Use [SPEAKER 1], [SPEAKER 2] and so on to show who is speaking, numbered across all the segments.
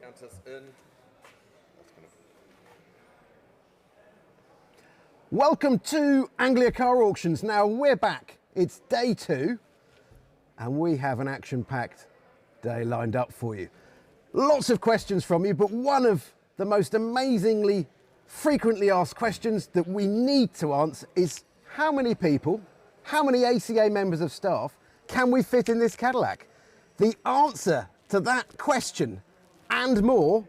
[SPEAKER 1] count us in.
[SPEAKER 2] Welcome to Anglia Car Auctions. Now we're back. It's day 2 and we have an action-packed day lined up for you. Lots of questions from you, but one of the most amazingly frequently asked questions that we need to answer is how many people, how many ACA members of staff can we fit in this Cadillac? The answer to that question and more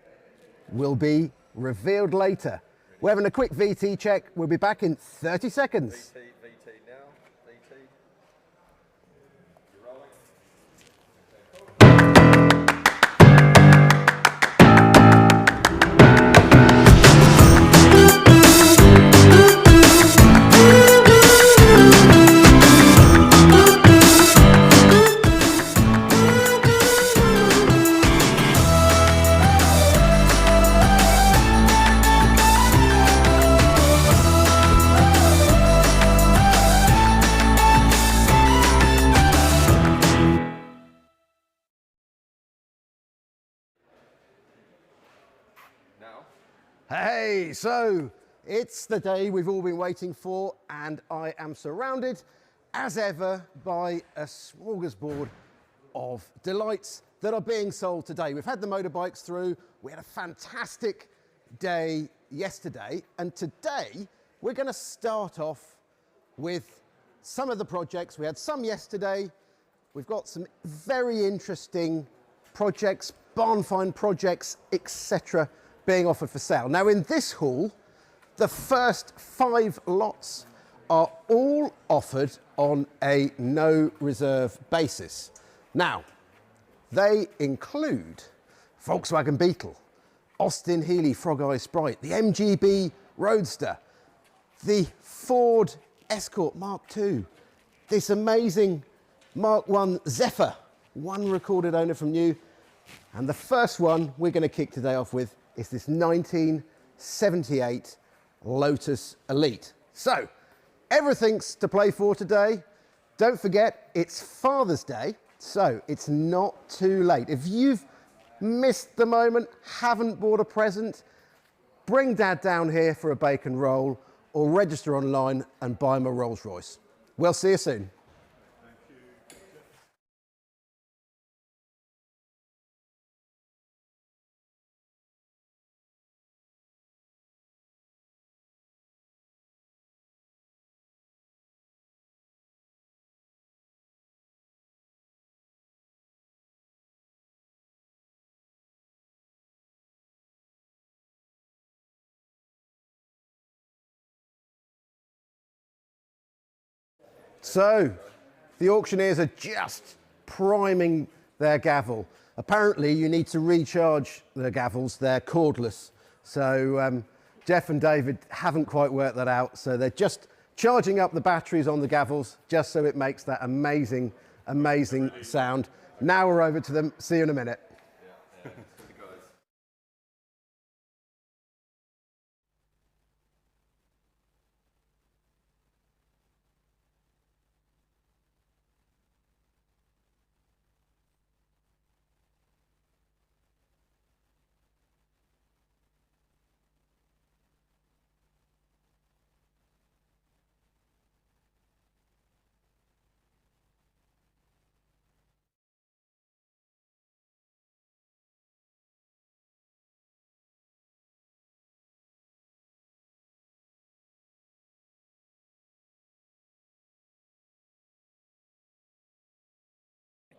[SPEAKER 2] will be revealed later. We're having a quick VT check. We'll be back in 30 seconds.
[SPEAKER 1] VT now. VT. You're rolling.
[SPEAKER 2] Hey, so it's the day we've all been waiting for, and I am surrounded, as ever, by a smorgasbord of delights that are being sold today. We've had the motorbikes through, we had a fantastic day yesterday, and today we're going to start off with some of the projects. We had some yesterday. We've got some very interesting projects, barn find projects, etc. being offered for sale. Now in this haul, the first 5 lots are all offered on a no reserve basis. Now, they include Volkswagen Beetle, Austin Healey Frog Eye Sprite, the MGB Roadster, the Ford Escort Mark II, this amazing Mark I Zephyr, one recorded owner from new, and the first one we're going to kick today off with is this 1978 Lotus Elite. So, everything's to play for today. Don't forget, it's Father's Day, so it's not too late. If you've missed the moment, haven't bought a present, bring Dad down here for a bacon roll or register online and buy him a Rolls Royce. We'll see you soon. So, the auctioneers are just priming their gavel. Apparently, you need to recharge the gavels, they're cordless. So, Jeff and David haven't quite worked that out, so they're just charging up the batteries on the gavels just so it makes that amazing, amazing sound. Now we're over to them. See you in a minute.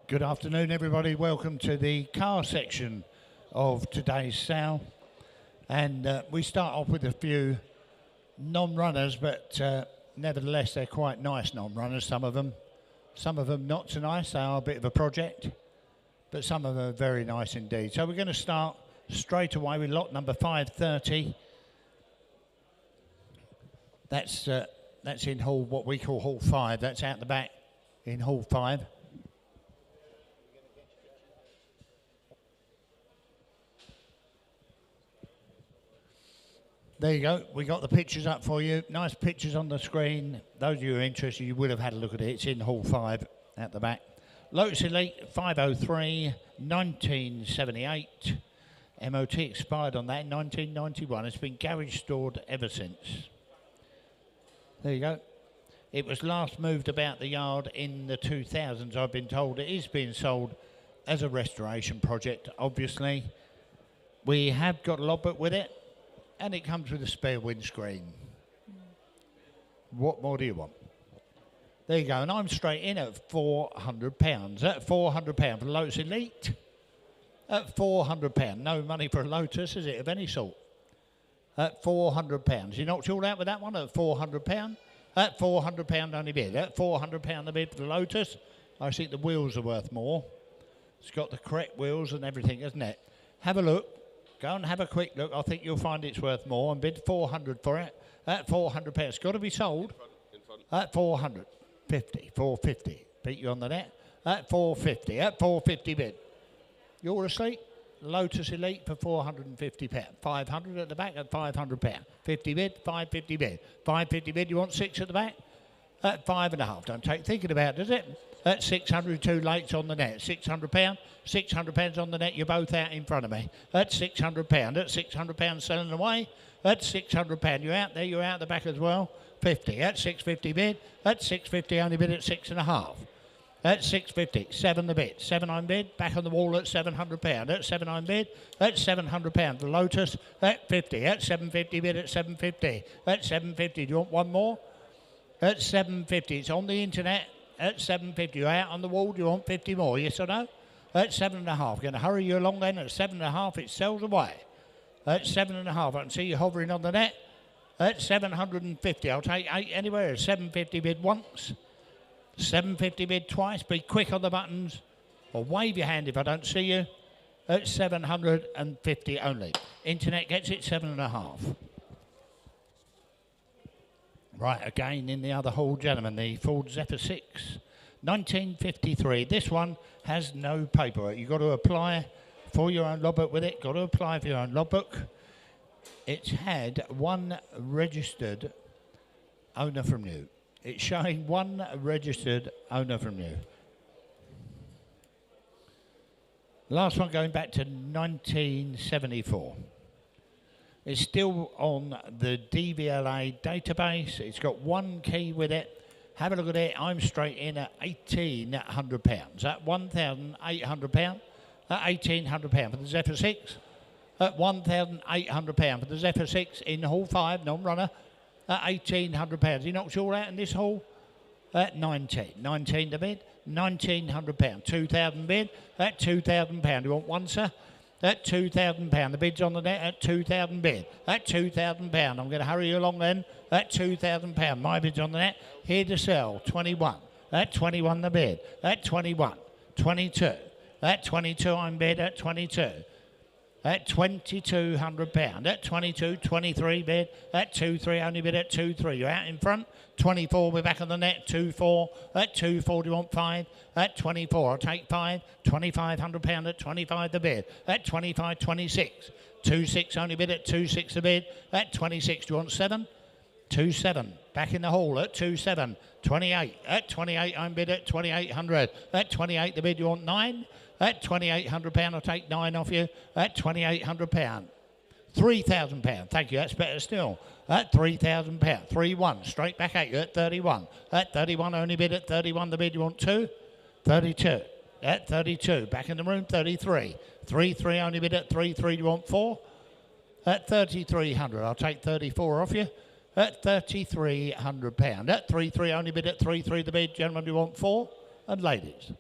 [SPEAKER 3] Good afternoon, everybody. Welcome to the car section of today's sale. And we start off with a few non-runners, but nevertheless, they're quite nice non-runners, some of them. Some of them not so nice, they are a bit of a project, but some of them are very nice indeed. So we're going to start straight away with lot number 530. That's in hall, what we call hall 5. That's out the back in hall 5. There you go. We got the pictures up for you. Nice pictures on the screen. Those of you who are interested, you would have had a look at it. It's in hall 5 at the back. Lotus Elite 503, 1978. MOT expired on that in 1991. It's been garage stored ever since. There you go. It was last moved about the yard in the 2000s, I've been told. It is being sold as a restoration project, obviously. We have got a logbook with it, and it comes with a spare windscreen. What more do you want? There you go, and I'm straight in at £400. At £400 for the Lotus Elite. At £400. No money for a Lotus, is it, of any sort? At £400. You knocked you all out with that one at £400? At £400 only bid. At £400 a bid for the Lotus. I think the wheels are worth more. It's got the correct wheels and everything, hasn't it? Have a look. Go and have a quick look. I think you'll find it's worth more. And bid £400 for it. At £400. It's got to be sold. In front. At £450. £450. Beat you on the net. At £450. At £450 bid. You're asleep. Lotus Elite for £450. 500 at the back at £500. 50 bid, 550 bid. 550 bid, you want 6 at the back? At 5.5. Don't take thinking about it, does it? At 600, 2 lates on the net. £600. £600 on the net, you're both out in front of me. At £600. At £600 selling away. At £600. You're out there, you're out the back as well. 50. At 650 bid. At 650 only bid at 6.5. At 650, 7 the bid, 7 on bid, back on the wall at £700, at 7 on bid, at £700, the Lotus at 50, at 750 bid, at 750, at 750, do you want one more? At 750, it's on the internet, at 750, you're out on the wall, do you want 50 more, yes or no? At 7.5, going to hurry you along then, at 7.5, it sells away. At 7.5, I can see you hovering on the net, at 750, I'll take 8 anywhere, at 750 bid once. 750 bid twice, be quick on the buttons, or wave your hand if I don't see you, at 750 only. Internet gets it 7.5. Right, again in the other hall, gentlemen, the Ford Zephyr 6, 1953. This one has no paperwork. You've got to apply for your own logbook with it, got to apply for your own logbook. It's had one registered owner from new. It's showing one registered owner from new. Last one going back to 1974. It's still on the DVLA database. It's got one key with it. Have a look at it. I'm straight in at £1,800. At £1,800. At £1,800 for the Zephyr 6. At £1,800 for the Zephyr 6 in Hall 5, non-runner. At £1,800. He knocked you all out in this hall at 19. 19 to bid, £1,900. 2,000 bid at £2,000. You want one, sir? At £2,000. The bid's on the net at 2,000 bid. At £2,000. I'm going to hurry you along then. At £2,000. My bid's on the net. Here to sell, 21. At 21 the bid. At 21. 22. At 22 I'm bid at 22. At £2,200, at 22, 23 bid, at 2-3 only bid at 2-3. You're out in front. 24, we're back on the net. 2-4, at 2-4. Do you want 5? At 24, I'll take 5. £2,500 at 25 the bid. At 25, 26. 2-6 only bid at 2-6 the bid. At 26, do you want 7? 2-7. Back in the hall at 2-7. 28. At 28, I'm bid at 2,800. At 28 the bid, you want 9? At £2,800, I'll take 9 off you. At £2,800. £3,000. Thank you, that's better still. At £3,000. 3-1, straight back at you at 31. At 31, only bid at 31. The bid, you want 2? 32. At 32, back in the room, 33. 3-3, only bid at 3-3. You want 4? At 3,300, I'll take 34 off you. At £3,300. At 3-3, only bid at 3-3. The bid, gentlemen, you want 4? And ladies.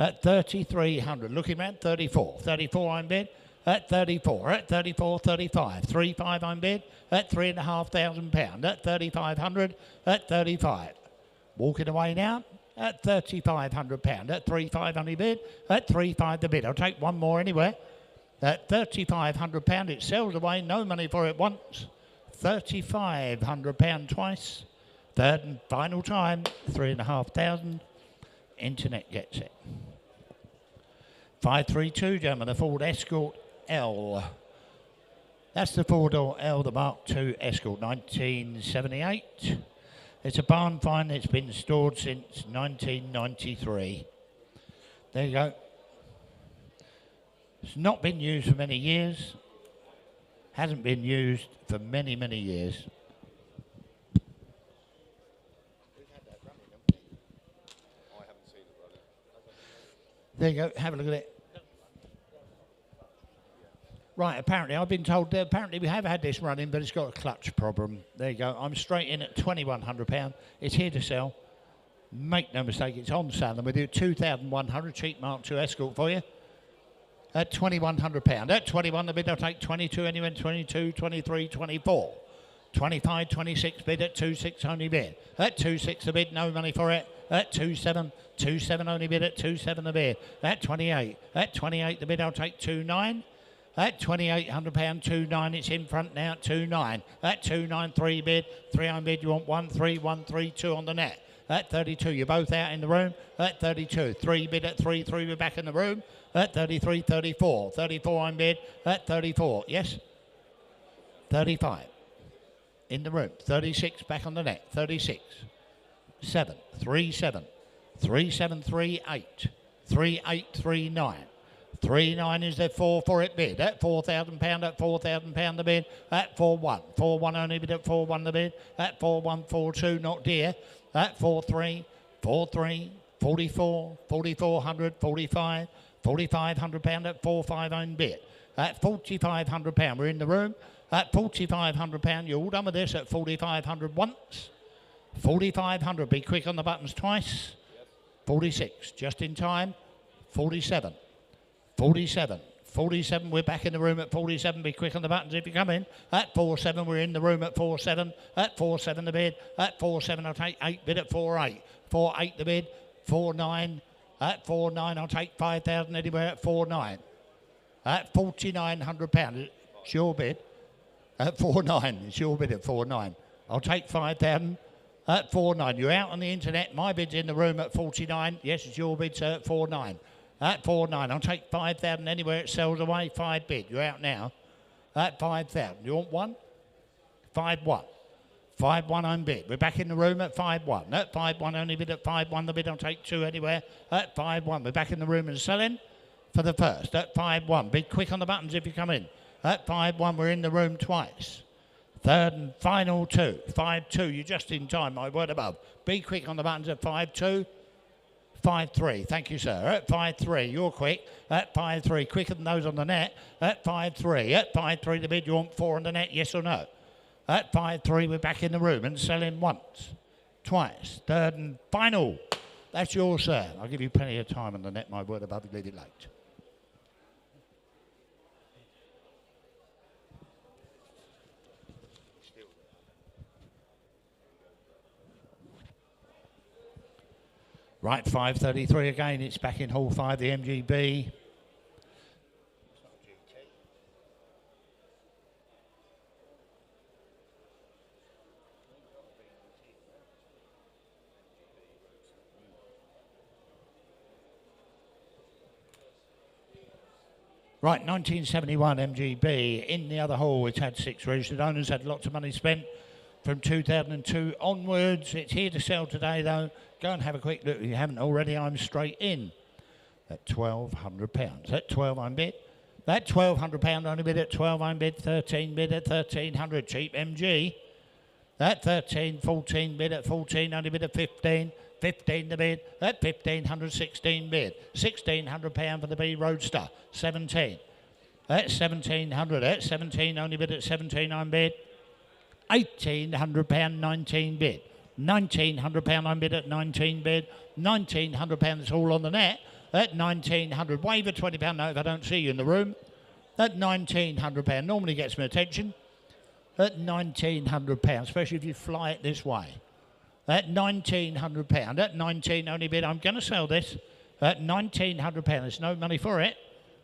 [SPEAKER 3] At 3,300, looking around 34. 34 I'm bid. At 34. At 34, 35. 3-5 I'm bid. At £3,500. At 3,500. At 35. Walking away now. At £3,500. At 3-5 only bid. At 3-5 the bid. I'll take one more anywhere. At £3,500 it sells away. No money for it once. £3,500 twice. Third and final time. 3,500. Internet gets it. 532, gentlemen, the Ford Escort L. That's the Ford L, the Mark II Escort, 1978. It's a barn find that's been stored since 1993. There you go. It's not been used for many years. Hasn't been used for many, many years. There you go, have a look at it. Right, apparently, I've been told that apparently we have had this running, but it's got a clutch problem. There you go. I'm straight in at £2,100. It's here to sell. Make no mistake, it's on sale. And we do 2,100 cheap Mark II Escort for you at £2,100. At 21, the bid I'll take 22, anywhere 22, 23, 24. 25, 26 bid at 2.6 only bid. At 2.6 the bid, no money for it. At 2.7, 2.7 only bid at 2.7 the bid. At 28, at 28 the bid I'll take 2.9. At £2,800, 2.9, it's in front now at 2.9. At 2.9, 3 bid, 3 on bid, you want 1.3, 1.3, 2 on the net. At 32, you're both out in the room. At 32, 3 bid at 3.3, we're back in the room. At 33, 34, 34 on bid. At 34, yes? 35, in the room. 36, back on the net. 36, 7, 3, 7, 3, 7, 3, 8, 3, 8, 3, 9. 3.9 is there 4 for it bid. At £4,000, at £4,000 the bid. At 4.1, 4.1 only bid at 4.1 the bid. At 4.1, 4.2 not dear. At 4.3, 4.3, 44, 4,400, 45, £4,500 at 4.5 own bid. At £4,500 we're in the room. At £4,500 you're all done with this. At 4,500 once. 4,500, be quick on the buttons twice. 46, just in time. 47. 47, 47, we're back in the room at 47, be quick on the buttons if you come in. At 4.7, we're in the room at 4.7, at 4.7 the bid, at 4.7 I'll take 8 bid at 4.8, 4.8 the bid, 4.9, at 4.9 I'll take 5,000 anywhere at 4.9, at £4,900, it's your bid, at 4.9, it's your bid at 4.9, I'll take 5,000 at 4.9, you're out on the internet, my bid's in the room at 49, yes it's your bid sir at 4.9. At 4.9, I'll take 5,000 anywhere it sells away. 5 bid, you're out now. At 5,000, you want 1? 5.1. 5.1 on bid. We're back in the room at 5.1. At 5.1, only bid at 5.1. The bid I'll take 2 anywhere. At 5.1, we're back in the room and selling for the first. At 5.1, be quick on the buttons if you come in. At 5.1, we're in the room twice. Third and final 2. 5.2, you're just in time, my word above. Be quick on the buttons at 5.2. 5.3, thank you sir. At 5.3, you're quick. At 5.3, quicker than those on the net. At 5.3, at 5.3 the bid, you want 4 on the net, yes or no? At 5.3, we're back in the room and selling once, twice, third and final. That's yours sir. I'll give you plenty of time on the net, my word above, leave it late. Right, 5.33 again, it's back in Hall 5, the MGB. Right, 1971 MGB. In the other hall, it's had 6 registered owners, had lots of money spent from 2002 onwards. It's here to sell today, though. Go and have a quick look if you haven't already. I'm straight in at £1,200. At 12 I'm bid. That £1,200 only bid at 12 I'm bid. 13 bid at 1,300. Cheap MG. That 13, 14 bid at 14 only bid at 15. 15 the bid at 1,500. 16 bid. £1,600 for the B Roadster. 17. At 1,700. At 17 only bid at 17 I'm bid. £1,800, 19 bid. £1,900 I'm bid at 19 bid. £1,900 is all on the net. At 1,900, wave a £20 note if I don't see you in the room. At £1,900, normally gets my attention. At £1,900, especially if you fly it this way. At £1,900, at 19 only bid, I'm going to sell this. At £1,900, there's no money for it.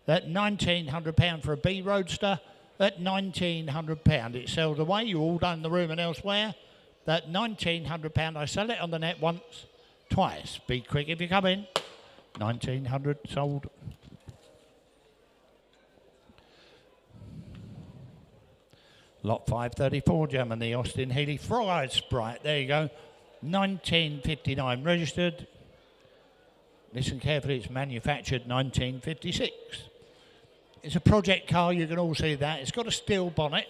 [SPEAKER 3] At £1,900 for a B Roadster. At £1,900, it sells away. You all done in the room and elsewhere. At £1,900, I sell it on the net once, twice. Be quick if you come in. 1,900 sold. Lot 534, Germany, Austin Healy, Frog-Eyed Sprite. There you go. 1959 registered. Listen carefully, it's manufactured 1956. It's a project car, you can all see that. It's got a steel bonnet.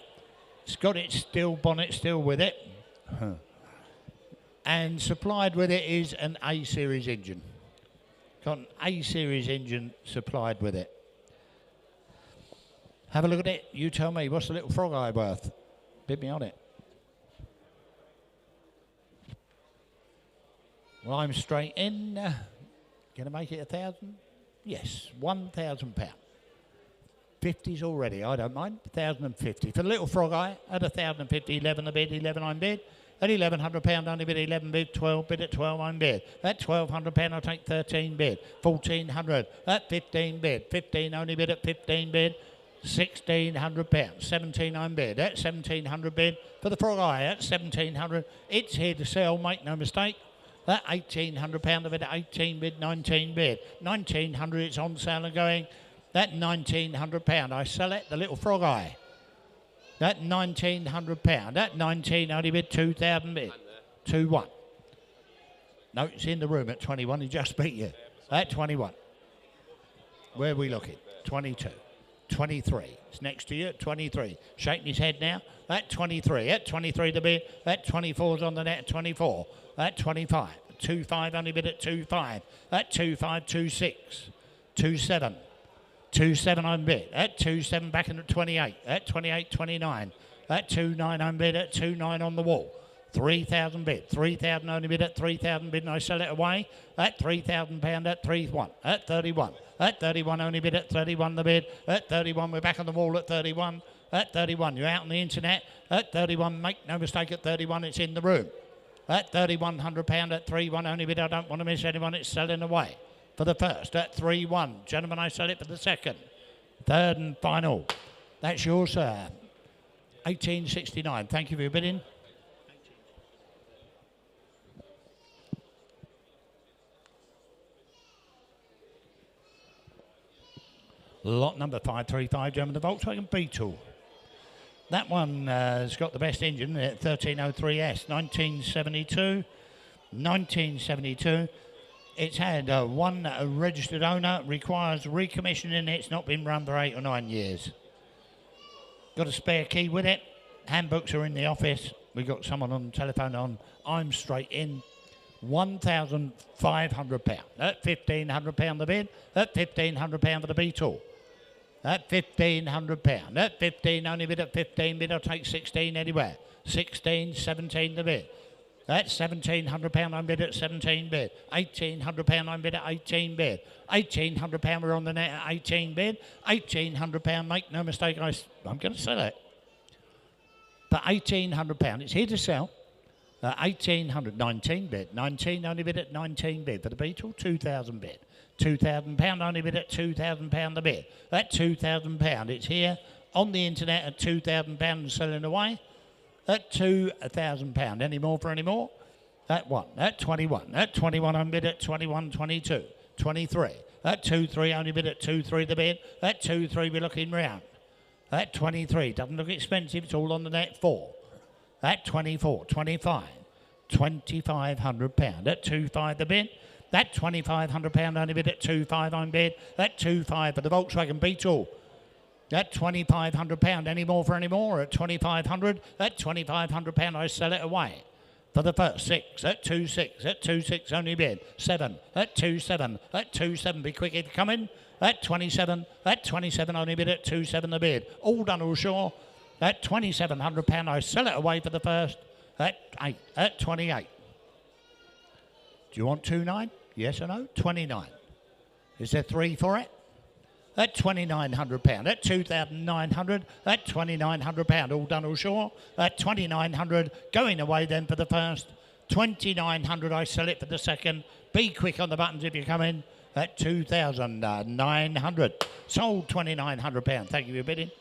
[SPEAKER 3] It's got its steel bonnet still with it. And supplied with it is an A-series engine. Got an A-series engine supplied with it. Have a look at it. You tell me, what's the little frog eye worth? Bid me on it. Well, I'm straight in. Gonna make it 1,000? Yes, £1,000. 50s already, I don't mind. 1,050. For the little frog eye, at 1,050, 11 a bid, 11 I'm bid. At £1,100, only bid 11 bid, 12 bid, at 12 I'm bid. At £1,200, I'll take 13 bid. 1,400, at 15 bid. 15 only bid, at 15 bid. £1,600, 17 I'm bid. At 1,700 bid for the frog eye, at 1,700. It's here to sell, make no mistake. At £1,800 of it, at 18 bid, 19 bid. 1,900, it's on sale and going. That £1,900, I sell it, the little frog eye. That £1,900, that 19 only bid, 2,000 bid. 2-1. No, it's in the room at 21, he just beat you. At 21. Where are we looking? 22. 23. It's next to you at 23. Shaking his head now. At 23. At 23 the bid. At 24's on the net at 24. At 25. 2-5 only bid at 2-5. At 2-5, 2-6. 2-7. 2-7 on bid. At 2-7 back in at 28. At 28, 29. At 2-9 on bid. At 2-9 on the wall. 3,000 bid. 3,000 only bid at 3,000 bid and I sell it away. At £3,000 at 3-1. At 31. At 31 only bid at 31 the bid. At 31 we're back on the wall at 31. At 31 you're out on the internet. At 31 make no mistake at 31 it's in the room. At £3,100 at 3-1 only bid. I don't want to miss anyone. It's selling away for the first at 3-1. Gentlemen, I sell it for the second. Third and final. That's yours, sir. 1869. Thank you for your bidding. Lot number 535, German, the Volkswagen Beetle. That one has got the best engine at 1303S, 1972. 1972. It's had one registered owner, requires recommissioning. It's not been run for 8 or 9 years. Got a spare key with it. Handbooks are in the office. We've got someone on the telephone on. I'm straight in. £1,500. At £1,500 the bid. At £1,500 for the Beetle. At £1,500. At 15 only bid. At 15 bid. I'll take 16 anywhere. 16, 17 the bid. At £1,700 I'm bid at 17 bid. £1,800 I'm bid at 18 bid. £1,800 we're on the net at 18 bid. £1,800, make no mistake, I'm going to sell it. For £1,800, it's here to sell. 1,800, 19 bid. 19 only bid at 19 bid. For the Beetle, 2,000 bid. £2,000 only bid at £2,000 the bid. At £2,000, it's here on the internet at £2,000 and selling away. At £2,000. Any more for any more? At 1. At 21. At 21 on bid at 21, 22. 23. At 23 only bid at 2-3 the bid. At 2-3 we're looking round. At 23. Doesn't look expensive. It's all on the net 4. At 24. 25. £2,500. At 2-5 the bid. That £2,500 only bid at 2-5 on bid. At 2-5 for the Volkswagen Beetle. At £2,500. Any more for any more? At 2,500. At £2,500 I sell it away. For the first 6. At 2-6. At 2-6 only bid. 7. At 2-7. At 2-7 be quick if coming. At 27. At 27 only bid at 2-7 the bid. All done all sure. At £2,700 I sell it away for the first. At 8. At 28. Do you want 2.9? Yes or no? 29. Is there 3 for it? At £2,900. At 2,900. At £2,900. All done all sure. At 2,900. Going away then for the first. 2,900. I sell it for the second. Be quick on the buttons if you come in. At 2,900. Sold £2,900. Thank you for your bidding.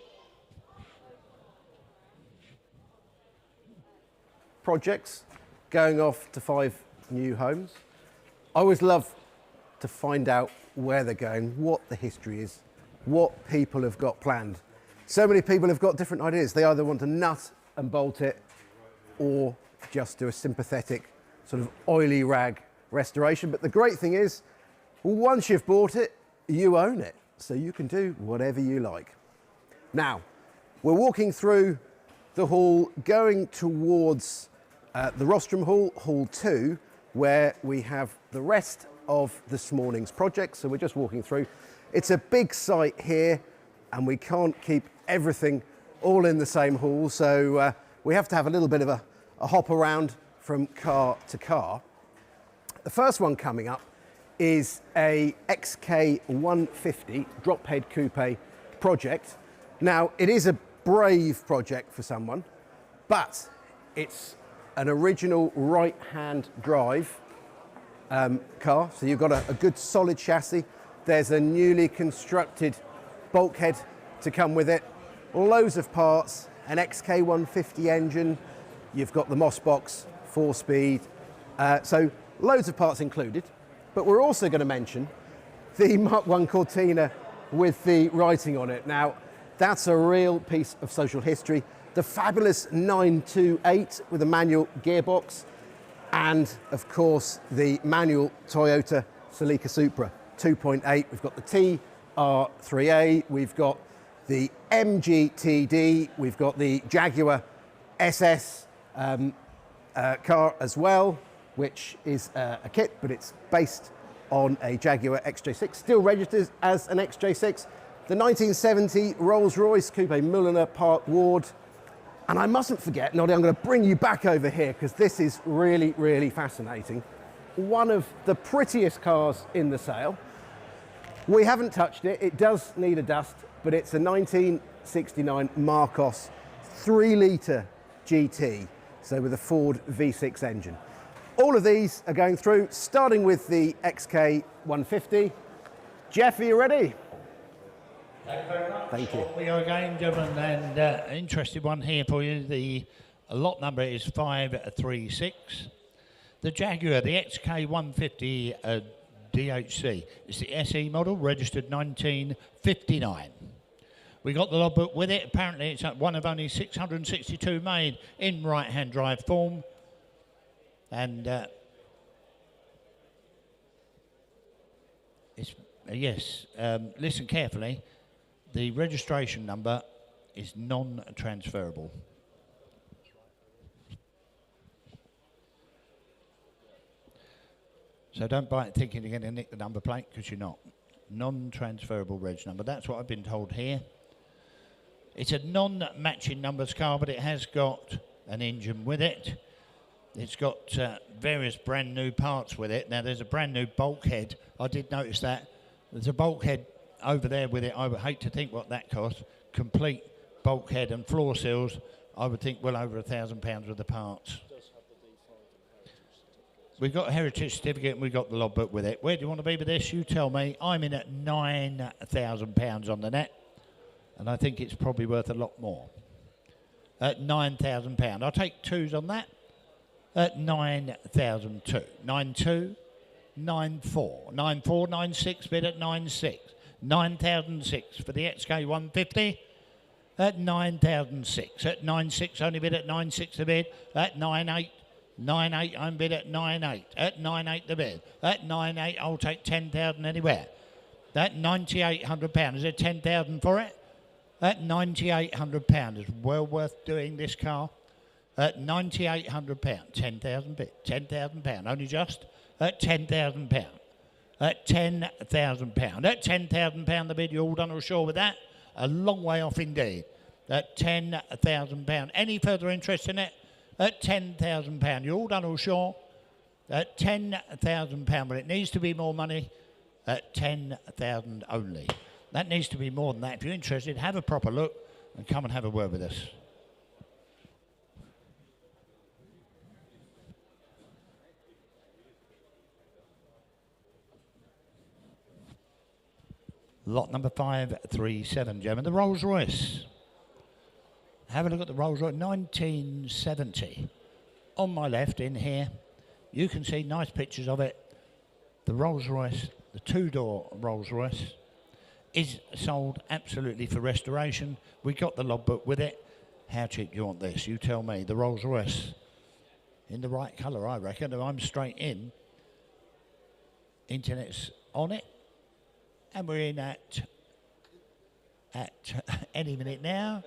[SPEAKER 2] Projects going off to 5 new homes. I always love to find out where they're going, what the history is, what people have got planned. So many people have got different ideas. They either want to nut and bolt it or just do a sympathetic sort of oily rag restoration. But the great thing is, once you've bought it, you own it. so you can do whatever you like. Now, we're walking through the hall, going towards the rostrum hall, hall 2, where we have the rest of this morning's project. So we're just walking through. It's a big site here, and we can't keep everything all in the same hall, so we have to have a little bit of a hop around from car to car. The first one coming up is a XK150 drop head coupe project. Now, it is a brave project for someone, but it's an original right-hand drive car, so you've got a good solid chassis. There's a newly constructed bulkhead to come with it, loads of parts, an XK150 engine, you've got the Moss box, 4-speed, so loads of parts included. But we're also going to mention the Mark I Cortina with the writing on it. Now, that's a real piece of social history. The fabulous 928 with a manual gearbox, and of course the manual Toyota Celica Supra 2.8. We've got the TR3A, we've got the MGTD, we've got the Jaguar SS car as well, which is a kit, but it's based on a Jaguar XJ6, still registered as an XJ6. The 1970 Rolls-Royce Coupe Mulliner Park Ward. And I mustn't forget, Noddy, I'm going to bring you back over here because this is really, really fascinating. One of the prettiest cars in the sale. We haven't touched it. It does need a dust, but it's a 1969 Marcos 3-litre GT, so with a Ford V6 engine. All of these are going through, starting with the XK150. Jeff, are you ready?
[SPEAKER 3] Thank you very much.
[SPEAKER 2] Thank you.
[SPEAKER 3] We are again, gentlemen, and an interesting one here for you. The lot number is 536. The Jaguar, the XK150 DHC. It's the SE model, registered 1959. We got the logbook with it. Apparently, it's one of only 662 made in right-hand drive form. And it's yes. Listen carefully. The registration number is non-transferable. So don't buy it thinking you're going to nick the number plate, because you're not. Non-transferable reg number. That's what I've been told here. It's a non-matching numbers car, but it has got an engine with it. It's got various brand new parts with it. Now, there's a brand new bulkhead. I did notice that. There's a bulkhead over there with it. I would hate to think what that costs. Complete bulkhead and floor seals, I would think well over £1,000 worth of parts. We've got a heritage certificate and we've got the logbook with it. Where do you want to be with this? You tell me. I'm in at £9,000 on the net, and I think it's probably worth a lot more. At £9,000. I'll take twos on that. At 9,002. 92, 94, 94, 96, bid at 96. 9,006 for the XK150 at 9,006. At 9,6 only bid at 9,6 the bid. At 9,8, 9,8 I'm bid at 9,8. At 9,8 the bid. At 9,8 I'll take 10,000 anywhere. At £9,800. Is there 10,000 for it? At £9,800. It's well worth doing this car. At £9,800, 10,000 bid, £10,000, only just at £10,000, at £10,000, at £10,000 the bid. You all done or sure with that? A long way off indeed. At £10,000. Any further interest in it? At £10,000. You all done or sure? At £10,000, but it needs to be more money. At £10,000 only. That needs to be more than that. If you're interested, have a proper look and come and have a word with us. Lot number 537, gentlemen. The Rolls-Royce. Have a look at the Rolls-Royce 1970. On my left in here, you can see nice pictures of it. The Rolls-Royce, the two-door Rolls-Royce, is sold absolutely for restoration. We got the logbook with it. How cheap do you want this? You tell me. The Rolls-Royce in the right colour, I reckon. I'm straight in. Internet's on it. And we're in at at any minute now.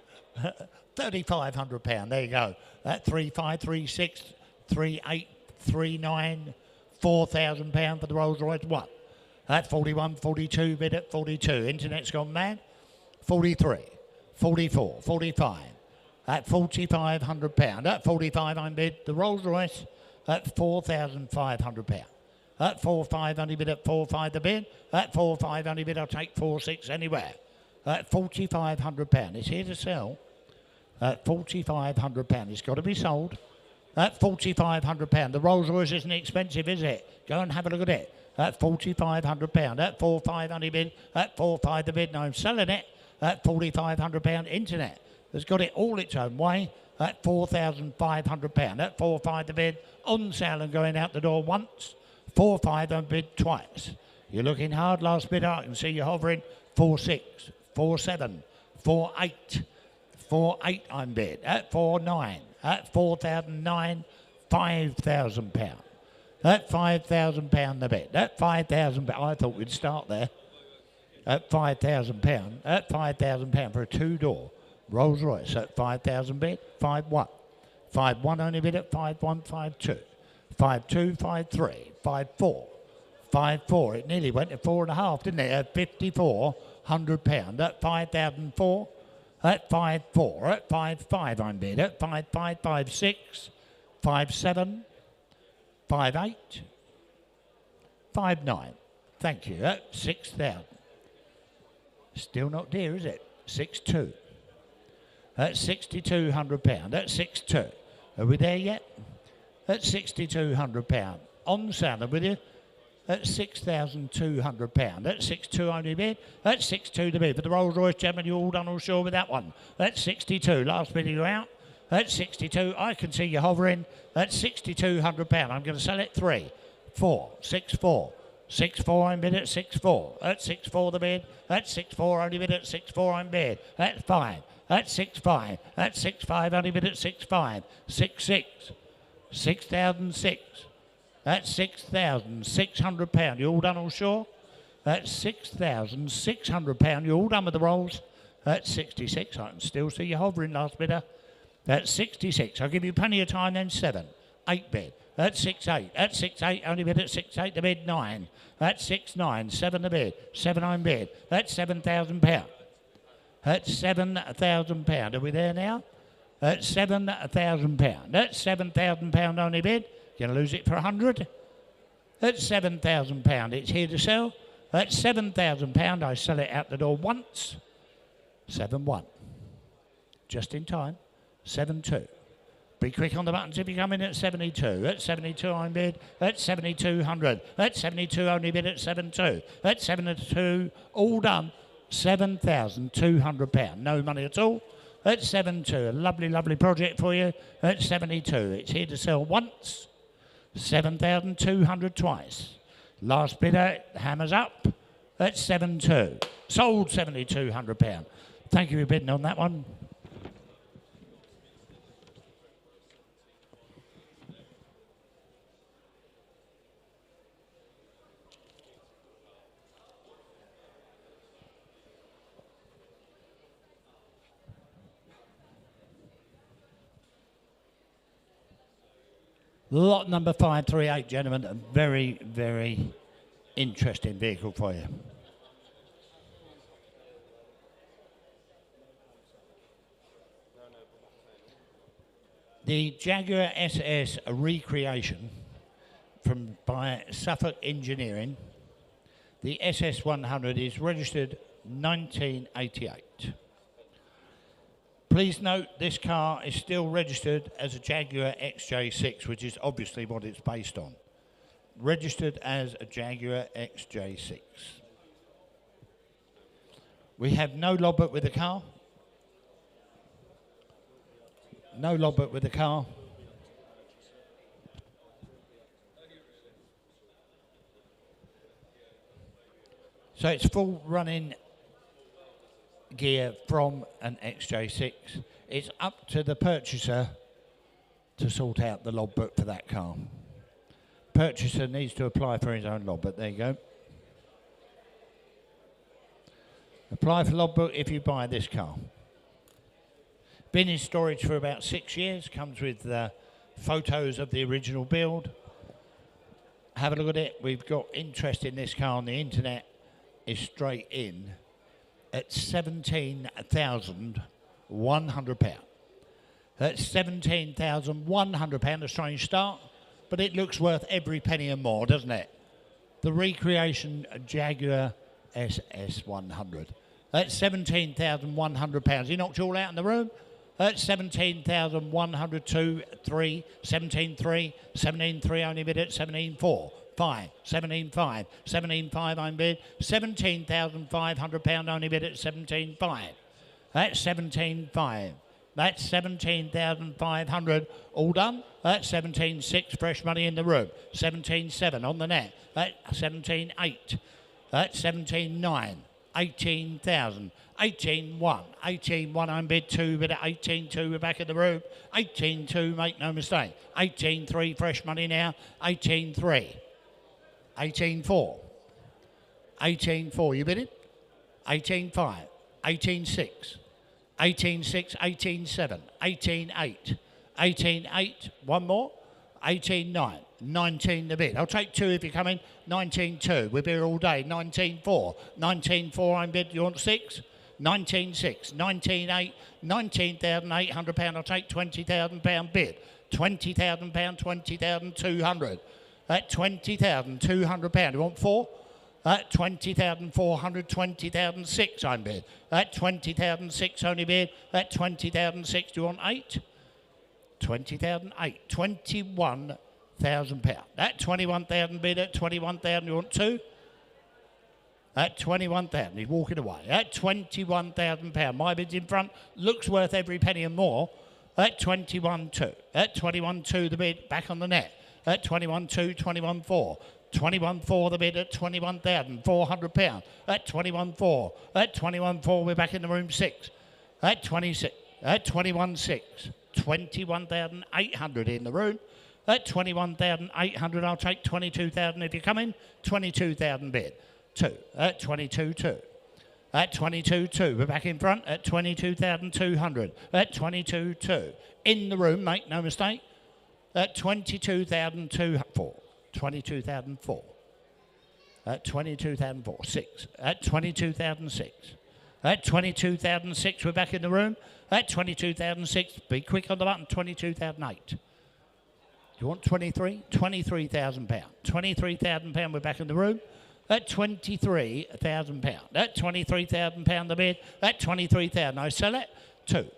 [SPEAKER 3] £3,500. There you go. At 3,536, 3,839, £4,000 for the Rolls Royce. What? At 41, 42, bid at 42. Internet's gone mad. 43, 44, 45. At £4,500. At 45, I'm bid. The Rolls Royce at £4,500. At 4.5, only bid at 4.5 the bid. At 4.5, only bid, I'll take 4.6 anywhere. At £4,500. It's here to sell. At £4,500. It's got to be sold. At £4,500. The Rolls Royce isn't expensive, is it? Go and have a look at it. At £4,500. At 4.5, only bid. At 4.5 the bid. No, I'm selling it. At £4,500. Internet has got it all its own way. At £4,500. At 4.5 the bid. On sale and going out the door once. 4.5 and bid twice. You're looking hard. Last bid I can see you hovering. 4.6, 4.7, 4.8, 4.8 I'm bid. At 4.9, at 4,009, £5,000. At £5,000 the bid. At £5,000, I thought we'd start there. At £5,000, at £5,000 for a two-door Rolls Royce. At 5,000 bid, 5.1. 5.1 only bid at 5.1, 5.2. 5.2, 5.3, 5.4, 5.4. It nearly went to 4.5, didn't it? At £5,400. At 5,004. At 5.4. At 5.5 I'm bid. At 5.5, 5.6, 5.7, 5.8, 5.9. Thank you. At 6,000. Still not dear, is it? 6.2. At £6,200. At 6.2. Are we there yet? At £6,200. On sale with you at £6,200. At 6.2 only bid. At 6.2 to bid. For the Rolls Royce, gentlemen, you all done all sure with that one. At 62. Last bid you out. At 62. I can see you hovering. At £6,200. I'm going to sell it 3, 4, 6.4. 6.4 I'm bid at 6.4. At 6.4 the bid. At 6.4 only bid at 6.4 I'm bid. At 5. At 6.5. At 6.5 only bid at 6.5. 6.6. 6,006. That's £6,600. You all done all sure? That's £6,600. You all done with the rolls? That's 66. I can still see you hovering, last bidder. That's 66. I'll give you plenty of time then. 7. 8 bid. That's 6.8. That's 6.8. Only bid at 6.8 the bid. 9. That's 6.9. 7 the bid. 7 I'm bid. That's £7,000. That's £7,000. Are we there now? That's £7,000. That's £7,000 only bid. You're going to lose it for 100. That's £7,000. It's here to sell. That's £7,000. I sell it out the door once. 7.1. Just in time. 7.2. Be quick on the buttons if you come in at 72. At 72 I'm bid. At 7,200. At 72 only bid at 7.2. At 7.2 all done. £7,200. No money at all. At 7.2, a lovely, lovely project for you. At 72, it's here to sell once. 7,200 twice. Last bidder, hammers up. At 7.2, sold £7,200. Thank you for bidding on that one. Lot number 538, gentlemen. A very, very interesting vehicle for you. The Jaguar SS recreation by Suffolk Engineering. The SS 100 is registered 1988. Please note this car is still registered as a Jaguar XJ6, which is obviously what it's based on. Registered as a Jaguar XJ6. We have no logbook with the car. No logbook with the car. So it's full running gear from an XJ6. It's up to the purchaser to sort out the logbook for that car. Purchaser needs to apply for his own logbook. There you go. Apply for logbook if you buy this car. Been in storage for about 6 years. Comes with photos of the original build. Have a look at it. We've got interest in this car on the internet. Is straight in at £17,100. That's £17,100, a strange start, but it looks worth every penny and more, doesn't it? The recreation Jaguar SS100. That's £17,100. He knocked you all out in the room. That's 17,102, 3, 17,3, 17,3 only bid at 17,4, 5, 17,5, 17,5 only bid, £17,500 only bid at 17,5. That's 17,5. That's 17,500 all done. That's 17,6 fresh money in the room. 17,7 on the net. That's 17,8. That's 17,9. 18,000. 18,1. 18,1 on bid 2 bid at 18,2. We're back in the room. 18,2, make no mistake. 18,3 fresh money now. 18,3. 18,4. 18,4, you bidding? 18,5. 18,6. 18,6, 18,7, 18,8, 18,8, one more, 18,9, 19 the bid. I'll take 2 if you come in, 19,2, we'll be here all day, 19,4, 19,4 I'm bid, you want 6? 19,6, 19,8, £19,800, I'll take £20,000 bid, £20,000, 20,200, at £20,200, you want 4? At 20,400, 20,006 I'm bid. At 20,006 only bid. At 20,006, do you want 8? 20,008, £21,000. At 21,000 bid. At 21,000, you want 2? At 21,000, he's walking away. At £21,000, my bid's in front. Looks worth every penny and more. At 21,2. At 21,2 the bid, back on the net. At 21,2, 21,4. 21,4 the bid at £21,400. At 21,4. At 21,4 we're back in the room 6. At 26. At 21,6. 21,800 in the room. At 21,800 I'll take 22,000 if you come in. 22,000 bid. 2. At 22,2. At 22,2 we're back in front at 22,200. At 22,2 in the room, make no mistake. At 22,204. 22,004. At 22,004. 6. At 22,006. At 22,006, we're back in the room. At 22,006, be quick on the button. 22,008. Do you want 23? £23,000. £23,000, we're back in the room. At £23,000. At £23,000 the bid. At 23,000. I sell it. 2.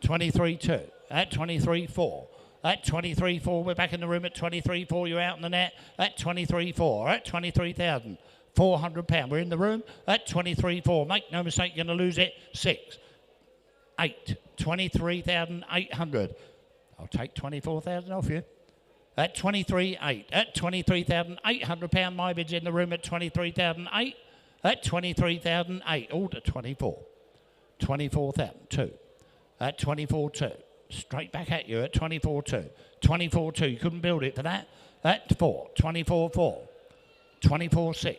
[SPEAKER 3] 23,2. At 23,4. At 23,4, we're back in the room at 23,4, you're out in the net at 23,4, at 23,400 we're in the room at 23,4, make no mistake, you're going to lose it, 6, 8, 23,800, I'll take 24,000 off you, at 23,8, at 23,800 my bid's in the room at 23,008, at 23,008, all to 24, 24,000, 2, at 24,2. Straight back at you at 24.2. 24.2, you couldn't build it for that. At 4. 24.4. 24.6.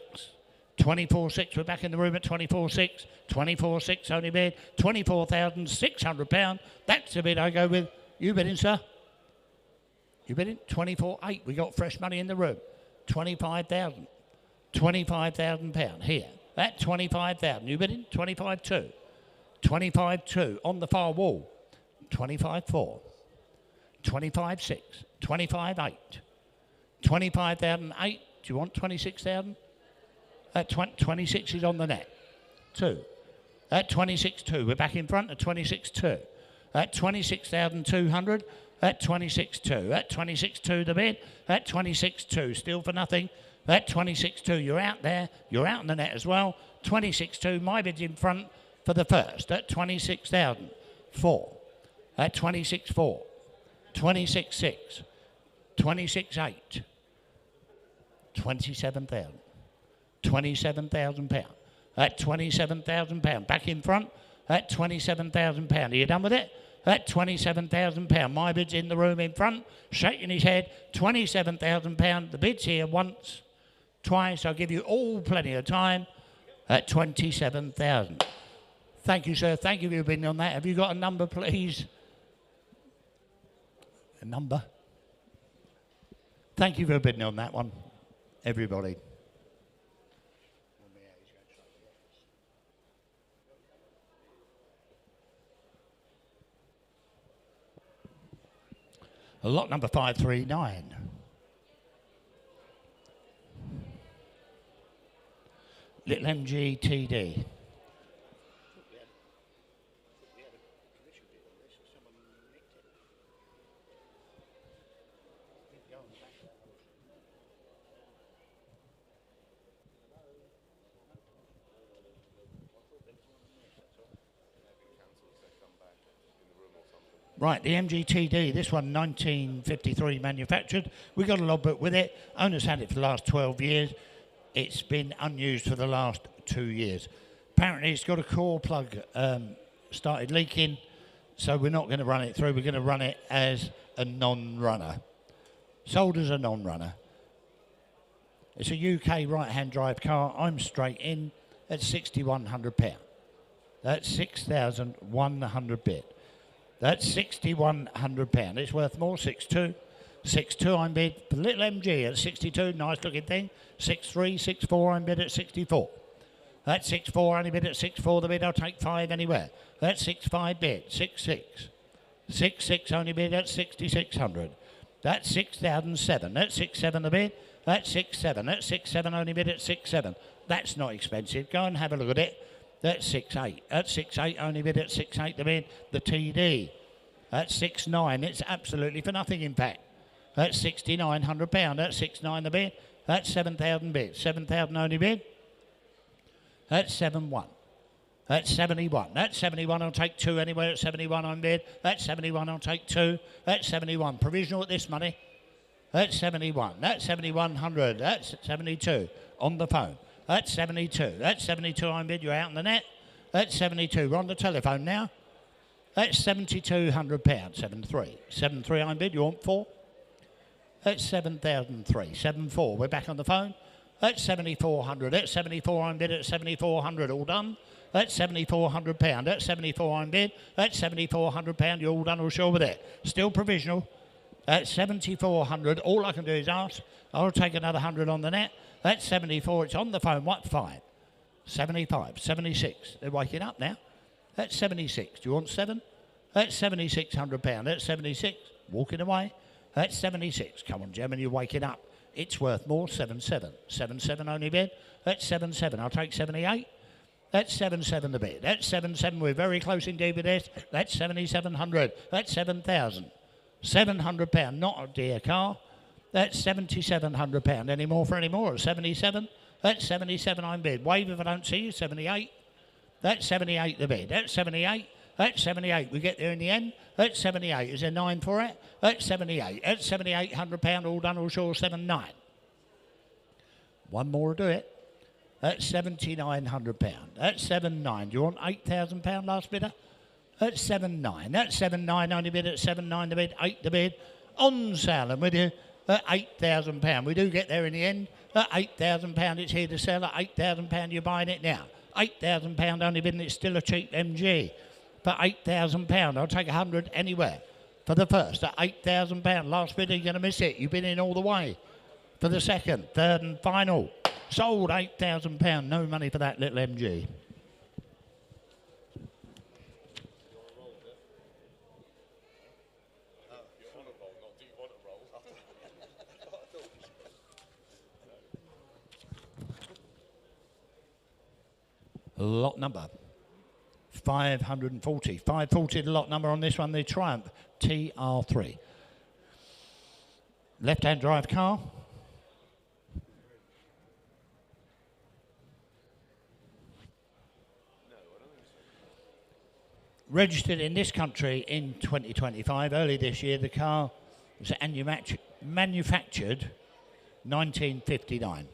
[SPEAKER 3] 24.6, we're back in the room at 24.6. 24.6 only bid. £24,600. That's the bid I go with. You bidding, sir? You bidding? 24.8. We got fresh money in the room. 25,000. £25,000 here. At 25,000. You bidding? 25.2. 25.2 on the far wall. 25,4, 25,6, 25,8, 25,008. Do you want 26,000? At 26 is on the net. 2. At 26,2, we're back in front at 26,2. At 26,200. At 26,2. At 26,2 the bid. At 26,2, still for nothing. At 26,2, you're out there. You're out in the net as well. 26,2, my bid's in front for the first. At 26,000. 4. At 26.4, 26.6, 26.8, 27,000, £27,000. At £27,000, back in front at £27,000. Are you done with it? At £27,000, my bid's in the room in front, shaking his head. £27,000. The bid's here once, twice. I'll give you all plenty of time. at 27,000. Thank you, sir. Thank you for your bidding on that. Have you got a number, please? A number? Thank you for bidding on that one, everybody. Lot number 539. Little MG TD. Right, the MGTD, this one 1953 manufactured. We got a logbook with it. Owner's had it for the last 12 years. It's been unused for the last 2 years. Apparently it's got a core plug started leaking, so we're not going to run it through. We're going to run it as a non-runner. Sold as a non-runner. It's a UK right-hand drive car. I'm straight in at £6,100. That's 6,100 bit. That's £6,100. It's worth more, 6.2. 6.2 I'm bid for little MG at 62, nice looking thing. 6.3, 6.4 I'm bid at 64. That's 6.4, only bid at 6.4, the bid I'll take 5 anywhere. That's 6.5 bid, 6.6. 6.6 only bid at 6,600. That's 6,007, that's 6.7 the bid. That's 6.7, that's 6.7 only bid at 6.7. That's not expensive, go and have a look at it. That's 6.8. That's 6.8, only bid at 6.8 the bid. The TD. That's 6.9. It's absolutely for nothing, in fact. That's £6,900. That's 6.9 the bid. That's 7,000 bid. 7,000 only bid. That's 7.1. That's 71. That's 71. I'll take 2 anywhere at 71 on bid. That's 71. I'll take 2. That's 71. Provisional at this money. That's 71. That's 7,100. That's 72. On the phone. That's 72. That's 72 I'm bid. You're out on the net. That's 72. We're on the telephone now. That's £7,200. 7.3. 7.3 I'm bid. You want 4? That's 7,003. 7.4. We're back on the phone. That's 7,400. That's 74 I'm bid at 7,400. All done. That's £7,400. That's 74 I'm bid. That's £7,400. You're all done or sure with it. Still provisional. That's 7,400. All I can do is ask. I'll take another 100 on the net. That's 74. It's on the phone. What? 5. 75. 76. They're waking up now. That's 76. Do you want 7? That's £7,600. That's 76. Walking away. That's 76. Come on, Gem, and you're waking up. It's worth more. 7.7. 7.7 only bid. That's 7.7. I'll take 78. That's 7.7 the bid. That's 7.7. We're very close indeed with this. That's 7,700. That's 7,000. £700. Not a dear car. That's £7,700. Any more for any more? 77. That's 77 I'm bid. Wave if I don't see you. 78. That's 78 the bid. That's 78. That's 78. We get there in the end. That's 78. Is there 9 for it? That's 78. That's £7,800. All done, all sure. 7.9. One more will do it. That's £7,900. That's 7.9. Do you want £8,000 last bidder? That's 7.9. That's 7.9 only bid at 7.9 the bid. 8 the bid. On sale and with you at £8,000. We do get there in the end. At £8,000 it's here to sell. At £8,000 you're buying it now. £8,000 only bid and it's still a cheap MG. For £8,000 I'll take 100 anywhere. For the first at £8,000. Last bidder you're going to miss it. You've been in all the way. For the second, third and final. Sold £8,000. No money for that little MG. Lot number 540. 540 the lot number on this one, the Triumph TR3. Left-hand drive car. Registered in this country in 2025. Early this year, the car was manufactured 1959.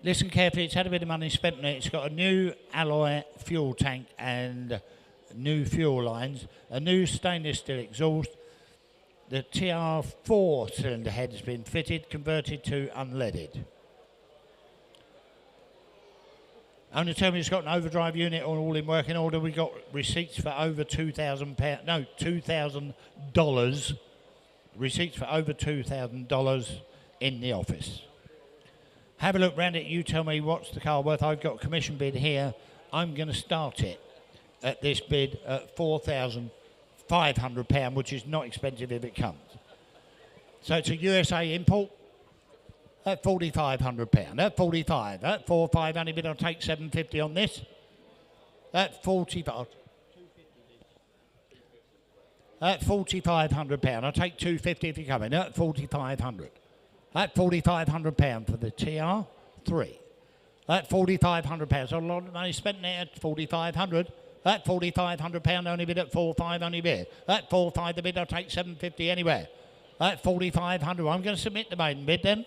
[SPEAKER 3] Listen carefully, it's had a bit of money spent on it. It's got a new alloy fuel tank and new fuel lines, a new stainless steel exhaust. The TR4 cylinder head has been fitted, converted to unleaded. Only tell me it's got an overdrive unit or all in working order. We got receipts for over £2,000. No, $2,000. Receipts for over $2,000 in the office. Have a look round it. You tell me what's the car worth. I've got a commission bid here. I'm going to start it at this bid at £4,500, which is not expensive if it comes. So it's a USA import. At £4,500. At 45. At 4,500 only bid. I'll take 750 on this. At 45. At £4,500. I'll take 250 if you come in. At 4,500. At £4,500 for the TR3. At £4,500. So a lot of money spent there at 4,500. At £4,500 only bid. At 4,500 only bid. At 4,500 the bid. I'll take 750 anywhere. At 4,500. I'm going to submit the maiden bid then.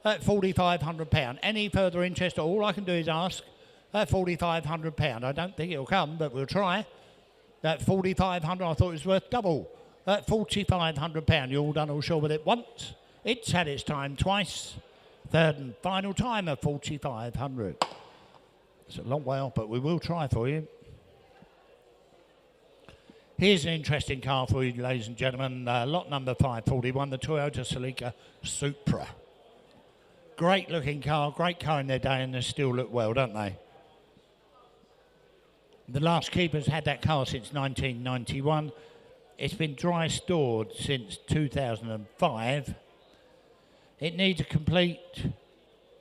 [SPEAKER 3] At £4,500. Any further interest? All I can do is ask. At £4,500. I don't think it'll come, but we'll try. At £4,500, I thought it was worth double. At £4,500. You're all done, all sure with it once. It's had its time twice. Third and final time at £4,500. It's a long way off, but we will try for you. Here's an interesting car for you, ladies and gentlemen. Lot number 541, the Toyota Celica Supra. Great looking car, great car in their day, and they still look well, don't they? The last keeper's had that car since 1991. It's been dry stored since 2005. It needs a complete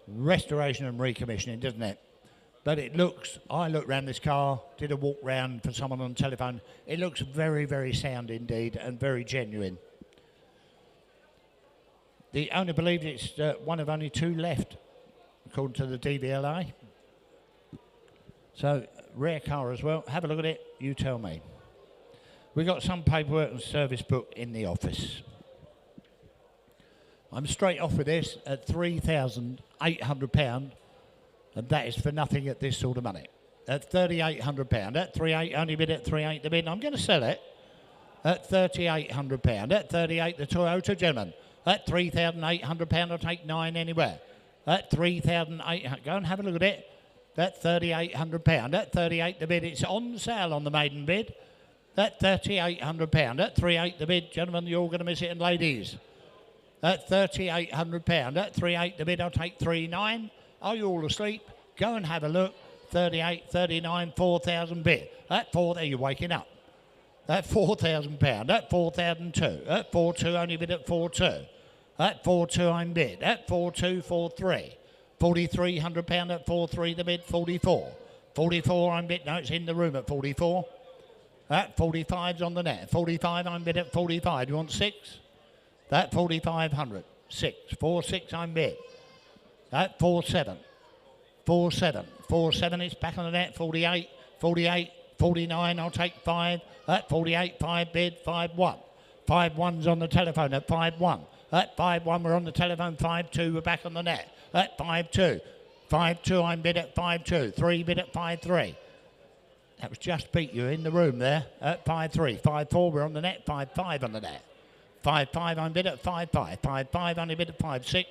[SPEAKER 3] restoration and recommissioning, doesn't it? But it looks, I looked around this car, did a walk round for someone on the telephone. It looks very, very sound indeed and very genuine. The owner believes it's one of only two left, according to the DVLA. So, rare car as well. Have a look at it, you tell me. We've got some paperwork and service book in the office. I'm straight off with this at £3,800, and that is for nothing at this sort of money. At £3,800. At 3,800 only bid at 3,800 the bid. I'm going to sell it at £3,800. At 38 the Toyota, gentlemen. At £3,800, I'll take 9 anywhere. At £3,800, go and have a look at it. At £3,800. At 38 the bid, it's on sale on the maiden bid. At £3,800. At 3,800 the bid, gentlemen, you're all going to miss it, and ladies. At £3,800. At 3,800 the bid, I'll take 3,900. Are you all asleep? Go and have a look. 38, 39, 4,000 bid. At 4, there you're waking up. At £4,000. At 4,002. At 4,200 only bid at 4,200. At 4,200 I'm bid. At 4,200, 4,300. £4,300 at 4,300 the bid. 44. 44 I'm bid. No, it's in the room at 44. At 45's on the net. 45 I'm bid at 45. You want 6? At 4,500. 6. 4,600 I'm bid. At 4,700. 4,700. 4,700 it's back on the net. 48. 48. 49 I'll take 5. At 48, 5 bid, 5-1. 5-1's on the telephone at 5-1. At 5-1 we're on the telephone, 5-2 we're back on the net. At 5-2. 5-2 I'm bid at 5-2. 3 bid at 5-3. That was just beat you in the room there at 5-3. 5-4 we're on the net, 5-5 on the net. 5-5 I'm bid at 5-5. 5-5 only bid at 5-6.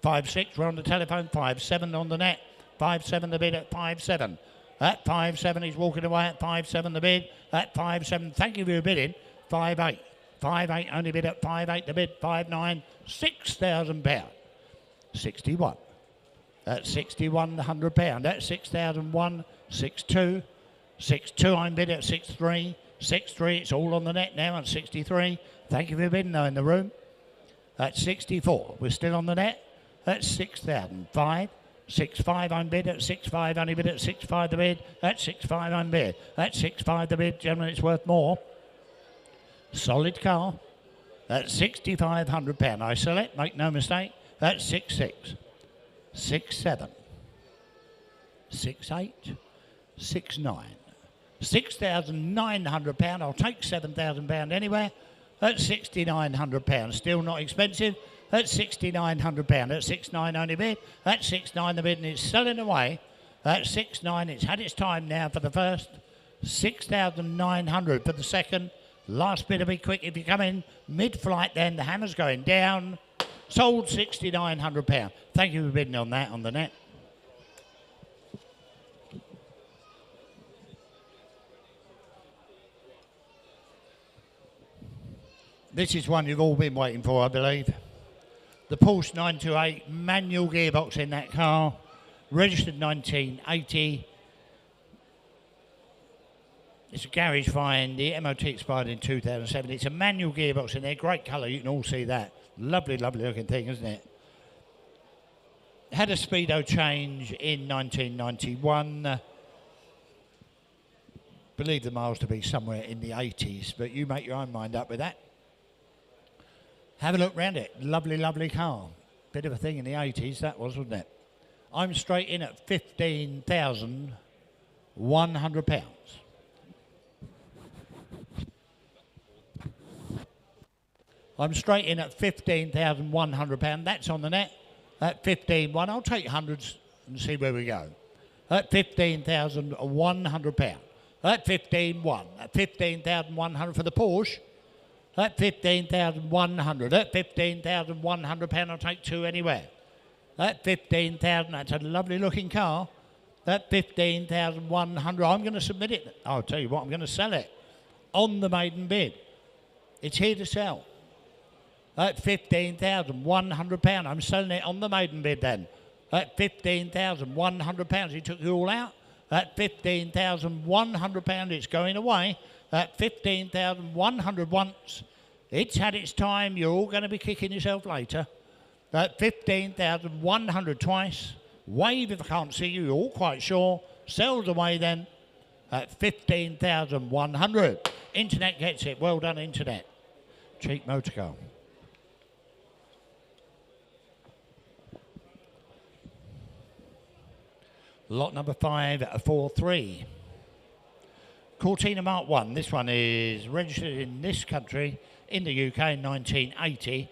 [SPEAKER 3] 5-6 we're on the telephone, 5-7 on the net. 5-7 the bid at 5-7. At 5-7 he's walking away at 5-7 the bid. At 5-7, thank you for your bidding. 5-8. 5-8 only bid at 5-8 the bid. 5-9, £6,000. 61. At 61 the £100. At 6,001, 6-2. 6-2 I'm bid at 6-3. 6-3 it's all on the net now at 63. Thank you for bidding though in the room. At 64 we're still on the net. At 6,005. 6-5 I'm bid at 6-5 only bid at 6-5 the bid. At 6-5 I'm bid. At 6-5 the bid, gentlemen, it's worth more. Solid car. At £6,500 I sell it, make no mistake. At 6-6. 6-7. 6-8. 6-9. £6,900. I'll take £7,000 anywhere. At £6,900. Still not expensive. At £6,900. At 6-9 only bid. At 6-9 the bid, and it's selling away. At 6-9 it's had its time now for the first. 6,900 for the second. Last bid will be quick if you come in mid-flight then. The hammer's going down. Sold £6,900. Thank you for bidding on that on the net. This is one you've all been waiting for, I believe. The Porsche 928 manual gearbox in that car, registered 1980. It's a garage find. The MOT expired in 2007. It's a manual gearbox in there. Great colour. You can all see that. Lovely, lovely looking thing, isn't it? Had a speedo change in 1991. Believe the miles to be somewhere in the 80s, but you make your own mind up with that. Have a look round it. Lovely, lovely car. Bit of a thing in the 80s, that was, wasn't it? I'm straight in at £15,100. I'm straight in at £15,100. That's on the net. At 15,100. I'll take hundreds and see where we go. At £15,100. At 15,100. At 15,100 for the Porsche. At 15,100. At £15,100. I'll take two anywhere. At 15,000. That's a lovely looking car. At 15,100. I'm going to submit it. I'll tell you what, I'm going to sell it on the maiden bid. It's here to sell. At £15,100. I'm selling it on the maiden bid then. At £15,100. He took you all out. At £15,100. It's going away. At £15,100 once. It's had its time. You're all going to be kicking yourself later. At £15,100 twice. Wave if I can't see you. You're all quite sure. Sells away then. At £15,100. Internet gets it. Well done, Internet. Cheap motor car. Lot number 543. Cortina Mark 1. This one is registered in this country, in the UK, in 1980.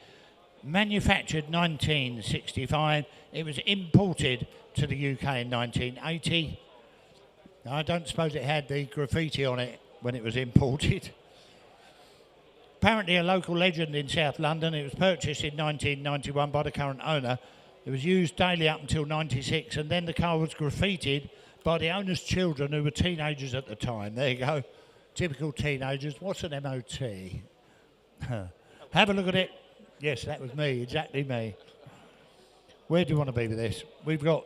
[SPEAKER 3] Manufactured 1965. It was imported to the UK in 1980. I don't suppose it had the graffiti on it when it was imported. Apparently a local legend in South London. It was purchased in 1991 by the current owner. It was used daily up until 96, and then the car was graffitied by the owner's children, who were teenagers at the time. There you go. Typical teenagers. What's an MOT? Have a look at it. Yes, that was me, exactly me. Where do you want to be with this? We've got...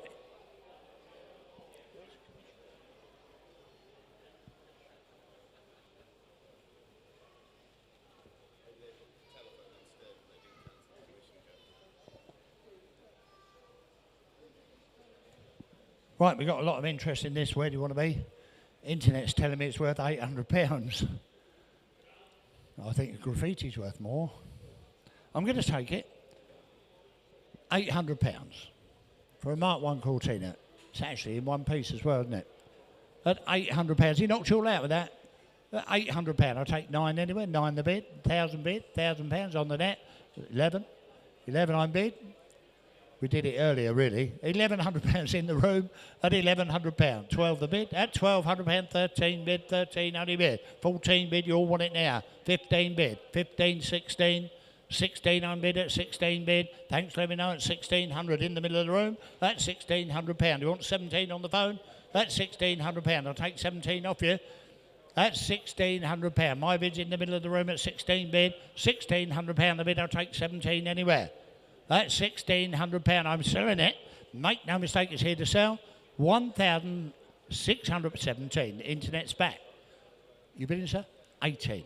[SPEAKER 3] Right, we've got a lot of interest in this. Where do you want to be? Internet's telling me it's worth £800. I think the graffiti's worth more. I'm going to take it. £800 for a Mark 1 Cortina. It's actually in one piece as well, isn't it? At £800. He knocked you all out with that. At £800. I'll take 9 anyway. 9 the bid. 1,000 bid. £1,000 on the net. 11. 11 I'm bid. We did it earlier, really. £1,100 in the room at £1,100. 12 the bid. At £1,200, 13 bid, 13 only bid. 14 bid, you all want it now. 15 bid, 15, 16. 16 on bid at 16 bid. Thanks, let me know at 1,600 in the middle of the room. That's £1,600. You want 17 on the phone? That's £1,600. I'll take 17 off you. That's £1,600. My bid's in the middle of the room at 16 bid. £1,600 the bid. I'll take 17 anywhere. That's £1,600. I'm selling it. Make no mistake, it's here to sell. 1,617. Internet's back. You bidding, sir? 18.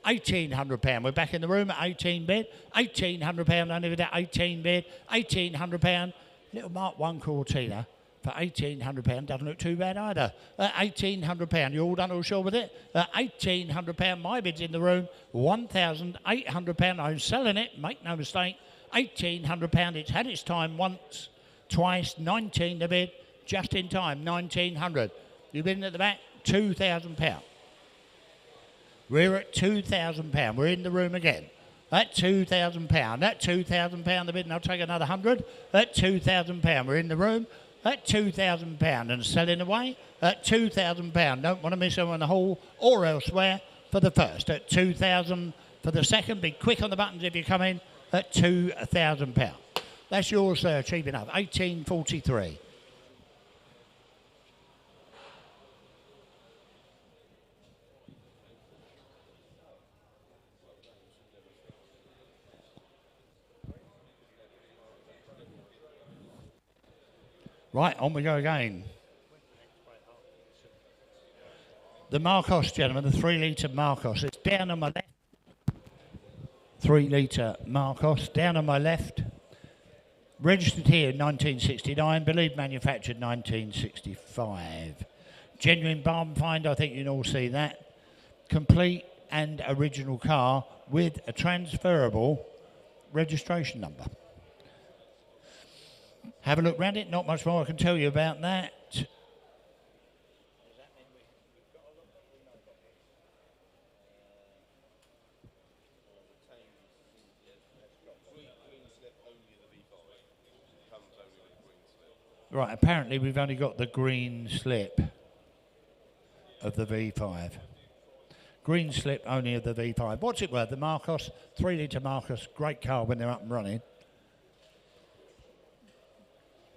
[SPEAKER 3] £1,800. We're back in the room at 18 bid. £1,800 only with that 18 bid. £1,800. Little Mark 1 Cortina for £1,800. Doesn't look too bad either. £1,800. You all done all sure with it? £1,800. My bid's in the room. £1,800. I'm selling it. Make no mistake. £1,800. It's had its time once, twice. 19 the bid. Just in time. 1,900. You bidding at the back? £2,000. We're at £2,000. We're in the room again. At £2,000. At £2,000 the bid, and I'll take another 100. At £2,000. We're in the room. At £2,000 and selling away. At £2,000. Don't want to miss them in the hall or elsewhere for the first. At £2,000 for the second. Be quick on the buttons if you come in. At £2,000. That's yours, sir. Cheap enough. 1843. Right, on we go again. The Marcos, gentlemen, the 3 litre Marcos. It's down on my left. 3 litre Marcos, down on my left. Registered here in 1969, believed manufactured 1965. Genuine barn find, I think you can all see that. Complete and original car with a transferable registration number. Have a look round it, not much more I can tell you about that. Right, apparently we've only got the green slip of the V5. Green slip only of the V5. What's it worth? The Marcos, 3 litre Marcos, great car when they're up and running.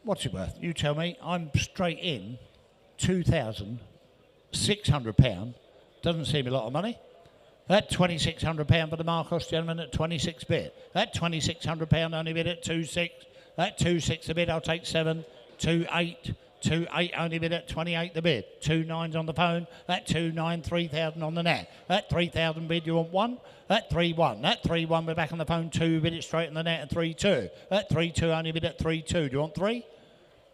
[SPEAKER 3] What's it worth? You tell me. I'm straight in, £2,600. Doesn't seem a lot of money. That £2,600 for the Marcos, gentlemen, at 26 bid. That £2,600 only bid at 2.6. That 2.6 a bid, I'll take 7. 2.8. 2.8 only bid at 28 the bid. 2.9's on the phone. That 2.9, 3,000 on the net. That 3,000 bid, you want 1? That 3.1. That 3.1, we're back on the phone. 2 bid it straight on the net at 3.2. That 3.2 only bid at 3.2. Do you want 3?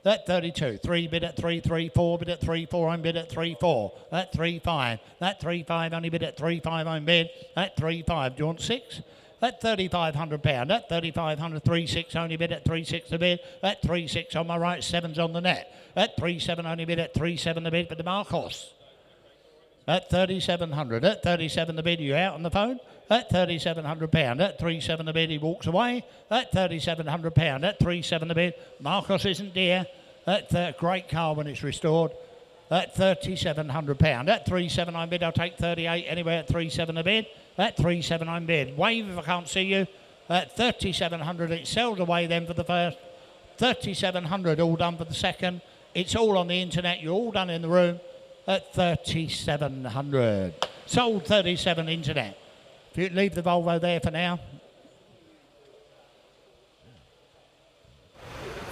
[SPEAKER 3] That 32. 3 bid at 3.3. 4 bid at 3.4. I'm bid at 3.4. That 3.5. That 3.5 only bid at 3.5. I'm bid. That 3.5. Do you want 6? That £3,500. That 3,500, 3.6 only bid at 3.6 the bid. That 3.6 on my right, 7's on the net. That 3.7 only bid at 3.7 the bid for the Marcos. That 3,700. That 37 the bid. You out on the phone? That £3,700. That 3.7 the bid. He walks away. That £3,700. That 3.7 the bid. Marcos isn't dear. That's a great car when it's restored. That £3,700. That 3.7 I bid. I'll take 38 anyway at 3.7 a bid. That 3.7 I bid. Wave if I can't see you. That 3,700. It sells away then for the first. 3,700 all done for the second. It's all on the internet. You're all done in the room at 3,700. Sold 37 internet. If you leave the Volvo there for now.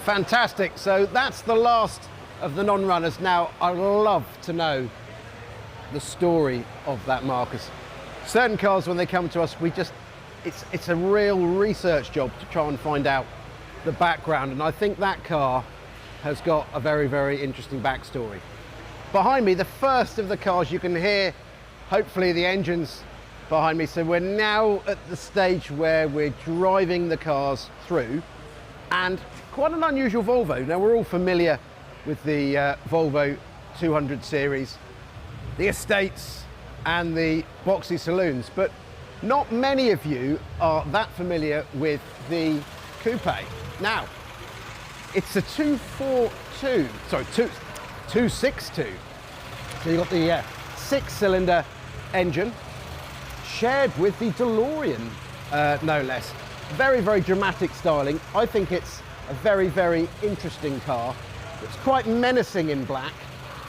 [SPEAKER 2] Fantastic. So that's the last of the non-runners. Now, I'd love to know the story of that Marcos. Certain cars, when they come to us, it's a real research job to try and find out the background, and I think that car has got a very, very interesting backstory. Behind me, the first of the cars, you can hear hopefully the engines behind me. So we're now at the stage where we're driving the cars through, and quite an unusual Volvo. Now, we're all familiar with the Volvo 200 series, the estates and the boxy saloons, but not many of you are that familiar with the coupe. Now, it's a 262. So you've got the 6-cylinder engine shared with the DeLorean, no less. Very, very dramatic styling. I think it's a very, very interesting car. It's quite menacing in black.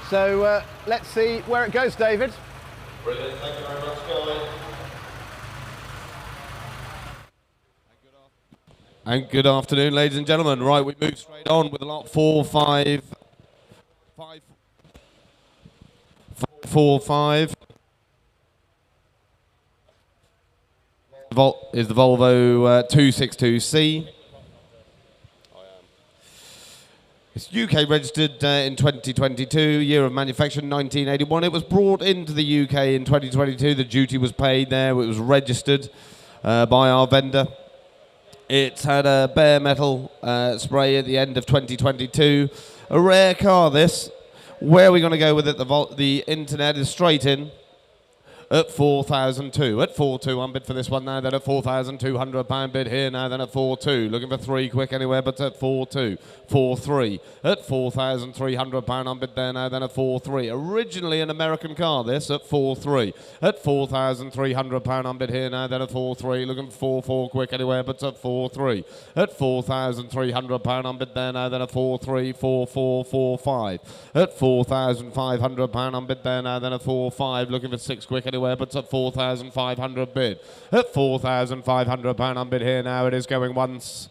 [SPEAKER 2] So let's see where it goes, David.
[SPEAKER 1] Brilliant, thank you very much, guys.
[SPEAKER 4] And good afternoon, ladies and gentlemen. Right, we move straight on with a lot 4, 5, 5, 4, 5. Is the Volvo 262C. It's UK registered in 2022, year of manufacture 1981. It was brought into the UK in 2022. The duty was paid there. It was registered by our vendor. It's had a bare metal spray at the end of 2022. A rare car, this. Where are we going to go with it? The internet is straight in at 4,002. At 4.2, I'm bid for this one now. Then at £4,200 bid here now. Then at 4.2. Looking for 3 quick anywhere, but at 4.2. 4.3. At £4,300 I'm bid there now. Then at 4.3. Originally an American car, this, at 4.3. At £4,300 I'm bid here now. Then at 4.3. Looking for 4.4 quick anywhere, but at 4.3. At £4,300 I'm bid there now. Then at 4.3. 4.4. 4.5. At £4,500 I'm bid there now. Then at 4.5. Looking for 6 quick anywhere, but at 4,500 bid. At £4,500 I'm bid here now. It is going once,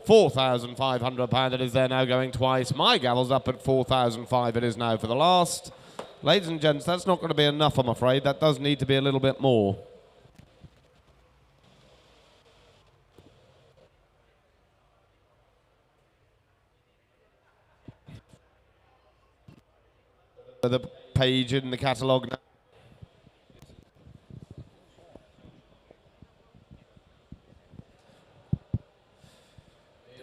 [SPEAKER 4] £4,500 it is there now going twice. My gavel's up at 4,005 it is now for the last. Ladies and gents, that's not going to be enough, I'm afraid. That does need to be a little bit more. The page in the catalogue now.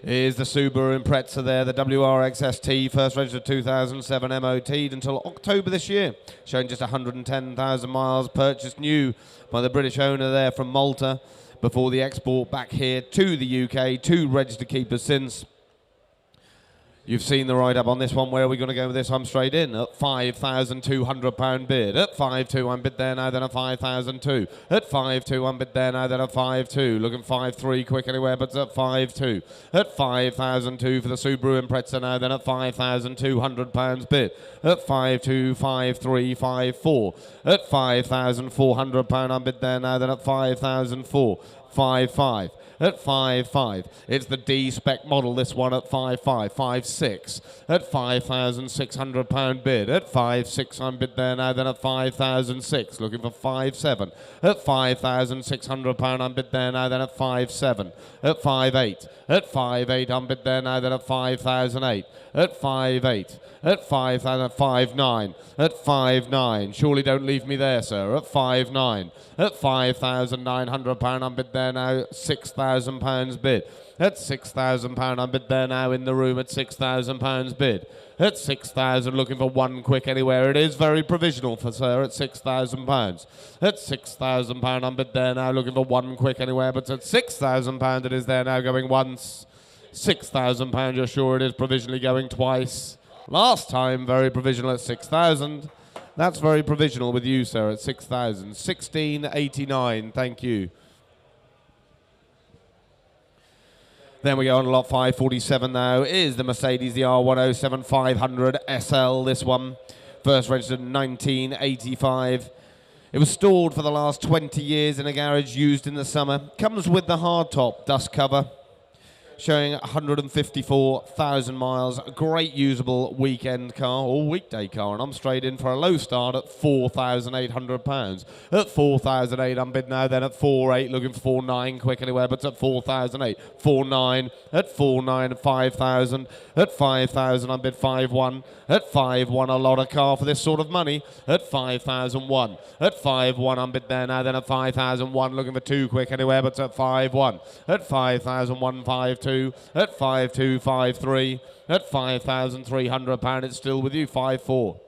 [SPEAKER 4] Is the Subaru Impreza there, the WRX ST, first registered 2007, MOT'd until October this year, showing just 110,000 miles, purchased new by the British owner there from Malta before the export back here to the UK, 2 registered keepers since. You've seen the write-up on this one. Where are we going to go with this? I'm straight in at £5,200 bid. At 5.2, I'm bid there now, then at 5,002. At 5.2, I'm bid there now, then at 5.2. Looking 5.3 quick anywhere, but it's at 5.2. At 5,002 for the Subaru Impreza now, then at £5,200 bid. At 5.2, 5.3, 5.4. At £5,400, I'm bid there now, then at 5,004. 5.5. At 5.5. It's the D-spec model, this one at 5.5, 5.6. At £5,600 bid. At 5.6 I'm bid there now, then at 5,006. Looking for 5.7. At £5,600 I'm bid there now, then at 5.7. At 5.8. At 5.8 I'm bid there now, then at 5,008. At 5.8. At 5,000, at 5.9. At 5.9. Surely don't leave me there, sir. At 5.9. At £5,900 I'm bid there now, £6,000 bid. At £6,000 I'm bid there now in the room at £6,000 bid. At 6,000 looking for one quick anywhere. It is very provisional for sir at £6,000. At £6,000 I'm bid there now looking for one quick anywhere, but at £6,000 it is there now going once. £6,000 you're sure it is provisionally going twice. Last time very provisional at 6,000. That's very provisional with you, sir, at 6,000. 1689, thank you. Then we go on lot 547 now. Is the Mercedes, the R107 500 SL, this one. First registered in 1985. It was stored for the last 20 years in a garage, used in the summer. Comes with the hardtop dust cover, showing 154,000 miles. A great usable weekend car or weekday car, and I'm straight in for a low start at £4,800. At 4,008 I'm bid now, then at 4.8 looking for 4.9 quick anywhere, but at 4,008. 4.9. At 4.9 at 5,000. At 5,000 I'm bid 5.1. At 5.1 a lot of car for this sort of money. At 5,001. At 5.1 I'm bid there now, then at 5,001 looking for 2 quick anywhere, but at 5.1. At 5,001 5.2. At 5.2, 5.3. At £5,300 it's still with you. 5.4.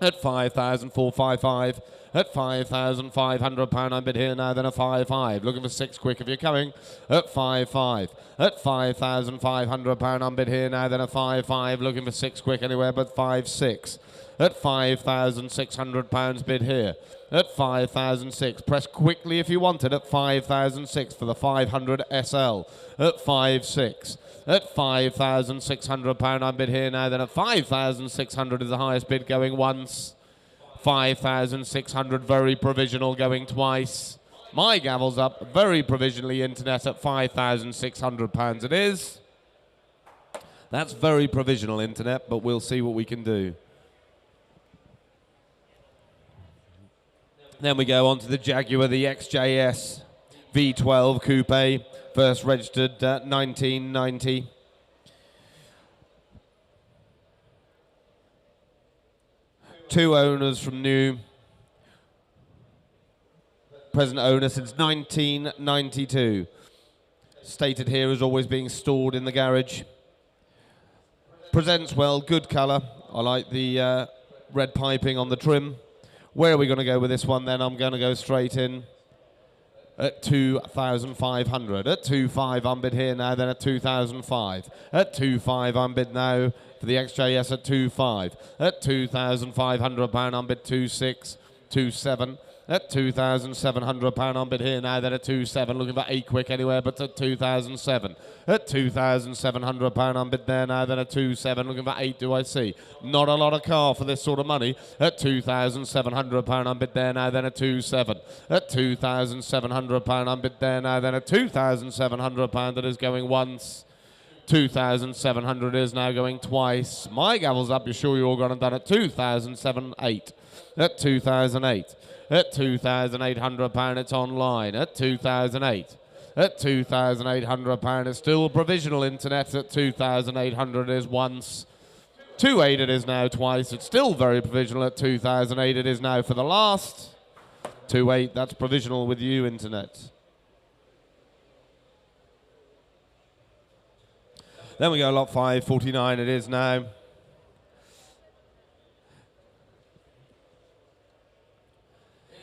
[SPEAKER 4] At 5,455. At £5,500 I'm bid here now, then a 5.5. Looking for 6 quick if you're coming. At 5.5. At £5,500 I'm bid here now, then a 5.5. Looking for 6 quick anywhere, but 5.6. At £5,600 bid here. At 5,006. Press quickly if you want it. At 5,006 for the 500 SL. At 5.6. At £5,600 I'm bid here now, then at 5,600 is the highest bid going once. 5,600 very provisional going twice. My gavel's up very provisionally, internet at £5,600 it is. That's very provisional, internet, but we'll see what we can do. Then we go on to the Jaguar, the XJS V12 Coupe, first registered 1990. Two owners from new. Present owner since 1992. Stated here as always being stored in the garage. Presents well, good colour. I like the red piping on the trim. Where are we going to go with this one then? I'm going to go straight in at 2,500. At 2.5 I'm bid here now, then at 2,005. At 2.5 I'm bid now for the XJS at 2.5. At £2,500 I'm bid 2.6, 2.7. At £2,700 I'm bid here now, then at 2.7. Looking for 8 quick anywhere, but at 2,007. At £2,700 I'm bid there now, then at 2.7. Looking for 8 do I see. Not a lot of car for this sort of money. At £2,700 I'm bid there now, then at 2.7. At £2,700 I'm bid there now, then at £2,700 that is going once. 2,700 is now going twice. My gavel's up. You're sure you're all gone and done at 2,008. At 2,008. At £2,800 it's online. At 2,008. At £2,800 it's still provisional internet. At 2,800 is once. 2.8 it is now twice. It's still very provisional. At 2,008 it is now for the last. 2.8, that's provisional with you internet. Then we go lot 549 it is now.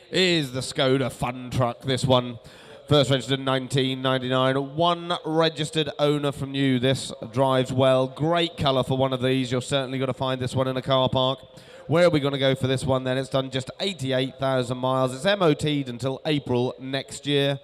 [SPEAKER 4] Is the Skoda Fun Truck, this one. First registered in 1999. One registered owner from you. This drives well. Great colour for one of these. You're certainly going to find this one in a car park. Where are we going to go for this one then? It's done just 88,000 miles. It's MOT'd until April next year.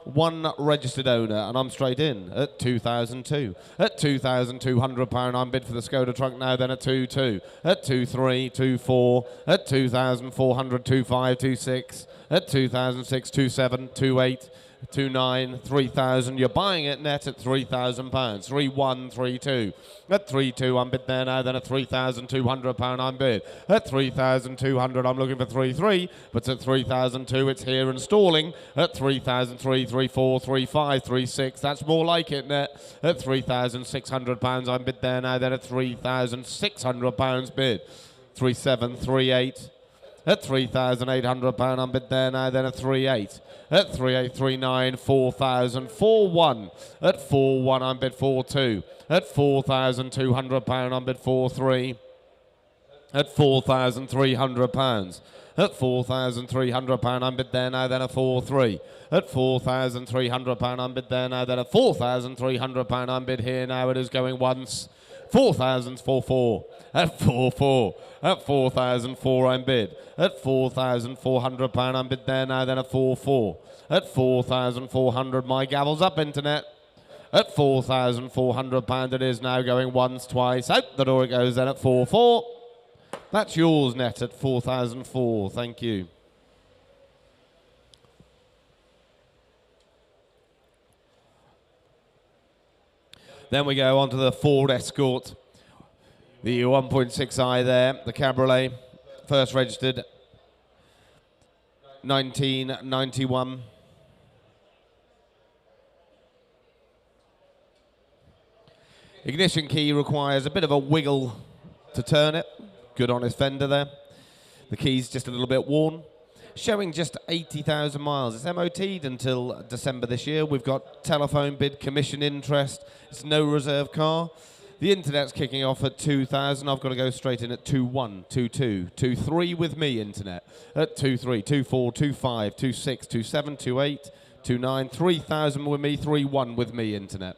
[SPEAKER 4] One registered owner, and I'm straight in at 2,002. At £2,200, I'm bid for the Skoda truck now, then at 2.2. At 2.3, 2.4. At 2,400, 2.5, 2.6. At 2,006, 2.7, 2.8. 2.9, 3,000. You're buying it net at £3,000. 3.1, 3.2. At 3.2, I'm bid there now. Then at £3,200, I'm bid. At 3,200, I'm looking for 3.3. But at 3,002, it's here and stalling. At 3,003, 3.4, 3.5, 3.6. That's more like it net. At £3,600, I'm bid there now. Then at £3,600 bid. 3.7, 3.8. At £3,800, I'm bid there now. Then at 3.8. At 3.8, 3.9, 4,000, 4.1. At 4.1, I'm bid 4.2. At £4,200, I'm bid 4.3. At £4,300. At £4,300, I'm bid there now. Then at 4.3. At £4,300, I'm bid there now. Then at £4,300, I'm bid here now. It is going once. 4,004. At 4.4. At 4,004 I'm bid. At £4,400 I'm bid there now. Then at 4.4. At 4,400 my gavel's up internet. At £4,400 it is now going once, twice. Out the door it goes then at 4.4. That's yours net at 4,004. Thank you. Then we go on to the Ford Escort, the 1.6i there, the Cabriolet, first registered 1991. Ignition key requires a bit of a wiggle to turn it. Good honest fender there. The key's just a little bit worn. Showing just 80,000 miles. It's MOT'd until December this year. We've got telephone bid, commission interest. It's no reserve car. The internet's kicking off at 2,000. I've got to go straight in at 2.1, 2.2, 2.3 with me internet. At 2.3, 2.4, 2.5, 2.6, 2.7, 2.8, 2.9, 3,000 with me, 3.1 with me internet.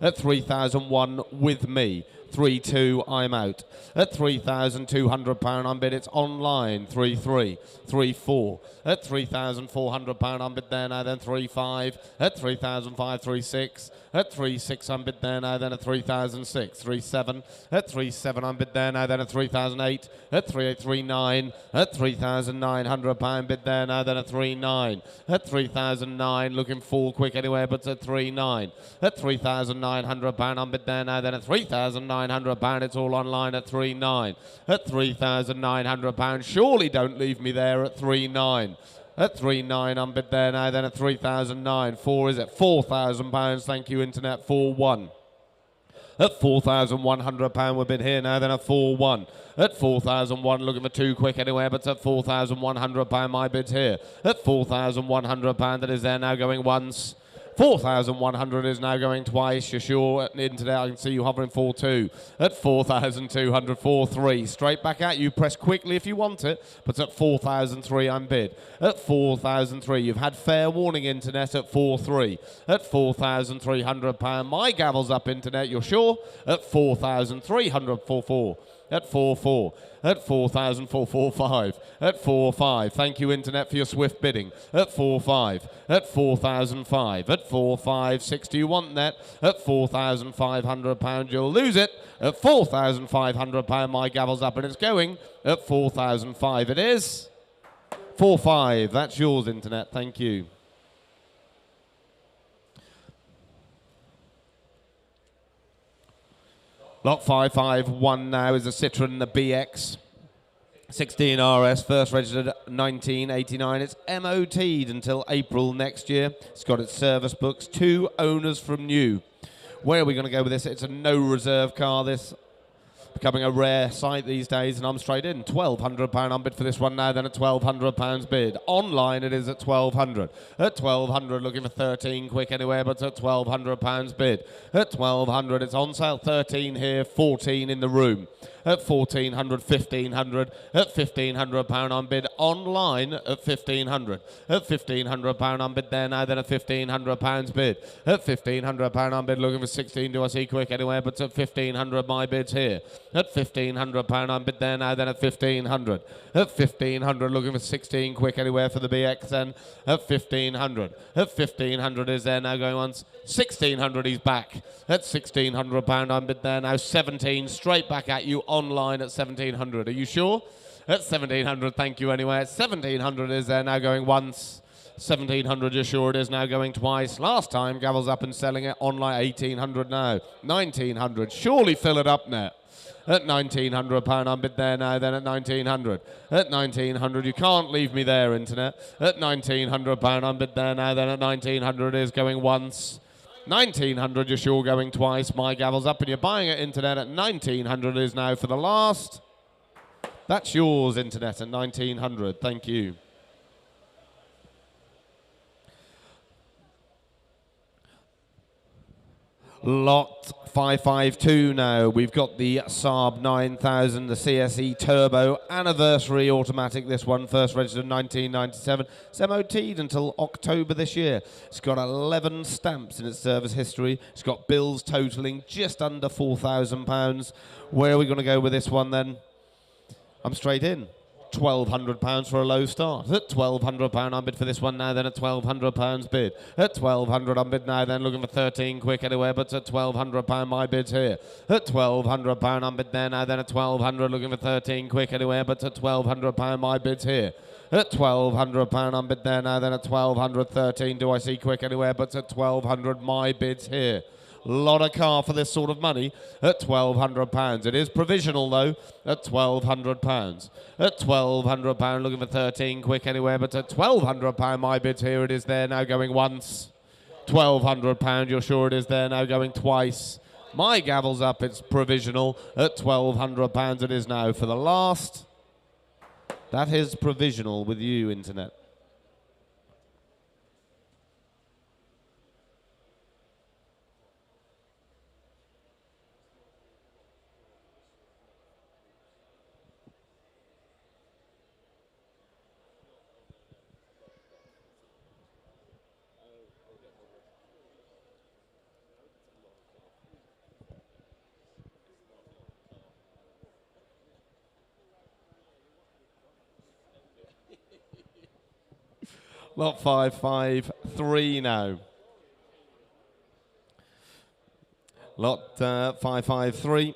[SPEAKER 4] At 3,001 with me. 3.2, I'm out. At £3,200, I'm bid. It's online. 3.3, 3.4. At £3,400, I'm bid there now. Then 3.5. At 3,005, 3.6. At 3.6, I'm bid there now. Then at 3,006, 3.7. At 3.7, I'm bid there now. Then at 3,008. At 3.8, 3.9. At £3,900 bid there now. Then at 3.9. At 3,009, looking full quick anywhere, but at 3.9. At £3,900, I'm bid there now. Then at 3,900, it's all online at 3.9. At £3,900, surely don't leave me there at 3.9. At 3.9, I'm bid there now. Then at 3,009, 4 is it? £4,000. Thank you, internet. 4.1. At £4,100, we're bid here now. Then at 4.1. At 4,001, looking for too quick anywhere, but at £4,100, my bid's here. At £4,100, that is there now going once. 4,100 is now going twice. You're sure at the internet I can see you hovering 4.2. At 4,200, 4.3. Straight back at you. Press quickly if you want it. But at 4,003 I'm bid. At 4,003 you've had fair warning internet at 4.3. At £4,300 my gavel's up internet. You're sure? At 4,300, 4.4. At 4.4. At 4,445. At 4.5. Thank you, internet, for your swift bidding. At 4.5. At 4,005. At 4.56. Do you want that? At £4,500, you'll lose it. At £4,500, my gavel's up and it's going. At 4,005 it is. 4.5. That's yours, internet. Thank you. Lot 551 now is a Citroen, the BX. 16 RS, first registered 1989. It's MOT'd until April next year. It's got its service books, 2 owners from new. Where are we going to go with this? It's a no reserve car, this. Becoming a rare sight these days, and I'm straight in. £1,200 unbid for this one now, then at £1,200 bid. Online it is at £1,200. At £1,200 looking for 13 quick anywhere, but at £1,200 bid. At £1,200 it's on sale, 13 here, 14 in the room. At £1,400, £1,500. At £1,500 unbid. Online at £1,500. At £1,500 unbid there now, then at £1,500 bid. At £1,500 unbid looking for 16, do I see quick anywhere, but at £1,500 my bid's here. At £1,500 unbid there now, then at £1,500. At £1,500 looking for 16 quick anywhere for the BX then. At £1,500. At £1,500 is there now going once. £1,600 he's back. At £1,600 unbid there now. 17 straight back at you online at £1,700. Are you sure? At £1,700, thank you anyway. At £1,700 is there now going once. £1,700, you're sure it is now going twice. Last time, Gavel's up and selling it online. £1,800 now. £1,900. Surely fill it up now. At £1,900 unbid there now, then at £1,900. At £1,900, you can't leave me there, Internet. At £1,900 unbid there now, then at £1,900 is going once. £1,900, you're sure going twice. My Gavel's up and you're buying it, Internet, at £1,900 is now for the last. That's yours, Internet, at £1,900. Thank you. Lot 552 now. We've got the Saab 9000, the CSE Turbo Anniversary Automatic. This one first registered in 1997. It's MOT'd until October this year. It's got 11 stamps in its service history. It's got bills totaling just under £4,000. Where are we going to go with this one then? I'm straight in. £1,200 for a low start. At £1,200 unbid for this one now, then at £1,200 bid. At £1,200 unbid now, then looking for 13 quick anywhere, but at £1,200 my bid's here. At £1,200 unbid there now, then at £1,200 looking for 13 quick anywhere, but at £1,200 my bid's here. At £1,200 unbid there now, then at £1,200 13 do I see quick anywhere, but at £1,200 my bid's here. Lot of car for this sort of money at £1,200. It is provisional though at £1,200. At £1,200 looking for 13 quick anywhere, but at £1,200 my bid's here. It is there now going once. £1,200, you're sure it is there now going twice. My Gavel's up, it's provisional at £1,200. It is now for the last. That is provisional with you, Internet. Lot 553 now. Lot 553.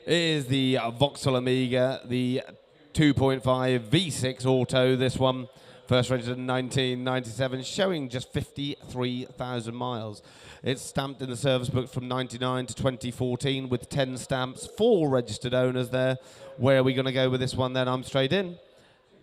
[SPEAKER 4] Is the Vauxhall Amiga, the 2.5 V6 Auto, this one. First registered in 1997, showing just 53,000 miles. It's stamped in the service book from 99 to 2014 with 10 stamps, 4 registered owners there. Where are we going to go with this one then? I'm straight in.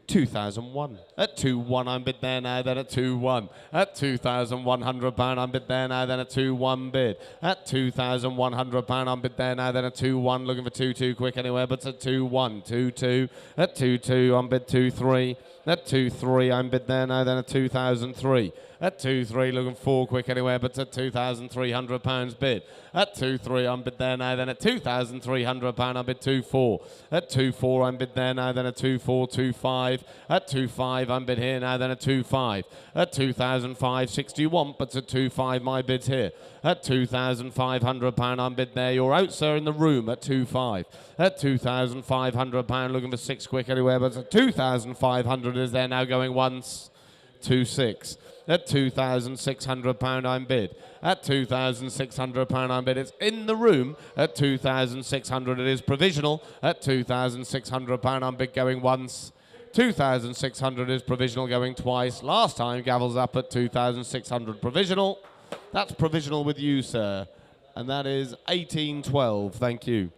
[SPEAKER 4] 2001. At 2-1 I'm bid there now, then at 2-1. At £2,100 I'm bid there now, then at 2-1 bid. At £2,100 I'm bid there now, then at 2-1. Looking for 2-2 quick anywhere, but at 2-1. 2-2. At 2-2 I'm bid 2-3. At 2-3 I'm bid there now, then at 2003. At 2-3 looking 4 quick anywhere, but at £2,300 bid. At 2-3 I'm bid there now, then at £2,300 I'm bid 2-4. At 2-4 I'm bid there now, then at 2-4, 2-5. At 2-5 I'm bid here now, then at 2-5. At 2,005 60 you want, but at 2-5 my bid's here. At £2,500 I'm bid there. You're out, sir, in the room at 2-5. At £2,500 looking for 6 quick anywhere, but at 2,500 is there now going once. 2-6. At £2,600 I'm bid. At £2,600 I'm bid. It's in the room at 2,600. It is provisional at £2,600 I'm bid going once. 2,600 is provisional going twice. Last time, gavel's up at 2,600 provisional. That's provisional with you, sir. And that is 1812. Thank you.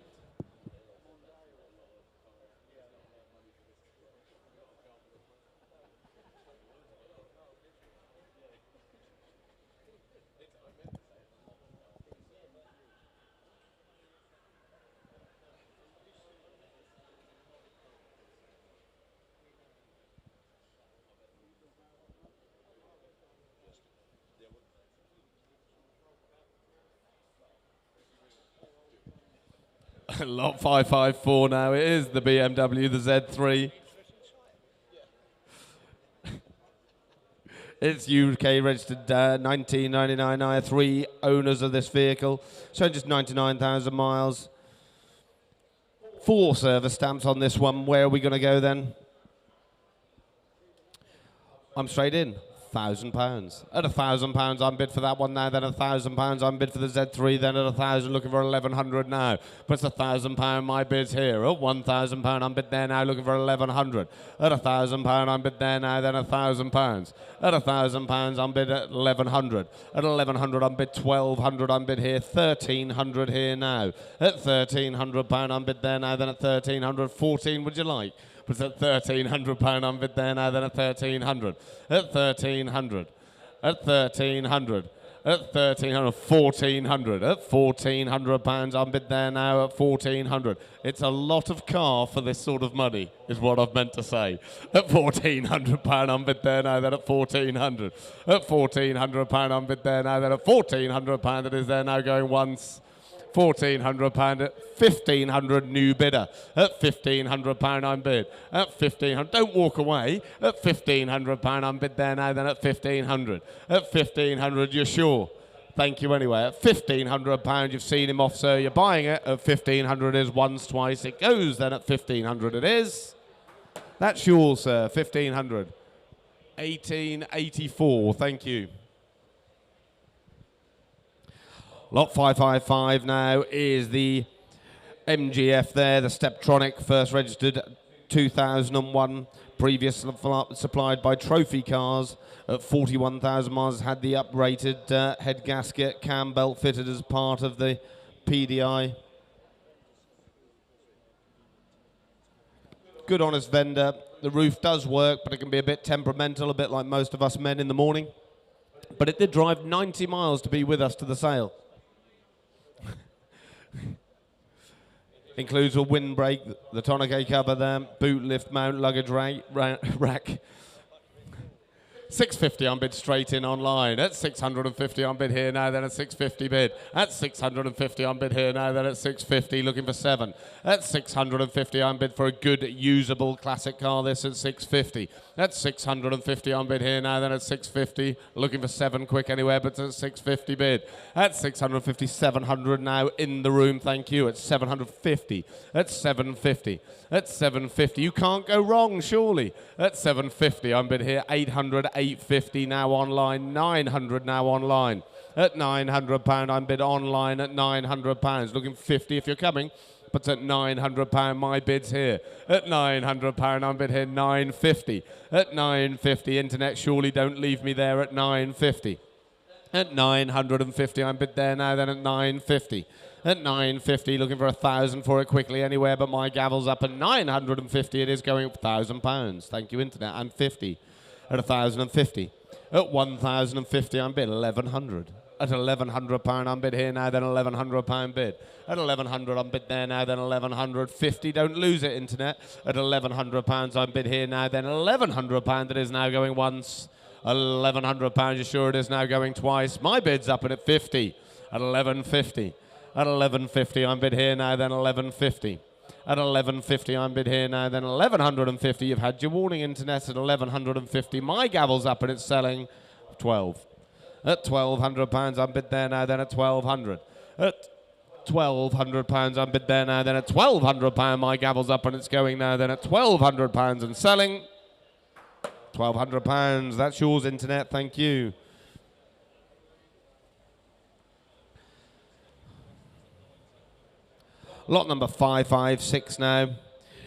[SPEAKER 4] Lot 554 now. It is the BMW, the Z3. It's UK registered 1999. I have 3 owners of this vehicle. So just 99,000 miles. 4 service stamps on this one. Where are we going to go then? I'm straight in. £1,000. At £1,000, I'm bid for that one now. Then £1,000, I'm bid for the Z3. Then at 1,000, looking for 1,100 now. But it's £1,000. My bid's here. At £1,000, I'm bid there now, looking for 1,100. At £1,000, I'm bid there now. Then £1,000. At £1,000, I'm bid at 1,100. At 1,100, I'm bid 1,200. I'm bid here. 1,300 here now. At £1,300, I'm bid there now. Then at 1,300, 14. Would you like? But at £1,300, I'm bid there now, then at 1,300. At 1,300. At 1,300. At 1,300. 1,400. At £1,400, I'm bid there now at 1,400. It's a lot of car for this sort of money, is what I've meant to say. At £1,400, I'm bid there now, then at 1,400. At £1,400, I'm bid there now, then at £1,400, that is there now going once. £1,400 at 1,500 new bidder. At £1,500 I'm bid. At 1,500, don't walk away. At £1,500 I'm bid there now, then at 1,500. At 1,500, you're sure? Thank you anyway. At £1,500 you've seen him off, sir. You're buying it. At 1,500 is once, twice. It goes then at 1,500 it is. That's yours, sir. 1,500. 1884. Thank you. Lot 555 now is the MGF there, the Steptronic, first registered 2001, previous supplied by Trophy Cars at 41,000 miles, had the uprated head gasket, cam belt fitted as part of the PDI. Good honest vendor. The roof does work, but it can be a bit temperamental, a bit like most of us men in the morning. But it did drive 90 miles to be with us to the sale. Includes a windbreak, the tonneau cover there, boot lift mount, luggage rack. 650 on bid straight in online. At 650 on bid here now, then at 650 bid. At 650 on bid here now, then at 650, looking for 7. At 650 on bid for a good, usable classic car, this at 650. At 650 on bid here now, then at 650, looking for 7 quick anywhere, but at 650 bid. At 650, 700 now in the room, thank you. At 750. At 750. At 750, you can't go wrong, surely. At 750, I'm bid here, 800, 850 now online, 900 now online. At £900, I'm bid online at £900. Looking 50 if you're coming, but at £900, my bid's here. At £900, I'm bid here, 950. At 950, internet, surely don't leave me there at 950. At 950, I'm bid there now, then at 950. At 950, looking for 1,000 for it quickly anywhere, but my gavel's up at 950. It is going up £1,000. Thank you, internet. And 50 at 1,050. At 1,050, I'm bid 1,100. At £1,100, I'm bid here now, then £1,100 bid. At 1,100, I'm bid there now, then 1,150. Don't lose it, internet. At £1,100, I'm bid here now, then £1,100. It is now going once. £1,100, you're sure it is now going twice. My bid's up at 50. At 1,150. At 1,150, I'm bid here now, then 1,150. At 1,150, I'm bid here now, then 1,150. You've had your warning, internet, at 1,150. My gavel's up and it's selling 12. At £1,200, I'm bid there now, then at 1,200. At £1,200, I'm bid there now, then at £1,200. My gavel's up and it's going now, then at £1,200 and selling £1,200. That's yours, internet. Thank you. Lot number 556 now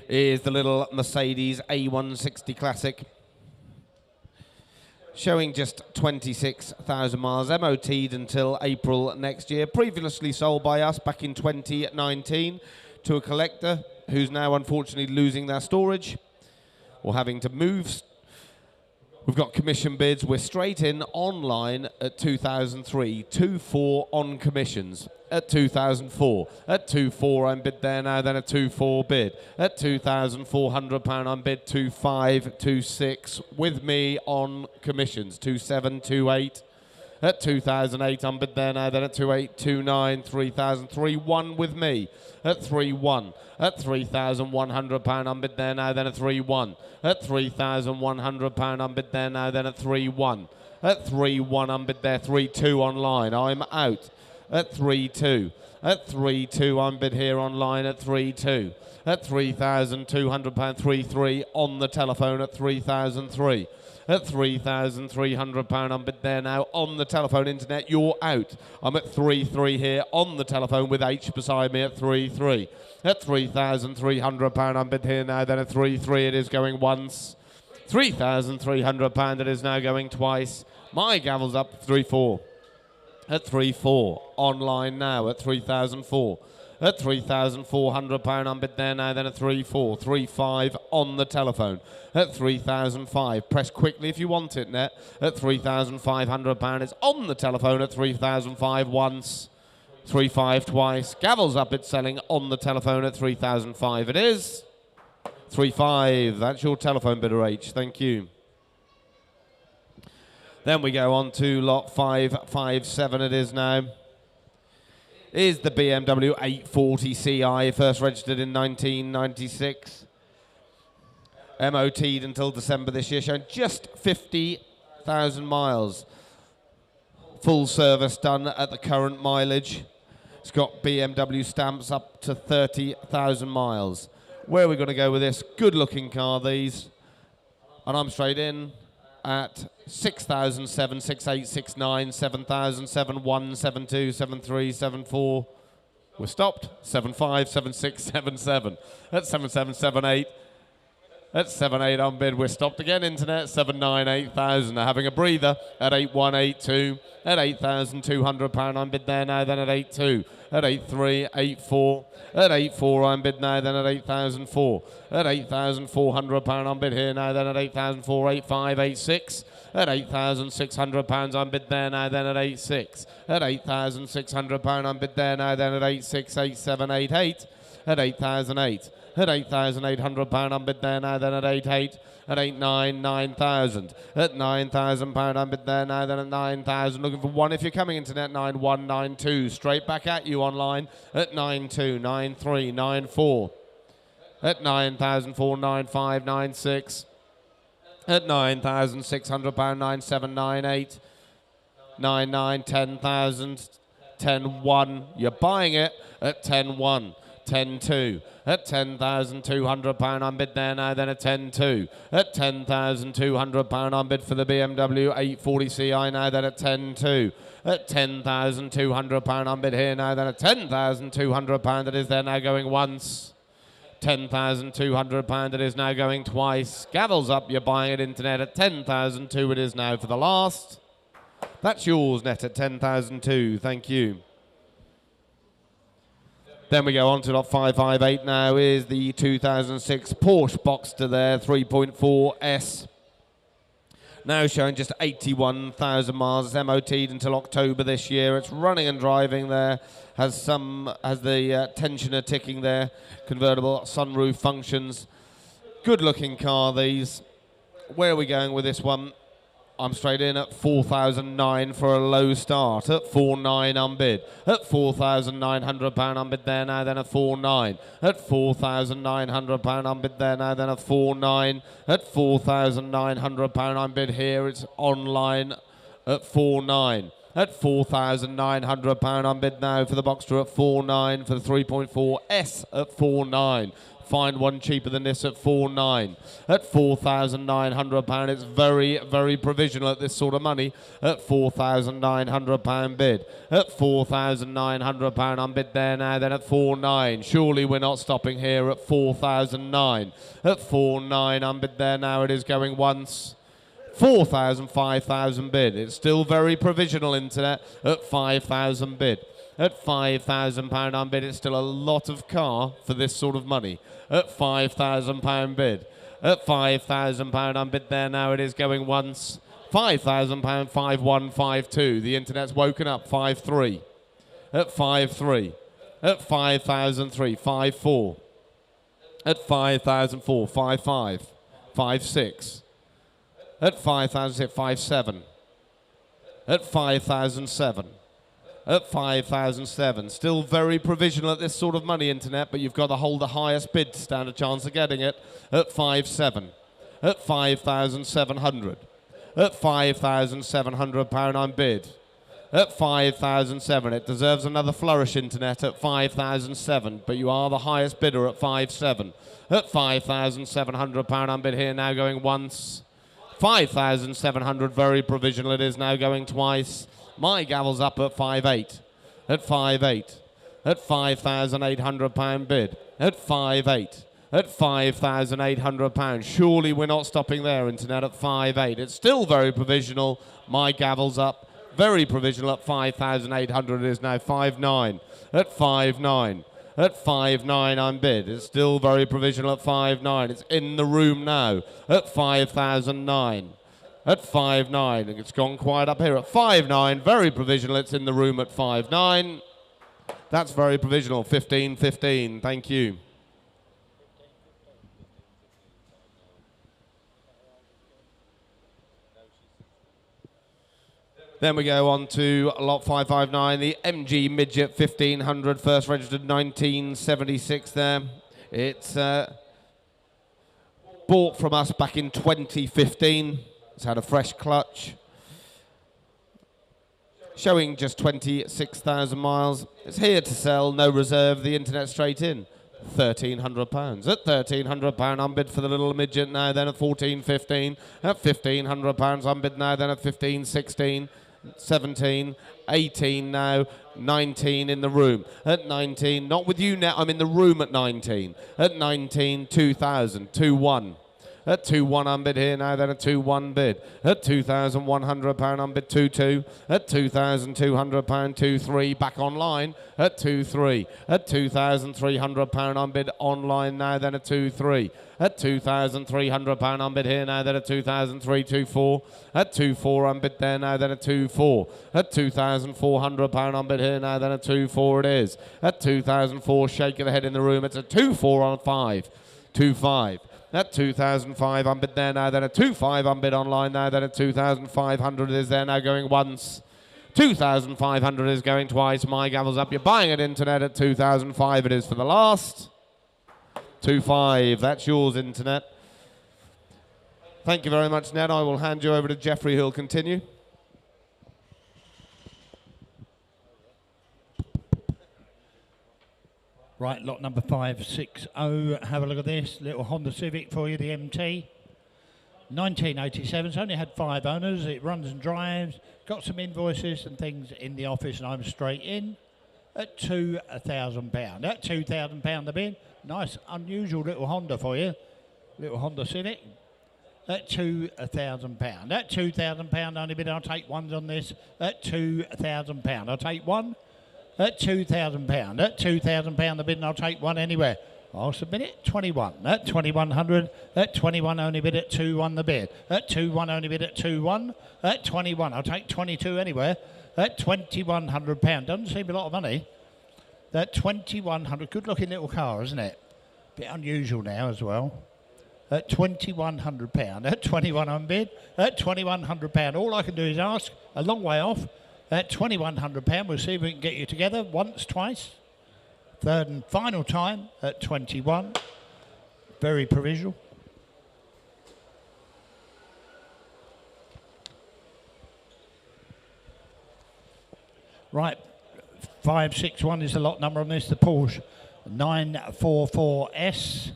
[SPEAKER 4] is the little Mercedes A160 Classic, showing just 26,000 miles, MOT'd until April next year. Previously sold by us back in 2019 to a collector who's now unfortunately losing their storage or having to move. We've got commission bids. We're straight in online at 2003, 2.4 on commissions at 2004. At 2.4 I'm bid there now, then a 2.4 bid. At £2,400 I'm bid 2.5, 2.6 with me on commissions, 2.7, 2.8. At 2008 I'm bid there now, then at 2.8, 2.9, 3,000, 3.1 with me. At 3.1. At £3,100 I'm bid there now, then at 3.1. At £3,100 I'm bid there now, then at 3.1. At 3.1 I'm bid there, 3.2 online. I'm out. At 3.2. At 3.2 I'm bid here online at 3.2. At £3,200, 3.3 on the telephone at 3,003. At £3,300 I'm bid there now on the telephone internet. You're out. I'm at 3.3 here on the telephone with H beside me at 3.3. At £3,300 I'm bid here now, then at 3.3 it is going once. £3,300 it is now going twice. My gavel's up 3.4. At 3.4 online now at 3,004. At £3,400 I'm bid there now, then at 3.4. 3.5 on the telephone. At 3,005. Press quickly if you want it, net. At £3,500 it's on the telephone at 3,005 once. 3.5 twice. Gavel's up, it's selling on the telephone at 3,005. It is 3.5. That's your telephone bidder H. Thank you. Then we go on to lot 557. It is now. Is the BMW 840 Ci, first registered in 1996. MOT'd until December this year, showing just 50,000 miles. Full service done at the current mileage. It's got BMW stamps up to 30,000 miles. Where are we going to go with this? Good looking car, these. And I'm straight in at 6,007, 6,8, 6,9, 7,000, 7,1, 7,2, 7,3, 7,4. We're stopped. 7,5, 7,6, 7,7. At 7,7, 7,8. At 7,8 on bid. We're stopped again, internet. 7,9, 8,000. They're having a breather at 8,182. At £8,200 on bid there now, then at 8.2. At 8.3, 8.4. At 8.4 on bid now, then at 8,004. At £8,400 on bid here now, then at 8,004, 8.5, 8.6. At £8,600 on bid there now, then at 8.6. At £8,600 on bid there now, then at 8.6, 8.7, 8.8. At 8,008. At £8,800 on bid there now, then at 8.8. At 8.9, 9,000. At £9,000 on bid there now, then at 9,000. Looking for one if you're coming into net 9.1, 9.2. Straight back at you online at 9.2, 9.3, 9.4. At 9,004, 9.5, 9.6. At £9,600, 9.7, 9.8. 9.9, 10,000. 10.1. You're buying it at 10.1. 10.2. At £10,200 on bid there now, then at 10.2. At £10,200 on bid for the BMW 840 Ci now, then at 10.2. At £10,200 on bid here now, then at £10,200 it is there now going once. £10,200 it is now going twice. Gavel's up, you're buying it internet at 10,002 it is now for the last. That's yours net at 10,002, thank you. Then we go on to lot 558 now is the 2006 Porsche Boxster there, 3.4 S. Now showing just 81,000 miles. It's MOT'd until October this year. It's running and driving there. Has the tensioner ticking there. Convertible sunroof functions. Good looking car these. Where are we going with this one? I'm straight in at 4,009 for a low start. At 4,9 unbid. At £4,900 unbid there now, then at 4,9. At £4,900 unbid there now, then at 4,9. At £4,900 unbid here. It's online at 4,9. at £4,900 unbid now for the Boxster at 4.9, for the 3.4S at 4.9. Find one cheaper than this at 4.9. At £4,900, it's very, very provisional at this sort of money. At £4,900 bid. At £4,900 unbid there now, then at 4.9. Surely we're not stopping here at 4,009. At 4.9 unbid there now, it is going once. 4,000, 5,000 bid. It's still very provisional internet at 5,000 bid. At £5,000 unbid, it's still a lot of car for this sort of money. At £5,000 bid. At £5,000 unbid there now, it is going once. £5,000, 5,152. The internet's woken up, 5.3. At 5.3. At 5,003, 5.4. At 5,004, 5.5. 5.6. At 5,006, 5.7. At 5,007. At 5,007. Still very provisional at this sort of money, internet, but you've got to hold the highest bid to stand a chance of getting it. At 5.7. At 5,700. At £5,700 I'm bid. At 5,007. It deserves another flourish, internet, at 5,007, but you are the highest bidder at 5.7. At £5,700 I'm bid here now, going once. 5,700, very provisional it is now, going twice. My gavel's up at 5.8. At 5.8. At £5,800 bid. At 5.8. At £5,800. Surely we're not stopping there, internet, at 5.8. It's still very provisional. My gavel's up. Very provisional at 5,800. It is now 5.9. At 5.9. At 5.9 I'm bid. It's still very provisional at 5.9. It's in the room now. At 5,009. At 5.9. It's gone quiet up here at 5.9. Very provisional. It's in the room at 5.9. That's very provisional. 15.15. Thank you. Then we go on to lot 559, the MG Midget 1500, first registered 1976 there. It's bought from us back in 2015. It's had a fresh clutch. Showing just 26,000 miles. It's here to sell, no reserve, the internet straight in. £1,300. At £1,300 I'm bid for the little midget now, then at 14.15. At £1,500 I'm bid now, then at 15.16. 17, 18 now, 19 in the room. At 19, not with you now, I'm in the room at 19. At 19, 2,000, 2-1. At 2-1 I'm bid here now, then a 2-1 bid. At £2,100 I'm bid 2-2. At £2,200 2-3 back online. At 2-3. At £2,300 I'm bid online now, then a 2-3. At £2,300 I'm bid here now, then a 2,003 2-4. At 2-4 I'm bid there now, then a 2-4. At £2,400 I'm bid here now, then a 2-4 it is. At 2,004, shake of the head in the room. It's a 2-4 on 5. 2-5. At 2,005 I'm bid there now, then a 2-5 I'm bid online now, then a 2,500 is there now, going once. 2,500 is going twice. My gavel's up. You're buying it, internet, at 2,005 it is for the last. 2.5, that's yours, internet. Thank you very much, Ned. I will hand you over to Jeffrey, who'll continue.
[SPEAKER 3] Right, lot number 560. Have a look at this little Honda Civic for you, the MT. 1987. It's only had 5 owners. It runs and drives. Got some invoices and things in the office, and I'm straight in at £2,000. At £2,000 a bid. Nice, unusual little Honda for you. Little Honda Civic. At £2,000. At £2,000 only bid. I'll take ones on this. At £2,000. I'll take one. At £2,000. At £2,000 the bid, and I'll take one anywhere. I'll submit it. 21. At 2,100. At 21 only bid at 2-1 the bid. At 2-1 only bid at 2-1. At 21. I'll take 22 anywhere. At £2,100. Doesn't seem a lot of money. That 2,100. Good looking little car, isn't it? Bit unusual now as well. At £2,100. At 21 on bid. At £2,100. All I can do is ask. A long way off. At £2,100, we'll see if we can get you together once, twice. Third and final time at 21. Very provisional. Right, 561 is the lot number on this, the Porsche 944S.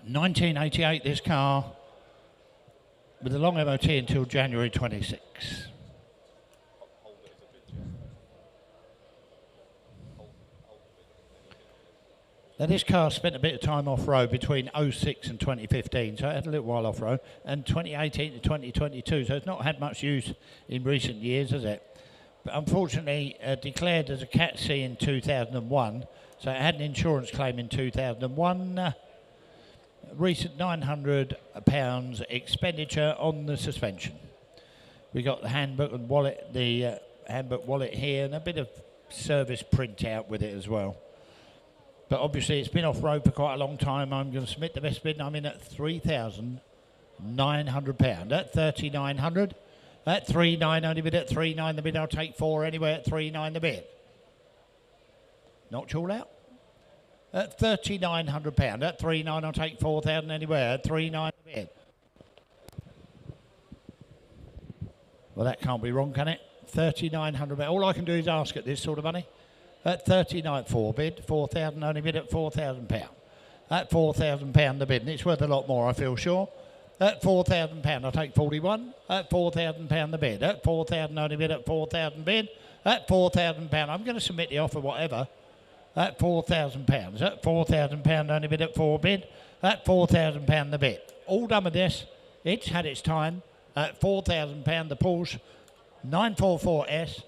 [SPEAKER 3] 1988, this car, with a long MOT until January 26. Now this car spent a bit of time off-road between 06 and 2015, so it had a little while off-road, and 2018 to 2022, so it's not had much use in recent years, has it? But unfortunately, declared as a Cat C in 2001, so it had an insurance claim in 2001. Recent £900 expenditure on the suspension. We got the handbook and wallet, the handbook wallet here, and a bit of service printout with it as well. But obviously it's been off-road for quite a long time. I'm going to submit the best bid, and I'm in at £3,900. At 3,900. At 3,900 only bid. At 3,900 the bid. I'll take 4 anyway. At 3,900 the bid. Knocked you all out. At £3,900. At 3,900 I'll take 4,000 anywhere. At 3,900 the bid. Well, that can't be wrong, can it? 3,900. All I can do is ask at this sort of money. At 39, 4 bid, 4,000 only bid at £4,000. At £4,000 the bid, and it's worth a lot more, I feel sure. At £4,000, I'll take 41. At £4,000 the bid. At 4,000 only bid at 4,000 bid. At £4,000, I'm going to submit the offer, whatever. At £4,000. At £4,000 only bid at 4 bid. At £4,000 the bid. All done with this. It's had its time. At £4,000, the Porsche 944S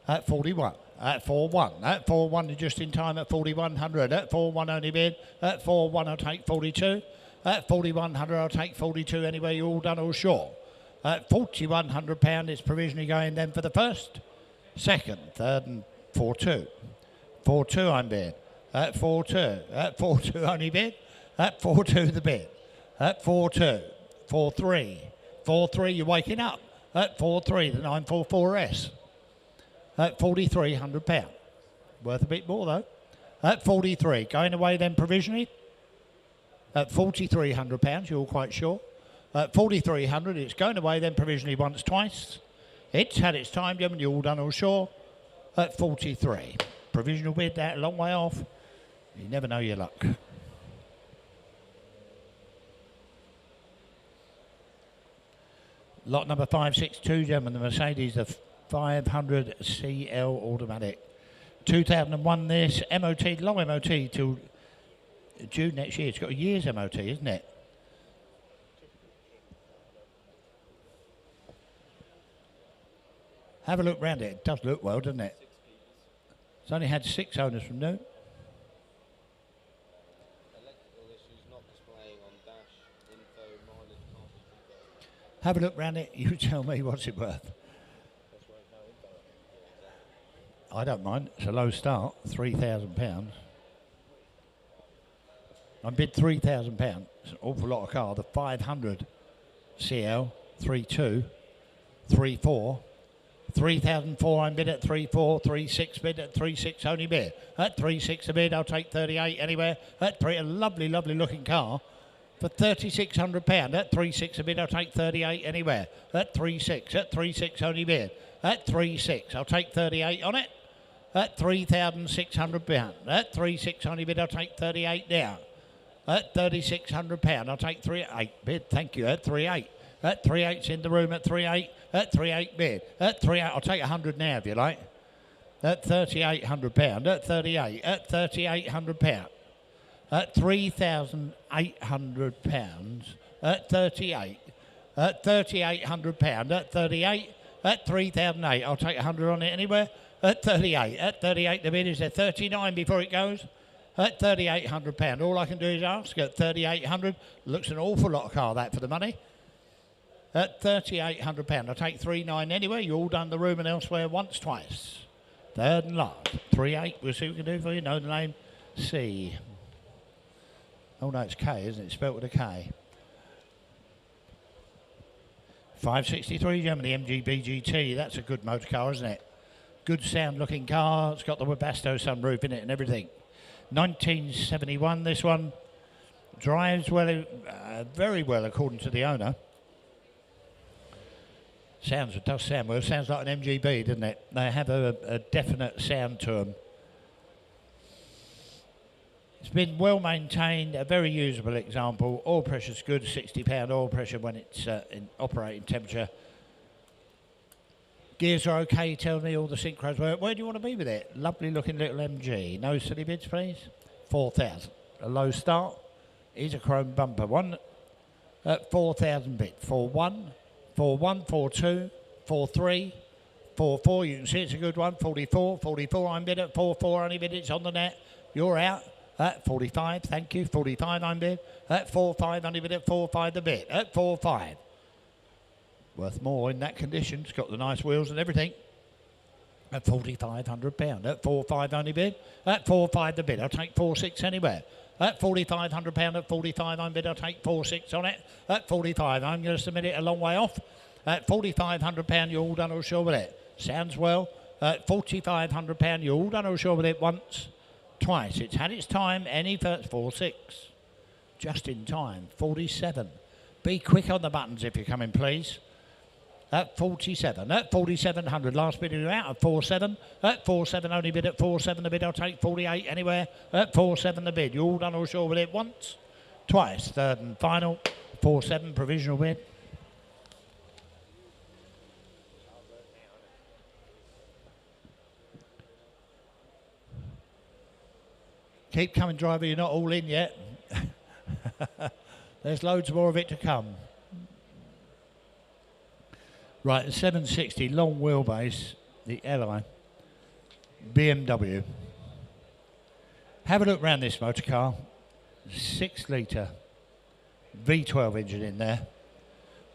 [SPEAKER 3] at 41. At 4-1. At 4-1 just in time at 4,100. At 4-1 only bid. At 4-1 I'll take 42. At 4,100 I'll take 42 anyway. You're all done or sure. At £4,100 it's provisionally going then for the first, second, third and 4-2. 4-2 I'm bid. At 4-2. At 4-2 only bid. At 4-2 the bid. At 4-2. 4-3. 4-3 you're waking up. At 4-3 the 944S. At £4,300. Worth a bit more though. At 43, going away then provisionally. At £4,300, you're all quite sure. At 4,300, it's going away then provisionally once, twice. It's had its time, gentlemen, you're all done all sure. At 43. Provisional bid, that a long way off. You never know your luck. Lot number 562, gentlemen, the Mercedes, the 500 CL automatic. 2001 this, MOT, long MOT till June next year. It's got a year's MOT, isn't it? Have a look round it. It does look well, doesn't it? It's only had 6 owners from new. Have a look round it. You tell me what's it worth. I don't mind. It's a low start. £3,000. I bid £3,000. It's an awful lot of car. The 500 CL 32 34 3,004 I'm bid at 34 36 bid at 36 only bid at 36 a bid. I'll take 38 anywhere at 3. A lovely looking car for £3,600 at 36 a bid. I'll take 38 anywhere at 36 only bid at 36. I'll take 38 on it at £3,600 at 36 only bid. I'll take 38 now at £3,600. I'll take 38 bid. Thank you at 38. At 38's in the room at 38. At 38 bid. At 38, I'll take 100 now if you like. At £3,800. At 38. At £3,800. At £3,800. At 38. At £3,800. At 38. At 3,008. I'll take 100 on it anywhere. At 38. At 38 the bid is at 39 before it goes. At £3,800. All I can do is ask at 3,800. Looks an awful lot of car that for the money. At £3,800. I'll take 3,900 anyway. You all done the room and elsewhere once, twice. Third and last. 3,800. We'll see what we can do for you. Know the name. C. Oh no, it's K, isn't it? Spelt with a K. 563 Germany MGB-GT. That's a good motor car, isn't it? Good sound looking car. It's got the Webasto sunroof in it and everything. 1971 this one. Drives well, very well according to the owner. It does sound well. It sounds like an MGB, doesn't it? They have a definite sound to them. It's been well maintained, a very usable example. Oil pressure's good, £60 oil pressure when it's in operating temperature. Gears are okay, you tell me, all the synchros work. Where do you want to be with it? Lovely looking little MG. No silly bids, please. 4,000. A low start. Is a chrome bumper. One at 4,000 bid. 4-1, 4-1, 4-2, 4-3, 4-4. You can see it's a good one. 44, 44. I'm bid at 4-4. Only bid it's on the net. You're out. At 45, thank you. 45, I'm bid. At 4-5, only bid at 4-5 the bid. At 4-5. Worth more in that condition. It's got the nice wheels and everything. At £4,500. At 4-5, only bid. At 4-5 the bid. I'll take 4-6 anywhere. At £4,500. At 45, I'm bid. I'll take 4-6 on it. At 45, I'm going to submit it a long way off. At £4,500, you're all done or sure with it. Sounds well. At £4,500, you're all done or sure with it once. Twice. It's had its time. Any first 4-6. Just in time. 47. Be quick on the buttons if you're coming, please. At 47. At 4,700. Last bid you're out at 4-7. At 4-7 only bid at 4-7 the bid. I'll take 48 anywhere. At 4-7 the bid. You're all done or sure with it once. Twice. Third and final. 4-7 provisional bid. Keep coming, driver, you're not all in yet. There's loads more of it to come. Right, the 760 long wheelbase, the Li, BMW. Have a look round this motor car. 6 litre V12 engine in there.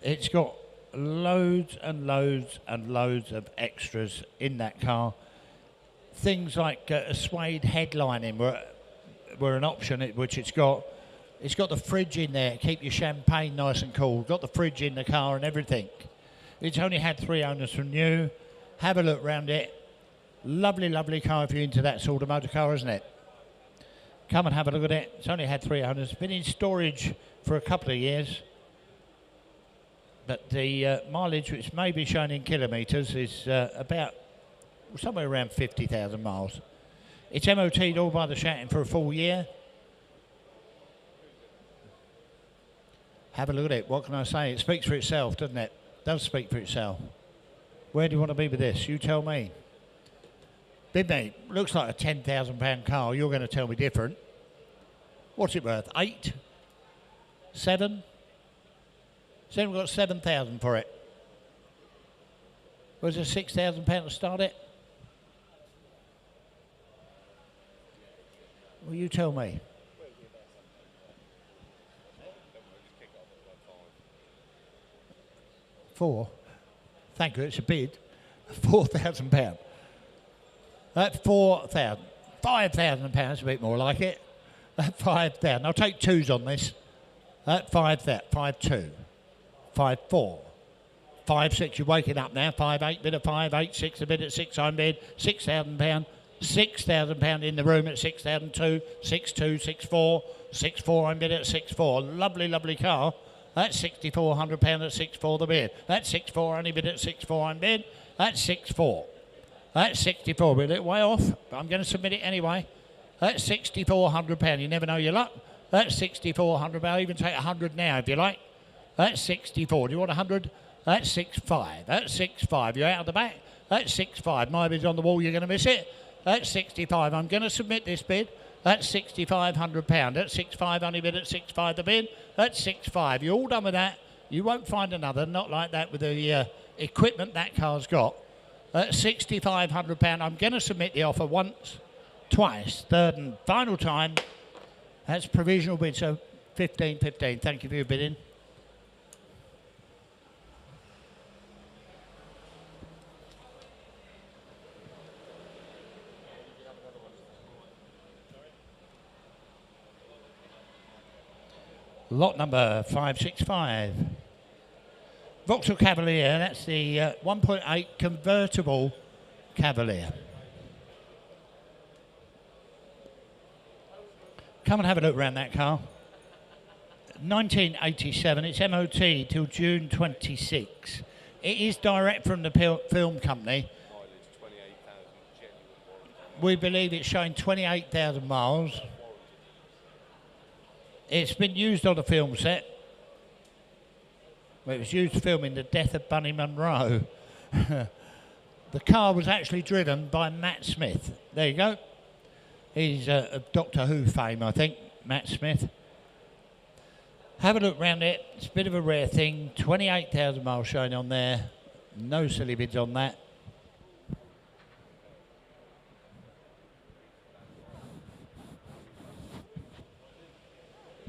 [SPEAKER 3] It's got loads and loads and loads of extras in that car. Things like a suede headlining were an option, which it's got the fridge in there, keep your champagne nice and cool. Got the fridge in the car and everything. It's only had 3 owners from new. Have a look round it. Lovely, lovely car if you're into that sort of motor car, isn't it? Come and have a look at it. It's only had 3 owners. Been in storage for a couple of years. But the mileage, which may be shown in kilometres, is about somewhere around 50,000 miles. It's MOT'd all by the shouting for a full year. Have a look at it. What can I say? It speaks for itself, doesn't it? It does speak for itself. Where do you want to be with this? You tell me. Bid me. Looks like a £10,000 car. You're going to tell me different. What's it worth? 8? 7? So we've got 7,000 for it. Was it £6,000 to start it? Well, you tell me. £4. Thank you, it's a bid. £4,000. That's 4,000. £5,000, a bit more like it. At 5,000. I'll take 2s on this. At 5,000. 5,2. 5,4. 5,6. You're waking up now. 5,8 bid at 5,8,6 a bid at 6. I'm bid. £6,000. £6,000 in the room at 6,002, 6,2, 6,4, 6,4. I'm bid at 6,4. Lovely, lovely car. That's £6,400 at 6,4 the bid. That's 6,4. Only bid at 6,4. I'm bid. That's 6,4. That's 64. We're a little way off, but I'm going to submit it anyway. That's £6,400. You never know your luck. That's £6,400. I'll even take 100 now if you like. That's 64. Do you want 100? That's 6,500. That's 6,500. You're out of the back. That's 6,500. My bid's on the wall. You're going to miss it. That's 65. I'm going to submit this bid. That's £6,500. That's 6,500. Only bid at 6,500 the bid. That's 6,500. You're all done with that. You won't find another. Not like that with the equipment that car's got. That's £6,500. I'm going to submit the offer once, twice, third and final time. That's provisional bid. So 15. Thank you for your bidding. Lot number 565. Vauxhall Cavalier, that's the 1.8 convertible Cavalier. Come and have a look around that car. 1987, it's MOT till June 26. It is direct from the film company. We believe it's showing 28,000 miles. It's been used on a film set. Well, it was used filming the death of Bunny Munro. The car was actually driven by Matt Smith. There you go. He's of Doctor Who fame, I think, Matt Smith. Have a look round it. It's a bit of a rare thing. 28,000 miles showing on there. No silly bids on that.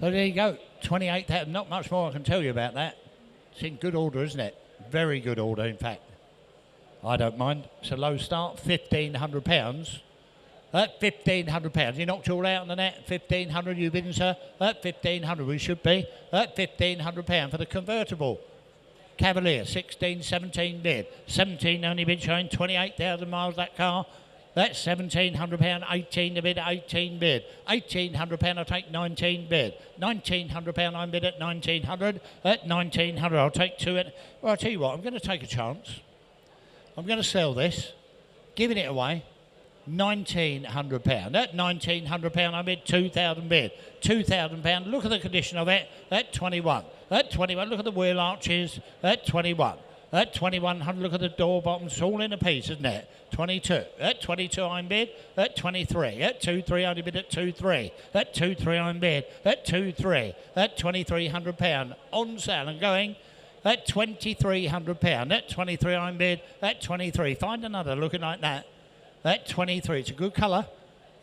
[SPEAKER 3] So there you go. 28,000. Not much more I can tell you about that. It's in good order, isn't it? Very good order, in fact. I don't mind. It's a low start. £1,500. At £1,500, you knocked it all out on the net. 1,500, you bidding, sir? At 1,500, we should be. At £1,500 for the convertible Cavalier, 16, 17 bid. 17 only bid, showing 28,000 miles that car. That's £1,700, 18 to bid, 18 bid. £1,800, I'll take 19 bid. £1,900, I'm bid at 1,900. At 1,900, I'll take two. Well, I'll tell you what, I'm going to take a chance. I'm going to sell this, giving it away. £1,900. At £1,900, I bid 2,000 bid. £2,000. Look at the condition of it. At 21. At 21. Look at the wheel arches. At 21. At 2,100. Look at the door bottoms. It's all in a piece, isn't it? 22. At 22, I'm bid. At 23. At 23, I only bid at 2,3. At 2,3, I'm bid. At 2,3. At £2,300 on sale and going. At £2,300. At 23, I'm bid. At 23. Find another looking like that. At 23, it's a good colour.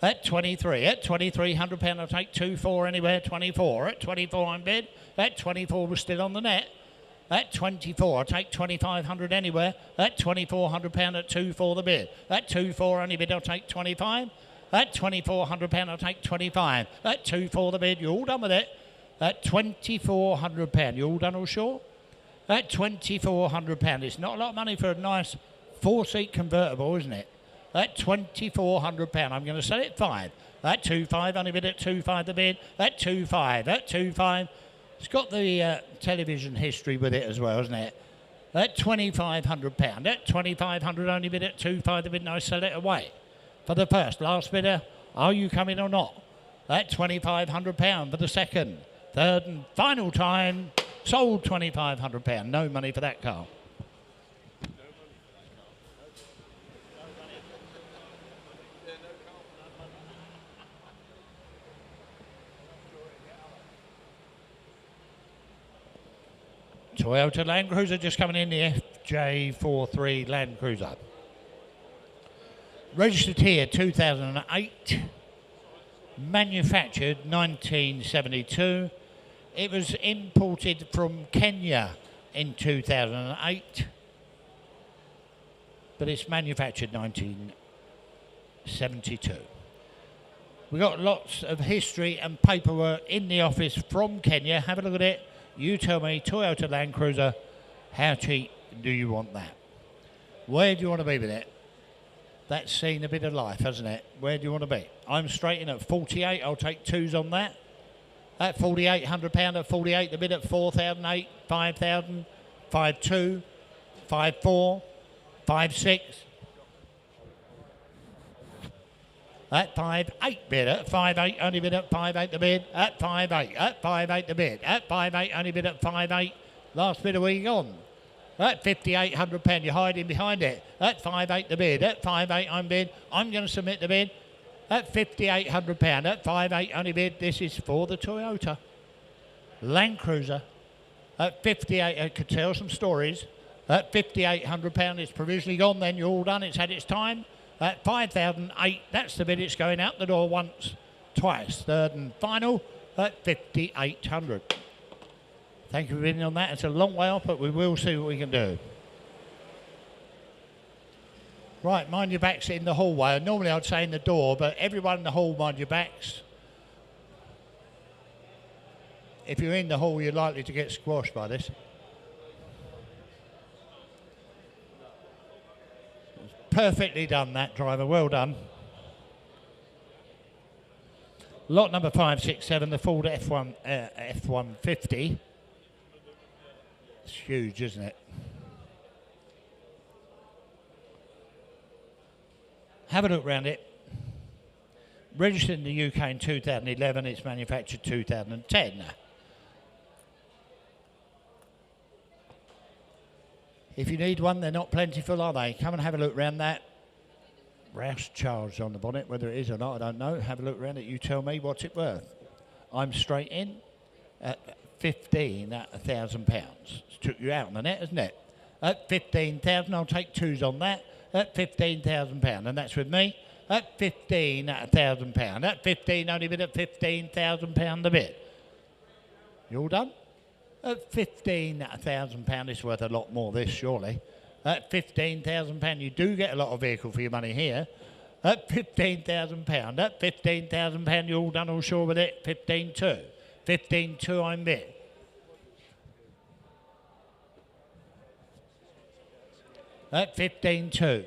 [SPEAKER 3] At 23, at £2,300, I'll take 2,400 anywhere. 24, at 24, I'm bid. At 24, we're still on the net. At 24, I'll take 2,500 anywhere. At £2,400, at 2,400 the bid. At 2,400 only bid, I'll take 25. At £2,400, I'll take 25. At 2,400 the bid, you're all done with it. At £2,400, you're all done, all sure? At £2,400, it's not a lot of money for a nice 4-seat convertible, isn't it? At £2,400, I'm going to sell it 5. At 2,500, only bid at 2,500 the bid. At 2,500, at 2,500. It's got the television history with it as well, isn't it? At £2,500. At 2,500, only bid at 2,500 the bid, and I sell it away. For the first, last bidder, are you coming or not? At £2,500 for the second, third and final time. Sold £2,500. No money for that car. Toyota Land Cruiser just coming in, the FJ43 Land Cruiser. Registered here 2008, manufactured 1972. It was imported from Kenya in 2008, but it's manufactured 1972. We've got lots of history and paperwork in the office from Kenya. Have a look at it. You tell me, Toyota Land Cruiser, how cheap do you want that? Where do you want to be with it? That's seen a bit of life, hasn't it? Where do you want to be? I'm straight in at 48. I'll take twos on that. At £4,800, at 48, the bid at 4,008, 5,000, 5,2, 5,4, 5,6. At 5,8 bid, at 5,8, only bid at 5,8 the bid, at 5,8, at 5,8 the bid, at 5,8, only bid at 5,8. Last bid a week on. At £5,800, you're hiding behind it. At 5,8 the bid, at 5,8 I'm bid. I'm going to submit the bid. At £5,800, at 5,8 only bid. This is for the Toyota Land Cruiser. At 58, I could tell some stories. At £5,800, it's provisionally gone. Then you're all done. It's had its time. At 5,008, that's the bid. It's going out the door once, twice. Third and final at 5,800. Thank you for bidding on that. It's a long way off, but we will see what we can do. Right, mind your backs in the hallway. Normally I'd say in the door, but everyone in the hall, mind your backs. If you're in the hall, you're likely to get squashed by this. Perfectly done, that driver. Well done. Lot number 567, the Ford F-150. It's huge, isn't it? Have a look around it. Registered in the UK in 2011, it's manufactured 2010. If you need one, they're not plentiful, are they? Come and have a look around that. Rouse charge on the bonnet, whether it is or not, I don't know. Have a look around it, you tell me what's it worth. I'm straight in at 15 at £1,000. Took you out on the net, isn't it? At 15,000, I'll take twos on that. At £15,000, and that's with me. At 15 at £1,000. At 15, only bid at £15,000 a bit. You all done? At 15 at £1,000, it's worth a lot more this, surely. At £15,000, you do get a lot of vehicle for your money here. At £15,000, at £15,000, you're all done, all sure with it. 15.2. 15.2, I'm bid. At 15.2.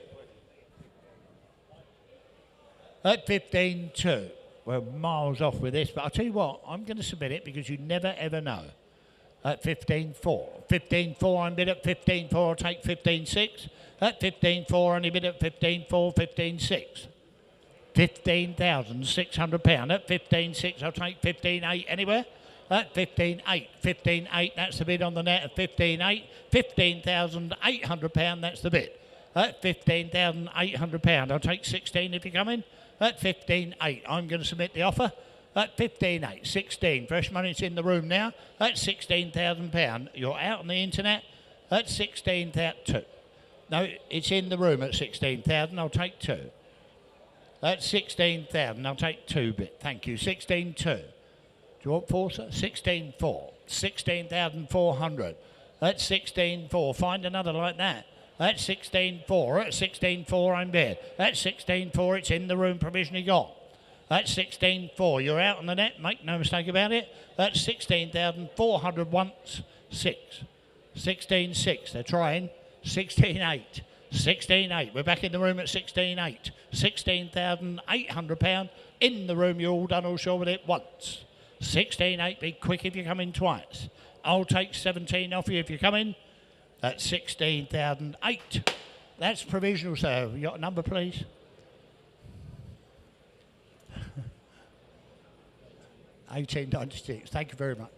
[SPEAKER 3] At 15.2. We're miles off with this, but I'll tell you what, I'm going to submit it because you never ever know. At 15.4. 15.4, I'm bid at 15.4, I'll take 15.6. At 15.4, only bid at 15.4, 15.6. £15,600. At 15.6, I'll take 15.8 anywhere. At 15.8. 15.8, that's the bid on the net. At 15.8. £15,800, that's the bid. At £15,800, I'll take 16 if you come in. At 15.8, I'm going to submit the offer. At 15.8, 16. Fresh money's in the room now. At £16,000. You're out on the internet at 16,000. No, it's in the room at 16,000. I'll take 2. At 16,000, I'll take 2 bit. Thank you. 16.2. Do you want 4, sir? 16.4. 16,400. At 16.4. Find another like that. At 16.4. At 16.4, I'm bid. At 16.4, it's in the room, provisionally gone. At 16.4, you're out on the net, make no mistake about it. At 16,400 once, 6. 16.6, they're trying. 16.8. 16.8, we're back in the room at 16.8. £16,800 in the room, you're all done, all sure with it once. 16.8, be quick if you come in twice. I'll take 17 off you if you come in at 16,008. That's provisional, sir. You got a number, please? $18.96. Thank you very much.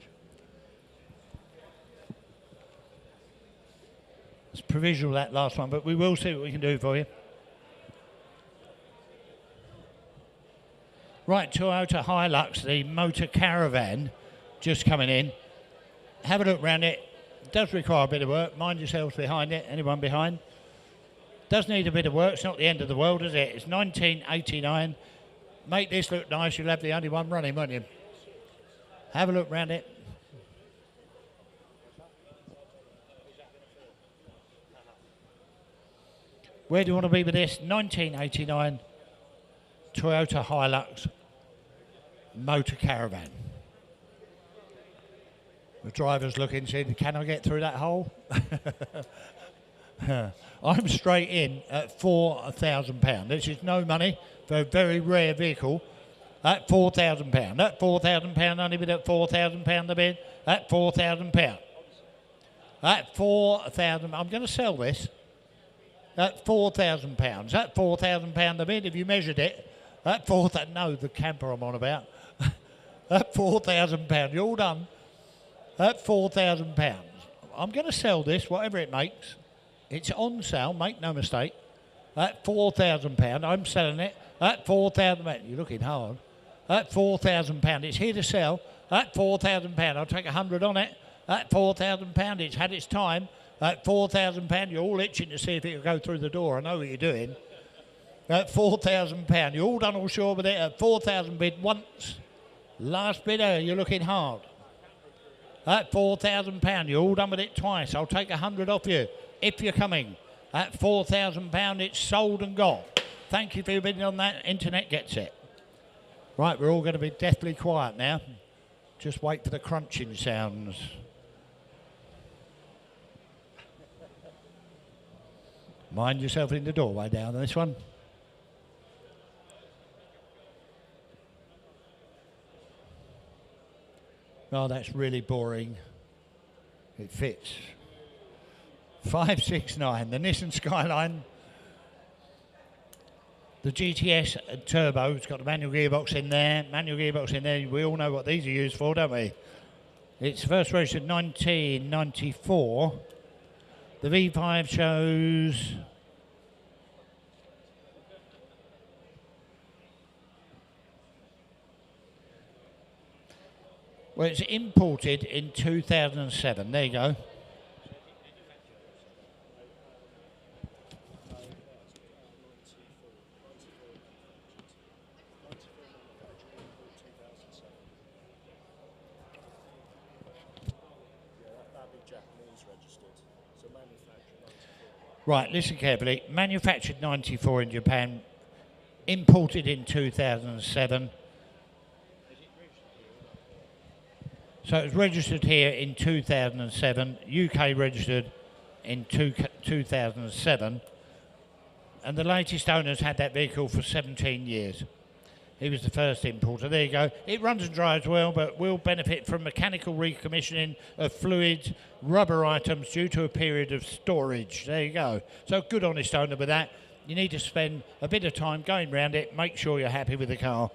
[SPEAKER 3] It's provisional, that last one, but we will see what we can do for you. Right, Toyota Hilux, the motor caravan, just coming in. Have a look around it. It does require a bit of work. Mind yourselves behind it. Anyone behind? Does need a bit of work. It's not the end of the world, is it? It's 1989. Make this look nice. You'll have the only one running, won't you? Have a look around it. Where do you want to be with this? 1989 Toyota Hilux motor caravan. The driver's looking, saying, can I get through that hole? I'm straight in at £4,000. This is no money for a very rare vehicle. At £4,000. At £4,000, only bid at £4,000 the bid. At £4,000. At £4,000, I'm going to sell this. At £4,000. At £4,000 the bid, if you measured it. At £4,000, no, the camper I'm on about. At £4,000, you're all done. At £4,000. I'm going to sell this, whatever it makes. It's on sale, make no mistake. At £4,000, I'm selling it. At £4,000, you're looking hard. At £4,000, it's here to sell. At £4,000, I'll take 100 on it. At £4,000, it's had its time. At £4,000, you're all itching to see if it will go through the door. I know what you're doing. At £4,000, you're all done, all sure with it. At £4,000 bid once. Last bidder, you're looking hard. At £4,000, you're all done with it twice. I'll take 100 off you if you're coming. At £4,000, it's sold and gone. Thank you for your bidding on that. Internet gets it. Right, we're all going to be deathly quiet now. Just wait for the crunching sounds. Mind yourself in the doorway down this one. Oh, that's really boring. It fits. 569, the Nissan Skyline. The GTS Turbo, it's got the manual gearbox in there. Manual gearbox in there, we all know what these are used for, don't we? It's first registered 1994. The V5 shows... Well, it's imported in 2007. There you go. Right, listen carefully. Manufactured 94 in Japan, imported in 2007. So it was registered here in 2007, UK registered in 2007, and the latest owners had that vehicle for 17 years. He was the first importer. There you go. It runs and drives well, but will benefit from mechanical recommissioning of fluids, rubber items due to a period of storage. There you go. So good honest owner with that. You need to spend a bit of time going around it, make sure you're happy with the car.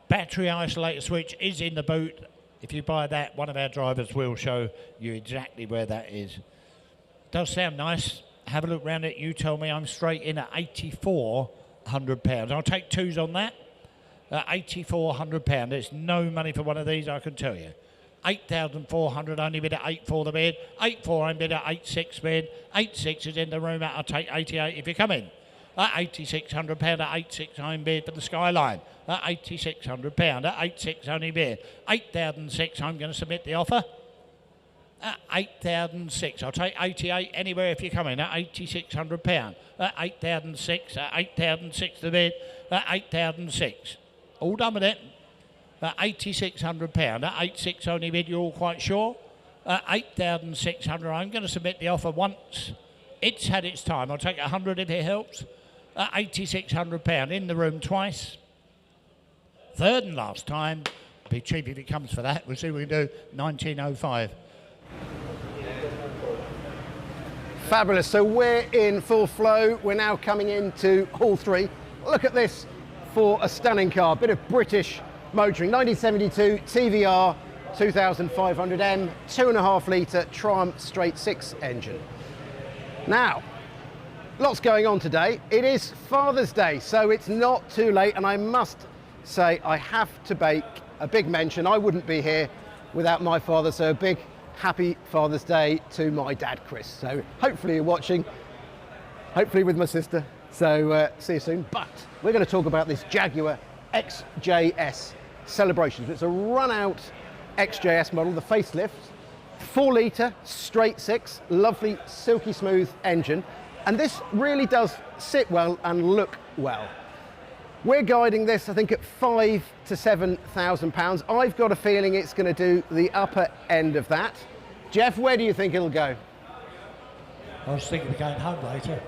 [SPEAKER 3] Battery isolator switch is in the boot. If you buy that, one of our drivers will show you exactly where that is. Does sound nice. Have a look around it. You tell me. I'm straight in at £8,400. I'll take twos on that. £8,400. There's no money for one of these, I can tell you. 8,400, only bid at 8 the bid. 8,400, I'm bid at 8,600 bid. 8,600 is in the room. I'll take 88 if you come in. £8,600 at 8,600 bid for the Skyline. £8,600 at 8,600 only bid. 8,600, I'm going to submit the offer. 8,600, I'll take 88 anywhere if you come in at £8,600. 8,600, 8,600 the bid. 8,600. All done with it. £8,600 at 8,600 only bid. You're all quite sure. 8,600. I'm going to submit the offer once. It's had its time. I'll take 100 if it helps. £8,600 in the room twice. Third and last time. Be cheap if it comes for that. We'll see what we can do. 1905.
[SPEAKER 2] Fabulous. So we're in full flow. We're now coming into Hall 3. Look at this for a stunning car. Bit of British motoring. 1972 TVR 2500M, 2.5 litre Triumph straight 6 engine. Now, lots going on today. It is Father's Day, so it's not too late, and I must say I have to make a big mention. I wouldn't be here without my father, so a big happy Father's Day to my dad, Chris. So hopefully you're watching, hopefully with my sister. So see you soon. But we're going to talk about this Jaguar XJS Celebrations. It's a run-out XJS model, the facelift, 4 litre, straight 6, lovely silky smooth engine. And this really does sit well and look well. We're guiding this, I think, at £5,000 to £7,000. I've got a feeling it's going to do the upper end of that. Jeff, where do you think it'll go?
[SPEAKER 3] I was thinking of going home later.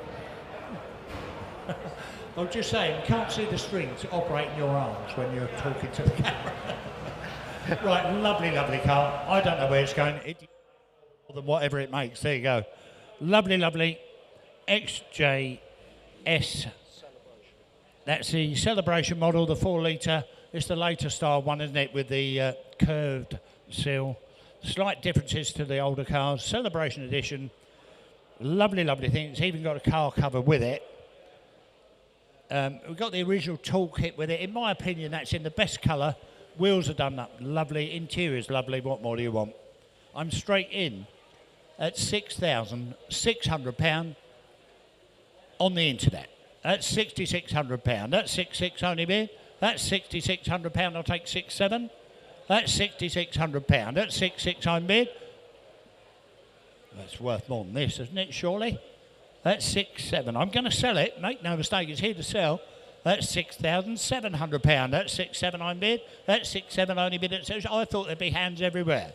[SPEAKER 3] I'm just saying, you can't see the strings operating your arms when you're talking to the camera. Right, lovely, lovely car. I don't know where it's going. It's more than whatever it makes. There you go. Lovely, lovely XJS. That's the Celebration model, the 4 litre. It's the later style one, isn't it, with the curved sill. Slight differences to the older cars. Celebration edition. Lovely, lovely thing. It's even got a car cover with it. We've got the original toolkit with it. In my opinion, that's in the best colour. Wheels are done up lovely. Interior's lovely. What more do you want? I'm straight in at £6,600 on the internet. That's £6,600. That's 6,600 only bid. That's £6,600. I'll take 6,700. That's £6,600. That's 6,600 bid. That's worth more than this, isn't it, surely? That's 6,700. I'm going to sell it. Make no mistake, it's here to sell. That's £6,700. That's 6,700 bid. That's 6,700 only bid. I thought there'd be hands everywhere.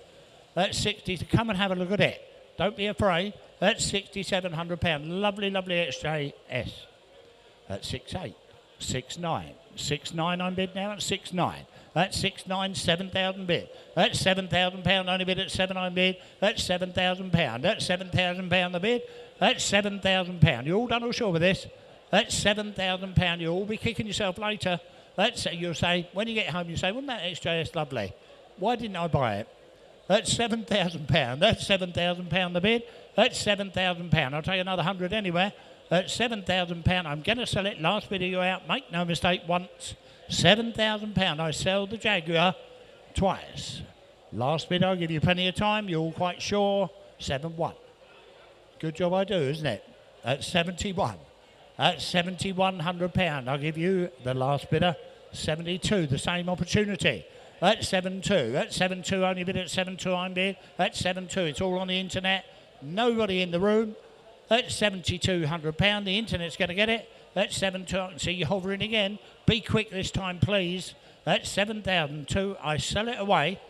[SPEAKER 3] That's 60. So come and have a look at it. Don't be afraid. That's £6,700. Lovely, lovely XJS. That's 6,800. 6,900. 6,900 I'm bid now. That's 6,900. That's 6,900. 7,000 bid. That's £7,000 only bid at 7,900 bid. That's £7,000. That's £7,000 the bid. That's £7,000. You all done all sure with this? That's £7,000. You'll all be kicking yourself later. You'll say, when you get home, you say, wasn't that XJS lovely? Why didn't I buy it? That's £7,000. That's £7,000 the bid. That's £7,000. I'll take another 100 anywhere. That's £7,000. I'm going to sell it. Last bid of you out. Make no mistake once. £7,000. I sell the Jaguar twice. Last bid, I'll give you plenty of time. You're all quite sure. 7-1. Good job I do, isn't it? That's 71. That's £7,100. I'll give you the last bidder. 72. The same opportunity. That's 7-2. That's 7-2. Only bid at 7-2. I'm bid. That's 7-2. It's all on the internet. Nobody in the room. That's £7,200. The internet's going to get it. That's 7-2. I can see you hovering again. Be quick this time, please. That's 7,002. I sell it away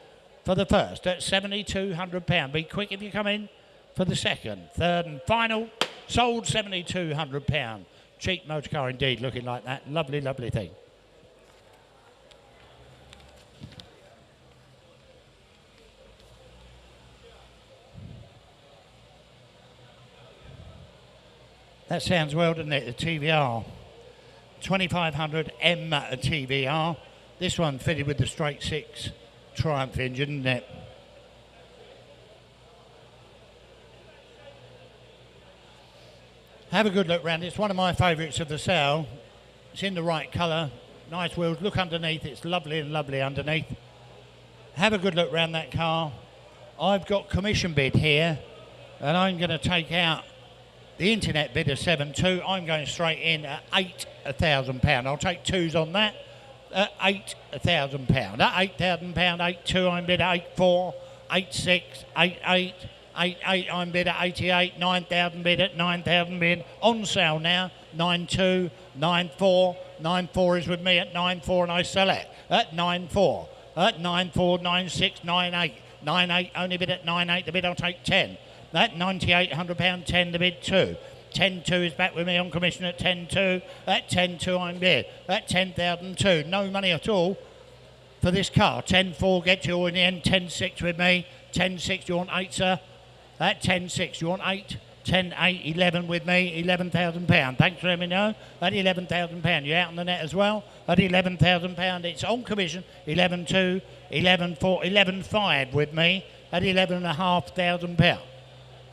[SPEAKER 3] for the first. That's £7,200. Be quick if you come in for the second, third, and final. Sold £7,200. Cheap motor car indeed, looking like that. Lovely, lovely thing. That sounds well, doesn't it? The TVR. 2500 M TVR. This one fitted with the straight six Triumph engine, isn't it? Have a good look round. It's one of my favourites of the sale. It's in the right colour. Nice wheels. Look underneath. It's lovely and lovely underneath. Have a good look round that car. I've got commission bid here, and I'm going to take out the internet bid of 7-2. I'm going straight in at £8,000. I'll take twos on that. £8,000. At £8,000, 8-2. I'm bid at 8-4, 8-6, 8-8. 8-8, I'm bid at 88, 9,000 bid at 9,000 bid. On sale now, 9-2, 9-4. 9-4 is with me at 9-4 and I sell it at 9-4. At 9-4, 9-6, 9-8. 9-8, only bid at 9-8, the bid I'll take 10. That £9,800, 10 the bid 2. 10-2 is back with me on commission at 10-2. At 10-2 I'm bid. At 10,002, no money at all for this car. 10-4 gets you all in the end, 10-6 with me. 10-6, you want 8, sir? At 10-6, you want 8? 10-8, 11 with me, £11,000. Thanks for letting me know. At £11,000, you're out on the net as well. At £11,000, it's on commission. 11-2, 11-4, 11-5 with me. At £11,500.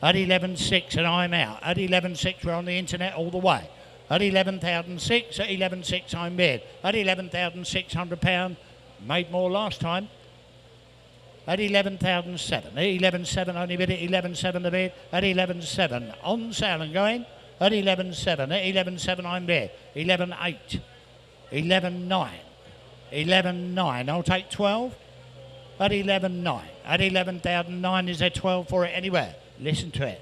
[SPEAKER 3] At 11.6 and I'm out. At 11.6 we're on the internet all the way. At 11,006, at 11.6 I'm bid. At £11,600, made more last time. At 11,007, at 11.7 only bid at 11.7 the bid. At 11.7 on sale and going. At 11.7, at 11.7 I'm bid. 11.8, 11.9, 11.9. I'll take 12. At 11.9, at 11,009 is there 12 for it anywhere? Listen to it.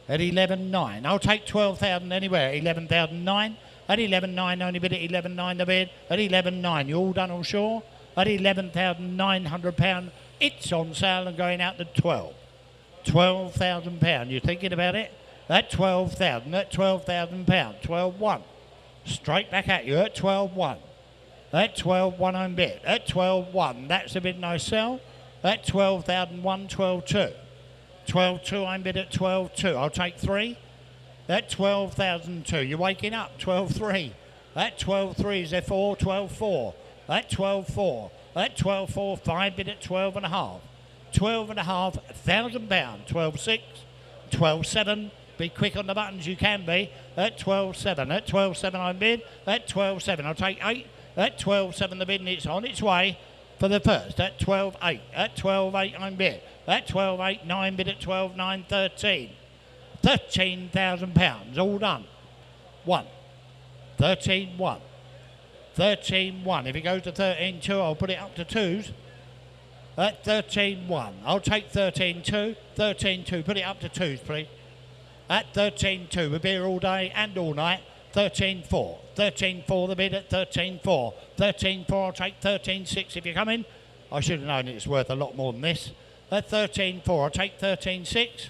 [SPEAKER 3] At 11.9, I'll take 12,000 anywhere. 11,009. At 11.9, only bid at 11.9 the bid. At 11.9, you all done all sure? At £11,900, it's on sale and going out to 12. £12,000. You're thinking about it? At 12,000. At £12,000. 12.1. Straight back at you at 12.1. At 12.1 I'm bid. At 12.1, that's a bid I sell. At 12,001, 12.2. 12.2 I'm bid at 12.2. I'll take 3. At 12,002. You're waking up. 12.3. At 12.3 is there 4? 12.4. At 12.4. At 12.4, 5 bid at 12.5. £12,500. 12.6. 12.7. Be quick on the buttons, you can be. At 12.7. At 12.7 I'm bid. At 12.7 I'll take 8. At 12.7 the bid and it's on its way for the first. At 12.8. At 12.8 I'm bid. At 12.8, 9 bid at 12.9, 13. £13,000. All done. 1. 13.1. 13.1. If it goes to 13.2, I'll put it up to 2s. At 13.1. I'll take 13.2. 13.2. Put it up to 2s, please. At 13.2. We'll be here all day and all night. 13.4. 13.4 the bid at 13.4. 13.4. I'll take 13.6 if you come in. I should have known it's worth a lot more than this. At 13.4. I'll take 13.6.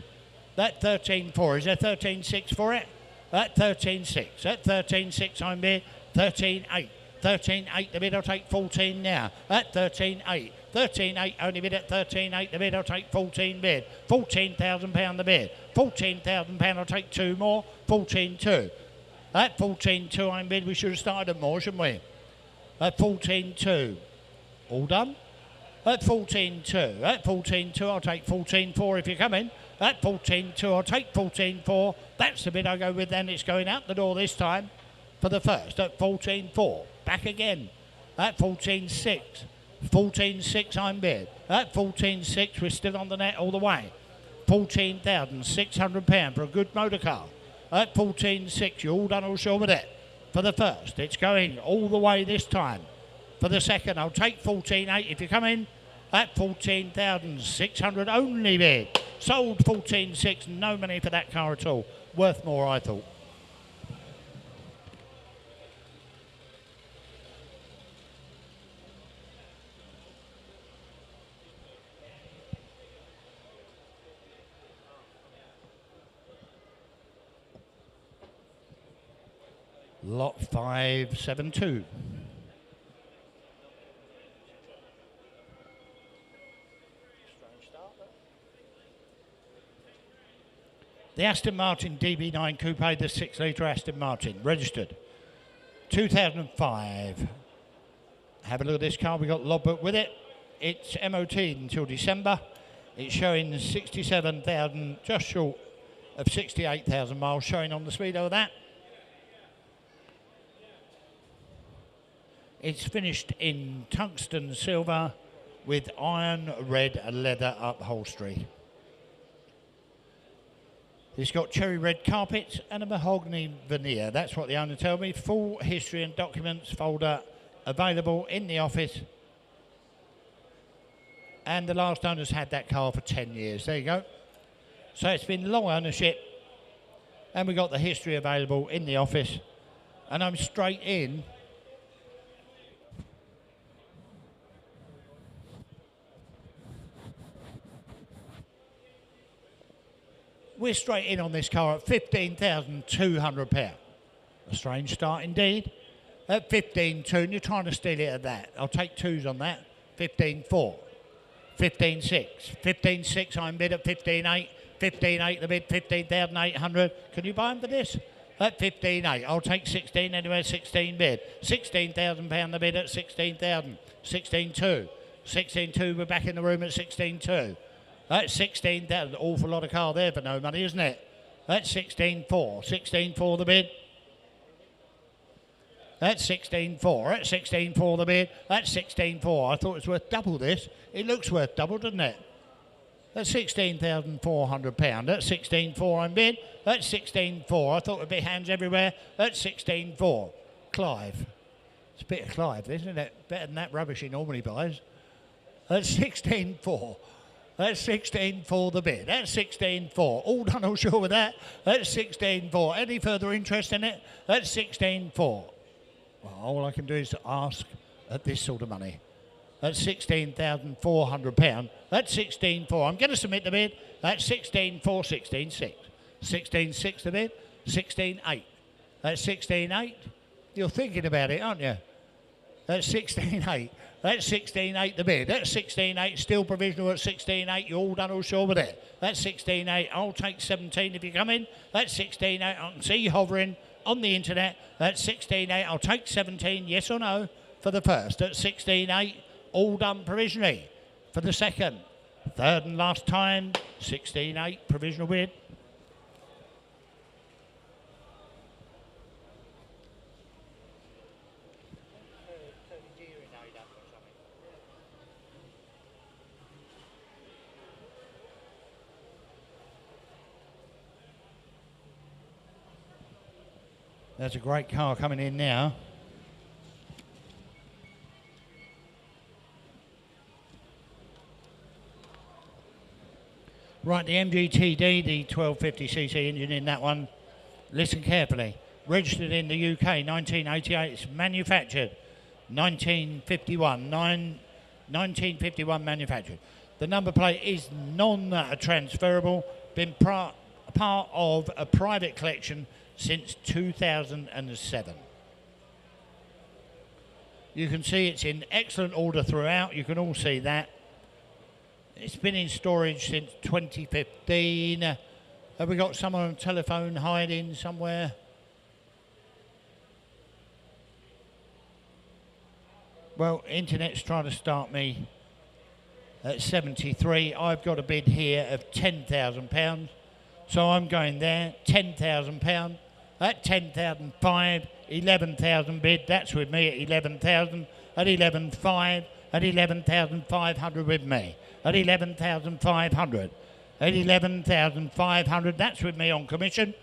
[SPEAKER 3] That 13.4. Is there 13.6 for it? At 13.6. At 13.6 I'm bid. 13.8. 13.8 the bid, I'll take 14 now. At 13.8. 13.8 only bid at 13.8 the bid, I'll take 14 bid. £14,000 the bid. £14,000 I'll take 2 more. 14.2. At 14.2 I'm bid. We should have started at more, shouldn't we? At 14.2. All done? At 14.2. At 14.2, I'll take 14.4 if you come in. At 14.2, I'll take 14.4. That's the bid I go with then. It's going out the door this time for the first. At 14.4. Back again. At 14.6. 14.6 I'm bid. At 14.6, we're still on the net all the way. £14,600 for a good motor car. At 14.6, you're all done, all sure with it. For the first, it's going all the way this time. For the second, I'll take 14.8 if you come in. At 14,600 only bid. Sold 14.6, no money for that car at all. Worth more, I thought. Lot 572. The Aston Martin DB9 Coupe, the 6-litre Aston Martin, registered 2005. Have a look at this car. We got logbook with it. It's MOT until December. It's showing 67,000, just short of 68,000 miles, showing on the speedo of that. It's finished in tungsten silver with iron red leather upholstery. It's got cherry red carpets and a mahogany veneer. That's what the owner told me. Full history and documents folder available in the office. And the last owner's had that car for 10 years. There you go. So it's been long ownership. And we got the history available in the office. And I'm straight in. We're straight in on this car at £15,200. A strange start indeed. At 15.2, and you're trying to steal it at that. I'll take twos on that. 15.4. 15.6. 15.6, I'm bid at 15.8. 15.8 the bid, 15,800. Can you buy them for this? At 15.8. I'll take 16 anyway, 16 bid. £16,000 the bid at 16,000. 16.2. 16.2, we're back in the room at 16.2. That's 16,000, an awful lot of car there for no money, isn't it? That's 16.4, 16.4 the bid. That's 16.4, that's 16.4 the bid. That's 16.4, I thought it was worth double this. It looks worth double, doesn't it? That's £16,400, that's 16.4 I'm bid. That's 16.4, I thought it'd be hands everywhere. That's 16.4, Clive. It's a bit of Clive, isn't it? Better than that rubbish he normally buys. That's 16.4. That's 16.4 the bid. That's 16.4. All done, all sure with that. That's 16.4. Any further interest in it? That's 16.4. Well, all I can do is ask at this sort of money. That's £16,400. That's 16.4. I'm going to submit the bid. That's 16.4, 16.6. 16.6 the bid. 16.8. That's 16.8. You're thinking about it, aren't you? That's 16.8. That's 16.8 the bid. That's 16.8, still provisional at 16.8. You're all done, all sure with it. That's 16.8. I'll take 17 if you come in. That's 16.8. I can see you hovering on the internet. That's 16.8. I'll take 17, yes or no, for the first. At 16.8, all done provisionally. For the second, third and last time, 16.8 provisional bid. There's a great car coming in now. Right, the MGTD, the 1250cc engine in that one. Listen carefully. Registered in the UK, 1988. It's manufactured 1951. 1951 manufactured. The number plate is non-transferable. Been part of a private collection since 2007. You can see it's in excellent order throughout. You can all see that. It's been in storage since 2015. Have we got someone on telephone hiding somewhere? Well, internet's trying to start me at 73. I've got a bid here of £10,000. So I'm going there, £10,000. At 10,005, 11,000 bid. That's with me at 11,000. At 11,500, at 11,500 with me. At 11,500. At 11,500, that's with me on commission.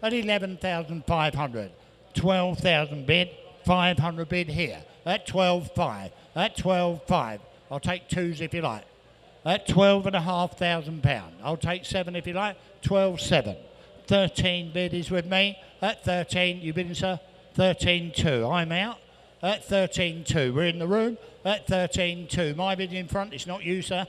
[SPEAKER 3] At 11,500. 12,000 bid, 500 bid here. At 12,500. At 12,500. I'll take twos if you like. At £12,500. I'll take 7 if you like. 12,700. 13 bid is with me. At 13, you bidding, sir? 13,200. I'm out. At 13,200. We're in the room. At 13,200. My bid in front. It's not you, sir.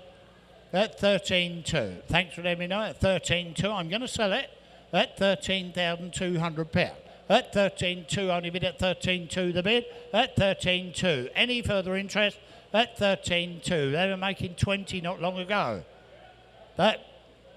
[SPEAKER 3] At 13,200. Thanks for letting me know. At 13,200. I'm going to sell it at £13,200. At 13,200. Only bid at 13,200 the bid. At 13,200. Any further interest? At 13,200. They were making 20 not long ago. At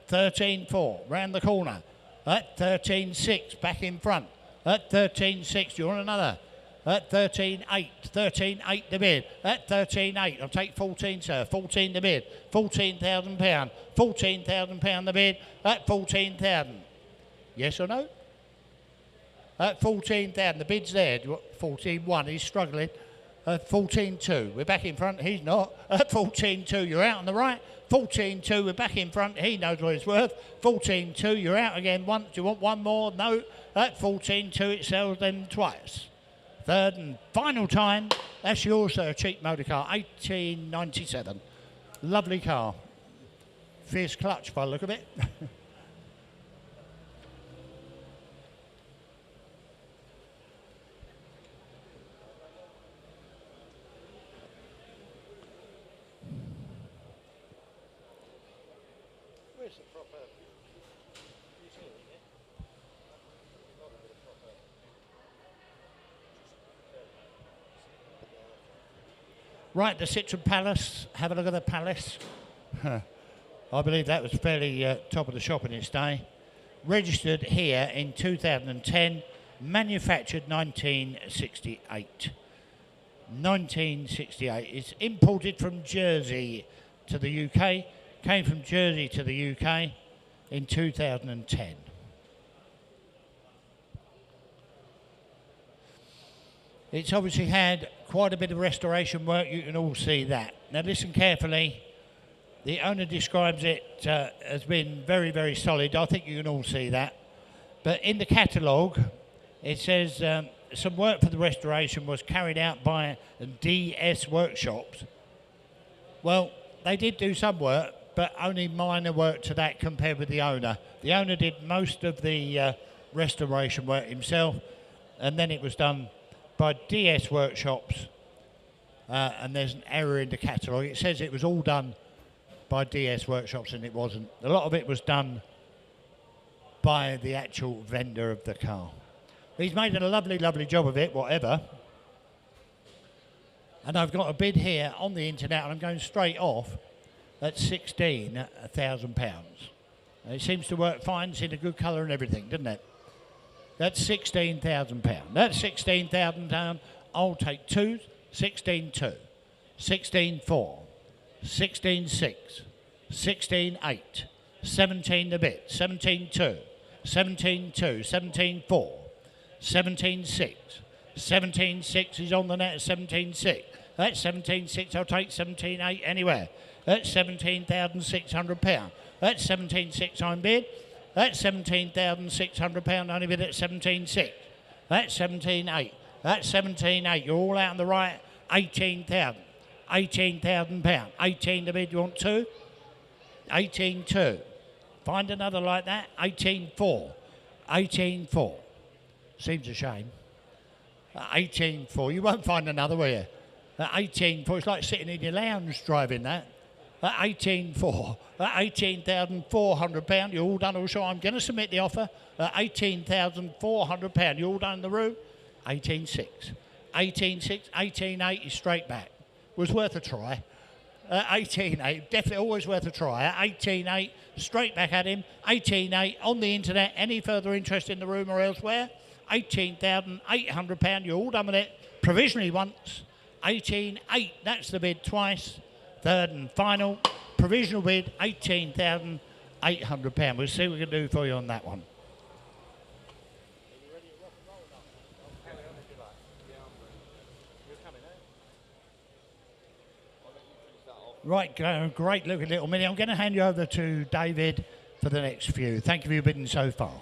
[SPEAKER 3] 13,400. Round the corner. At 13,600, back in front. At 13,600, you want another? At 13,800, 13,800 the bid. At 13,800, I'll take 14, sir. 14 the bid. £14,000. £14,000 the bid. At 14,000. Yes or no? At 14,000, the bid's there. 14,100, he's struggling. At 14,200, we're back in front. He's not. At 14,200, you're out on the right. 14,200, we're back in front. He knows what it's worth. 14,200, you're out again once. Do you want one more? No. At 14,200, it sells them twice. Third and final time. That's yours, sir. Cheap motor car. 1897. Lovely car. Fierce clutch by the look of it. Right, the Citroen Palace. Have a look at the Palace. I believe that was fairly top of the shop in its day. Registered here in 2010. Manufactured 1968. 1968. It's imported from Jersey to the UK. Came from Jersey to the UK in 2010. It's obviously had quite a bit of restoration work, you can all see that. Now listen carefully, the owner describes it as being very, very solid. I think you can all see that. But in the catalogue, it says some work for the restoration was carried out by DS Workshops. Well, they did do some work, but only minor work to that compared with the owner. The owner did most of the restoration work himself, and then it was done by DS Workshops, and there's an error in the catalogue. It says it was all done by DS Workshops, and it wasn't. A lot of it was done by the actual vendor of the car. He's made a lovely, lovely job of it, whatever. And I've got a bid here on the internet, and I'm going straight off at £16,000. It seems to work fine. It's in a good colour and everything, doesn't it? That's £16,000. That's £16,000. I'll take twos. 16,200, 16,400, 16,600, 16,800, 17 the bit, 17,200, 17,200, 17,400, 17,600, 17,600 is on the net at 17,600. That's 17,600. I'll take 17,800 anywhere. That's £17,600. That's 17,600 I'm bid. That's £17,600 only bid at 17,600. That's 17,800. That's 17,800. You're all out on the right. 18,000. £18,000. 18 to bid. You want two? 18,200. Find another like that. 18,400. 18,400. Seems a shame. 18,400. You won't find another, will you? 18,400. It's like sitting in your lounge driving that. 18,400. £18,400. You're all done, all sure. I'm going to submit the offer. £18,400. You're all done in the room. 18,600. 18,600. 18,800 is straight back. Was worth a try. 18,800. Definitely always worth a try. 18,800. Straight back at him. 18,800 on the internet. Any further interest in the room or elsewhere? £18,800. You're all done with it. Provisionally once. 18,800. That's the bid twice. Third and final. Provisional bid, £18,800. We'll see what we can do for you on that one. Right, great looking little mini. I'm going to hand you over to David for the next few. Thank you for your bidding so far.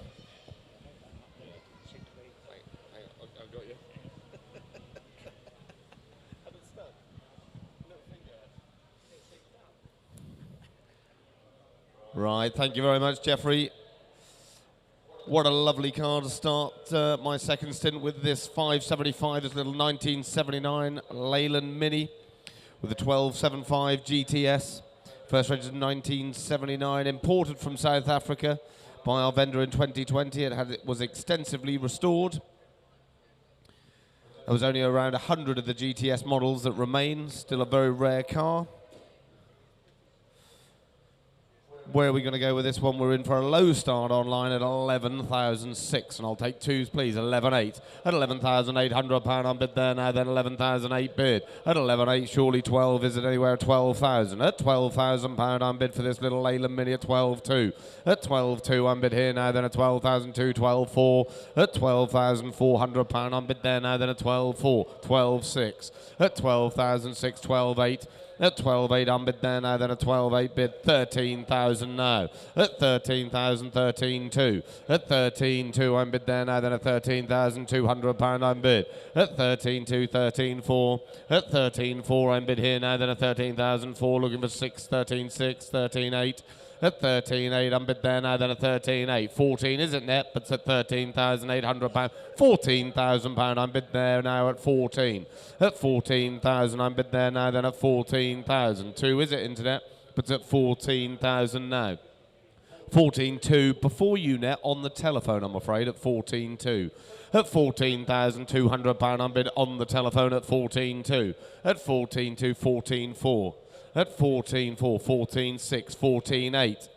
[SPEAKER 4] Right, thank you very much, Jeffrey. What a lovely car to start my second stint with, this 575, this little 1979 Leyland Mini with a 1275 GTS. First registered in 1979, imported from South Africa by our vendor in 2020. It was extensively restored. There was only around 100 of the GTS models that remain, still a very rare car. Where are we going to go with this one? We're in for a low start online at 11,006, and I'll take twos, please. 11,800 at 11,800 pound on bid there now. Then 11,008 bid at 11,800. Surely 12. Is it anywhere? 12,000 at 12,000 pound on bid for this little Leyland Mini at 12,200 at 12,200 on bid here now. Then at 12,200, 12,400 at 12,400 pound on bid there now. Then at 12,400, 12,600 at 12,006, 12,800. At 12,800 on bid there now, then a 12,800 bid, 13,000 now. At 13,000, 13,200. At 13,200 on bid there now, then a 13,200 pound on bid. At 13,200, 13,400. At 13,400 on bid here now, then a 13,400, looking for 13,600, 13,800. At 13,800 on bid there now, then a 13,800. 14 isn't net, but it's at 13,800 pound. 14,000 pound on bid there now at 14. At 14,000 on bid there now, then at 14,000. 2 is it internet, but it's at 14,000 now. 14,200 before you net on the telephone, I'm afraid, at 14,200. At 14,200 pound on bid on the telephone at 14,200. At 14,200, 14,400. At 14,400, 14,600, 14,800.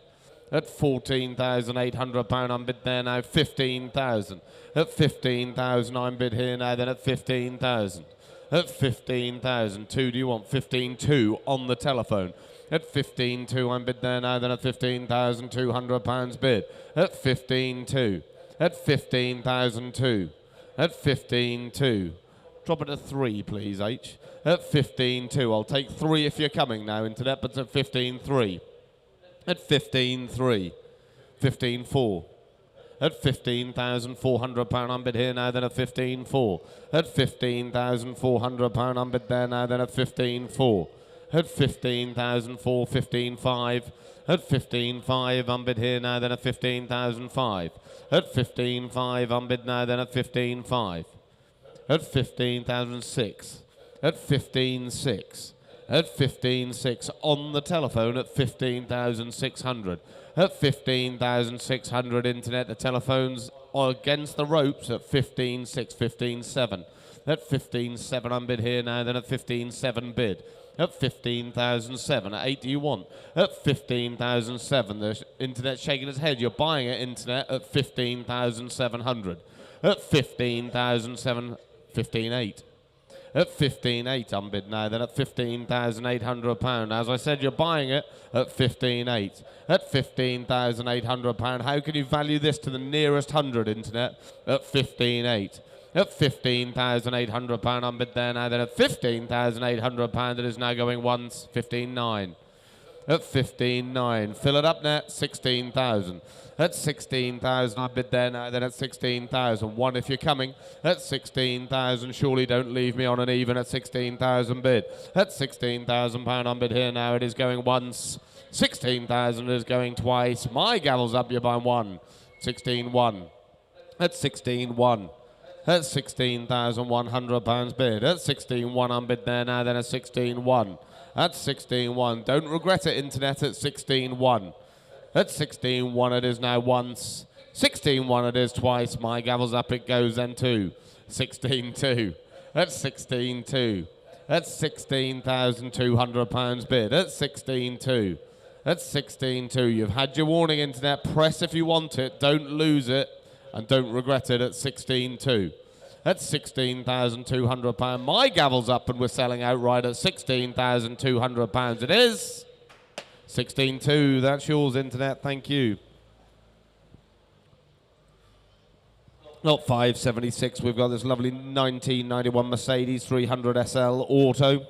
[SPEAKER 4] At 14,800 pound on bid there now, 15,000. At 15,000 on bid here now, then at 15,000. At 15,000, 2 do you want? 15,200 on the telephone. At 15,200 on bid there now, then at 15,200 pounds bid. At 15,200. At 15,002. At 15,200. Drop it to 3, please, H. At 15,200. I'll take 3 if you're coming now, internet, but at 15,300. At 15,300. 15,400. At 15,400 pound on bid here now, then at 15,400. At 15,400 pound on bid there now, then at 15,400. At 15,400, 15,500. At 15,500 on bid here now, then at 15,500. At 15,500 on bid now, then at 15,500. At 15,006. At 15,600. At 15,600 on the telephone at 15,600. At 15,600 internet, the telephones are against the ropes at 15,600, 15,700. At 15,700 on bid here now, then at 15,700 bid. At 15,007. At 8 do you want? At 15,007. The internet shaking its head. You're buying it, internet, at 15,700. At 15,007. 15,800. At 15,800 on bid now, then at 15,800 pound. As I said, you're buying it at 15,800. At 15,800 pound. How can you value this to the nearest hundred, internet? At 15,800. At 15,800 pound on bid there now, then at 15,800 pound. It is now going once. 15,900. At 15,900. Fill it up net. 16,000. At 16,000 I bid there now, then at 16,000. 1 if you're coming. At 16,000. Surely don't leave me on an even at 16,000 bid. At 16,000 pound on bid here now. It is going once. 16,000 is going twice. My gavel's up, you're buying 1. 16,100. At 16,100. At 16,100 pounds bid. At 16,100 on bid there now, then at 16,100. At 16,100. Don't regret it, internet, at 16,100. At 16,100 it is now once. 16,100 it is twice. My gavel's up, it goes then 2. 16,200. At 16,200. At 16,200 pounds bid. At 16,200. At 16,200. You've had your warning, internet. Press if you want it. Don't lose it. And don't regret it at 16,200. at £16,200. My gavel's up and we're selling outright at £16,200. It is 16.2. That's yours, Internet. Thank you. Lot 576, we've got this lovely 1991 Mercedes 300 SL Auto.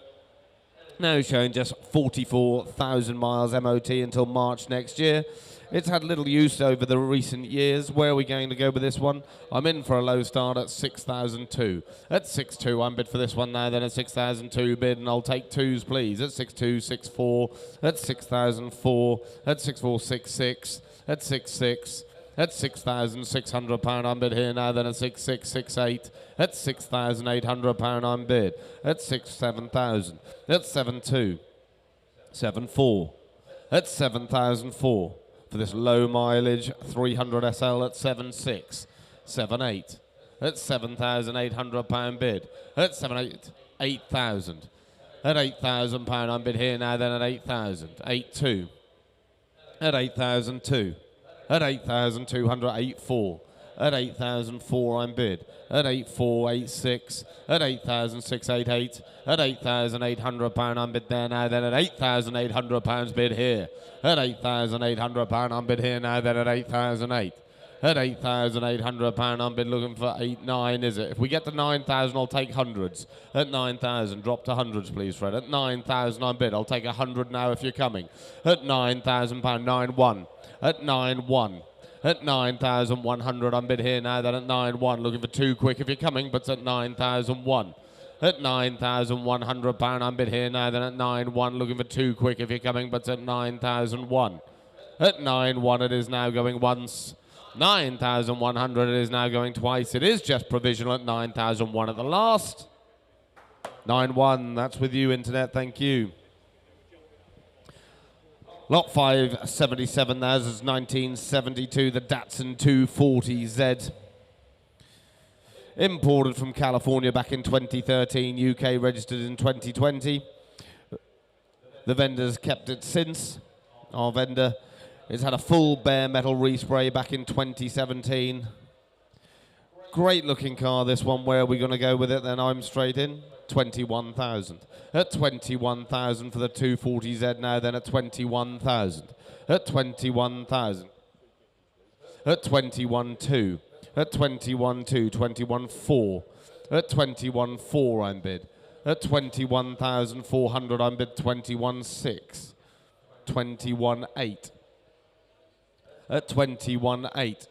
[SPEAKER 4] Now showing just 44,000 miles MOT until March next year. It's had little use over the recent years. Where are we going to go with this one? I'm in for a low start at 6,002. At 6.2, I'm bid for this one now, then at 6,002 bid, and I'll take twos, please. At 6.2, 6.4, at 6,004, at 6.466, at 6.6. At £6,600 I'm bid here now, then at 6,668. At £6,800 I'm bid. At 7,000. At 7,2. 7,4. At 7,004. For this low mileage 300 SL at 7,6. 7,8. At £7,800 bid. At 7,8. 8,000. At £8,000 I'm bid here now, then at 8,000. 8,2. At 8,002. At 8,200, 8,4. At 8,004 I'm bid. At 8,486. At 8,688. At £8,800 I'm bid there now, then at £8,800 bid here. At £8,800 I'm bid here now, then at 8,008. At £8,800 I'm bid looking for 8,900, is it? If we get to 9,000, I'll take hundreds. At 9,000, drop to hundreds, please, Fred. At 9,000 I'm bid. I'll take 100 now if you're coming. At £9,000, 9,1. At 9,1. At 9,100 I'm bid here now, then at 9,1. Looking for two quick if you're coming, but it's at 9,001. At £9,100 I'm bid here now, then at 9,1. Looking for two quick if you're coming, but it's at 9,001. At 9,1 it is now going once. 9,100 it is now going twice. It is just provisional at 9,001 at the last. 9,1, that's with you, Internet, thank you. Lot 577, that is 1972, the Datsun 240Z. Imported from California back in 2013, UK registered in 2020. The vendor's kept it since. Our vendor has had a full bare metal respray back in 2017. Great looking car, this one. Where are we going to go with it then? I'm straight in. 21,000. At 21,000 for the 240Z now, then at 21,000. At 21,000. At 21,2. At 21,2. 21,4. At 21,4 I'm bid. At 21,400 I'm bid. 21,6. 21,8. At 21,8.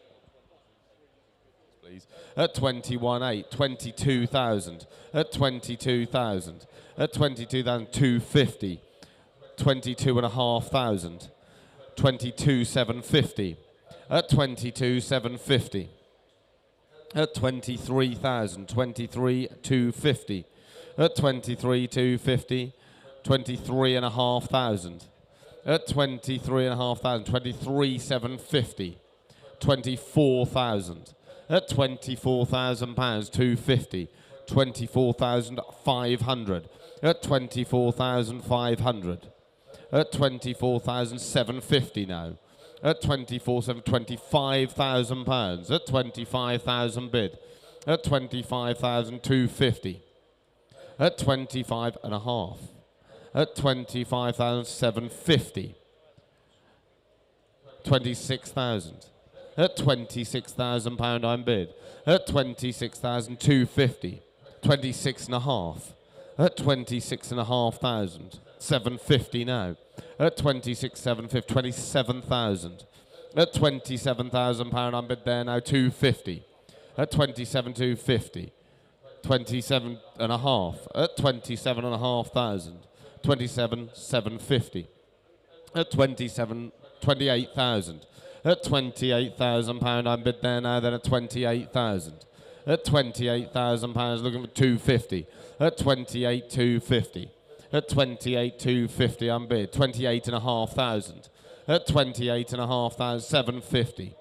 [SPEAKER 4] Please. At 21,8. 22,000. At 22,000. At 22,250. 22,500. 22,750. At 22,750. At 23,000. 23,250. At 23,250. 23,500. At 23,500. 23,750. 24,000. At £24,000, 250. 24,500. At 24,500. At 24,750 now. At 24,750. 25,000 pounds. At 25,000 bid. At 25,250. At 25.5. At 25,750. 26,000. At £26,000 I'm bid. At 26,250. 26.5. At 26,500. 750 now. At 26,750. 27,000. At £27,000 I'm bid there now. 250. At 27,250. 27.5. At 27,500. 27,750. At 28,000. At £28,000 I'm bid there now, then at 28,000. At £28,000 looking for 250. At 28,250. At 28,250 I'm bid. 28,500. At 28,500, 750.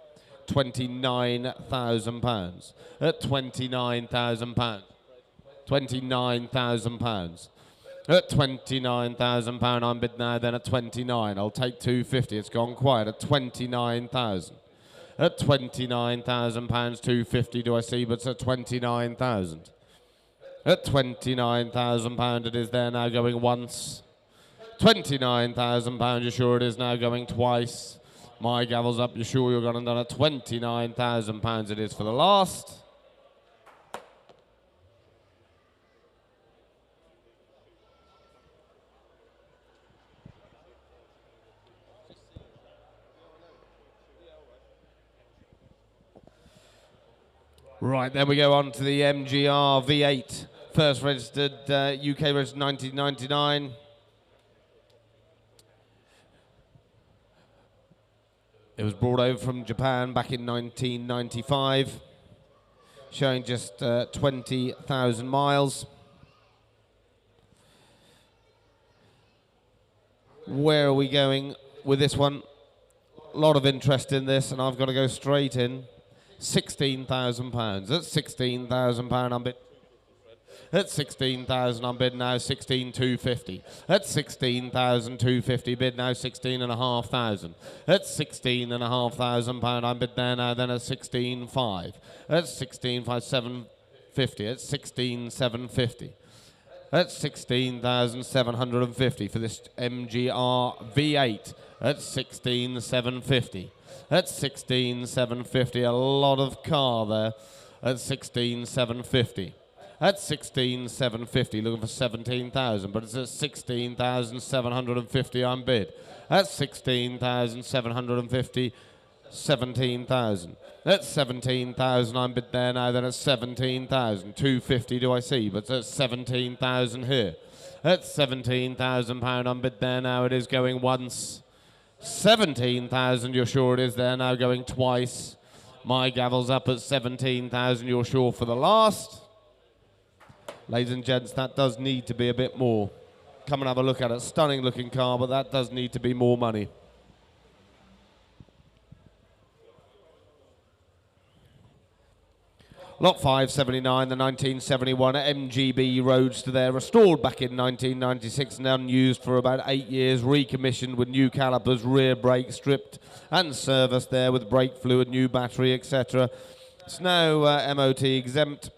[SPEAKER 4] £29,000. At £29,000. £29,000. At £29,000 I'm bid now, then at 29. I'll take 250. It's gone quiet at 29,000. At £29,000, 250 do I see, but it's at 29,000. At £29,000 it is there now going once. £29,000, you're sure it is now going twice. My gavel's up, you're sure you're going to done at £29,000 it is for the last. Right, then we go on to the MGR V8. First registered, UK registered 1999. It was brought over from Japan back in 1995, showing just 20,000 miles. Where are we going with this one? A lot of interest in this, and I've got to go straight in. £16,000. That's £16,000 I'm bid. At 16,000 I'm bid now, 16,250. At 16,250 bid now, 16,500. At 16,500 pound I'm bid there now, then at 16,500. At 16,750. At 16,750. At 16,750 for this MGR V8. At 16,750. At 16,750, a lot of car there. At 16,750. At 16,750, looking for 17,000, but it's at 16,750 I'm bid. At 16,750, 17,000. At 17,000 I'm bid there now, then at 17,000. 250 do I see, but it's at 17,000 here. At £17,000 I'm bid there now, it is going once. 17,000, you're sure it is there now, going twice. My gavel's up at 17,000, you're sure for the last. Ladies and gents, that does need to be a bit more. Come and have a look at it. Stunning looking car, but that does need to be more money. Lot 579, the 1971 MGB Roadster there, restored back in 1996 and unused for about 8 years, recommissioned with new calipers, rear brake stripped and serviced there with brake fluid, new battery, etc. It's now MOT exempt.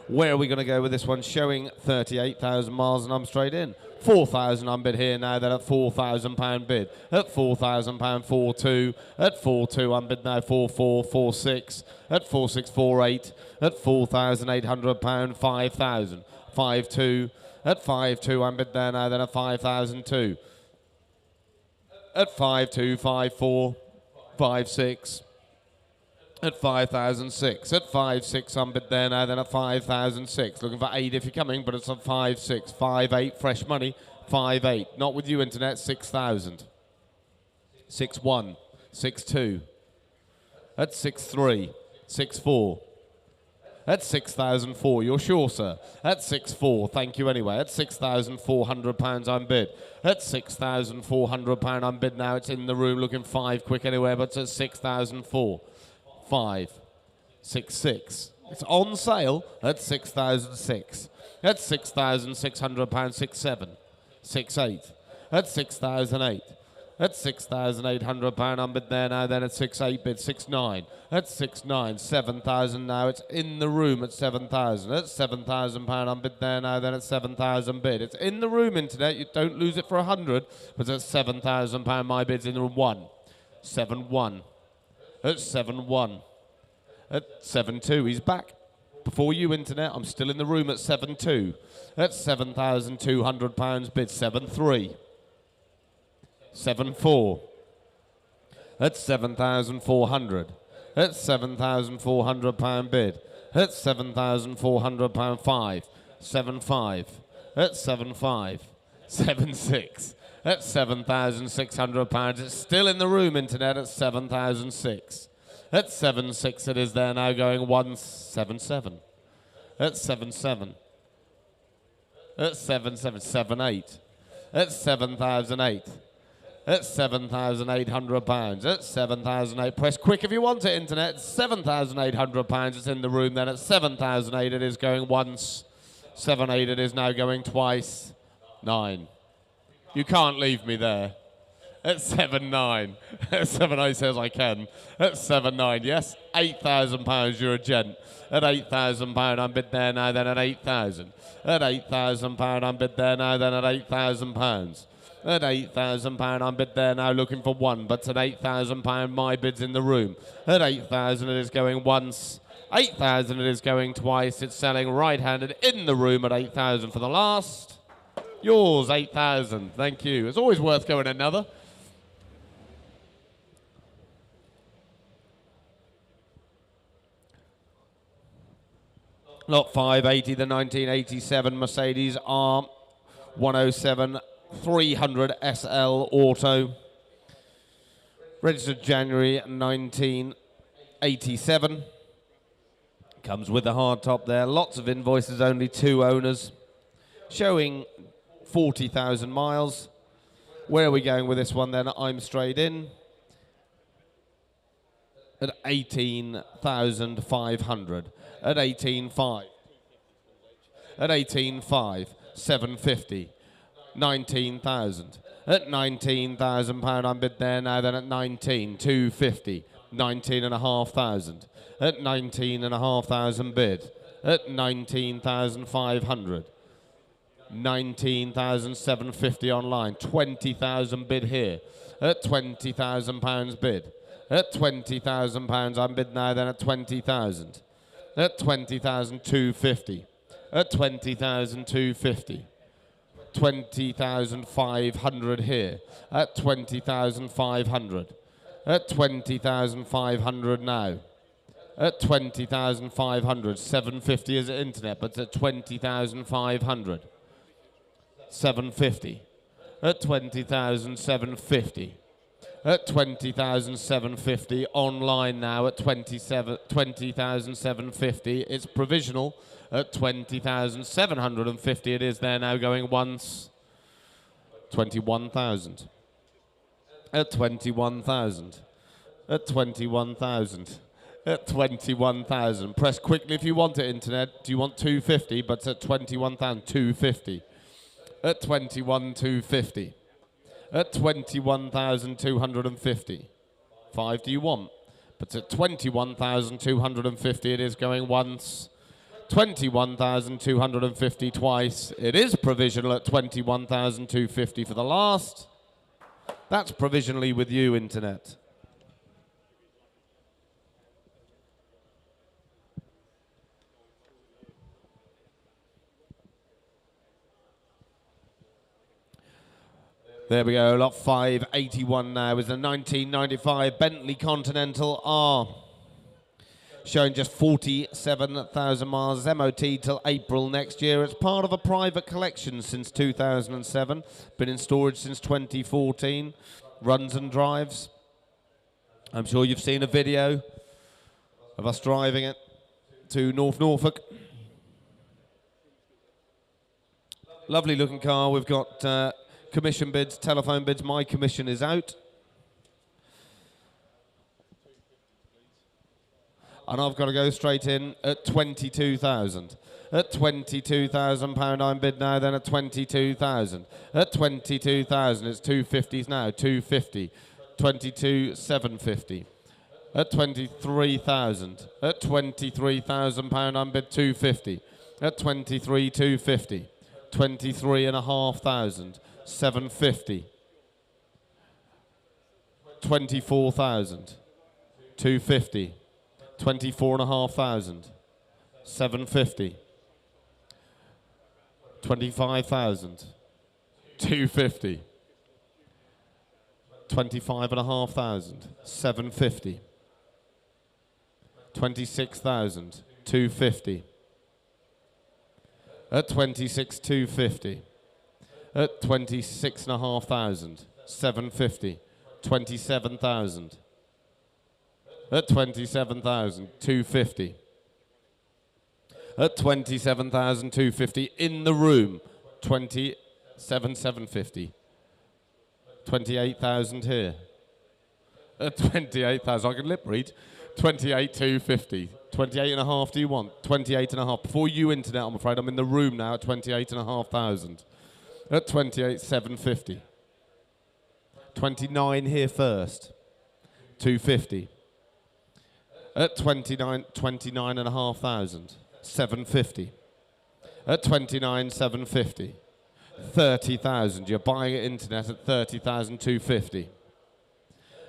[SPEAKER 4] Where are we going to go with this one? Showing 38,000 miles and I'm straight in. 4,000 I'm bid here now, then at £4,000 bid. At £4,000, 4.2. At 4.2 I'm bid now, 4.4, 4.6. At 4.6, 4.8. At £4,800, 5,000. 5.2. At 5.2 I'm bid there now, then at 5,002. At 5.2, 5.4, 5.6. At 5,006. At 5.6 I'm bid there now, then at 5,006. Looking for 8 if you're coming, but it's on 5.6. 5.8, fresh money. 5.8. Not with you, internet. 6,000. 6.1. 6.2. At 6.3. 6.4. At 6,004. You're sure, sir? At 6.4. Thank you anyway. At £6,400 I'm bid. At £6,400 I'm bid now. It's in the room looking 5 quick anywhere, but it's at 6,004. 5, 6, 6. It's on sale at 6,006. At £6,600, 6, 7. 6, 8. At 6,008. At £6,800 I'm bid there now, then at 6.8 bid, 6.9. At 6.9, 7,000 now, it's in the room at 7,000. At £7,000 I'm bid there now, then at 7,000 bid. It's in the room, internet, you don't lose it for 100, but at £7,000 my bid's in the room 1. 7.1. At 7.1. At 7.2, he's back. Before you, internet, I'm still in the room at 7.2. At £7,200 bid, 7.3. 7.4. At 7,400. At £7,400 bid. At £7,400 5. 7.5. At 7.5. 7.6. At £7,600. It's still in the room, internet, at 7,006. At 7.6 it is there now, going 1.77. At 7.7. At 7.7. 7.8. At 7,008. At £7,800. At 7,008. Press quick if you want it, internet. £7,800. It's in the room then. At 7,008 it is going once. 7.8 it is now going twice. 9. You can't leave me there. At 7.9. At 7.9 says I can. At 7.9, yes. £8,000, you're a gent. At £8,000, I'm bid there now, then at 8,000. At £8,000, I'm bid there now, then at £8,000. At £8,000, I'm bid there now, looking for one, but at £8,000, my bid's in the room. At 8,000, it is going once. 8,000, it is going twice. It's selling right-handed in the room at 8,000 for the last. Yours, 8,000. Thank you. It's always worth going another. Lot 580, the 1987 Mercedes R107 300 SL Auto. Registered January 1987. Comes with the hard top there. Lots of invoices, only 2 owners. Showing 40,000 miles. Where are we going with this one then? I'm straight in. At 18,500. At 18.5. At 18.5. 750. 19,000. At 19,000 pound, I'm bid there now. Then at 19,250. 19,500. At 19,500 bid. At 19,500. 19,750 online. 20,000 bid here. At 20,000 pounds bid. At 20,000 pounds, I'm bid now. Then at 20,000. At 20,250. At 20,250. 20,500 here. At 20,500. At 20,500 now. At 20,500. 750 is at internet, but at 20,500. 750. At 20,750. At 20,750 online now at 20,750. It's provisional at 20,750. It is there now going once. 21,000. At 21,000. At 21,000. At 21,000. Press quickly if you want it, internet. Do you want 250? But at 21,250. At 21,250. At 21,250. 5 do you want? But at 21,250 it is going once. 21,250 twice. It is provisional at 21,250 for the last. That's provisionally with you, internet. There we go, lot 581 now is the 1995 Bentley Continental R. Showing just 47,000 miles, MOT till April next year. It's part of a private collection since 2007. Been in storage since 2014. Runs and drives. I'm sure you've seen a video of us driving it to North Norfolk. Lovely looking car. We've got commission bids, telephone bids. My commission is out. And I've got to go straight in at 22,000. At £22,000 I'm bid now, then at 22,000. At 22,000 it's 250s now, 250. 22,750. At 23,000. At £23,000 I'm bid 250. At 23,250. 23,500. 750. 24,000. 250. 24,500. 750. 25,000. 250. 25,500. 750. 26,000. 250. At 26,250. At 26,500. 750. 27,000. At 27,250. At 27,250 in the room. 27,750. 28,000 here. At 28,000, I can lip read. 28,250. 28.5 do you want? 28.5. Before you internet, I'm afraid. I'm in the room now at 28,500. At 28,750. 29 here first. 250. At 29,500. 750. At 29,750. 30,000. You're buying it internet at 30,250.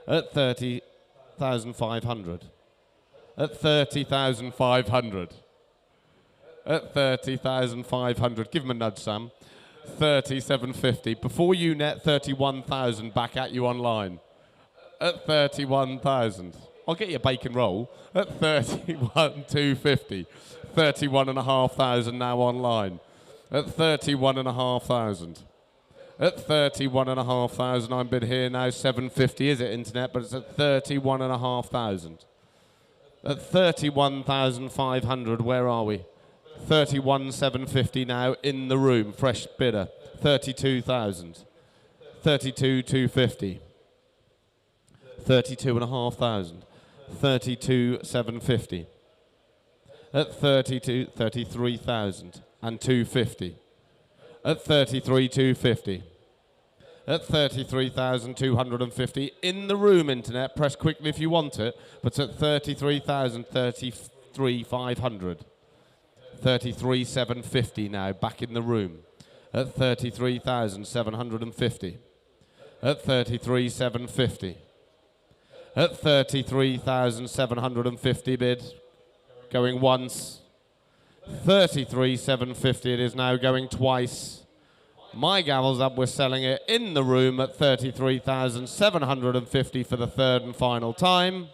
[SPEAKER 4] At 30,500. At 30,500. At 30,500. Give him a nudge, Sam. 30,750. Before you net 31,000 back at you online. At 31,000. I'll get you a bacon roll. At 31,250. 31,500 now online. At 31,500. At 31,500, I'm bid here now. 750 is it internet, but it's at 31,500. At 31,500, where are we? 31,750 now in the room. Fresh bidder. 32,000. 32,250. 32,500. 32,750. At 33,000 and 250. At 33,250. At 33,250 in the room internet. Press quickly if you want it, but it's at 33,000, 33,500. 33,750 now back in the room. At 33,750. At 33,750. At 33,750 bid. Going once. 33,750 it is now, going twice. My gavel's up, we're selling it in the room at 33,750 for the third and final time.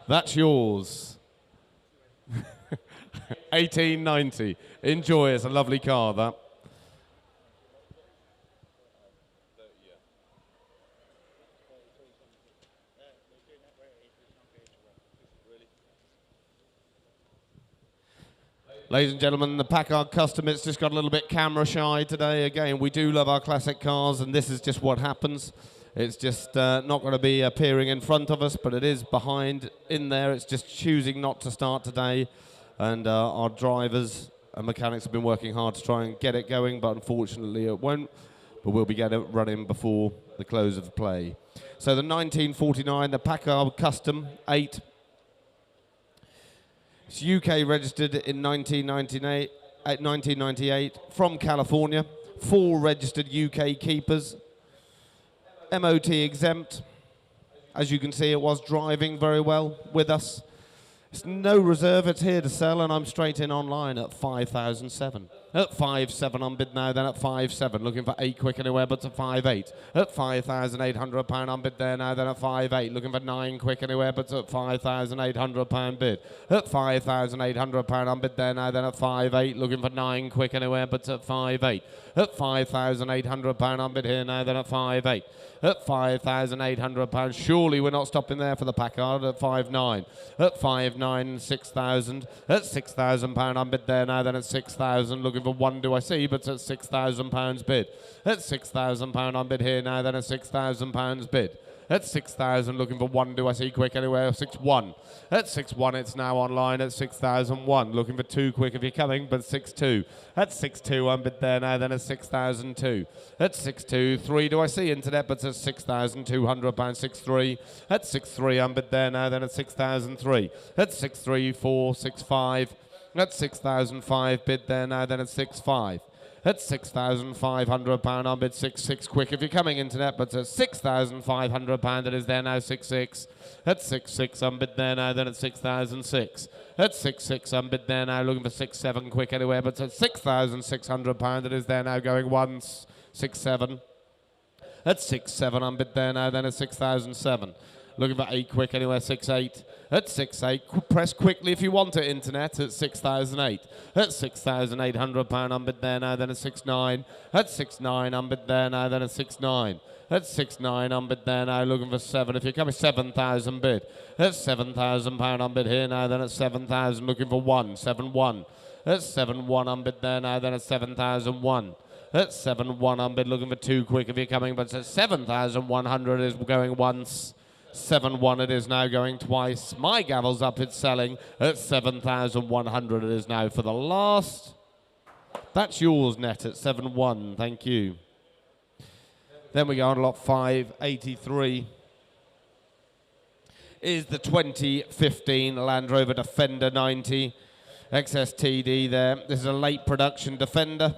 [SPEAKER 4] That's yours. 1890. Enjoy, it's a lovely car, that. Ladies and gentlemen, the Packard Custom, it's just got a little bit camera shy today. Again, we do love our classic cars, and this is just what happens. It's just not going to be appearing in front of us, but it is behind in there. It's just choosing not to start today. And our drivers and mechanics have been working hard to try and get it going, but unfortunately it won't. But we'll be getting it running before the close of play. So the 1949, the Packard Custom 8. It's UK registered in 1998 from California. 4 registered UK keepers. MOT exempt. As you can see, it was driving very well with us. It's no reserve, it's here to sell, and I'm straight in online at 5,007. At 5,700 on bid now, then at 5,700. Looking for 8 quick anywhere, but to 5,800. At £5,800 on bid there now, then at 5,800. Looking for 9 quick anywhere, but at £5,800 bid. At £5,800 on bid there now, then at 5,800. Looking for 9 quick anywhere, but at 5,800. At £5,800 on bid here now, then at 5,800. At £5,800. Surely we're not stopping there for the Packard at 5,900. At 5,900, 6,000. At £6,000 on bid there now, then at 6,000. Looking for 1 do I see, but at £6,000 bid. At £6,000 on bid here now, then at £6,000 bid. At 6,000, looking for 1 do I see quick anywhere, 6,100. At 6,100, it's now online at 6,001. Looking for 2 quick if you're coming, but 6,200. At 6,200 on bid there now, then at 6,002. At 6,200, 3 do I see internet, but at £6,200, 6,300. At 6,300 on bid there now, then at 6,003. At 6,340, 6,500. At 6,005 bid there now, then at 6,500. At £6,500 on bid, 6,600 quick if you're coming internet, but at £6,500 it is there now, 6,600. At 6,600 on bid there now, then at 6,006. At 6,600 on bid there now, looking for 6,700 quick anywhere, but at £6,600 it is there now, going once, 6,700. At 6,700 on bid there now, then at 6,007. Looking for 8 quick anywhere, 6,800. At 6,800, press quickly if you want it, internet, at 6,008. At £6,800 on bid there now, then at 6,900. At 6,900 on bid there now, then at 6,900. At 6,900 on bid there now, looking for 7. If you're coming, 7,000 bid. At £7,000 on bid here now, then at 7,000, looking for 1, 7,100. At 7,100 on bid there now, then at 7,001. At 7,100 on bid, looking for 2 quick if you're coming, but at 7,100 is going once. 7,100 it is now, going twice. My gavel's up, it's selling at 7,100 it is now for the last. That's yours net at 7,100, thank you. Then we go on lot 583. Is the 2015 Land Rover Defender 90 XSTD there. This is a late production Defender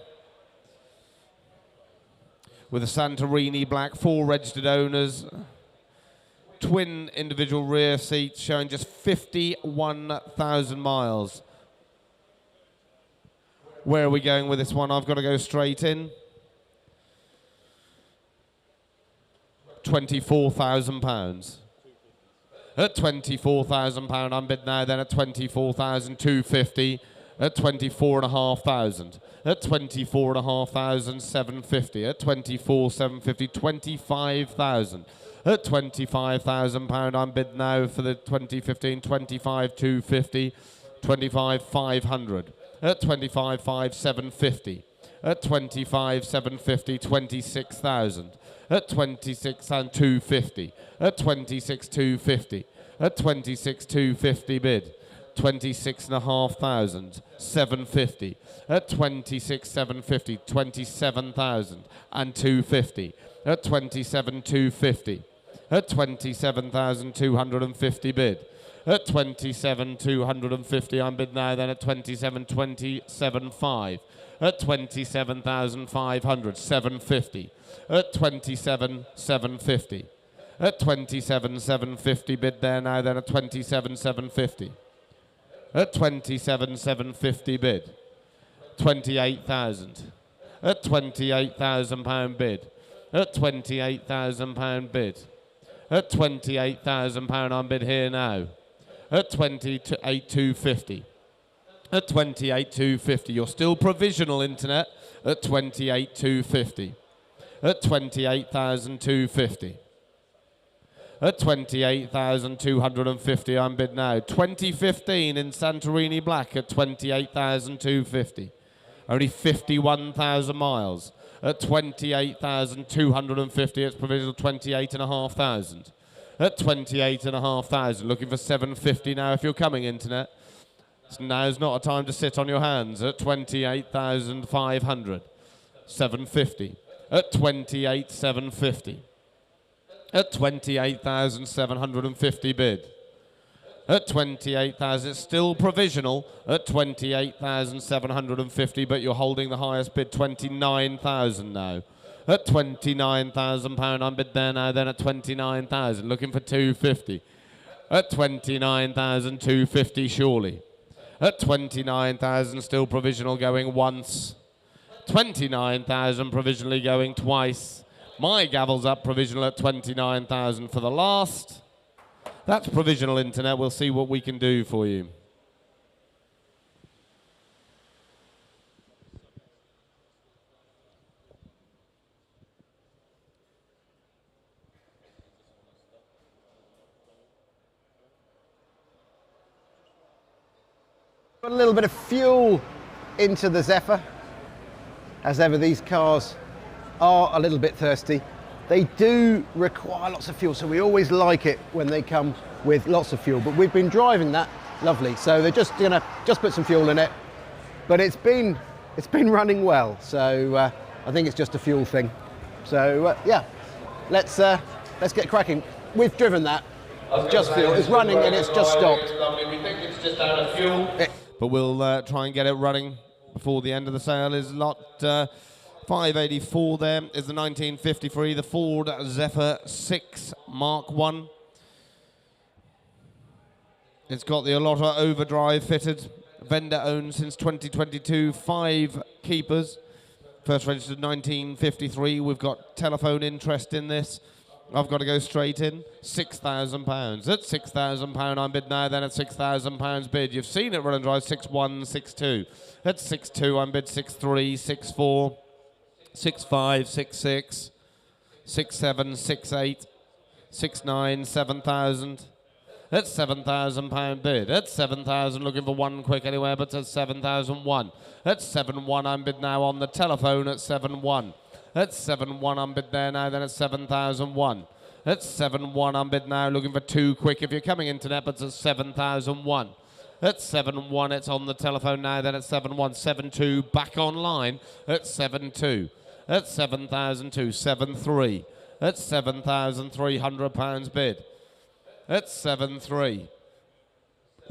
[SPEAKER 4] with a Santorini black, 4 registered owners, twin individual rear seats showing just 51,000 miles. Where are we going with this one? I've got to go straight in. £24,000. At £24,000, I'm bid now then at 24,250. At 24,500. At 24,500, 750. At 24,750, 25,000. At £25,000, I'm bid now for the 2015, 25,250. 25,500. At 25,500, 750. At 25,750, 26,000. At 26,250. At 26,250. At 26,250 bid. 26,500. 750. At 26,750. 27,000 and 250. At 27,250. At 27,250 bid. At 27,250 I'm bid now then at 27,27,500. At 27,500, 750. At 27,750. At 27,750 bid there now then at 27,750. At 27,750 bid. 28,000. At £28,000 bid. At £28,000 bid. At £28,000 I'm bid here now. At 28,250. At 28,250. You're still provisional, internet. At 28,250. At 28,250. At 28,250 I'm bid now. 2015 in Santorini black at 28,250. Only 51,000 miles. At 28,250 it's provisional 28,500. At 28,500, looking for 750 now if you're coming, internet. Now's not a time to sit on your hands. At 28,500, 750. At 28,750. At 28,750 bid. At 28,000, it's still provisional. At 28,750, but you're holding the highest bid, 29,000 now. At £29,000 I'm bid there now, then at 29,000, looking for 250. At 29,250 surely. At 29,000 still provisional going once. 29,000 provisionally going twice. My gavel's up provisional at 29,000 for the last. That's provisional, internet. We'll see what we can do for you.
[SPEAKER 2] Got a little bit of fuel into the Zephyr. As ever, these cars are a little bit thirsty. They do require lots of fuel, so we always like it when they come with lots of fuel. But we've been driving that lovely, so they're just gonna put some fuel in it. But it's been running well, so I think it's just a fuel thing. So yeah, let's get cracking. We've driven that. It's just fuel. It's running and it's just stopped.
[SPEAKER 1] We think it's just out of fuel.
[SPEAKER 4] But we'll try and get it running before the end of the sale. Is lot 584 there is the 1953, the Ford Zephyr 6 Mark 1. It's got the Alotta overdrive fitted, vendor owned since 2022, 5 keepers. First registered 1953, we've got telephone interest in this. I've got to go straight in, £6,000. At £6,000 I'm bid now, then at £6,000 bid. You've seen it run and drive 6-1, 6-2. At 6-2 I'm bid 6-3, 6-4, 6-5, 6-6, 6-7, 6-8, 6-9, 7,000. At £7,000 bid. At 7,000 looking for one quick anywhere, but at 7,001. At 7-1 I'm bid now on the telephone at 7-1. At 7-1 I'm bid there now, then at 7,001. At 7-1 I'm bid now, looking for two quick if you're coming internet, but at 7,001. At 7-1 it's on the telephone now, then at 7-1. 7-2 back online at 7-2. at 7,002, 7-3, at £7,300 bid, at 7-3,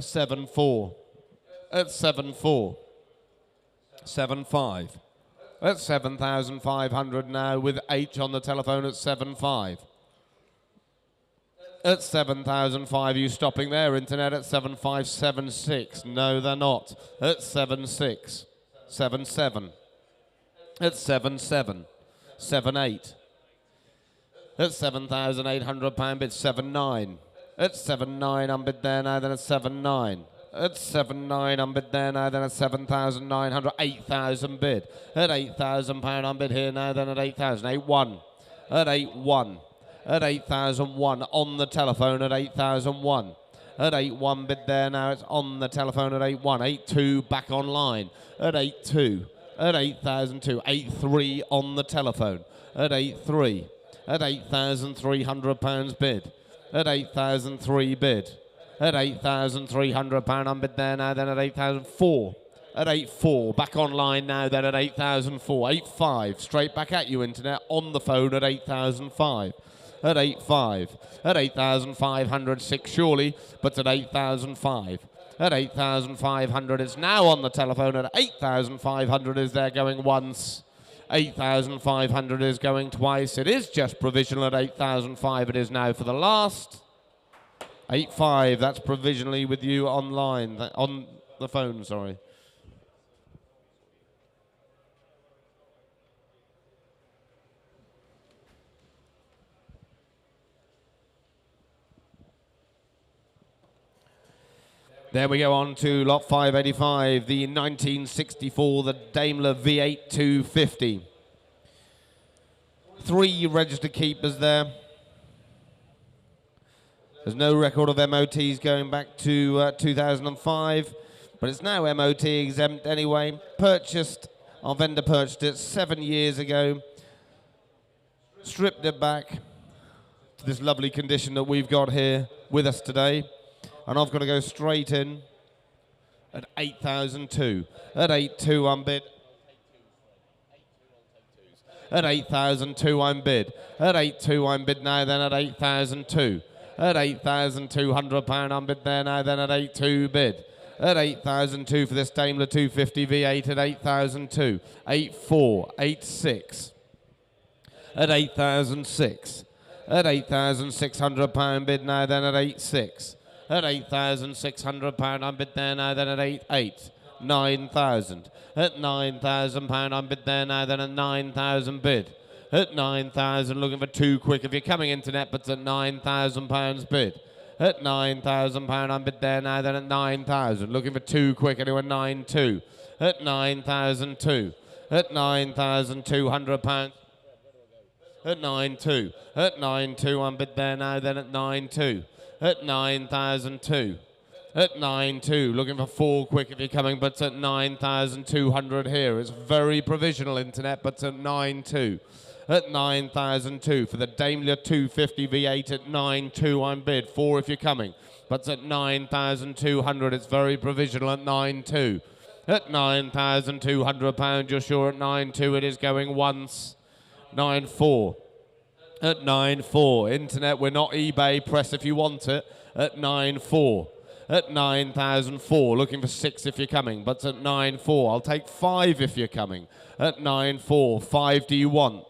[SPEAKER 4] 7-4, at 7-4, 7-5, at 7,500 now with H on the telephone at 7-5. At 7,005, you stopping there, internet at 7,576. No, they're not. At 7,6, 7,7. At 7,7, 7,8. At £7,800 bid, 7,9. At 7,9 unbid there now, then at 7,9. At 7,9 unbid there now, then at 7,900, 8,000 bid. At £8,000 unbid here now, then at 8,000, 8,1. At 8,1. At 8,001 on the telephone at 8,001. At 8,1 bid there now, it's on the telephone at 8,1. 8,2 back online at 8,2. At 8,002. 8,3 on the telephone at 8,3. At £8,300 bid. At 8,003 bid. At £8,300 unbid there now, then at 8,004. At 8,4 back online now, then at 8,004. 8,5 straight back at you, internet, on the phone at 8,005. At 8,5, at 8,506 surely, but at 8,005. At 8,500 it's now on the telephone, at 8,500 is there going once, 8,500 is going twice, it is just provisional at 8,005 it is now for the last. 8,5, that's provisionally with you online, on the phone, sorry. There we go on to lot 585, the 1964, the Daimler V8 250. 3 registered keepers there. There's no record of MOTs going back to 2005, but it's now MOT exempt anyway. Purchased, our vendor purchased it 7 years ago. Stripped it back to this lovely condition that we've got here with us today. And I've got to go straight in at 8,002. At 8,2 I'm bid. At 8,002 I'm bid. At 8,2 I'm bid now, then at 8,002. At £8,200 I'm bid there now, then at 8,2 bid. At 8,002 for this Daimler 250 V8 at 8,002. 8,4, 8,6. At 8,006. At £8,600 bid now, then at 8,6. At £8,600 I'm bid there now, then at 8,8. 9,000. At £9,000 I'm bid there now, then at 9,000 bid. At 9,000, looking for 2 quick if you're coming internet, but at £9,000 bid. At £9,000 I'm bid there now, then at 9,000, looking for 2 quick, anyone 9,2. At 9,002. At £9,200. At 9,2. At 9,2 I'm bid there now, then at 9,2. At 9,002. At 9,2, looking for 4 quick if you're coming, but at 9,200 here. It's very provisional internet, but at 9,2. At 9,002 for the Daimler 250 V8 at 9,2 I'm bid. 4 if you're coming, but at 9,200 it's very provisional at 9,2. At £9,200 you're sure at 9,2 it is going once. 9,4. At 9,4. Internet, we're not eBay, press if you want it. At 9,4. At 9,004, looking for 6 if you're coming, but at 9,4. I'll take 5 if you're coming. At 9,4. 5 do you want?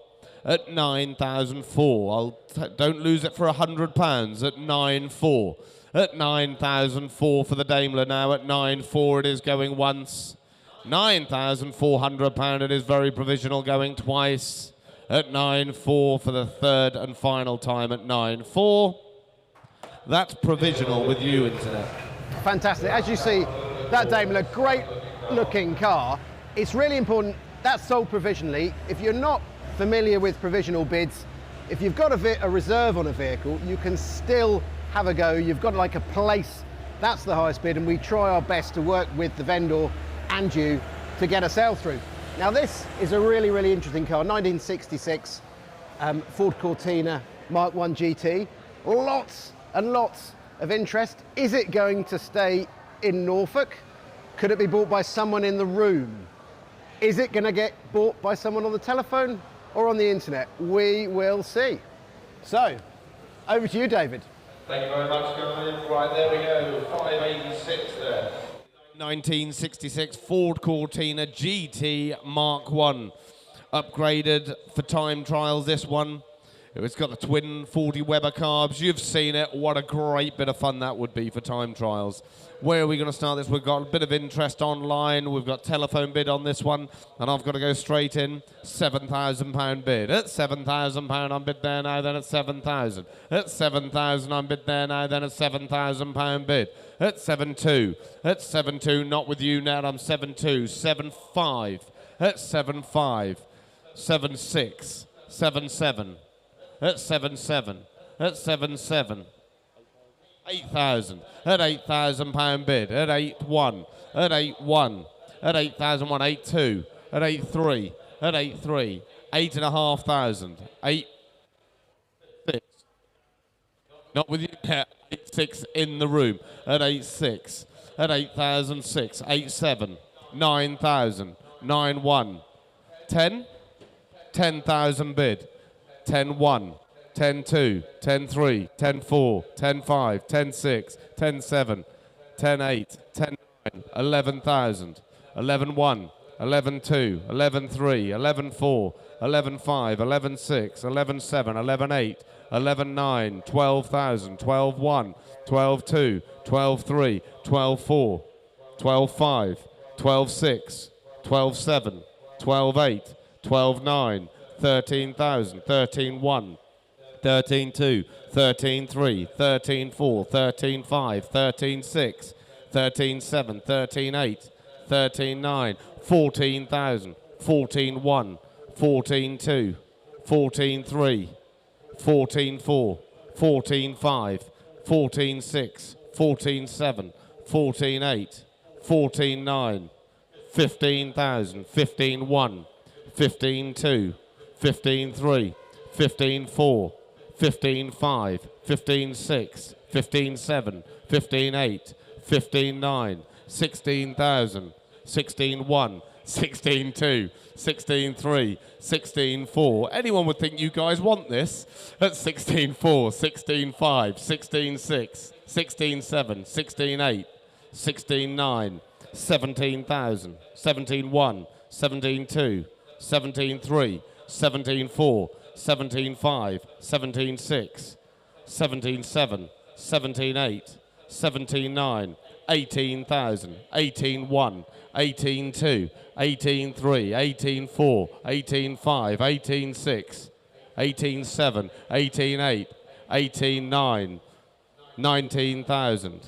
[SPEAKER 4] At 9,004. Don't lose it for £100. At 9,4. At 9,004 for the Daimler now. At 9,4 it is going once. £9,400 it is very provisional going twice. At 9,4 for the third and final time at 9,4. That's provisional with you, internet.
[SPEAKER 2] Fantastic. As you see, that Daimler, great looking car. It's really important, that's sold provisionally. If you're not familiar with provisional bids, if you've got a reserve on a vehicle, you can still have a go. You've got like a place, that's the highest bid, and we try our best to work with the vendor and you to get a sale through. Now this is a really, really interesting car, 1966 Ford Cortina Mark 1 GT. Lots and lots of interest. Is it going to stay in Norfolk? Could it be bought by someone in the room? Is it going to get bought by someone on the telephone? or on the internet? We will see. So, over to you, David.
[SPEAKER 4] Thank you very much, guys. Right, there we go. 586 there. 1966 Ford Cortina GT Mark 1. Upgraded for time trials, this one. It's got the twin 40 Weber carbs. You've seen it. What a great bit of fun that would be for time trials. Where are we going to start this? We've got a bit of interest online. We've got telephone bid on this one. And I've got to go straight in. £7,000 bid. At £7,000 I'm bid there now, then at 7,000. At 7,000 I'm bid there now, then at £7,000 bid. At 7,2. At 7,2, not with you now, I'm 7,2. 7,5. At 7,5. 7,6. 7,7. At 7,7. At 7,7. 8,000. At £8,000 bid. At 8,1. At 8,1. At 8,001. 8,2. At 8,3. At 8,3. 8,500. 8,6. Not with you. 8,6 in the room. At 8,6. At 8,006. 8,7. 9,000. 9,1. 10. 10,000 bid. 10-1, 10-2, 10-3, 10-4, 10-5, 10-6, 10-7, 10-8, 10-9, 11,000, 11-1, 11-2, 11-3, 11-4, 11-5, 11-6, 11-7, 11-8, 11-9, 12,000, 12-1, 12-2, 12-3, 12-4, 12-5, 12-6, 12-7, 12-8, 12-9, 13,000, 13-1, 13-2, 13-3, 13-4, 13-5, 13-6, 13-7, 13-8, 13-9, 14,000, 14-1, 14-2, 14-3, 14-4, 14-5, 14-6, 14-7, 14-8, 14-9, 15,000, 15-1, 15-2, 15-3, 15-4, 15-5, 15-6, 15-7, 15-8, 15-9, 16,000, 16-1, 16-2, 16-3, 16-4. Anyone would think you guys want this at 16-4, 16-5, 16-6, 16-7, 16-8, 16-9, 17,000, 17-1, 17-2, 17-3, 17-4, 17-5, 17-6, 17-7, 17-8, 17-9, 18,000, 18-1, 18-2, 18-3, 18-4, 18-5, 18-6, 18-7, 18-8, 18-9, 19,000,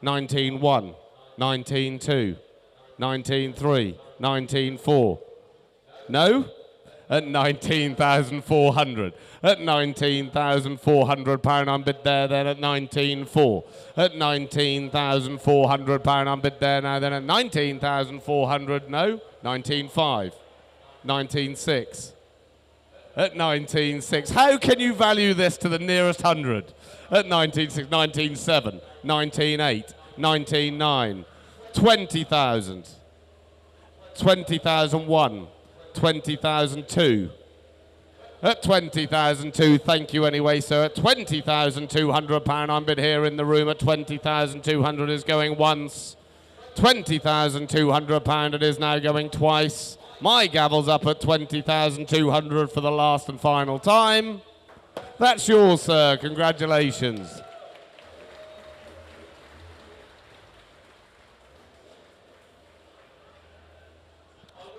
[SPEAKER 4] 19-1, 19-2, 19-3, 19-4. No? At 19,400. At 19,400 pound I'm bid there then at 19,400. At 19,400 pound I'm bid there now then at 19,400. No? 19,500. 19,600. At 19,600. How can you value this to the nearest hundred? At 19,600. 19,700. 19,800. 19,900. 20,000. 20,001. 20,002. At 20,002, thank you anyway, sir. At 20,200 pound, I'm bid here in the room. At 20,200 is going once. 20,200 pound, it is now going twice. My gavel's up at 20,200 for the last and final time. That's yours, sir. Congratulations.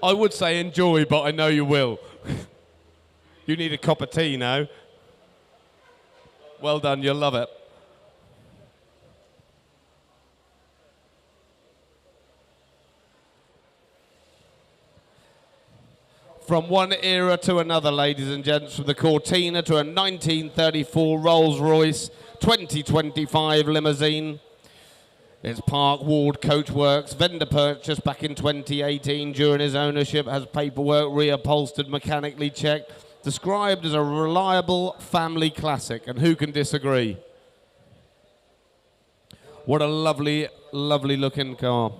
[SPEAKER 4] I would say enjoy, but I know you will. You need a cup of tea now. Well done, you'll love it. From one era to another, ladies and gents, from the Cortina to a 1934 Rolls-Royce 2025 limousine. It's Park Ward Coachworks, vendor purchase back in 2018 during his ownership, has paperwork reupholstered, mechanically checked, described as a reliable family classic, and who can disagree? What a lovely, lovely looking car.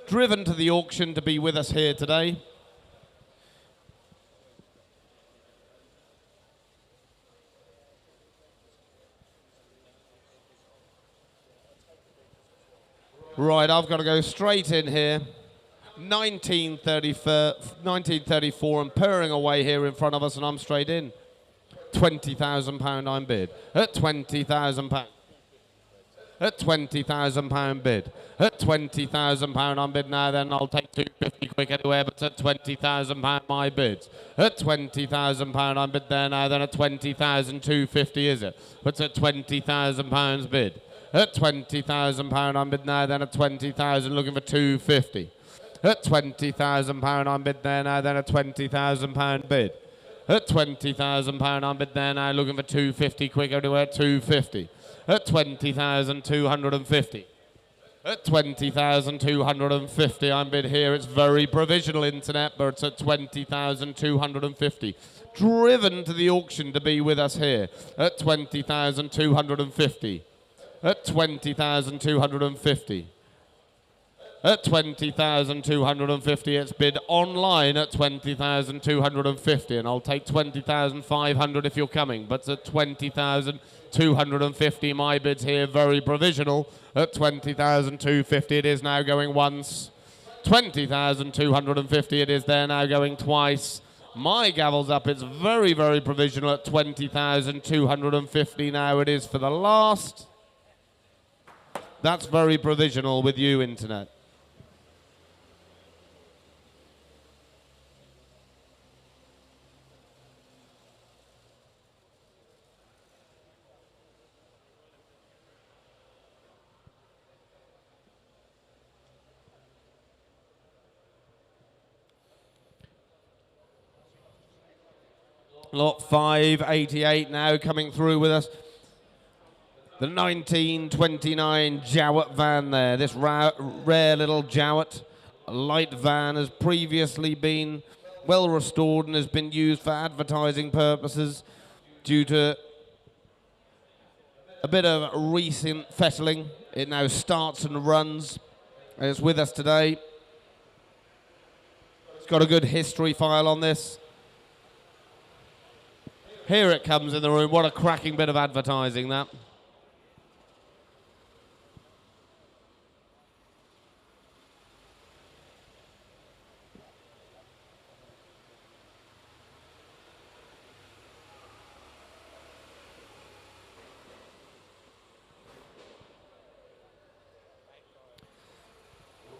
[SPEAKER 4] Driven to the auction to be with us here today. Right, I've got to go straight in here. 1934 and purring away here in front of us, and I'm straight in. £20,000 I'm bid. At £20,000. At £20,000 bid. At £20,000 I'm bid now, then I'll take 250 quick anywhere, but at £20,000 my bids. At £20,000 I'm bid there now, then at 20,250 is it? But at £20,000 bid. At £20,000 I'm bid now, then at 20,000 looking for 250. At £20,000 I'm bid there now, then at £20,000 bid. At £20,000 I'm bid there now, looking for 250 quick anywhere, 250. At 20,250. At 20,250 I'm bid here. It's very provisional, internet, but it's at 20,250. Driven to the auction to be with us here at 20,250. At 20,250. At 20,250, it's bid online at 20,250, and I'll take 20,500 if you're coming, but at 20,250, my bid's here, very provisional. At 20,250, it is now going once. 20,250, it is there now going twice. My gavel's up, it's very, very provisional at 20,250 now it is for the last. That's very provisional with you, internet. Lot 588 now coming through with us. The 1929 Jowett van there. This rare little Jowett light van has previously been well restored and has been used for advertising purposes due to a bit of recent fettling. It now starts and runs, and it's with us today. It's got a good history file on this. Here it comes in the room. What a cracking bit of advertising, that.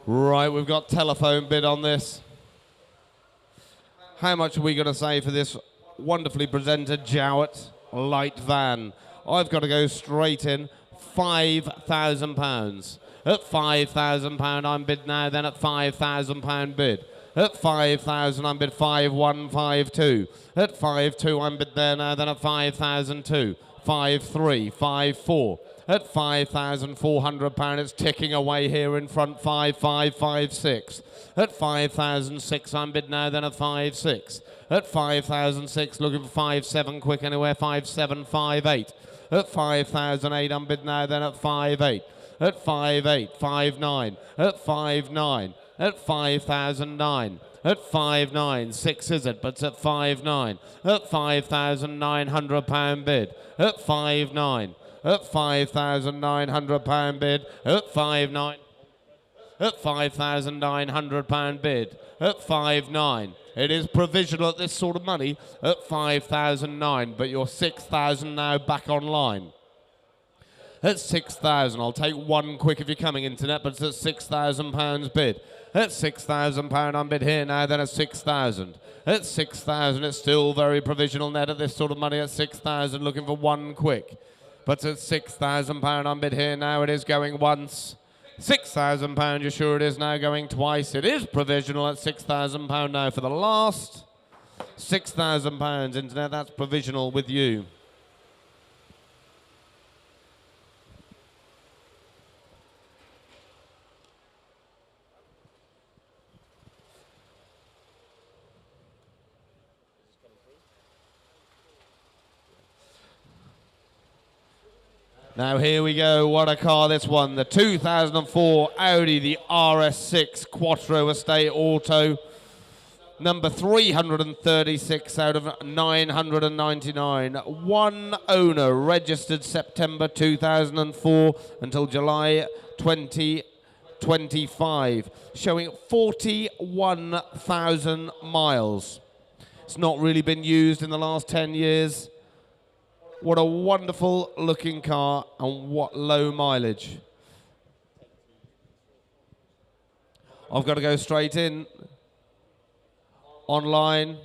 [SPEAKER 4] Right, we've got telephone bid on this. How much are we going to say for this wonderfully presented Jowett light van? I've got to go straight in. £5,000. At £5,000 I'm bid now, then at £5,000 bid. At 5,000 I'm bid 5152. At 52 I'm bid there now, then at 5,002. 53, 54. At £5,400 it's ticking away here in front. 5556. At 5,006 I'm bid now, then at 56. At 5,006 looking for 57 quick anywhere. 5758. At 5,008 I'm bid now, then at 58. At 58, 59. At 59. At 5,009. At 596 is it, but it's at 59. At £5,900 bid. At 59. At £5,900 bid. At 59. At £5,900 bid. At 59. It is provisional at this sort of money at 5,009, but you're 6,000 now back online. At 6,000, I'll take one quick if you're coming, internet, but it's at £6,000 bid. At £6,000 I'm bid here now, then at 6,000. At 6,000, it's still very provisional net at this sort of money at 6,000, looking for one quick. But at £6,000 I'm bid here now, it is going once. £6,000, you're sure it is now going twice. It is provisional at £6,000 now for the last. £6,000, internet, that's provisional with you. Now here we go, what a car this one. The 2004 Audi, the RS6 Quattro Estate Auto. Number 336 out of 999. One owner, registered September 2004 until July 20 25, showing 41,000 miles. It's not really been used in the last 10 years. What a wonderful looking car and what low mileage. I've got to go straight in. Online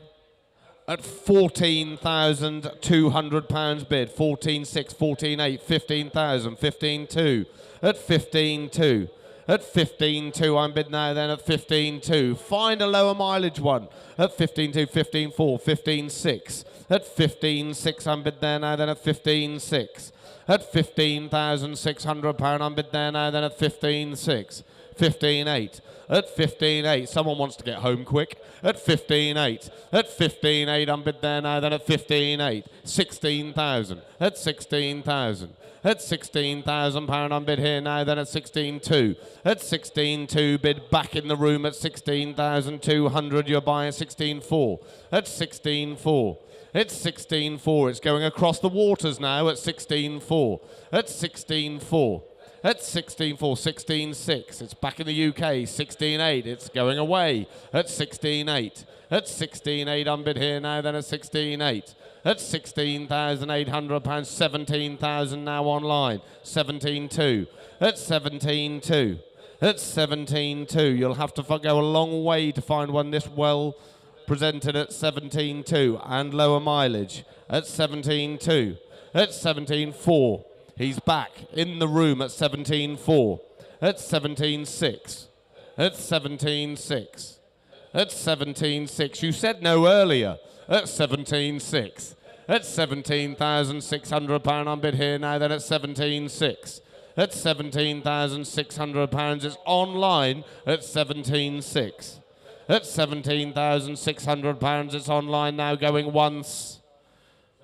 [SPEAKER 4] at £14,200 bid. 14,600, 14,800, 15,000, 15,200, at 15,200. At 15,200, I'm bid now then at 15,200. Find a lower mileage one at 15,200, 15,400, 15,600. At 15,600, I'm bid there now then at 15,600. At £15,600, I'm bid there now then at 15,600. 15,800. At 15,800, someone wants to get home quick. At 15,800. At 15,800, I'm bid there now then at 15,800. 16,000. At 16,000. At £16,000, I'm bid here now then at 16,200. At 16,200, bid back in the room at 16,200. You're buying 16,400. At 16,400. It's 16,400. It's going across the waters now at 16,400. At 16,400. At 16,400, 16,600. It's back in the UK. 16,800. It's going away at 16,800. At 16,800, I'm bid here now then at 16,800. At £16,800, 17,000 now online. 17,200. At 17,200. At 17,200. You'll have to go a long way to find one this well presented at 17,200 and lower mileage. At 17,200. At 17,400. He's back in the room at 17,400. At 17,600. At 17,600. At 17,600. You said no earlier. At 17,600. At £17,600, I'm bid here now then at 17,600. At £17,600, it's online at 17,600. At £17,600, it's online now going once.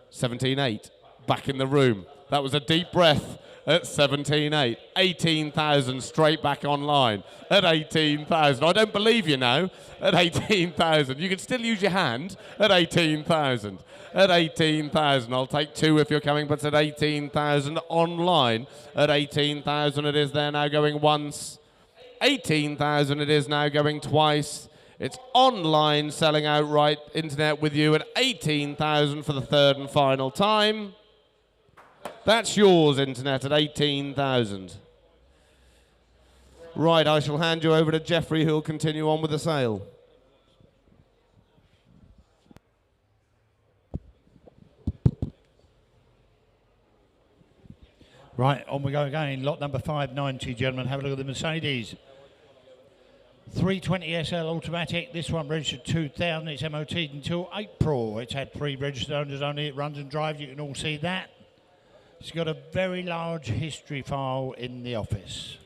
[SPEAKER 4] 17,800, back in the room. That was a deep breath at 17,800. 18,000 straight back online at 18,000. I don't believe you now at 18,000. You can still use your hand at 18,000. At 18,000. I'll take two if you're coming, but it's at 18,000 online. At 18,000 it is there now going once. 18,000 it is now going twice. It's online selling outright internet with you at 18,000 for the third and final time. That's yours, internet, at 18,000. Right, I shall hand you over to Jeffrey, who'll continue on with the sale.
[SPEAKER 3] Right, on we go again. Lot number 590, gentlemen. Have a look at the Mercedes. 320 SL automatic. This one registered 2000. It's MOT until April. It's had 3 registered owners only. It runs and drives. You can all see that. It's got a very large history file in the office.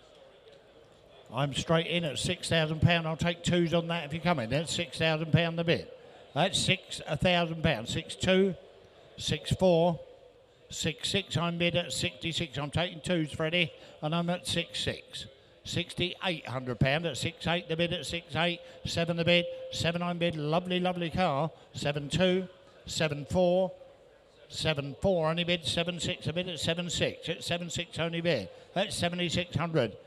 [SPEAKER 3] I'm straight in at £6,000. I'll take twos on that if you come in. That's £6,000 the bid. That's £1,000. 6,200, 6,400, 6,600. I'm bid at 66. I'm taking twos, Freddie, and I'm at 6,600. £6,800 at 6,800. The bid at 6,800. 7 the bid. 7 I'm bid. Lovely, lovely car. 7,200, 7,400. 7,400 only bid, 7,600 a bid at 7,600. At 7,600 only bid. That's 7,600.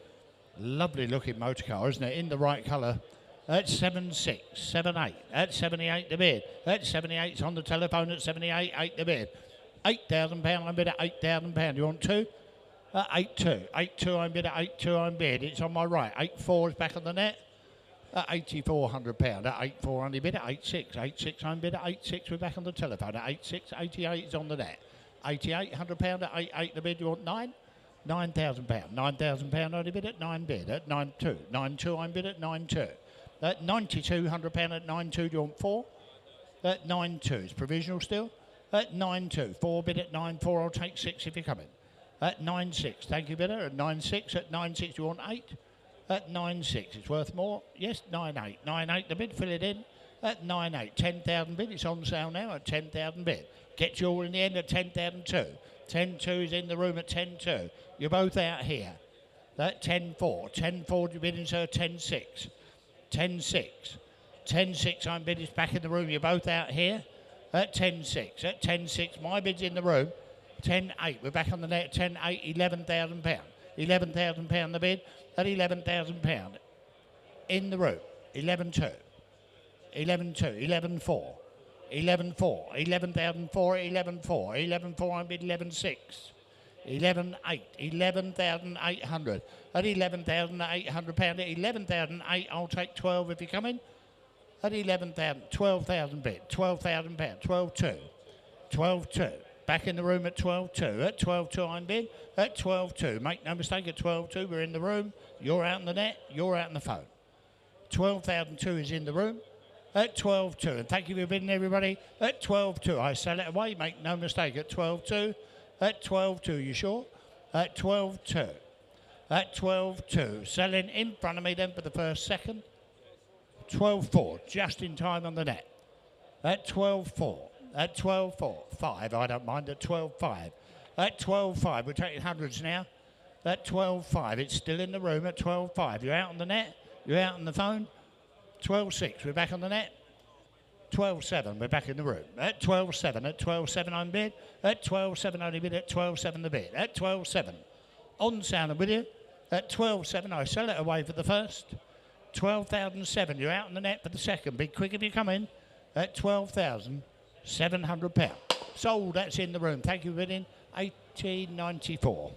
[SPEAKER 3] Lovely looking motor car, isn't it? In the right colour. That's 7,600, 7,800. At 78 the bid. At 78 on the telephone at 78, 8 the bid. £8,000 I'm bid at £8,000. You want two? 8,200. 8,200 I'm bid at 8,200 I'm bid. It's on my right. 8,400 is back on the net. At £8,400. At 8,400 only bid at 8,600. 8,600 I'm bid at 8,600. We're back on the telephone at 8,600. 88 is on the net. £8,800 at 8,800 the bid. You want 9? £9,000. £9,000 only bid at 9 bid. At 9,200. 9,200 I'm bid at 9,200. At £9,200 at 9,200. Do you want 4? At 9,200. It's provisional still. At 9,200. 4 bid at 9,400. I'll take 6 if you're coming. At 9,600. Thank you, bidder. At 9,600. At 9,600. Do you want 8? At 9,600. It's worth more. Yes, 9,800. 9,800 the bid. Fill it in. At 9,800. 10,000 bid. It's on sale now at 10,000 bid. Get you all in the end at 10,002. 10,200 is in the room at 10,200. You're both out here. At 10,400. 10,400 you're bidding, sir. 10,600. 10,600. 10,600 I'm bid is back in the room. You're both out here at 10,600. At 10,600 my bid's in the room. 10,800. We're back on the net. 10,800. £11,000. £11,000 the bid at £11,000. In the room, 11-2, 11-2, 11-4, 11-4, 11,004, 11-4, 11-4 I bid 11-6, 11-8, 11,800 at £11,800, at 11,008 I'll take 12 if you come in, at 11,000, 12,000 bid, £12,000, 12-2, 12-2. Back in the room at 12-2. At 12-2 I'm bid. At 12-2. Make no mistake, at 12-2 we're in the room. You're out in the net. You're out in the phone. 12,002 is in the room. At 12-2. And thank you for bidding, everybody. At 12-2. I sell it away. Make no mistake. At 12-2. At 12-2. You sure? At 12-2. At 12-2. Selling in front of me then for the first second. 12-4. Just in time on the net. At 12-4. At 12-4, 5, I don't mind, at 12-5. At 12-5, we're taking hundreds now. At 12-5, it's still in the room at 12-5. You're out on the net, you're out on the phone. 12-6, we're back on the net. 12-7, we're back in the room. At 12-7, at 12-7 I'm bid. At 12-7 only bid, at 12-7 the bid. At 12-7, on sound and with you. At 12-7, I sell it away for the first. 12,007, you're out on the net for the second. Be quick if you come in. At 12,700 £700. Sold, that's in the room. Thank you for bidding. 1894.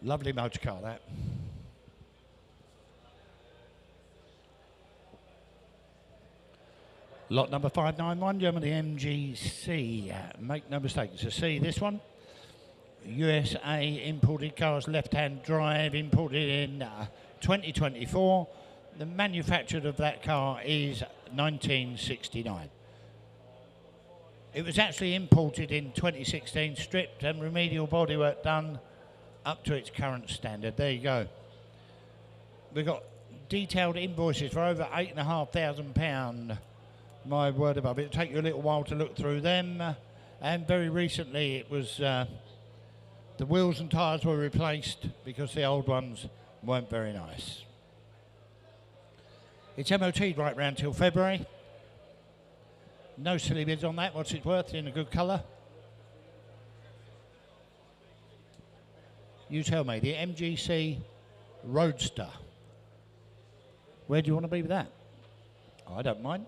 [SPEAKER 3] Lovely motor car, that. Lot number 591, Germany MGC. Make no mistake, it's a C, this one. USA imported cars, left-hand drive, imported in 2024. The manufacturer of that car is 1969. It was actually imported in 2016, stripped and remedial bodywork done up to its current standard. There you go. We've got detailed invoices for over £8,500. My word above it. It'll take you a little while to look through them. And very recently it was... the wheels and tyres were replaced because the old ones weren't very nice. It's MOT'd right round till February. No silly bids on that. What's it worth in a good colour? You tell me. The MGC Roadster. Where do you want to be with that? I don't mind.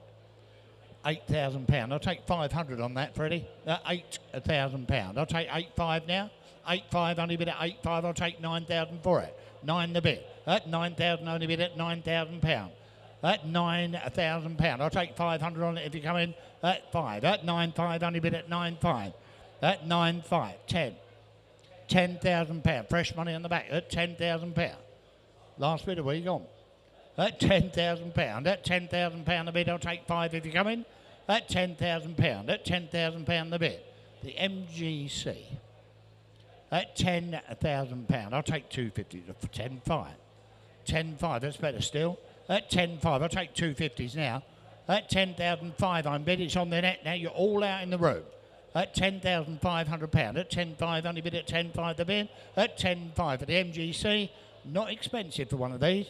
[SPEAKER 3] £8,000. I'll take 500 on that, Freddie. £8,000. I'll take 8.5 now. 8.5, only bid at 8.5. I'll take 9,000 for it. 9 the bid. At 9,000, only bid at £9,000. At £9,000. I'll take 500 on it if you come in at 5. At 9.5, only bid at 9.5. At 9.5, 10. £10,000. Fresh money on the back at £10,000. Last bid, where you gone? At £10,000. At £10,000 the bid, I'll take 5 if you come in. At £10,000. At £10,000 the bid. The MGC. At £10,000. I'll take 250 for 10.5. 10.5, that's better still. At 10.5, I'll take 250s now. At 10,500 I'm bid. It's on the net now. You're all out in the room. At £10,500. At 10.5, only bid at 10.5 the bid. At 10.5 for the MGC. Not expensive for one of these.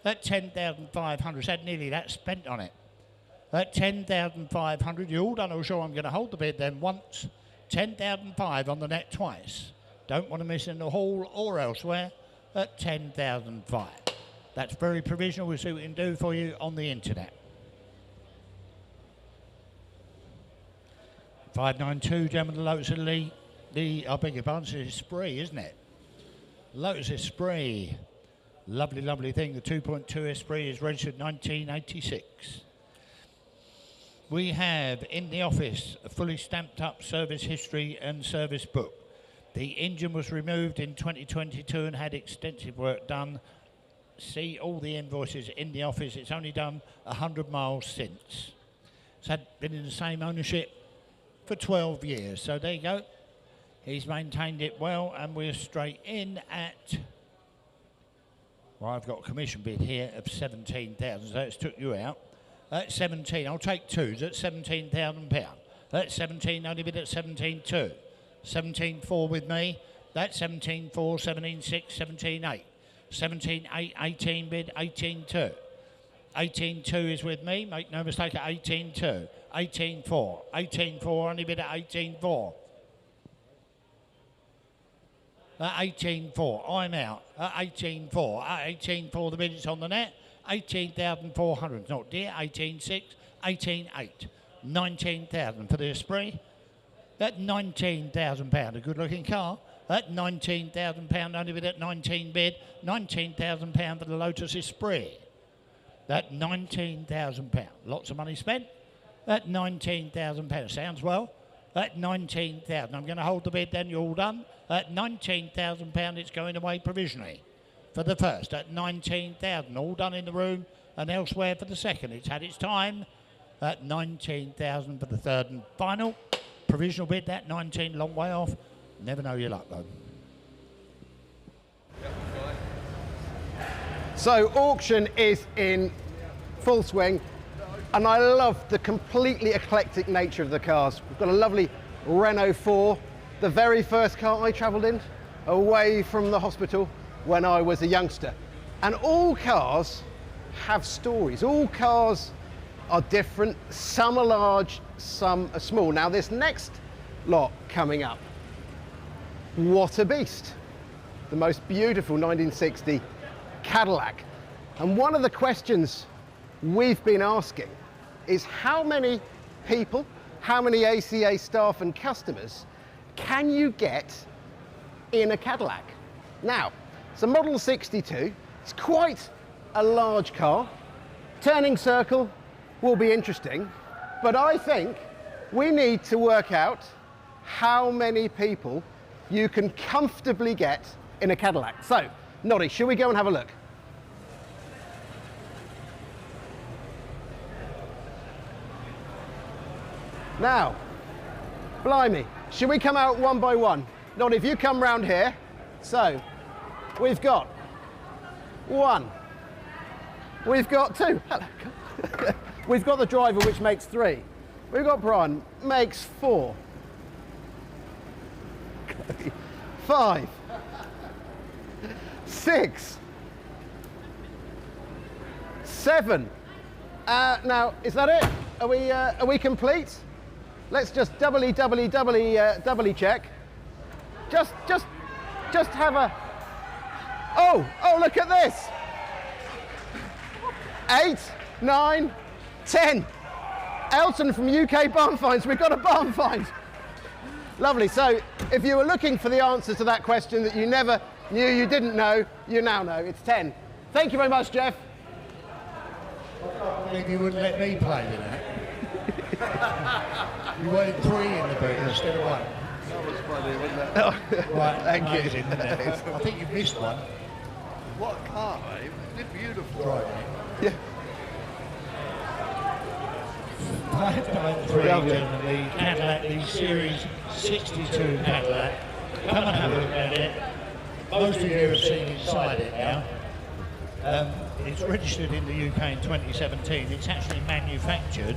[SPEAKER 3] At 10,500, it's had nearly that spent on it. At 10,500, you all don't know sure I'm going to hold the bid then once. 10,500 on the net twice. Don't want to miss in the hall or elsewhere at 10,500. That's very provisional. We'll see what we can do for you on the internet. 592, gentlemen, the Lotus Elite. I beg your pardon, it's Spree, isn't it? Lotus Esprit. Lovely, lovely thing. The 2.2 Esprit is registered 1986. We have in the office a fully stamped up service history and service book. The engine was removed in 2022 and had extensive work done. See all the invoices in the office. It's only done 100 miles since. It's been in the same ownership for 12 years. So there you go. He's maintained it well, and we're straight in at... Well, I've got a commission bid here of 17,000, so it's took you out. At 17, I'll take twos at £17,000. At 17, only bid at 17.2. 17.4 with me. That's 17.4, 17.6, 17.8. 17.8, 18 bid, 18.2. 18.2 is with me, make no mistake, at 18.2. 18.4. 18.4, only bid at 18.4. At 18.4, I'm out. At 18.4. At 18.4, the bid is on the net. 18,400, not dear. 18.6. 18.8. 19,000 for the Esprit. At £19,000, a good-looking car. At £19,000, only bid at 19 bid. £19,000 for the Lotus Esprit. At £19,000, lots of money spent. At £19,000, sounds well. At £19,000, I'm going to hold the bid, then you're all done. At £19,000, it's going away provisionally for the first. At £19,000, all done in the room and elsewhere for the second. It's had its time. At £19,000 for the third and final. Provisional bid, that 19, long way off. Never know your luck, though.
[SPEAKER 2] So auction is in full swing, and I love the completely eclectic nature of the cars. We've got a lovely Renault 4, the very first car I travelled in, away from the hospital when I was a youngster. And all cars have stories. All cars are different. Some are large, some are small. Now this next lot coming up, what a beast. The most beautiful 1960 Cadillac. And one of the questions we've been asking is how many people, how many ACA staff and customers can you get in a Cadillac? Now, it's a Model 62, it's quite a large car. Turning circle will be interesting, but I think we need to work out how many people you can comfortably get in a Cadillac. So, Noddy, shall we go and have a look? Now, blimey, should we come out one by one? Noddy, if you come round here. So, we've got one, we've got two, hello. We've got the driver, which makes three. We've got Brian, makes four. 5, 6, 7. Now, is that it? Are we complete? Let's just doubly check. Just have a. Oh, look at this. 8, 9, 10. Elton from UK Barn Finds. We've got a barn find. Lovely. So, if you were looking for the answer to that question that you never knew you didn't know, you now know. It's 10. Thank you very much, Jeff.
[SPEAKER 3] I believe you wouldn't let me play with that. You wanted 3 in the boot instead of 1.
[SPEAKER 5] That was funny, wasn't it?
[SPEAKER 3] Right,
[SPEAKER 2] Thank you.
[SPEAKER 3] amazing, isn't it? I think you've missed one.
[SPEAKER 5] What a car, eh? It's beautiful.
[SPEAKER 3] Right.
[SPEAKER 2] Yeah.
[SPEAKER 3] 593
[SPEAKER 2] Lovely.
[SPEAKER 3] gentlemen, the Cadillac, the Series 62 Cadillac. Come and have a look at it. Most of you have seen inside it now. It's registered in the UK in 2017. It's actually manufactured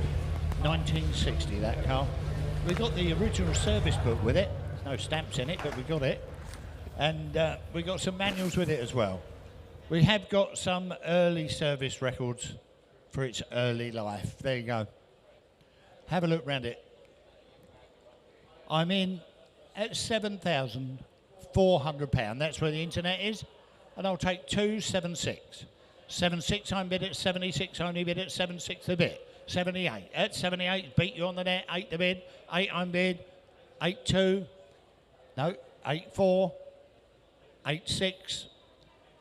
[SPEAKER 3] 1960, that car. We've got the original service book with it. There's no stamps in it, but we got it. And we've got some manuals with it as well. We have got some early service records for its early life. There you go. Have a look round it. I'm in at £7,400. That's where the internet is. And I'll take 276. 76, I'm bid at 76, only bid at 76 a bit. 78. At 78, beat you on the net. 8 the bid. 8 I'm bid. 82. No, 84. 86.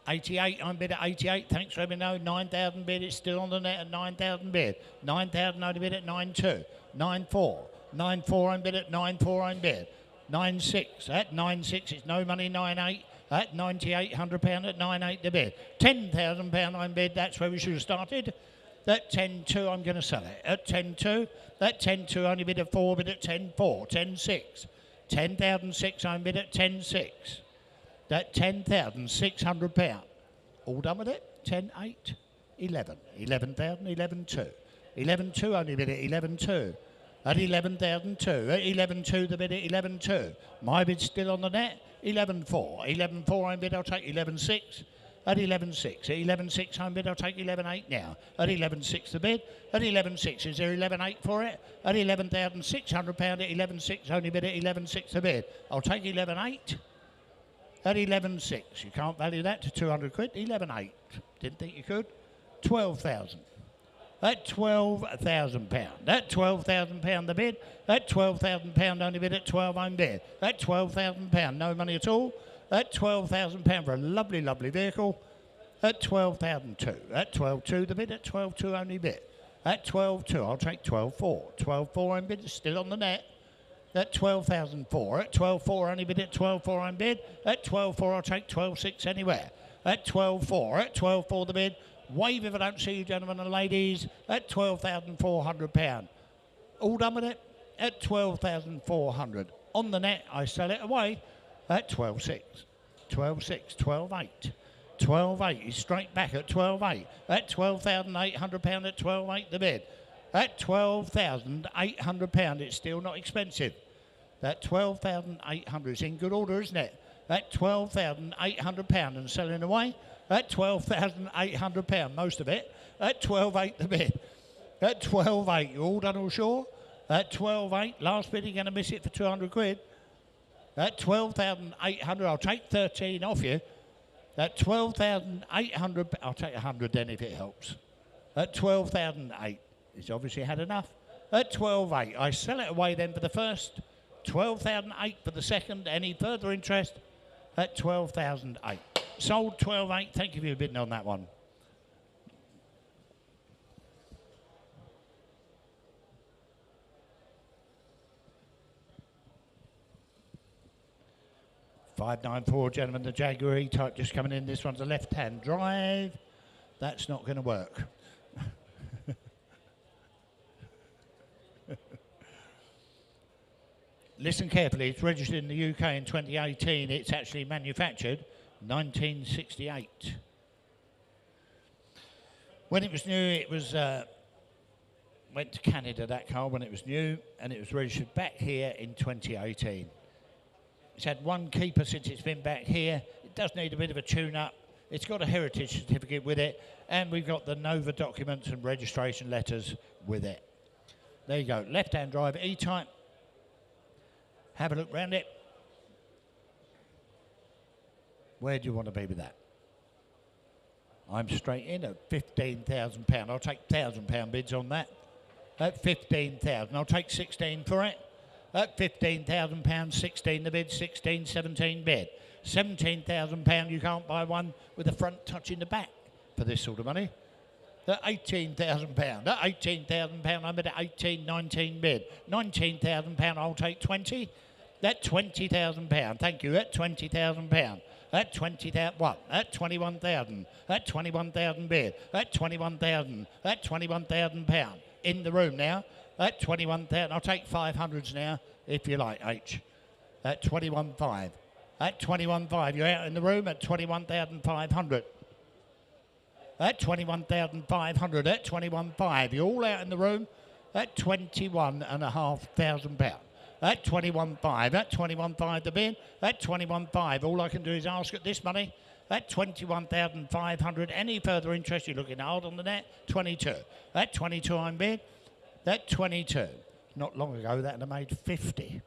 [SPEAKER 3] 88, I'm bid at 88. Thanks for letting me know. 9,000 bid. It's still on the net at 9,000 bid. 9,000 only bid at 9.2. 9.4. 9.4, I'm bid at 9.4, I'm bid. 9.6. At 9.6, it's no money. 9.8. At £9,800 at 9.8 the bid. £10,000 I'm bid. That's where we should have started. At 10.2, I'm going to sell it. At 10.2, that 10.2 only bid at 4, bid at 10.4, 10.6. 10,006, I'm bid at 10.6. That £10,600. All done with it? 10.8, 11. 11,000, 11.2. 11.2, only bid at 11.2. At 11,002. At 11.2, the bid at 11.2. My bid's still on the net. 11.4. 11.4, I'm bid. I'll take 11.6. At 11.6. At 11.6 home bid, I'll take 11.8 now. At 11.6 the bid. At 11.6, is there 11.8 for it? At £11,600 at 11.6, only bid at 11.6 the bid. I'll take 11.8. At 11.6, you can't value that to 200 quid. 11.8. Didn't think you could. 12,000. At £12,000. At £12,000 the bid. At £12,000 only bid at 12 home bid. At £12,000, no money at all. At £12,000 for a lovely, lovely vehicle. At 12,002. At 12.2 the bid. At 12.2 only bid. At 12.2, I'll take 12.4. 12.4 home bid is still on the net. At 12,004. At 12.4 only bid at 12.4 home bid. At 12.4 I'll take 12.6 anywhere. At 12.4. At 12.4 the bid. Wave if I don't see you, gentlemen and ladies. At £12,400. All done with it? At 12,400. On the net, I sell it away at 12.6. 12.6. 12.8. 12.8. He's straight back at 12.8. At £12,800 at 12.8 the bid. At £12,800. It's still not expensive. That 12,800 is in good order, isn't it? At £12,800 and selling away. At £12,800, most of it. At 12.8 the bid. At 12.8, you all done all sure? At 12.8, last bid, you're going to miss it for 200 quid. At 12,800, I'll take 13 off you. At 12,800, I'll take 100 then if it helps. At 12,008, it's obviously had enough. At 12.8, I sell it away then for the first. 12,008 for the second. Any further interest? At 12,008. Sold 12.8. Thank you for your bidding on that one. $594, gentlemen. The Jaguar E-Type just coming in. This one's a left-hand drive. That's not going to work. Listen carefully. It's registered in the UK in 2018. It's actually manufactured 1968. When it was new, it was went to Canada, that car, when it was new, and it was registered back here in 2018. It's had one keeper since it's been back here. It does need a bit of a tune-up. It's got a heritage certificate with it, and we've got the Nova documents and registration letters with it. There you go, left-hand drive, E-Type. Have a look round it. Where do you want to be with that? I'm straight in at £15,000. I'll take £1,000 bids on that. At 15,000, I'll take 16 for it. At £15,000, 16 the bid, 16, 17 bid. £17,000, you can't buy one with the front touching the back for this sort of money. At £18,000, at £18,000, I'm at 18, 19 bid. £19,000, I'll take 20. At £20,000, thank you, at £20,000. At 20,000, what? At 21,000. At 21,000 bid. At 21,000. At £21,000. In the room now. At 21,000. I'll take 500s now, if you like, H. At 21,500. At 21,500. You're out in the room at 21,500. At 21,500. At 21,500. You're all out in the room at £21,500. At 21.5, at 21.5 the bid, at 21.5. All I can do is ask at this money, at 21,500. Any further interest, you're looking hard on the net, 22. At 22 I'm bid, at 22. Not long ago that would have made 50.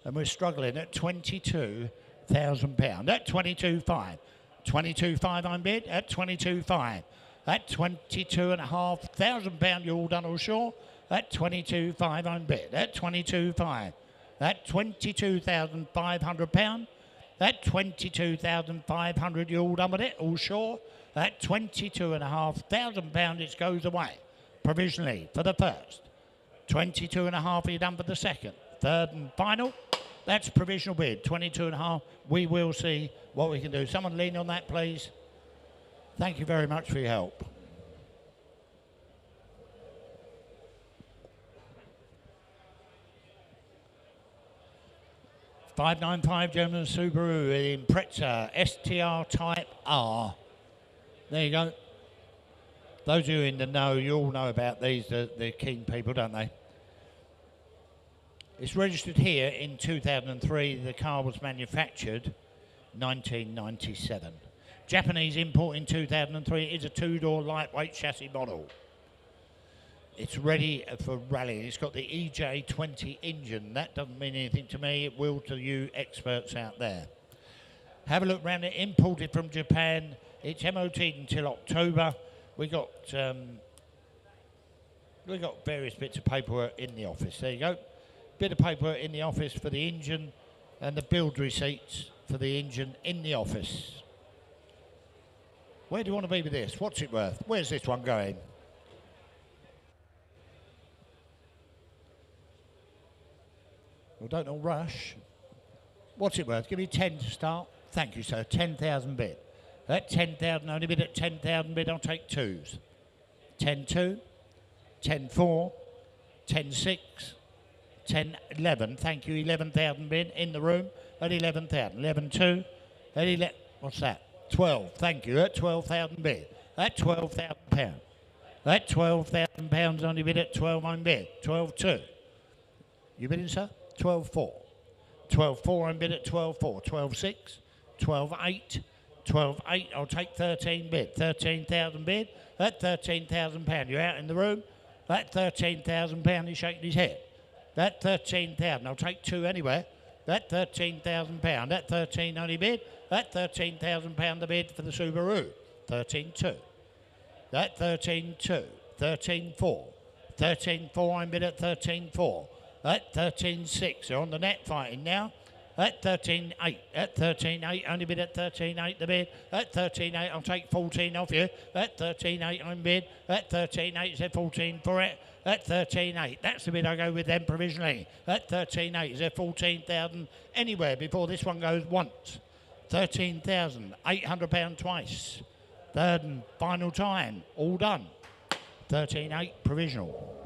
[SPEAKER 3] And we're struggling at £22,000. At 22.5. 22.5 I'm bid, at 22.5. At £22,500, you're all done all sure. At 22.5 I'm bid. At 22.5. At £22,500. At 22,500 you're all done with it, all sure. At £22,500 it goes away. Provisionally for the first. 22.5 are you done for the second. Third and final. That's provisional bid. 22.5. We will see what we can do. Someone lean on that, please. Thank you very much for your help. $595, gentlemen, Subaru Impreza STR Type R. There you go. Those of you in the know, you all know about these. They're keen people, don't they? It's registered here in 2003. The car was manufactured 1997. Japanese import in 2003. It is a two-door lightweight chassis model. It's ready for rally. It's got the EJ20 engine. That doesn't mean anything to me. It will to you experts out there. Have a look around it. Imported from Japan. It's MOT'd until October. We got various bits of paperwork in the office. There you go. Bit of paperwork in the office for the engine and the build receipts for the engine in the office. Where do you want to be with this? What's it worth? Where's this one going? Well, don't all rush. What's it worth? Give me 10 to start. Thank you, sir. 10,000 bid. That 10,000 only bid at 10,000 bid. I'll take twos. 10-2, 10-4, 10-6, 10-11. Thank you. 11,000 bid in the room at 11,000. 11-2. At 11. What's that? 12. Thank you. At 12,000 bid. At 12,000 pounds. That 12,000 pounds only bid at 12 on bid. 12-2. You bidding, sir? 12-4. 12-4 I'm bid at 12-4. 12-6. 12-8. 12-8. I'll take 13 bid. 13,000 bid. That 13,000 pound. You're out in the room. That 13,000 pound. He's shaking his head. That 13,000. I'll take two anywhere. That 13,000 pound. That 13 only bid. That 13,000 pound the bid for the Subaru. 13-2. That 13-2. 13-4. 13-4 I'm bid at 13-4. That 13-6. They're on the net fighting now. At 13-8. At 13-8. Only bid at 13-8 the bid. At 13-8 I'll take 14 off you. At 13-8 I'm bid. At 13-8 is 14 for it. At 13.8, that's the bid I go with them provisionally. At 13.8, is there 14,000 anywhere before this one goes once? 13,800 twice. Third and final time, all done. 13.8 provisional.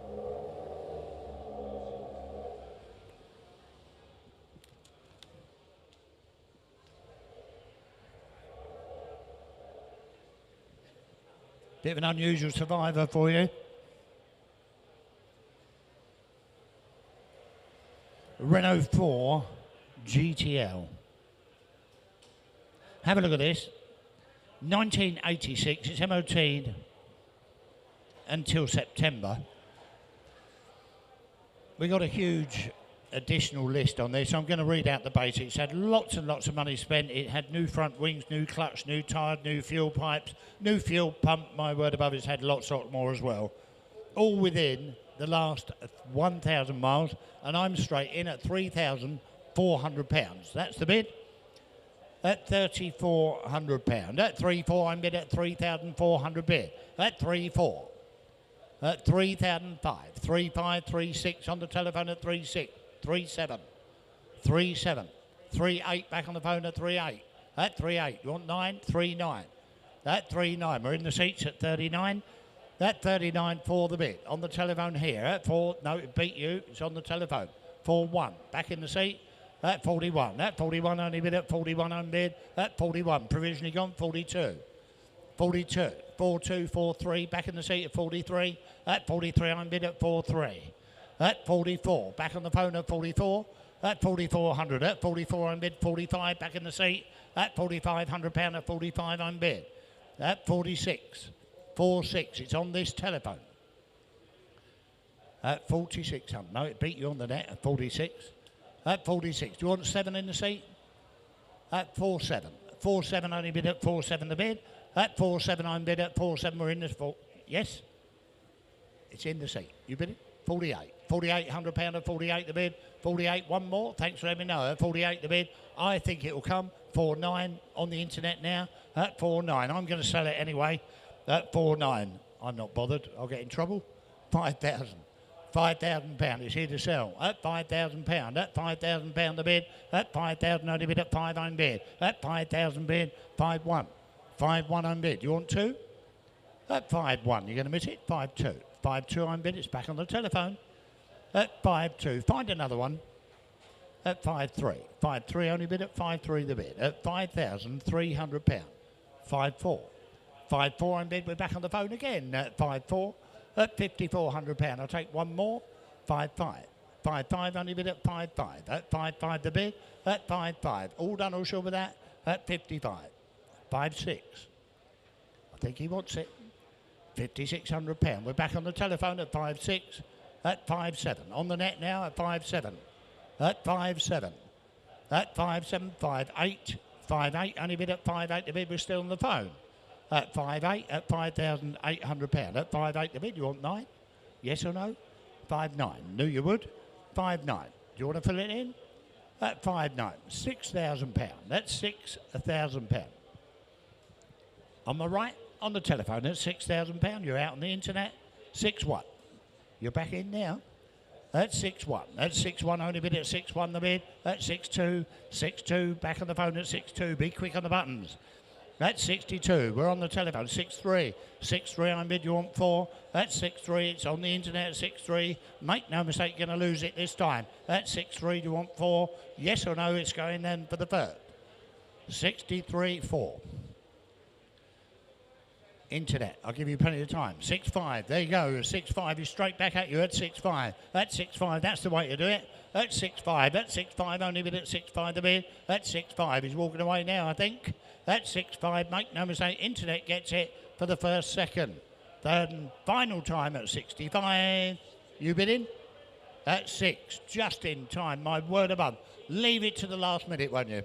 [SPEAKER 3] Bit of an unusual survivor for you. Renault 4 GTL. Have a look at this. 1986, it's MOT'd until September. We got a huge additional list on this. I'm going to read out the basics. It had lots and lots of money spent. It had new front wings, new clutch, new tyre, new fuel pipes, new fuel pump. My word above, it's had lots more as well. All within the last 1,000 miles, and I'm straight in at £3,400. That's the bid. At £3,400. At 3-4, I'm bid at 3,400 bid. At 3-4. At 3,005. 3-5, 3-6 on the telephone at 3-6. 3-7. 3-7. 3-8 back on the phone at 3-8. At 3-8. You want 9? 3-9. At 3-9. We're in the seats at 39. That 39 for the bid. On the telephone here. At 4. No, it beat you. It's on the telephone. 4-1. Back in the seat. At 41. That 41 only bid at 41 on bid. At 41. Provisionally gone. 42. 42. 4-2, 4-3. Back in the seat at 43. At 43 on bid at 4-3. At 44. Back on the phone at 44. At 4,400. At 44 on bid. 45. Back in the seat. At £4,500 at 45 on bid. At 46. 4-6. It's on this telephone. At 4600. No, it beat you on the net at 46. At 46. Do you want 7 in the seat? At 4-7. 4-7 only bid at 4-7 the bid. At 4-7 I'm bid at 4-7. We're in this. Yes? It's in the seat. You bid it? 48. £4,800 at 48 the bid. 48. One more. Thanks for letting me know. At 48 the bid. I think it will come. 4-9 on the internet now. At 4-9. I'm going to sell it anyway. At 4-9. I'm not bothered. I'll get in trouble. 5,000. £5,000 is here to sell. At £5,000. At £5,000 the bid. At 5,000 only bid at 5 on bid. At 5,000 bid. 5-1. 5-1 on bid. You want 2? At 5-1. You're going to miss it? 5-2. 5-2 on bid. It's back on the telephone. At 5-2. Find another one. At 5-3. 5-3 only bid at 5-3 the bid. At £5,300. 5-4. 5-4 on bid. We're back on the phone again. At 5-4. At £5,400. I'll take one more. 5-5. 5-5 only bid at 5-5. At 5-5 the bid. At 5-5. All done, all sure with that? At 55. 5.6. I think he wants it. £5,600. We're back on the telephone at 5.6, at 5.7. On the net now at 5.7, at 5.7, at 5.7, 5.8, 5.8. Only bid at 5.8. The bid was still on the phone. At 5.8, at £5,800. At 5.8 the bid. You want 9? Yes or no? 5.9. Knew you would. 5.9. Do you want to fill it in? At 5.9. £6,000. That's £6,000. On the right, on the telephone, at £6,000. You're out on the internet. 6.1. You're back in now. That's 6.1. That's 6.1. Only bid at 6.1 the bid. That's 6.2. 6.2. Back on the phone at 6.2. Be quick on the buttons. That's 62. We're on the telephone. 6.3. 6.3. I'm bid. You want 4. That's 6.3. It's on the internet at 6.3. Make no mistake, you're going to lose it this time. That's 6.3. You want 4. Yes or no? It's going then for the third. 63.4. Internet. I'll give you plenty of time. 6.5. There you go. 6.5 is straight back at you at 6.5. That's 6.5. That's the way to do it. That's 6.5. That's 6.5. Only bid at 6.5 the bid. That's 6.5. He's walking away now, I think. That's 6.5. Make no mistake. Internet gets it for the first second. Third and final time at 65. You bidding? At 6. Just in time. My word above. Leave it to the last minute, won't you?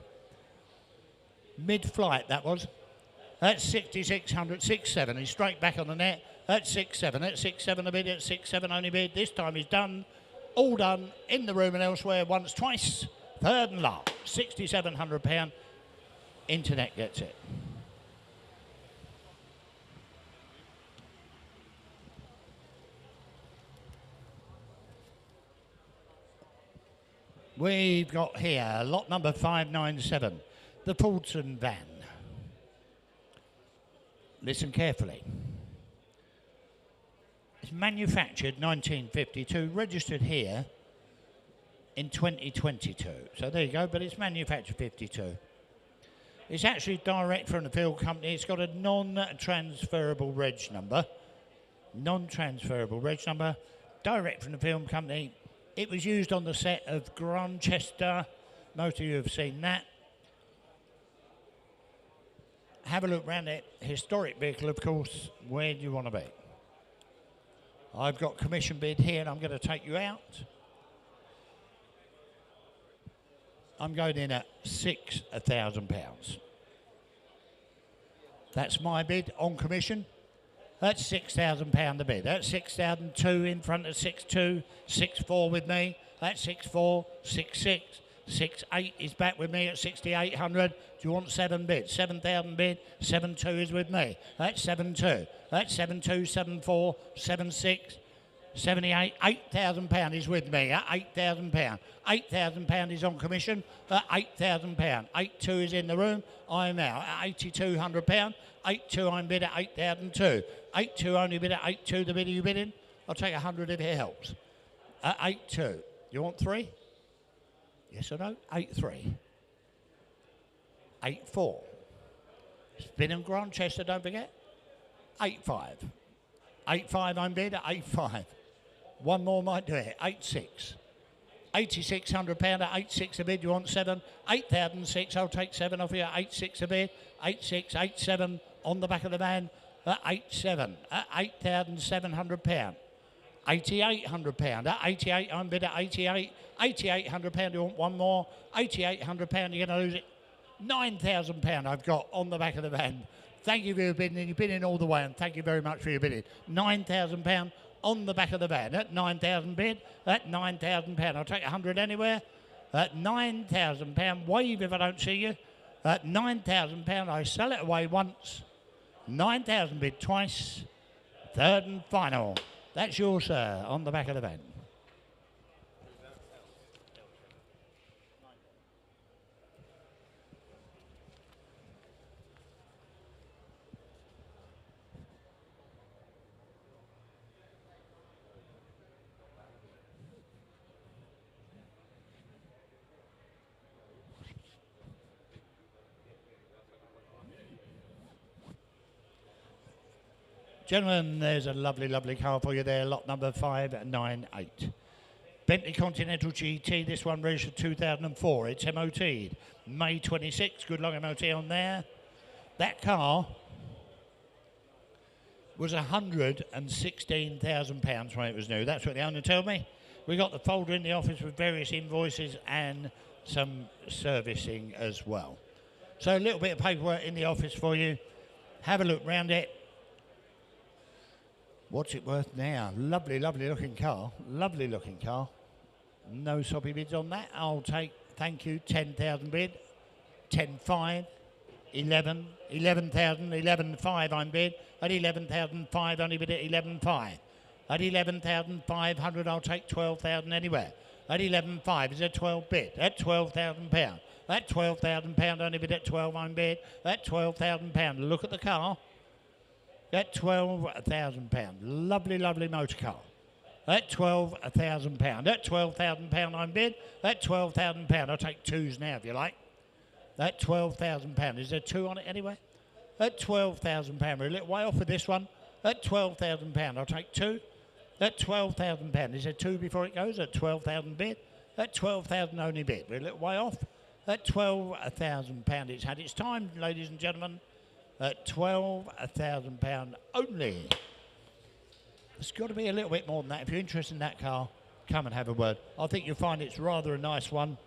[SPEAKER 3] Mid-flight, that was. That's 6,600, 6.7. He's straight back on the net. That's 6.7. That's 6.7 a bid. At 6.7 only bid. This time he's done. All done in the room and elsewhere. Once, twice. Third and last. £6,700. Internet gets it. We've got here lot number 597, the Fulton van. Listen carefully. It's manufactured 1952, registered here in 2022. So there you go, but it's manufactured 52. It's actually direct from the field company. It's got a non-transferable reg number. Non-transferable reg number, direct from the film company. It was used on the set of Grantchester. Most of you have seen that. Have a look around it. Historic vehicle, of course. Where do you want to be? I've got commission bid here, and I'm going to take you out. I'm going in at £6,000. That's my bid on commission. That's £6,000 a bid. That's 6,002 in front of 6.2, 6.4 with me. That's 6.4, 6.6, 6.8 is back with me at 6,800. Do you want 7 bids? 7,000 bid. 7.2 is with me. That's 7.2. That's 7.2, 7.4, 7.6. 78, £8,000 is with me at £8,000. £8,000 is on commission at £8,000. 8.2 is in the room. I'm out at £8,200. 8.2 I'm bid at 8,002. 8.2 only bid at 8.2. The bid are you bidding? I'll take 100 if it helps. At 8.2. You want 3? Yes or no? 8.3. 8.4. Spin and Grantchester, don't forget. 8.5. 8.5 I'm bid at 8.5. One more might do it. 8.6. £8,600 at 8.6 a bid. You want 7? 8,006. I'll take 7 off you at 8.6 a bid. 8.6, 8.7 on the back of the van at 8.7 at £8,700. £8,800 at 88. I'm bid at 88. £8,800. You want one more? £8,800. You're going to lose it. £9,000 I've got on the back of the van. Thank you for your bidding. You've been in all the way, and thank you very much for your bidding. £9,000 on the back of the van. At 9,000 bid, at £9,000. I'll take 100 anywhere. At £9,000. Wave if I don't see you. At £9,000, I sell it away once. 9,000 bid twice. Third and final. That's yours, sir, on the back of the van. Gentlemen, there's a lovely, lovely car for you there, lot number 598. Bentley Continental GT, this one registered 2004. It's MOT'd May 26, good long MOT on there. That car was £116,000 when it was new. That's what the owner told me. We got the folder in the office with various invoices and some servicing as well. So a little bit of paperwork in the office for you. Have a look round it. What's it worth now? Lovely, lovely looking car. Lovely looking car. No soppy bids on that. I'll take, thank you, 10,000 bid. 10.5. 11, 11,000, 11.5 I'm bid. At 11,500 only bid at 11.5. At 11,500 I'll take 12,000 anywhere. At 11.5 is a 12 bid. At £12,000. At £12,000 only bid at 12 I'm bid. At £12,000. Look at the car. At £12,000. Lovely, lovely motor car. At £12,000. At £12,000 I'm bid. At £12,000 I'll take twos now if you like. At £12,000. Is there two on it anyway? At £12,000. We're a little way off with this one. At £12,000. I'll take two. At £12,000. Is there two before it goes? At 12,000 bid. At 12,000 only bid. We're a little way off. At £12,000. It's had its time, ladies and gentlemen. At £12,000 only. It's got to be a little bit more than that. If you're interested in that car, come and have a word. I think you'll find it's rather a nice one,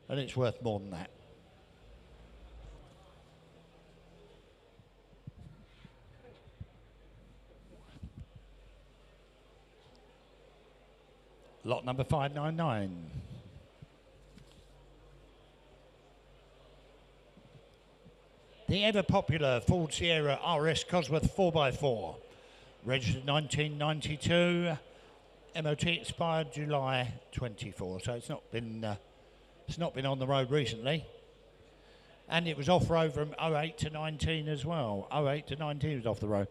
[SPEAKER 3] and it's worth more than that. Lot number 599. The ever popular Ford Sierra RS Cosworth 4x4. Registered 1992. MOT expired July 24. So it's not been on the road recently. And it was off road from 08 to 19 as well. 08 to 19 was off the road.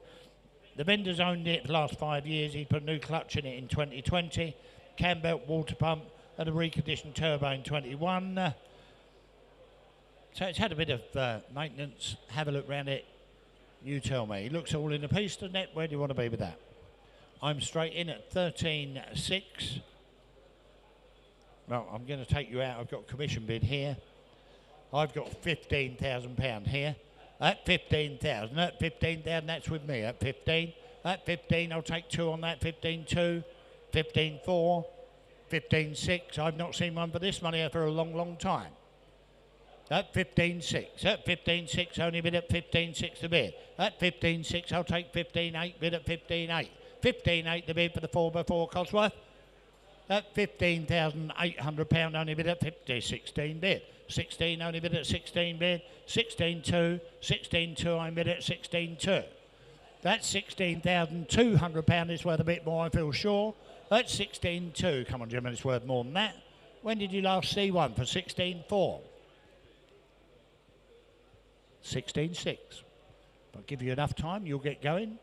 [SPEAKER 3] The vendor's owned it for the last 5 years. He put a new clutch in it in 2020. Cam belt, water pump, and a reconditioned turbo in 21. So it's had a bit of maintenance. Have a look around it. You tell me. It looks all in a piece, doesn't it? Where do you want to be with that? I'm straight in at 13.6. Well, I'm going to take you out. I've got a commission bid here. I've got £15,000 here. At 15,000. At 15,000, that's with me. At 15. At 15, I'll take two on that. 15.2. 15.4, 15.6. I've not seen one for this money for a long, long time. At 15.6. At 15.6, only bid at 15.6 to bid. At 15.6, I'll take 15.8, bid at 15.8. 15.8 to bid for the 4x4 Cosworth. At £15,800, only bid at 16 bid. 16 only bid at 16 bid. 16.2, 16.2, I bid at 16.2. That's £16,200 is worth a bit more, I feel sure. That's 16.2. Come on, gentlemen, it's worth more than that. When did you last see one for 16.4? 16.6. I'll give you enough time, you'll get going.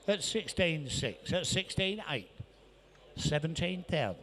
[SPEAKER 3] At 16.6. At 16.8. 17,000.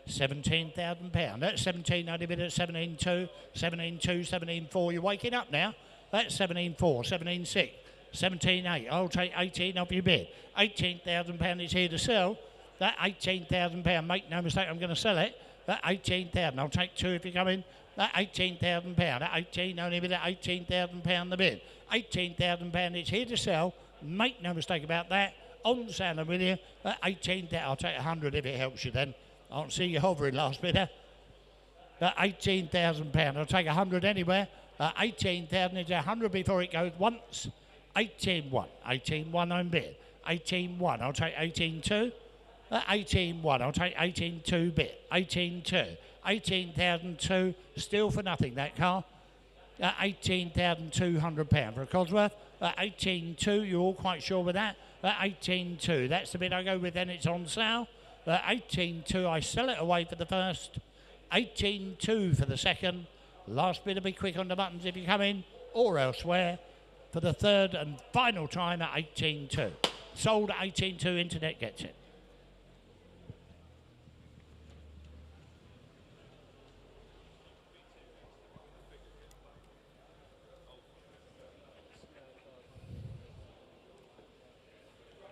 [SPEAKER 3] £17,000. That's 17 only bid at 17.2. 17.2, 17.4. You're waking up now. That's 17.4, 17.6. 17.8. I'll take 18 off your bid. £18,000 is here to sell. That £18,000, make no mistake, I'm going to sell it. That 18,000. I'll take two if you come in. That £18,000. That 18 only bid at £18,000 the bid. £18,000 it's here to sell. Make no mistake about that. On sale with you. That 18,000. I'll take 100 if it helps you then. I don't see you hovering last bidder. That £18,000. I'll take 100 anywhere. 18,000 is 100 before it goes once. 18.1. 18.1 I'm bid. 18.1. I'll take 18.2. 18.1. I'll take 18.2 bid. 18.2. 18,002. Still for nothing, that car. £18,200 for a Cosworth. 18.2. You're all quite sure with that. 18.2. That's the bit I go with then. It's on sale. 18.2. I sell it away for the first. 18.2 for the second. Last bit will be quick on the buttons if you come in or elsewhere. For the third and final time at 18.2. Sold at 18.2, internet gets it.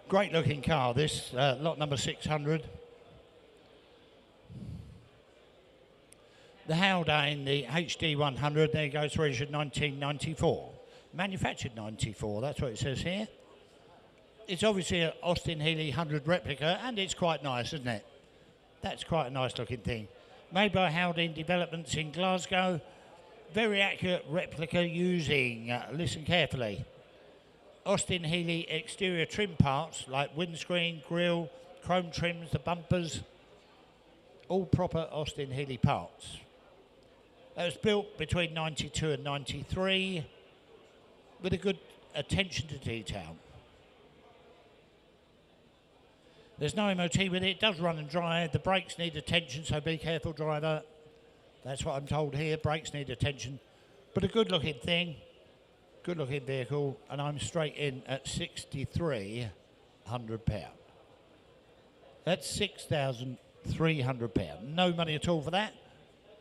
[SPEAKER 3] Great looking car this, lot number 600. The Haldane, the HD 100, there goes registered 1994. manufactured 94, that's what it says here. It's obviously an Austin Healey 100 replica, and it's quite nice, isn't it? That's quite a nice looking thing. Made by Haldane Developments in Glasgow. Very accurate replica using, listen carefully, Austin Healey exterior trim parts like windscreen, grille, chrome trims, the bumpers, all proper Austin Healey parts. It was built between 92 and 93 with a good attention to detail. There's no MOT with it. It does run and drive. The brakes need attention, so be careful, driver. That's what I'm told here. Brakes need attention. But a good-looking thing, good-looking vehicle, and I'm straight in at £6,300. That's £6,300. No money at all for that.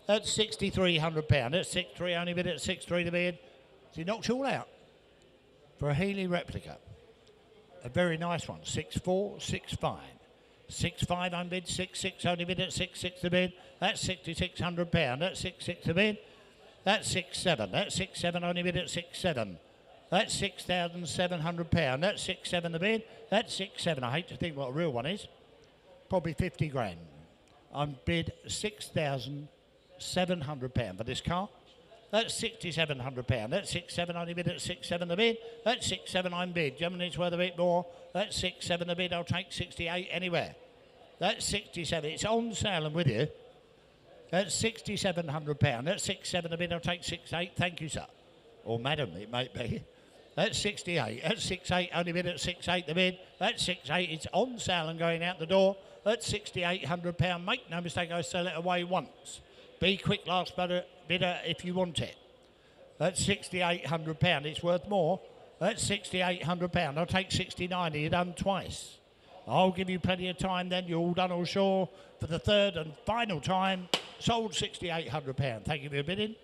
[SPEAKER 3] That's £6,300. That's 6.3 only bid at 6.3 to bid. So he knocked you all out for a Healey replica. A very nice one. 6.4, 6.5. 6.5 on bid, 6.6 only bid at 6.6 to bid. That's £6,600. That's 6.6 to bid. That's 6.7. That's 6.7 only bid at 6.7. That's £6,700. That's 6.7 to bid. That's 6.7. I hate to think what a real one is. Probably 50 grand. I'm bid £6,700 for this car. That's £6,700. That's 6.7 only bid at 6.7 the bid. That's 6.7 I'm bid. Germany's worth a bit more. That's 6.7 the bid. I'll take 68 anywhere. That's 67. It's on sale and with you. That's £6,700. That's 6.7 the bid. I'll take 6.8. Thank you, sir. Or madam, it might be. That's 68. That's 6.8 only bid at 6.8 the bid. That's 6.8. It's on sale and going out the door. That's £6,800. Make no mistake, I sell it away once. Be quick, last bidder if you want it. That's £6,800. It's worth more. That's £6,800. I'll take 69. You're done twice. I'll give you plenty of time then. You're all done all sure. For the third and final time, sold £6,800. Thank you for your bidding.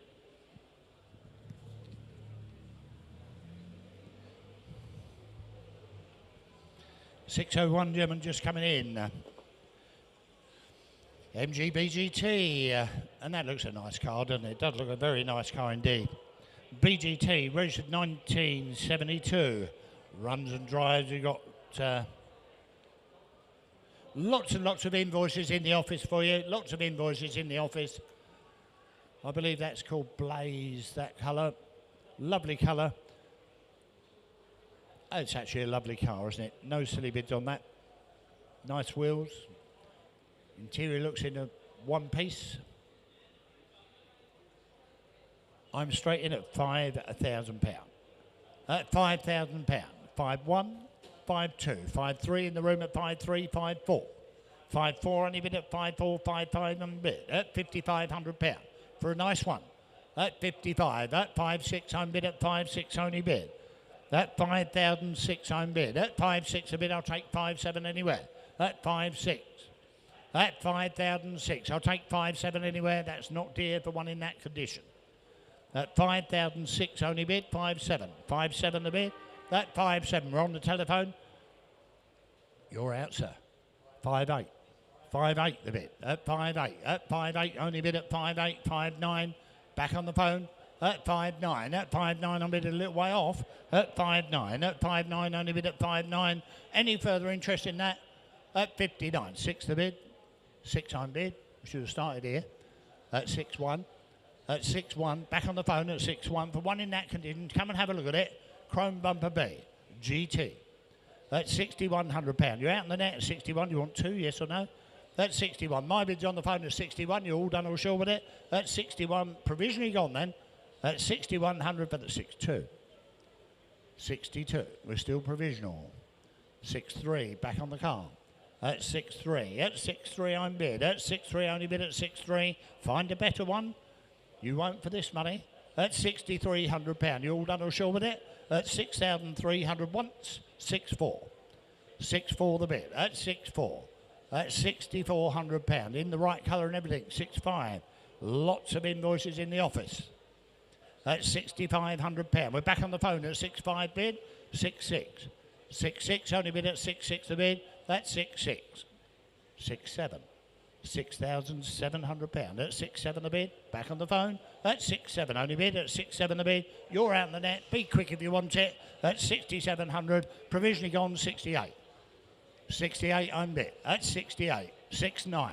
[SPEAKER 3] £601 German just coming in. MG BGT, and that looks a nice car, doesn't it? It does look a very nice car indeed. BGT, registered 1972, runs and drives. We've got lots and lots of invoices in the office for you, lots of invoices in the office. I believe that's called Blaze, that colour. Lovely colour. Oh, it's actually a lovely car, isn't it? No silly bids on that. Nice wheels. Interior looks in a one piece. I'm straight in at £5,000. At £5,000. 5.1, 5.2, 5.3 in the room at 5.3, 5.4. 5.4 only bid at 5.4, 5.5 on bid at £5,500 for a nice one. At 55, at 5.6 I'm bid at 5.6 only bid. At 5,006 I'm bid. At 5.6 a bid I'll take 5.7 anywhere. At 5.6. At 5,006, I'll take 5.7 anywhere. That's not dear for one in that condition. At 5,006 only bid, 5.7. 5.7 the bid. At 5.7, we're on the telephone. You're out, sir. 5.8. 5.8 the bid. At 5.8. At 5.8 only bid at 5.8. 5.9. Back on the phone. At 5.9. At 5.9 I'm bid a little way off. At 5.9. At 5.9 only bid at 5.9. Any further interest in that? At 59. 6 the bid. 6 I'm bid. We should have started here. At 6.1. At 6.1. Back on the phone at 6.1. For one in that condition, come and have a look at it. Chrome Bumper B. GT. That's £6,100. You're out in the net at 61. You want 2, yes or no? That's 61. My bid's on the phone at 61. You're all done all sure with it. That's 61. Provisionally gone then. That's 6,100 for the 6.2. 62. We're still provisional. 6.3. Back on the car. At 6.3. At 6.3 I'm bid. At 6.3 only bid at 6.3. Find a better one. You won't for this money. At £6,300. You all done or sure with it? At 6,300 once. 6.4. 6.4 the bid. At 6.4. At £6,400. In the right colour and everything. 6.5. Lots of invoices in the office. At £6,500. We're back on the phone at 6.5 bid. 6.6. 6.6 only bid at 6.6 the bid. That's 6.6. 6.7. £6,700. At 6-7 the bid. Back on the phone. At 6-7 only bid. At 6-7 the bid. You're out in the net. Be quick if you want it. At 6,700. Provisionally gone 68. 68 on bid. At 68. 6-9.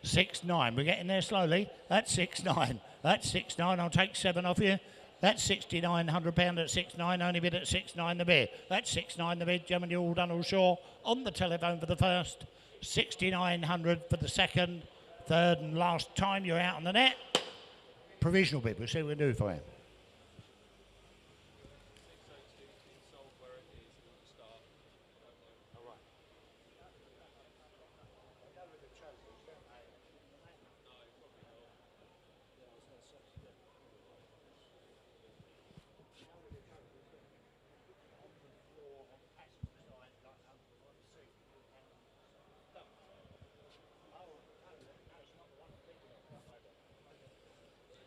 [SPEAKER 3] 6-9. We're getting there slowly. At 6-9. At 6-9. I'll take 7 off you. That's £6,900 at 6-9, only bid at 6-9 the bid. That's 6-9 the bid, Germany all done all sure. On the telephone for the first, 6,900 for the second, third and last time you're out on the net. Provisional bid, we'll see what we can do for you.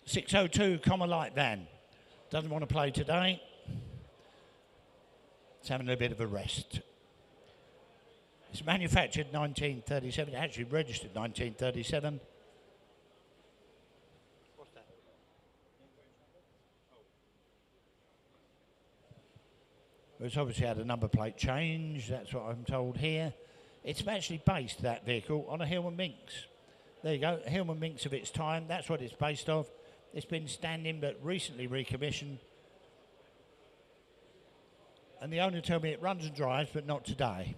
[SPEAKER 3] .602 Comma Light Van. Doesn't want to play today. It's having a bit of a rest. It's manufactured 1937. It actually registered 1937. What's that? It's obviously had a number plate change. That's what I'm told here. It's actually based, that vehicle, on a Hillman Minx. There you go, Hillman Minx of its time. That's what it's based off. It's been standing but recently recommissioned. And the owner told me it runs and drives, but not today.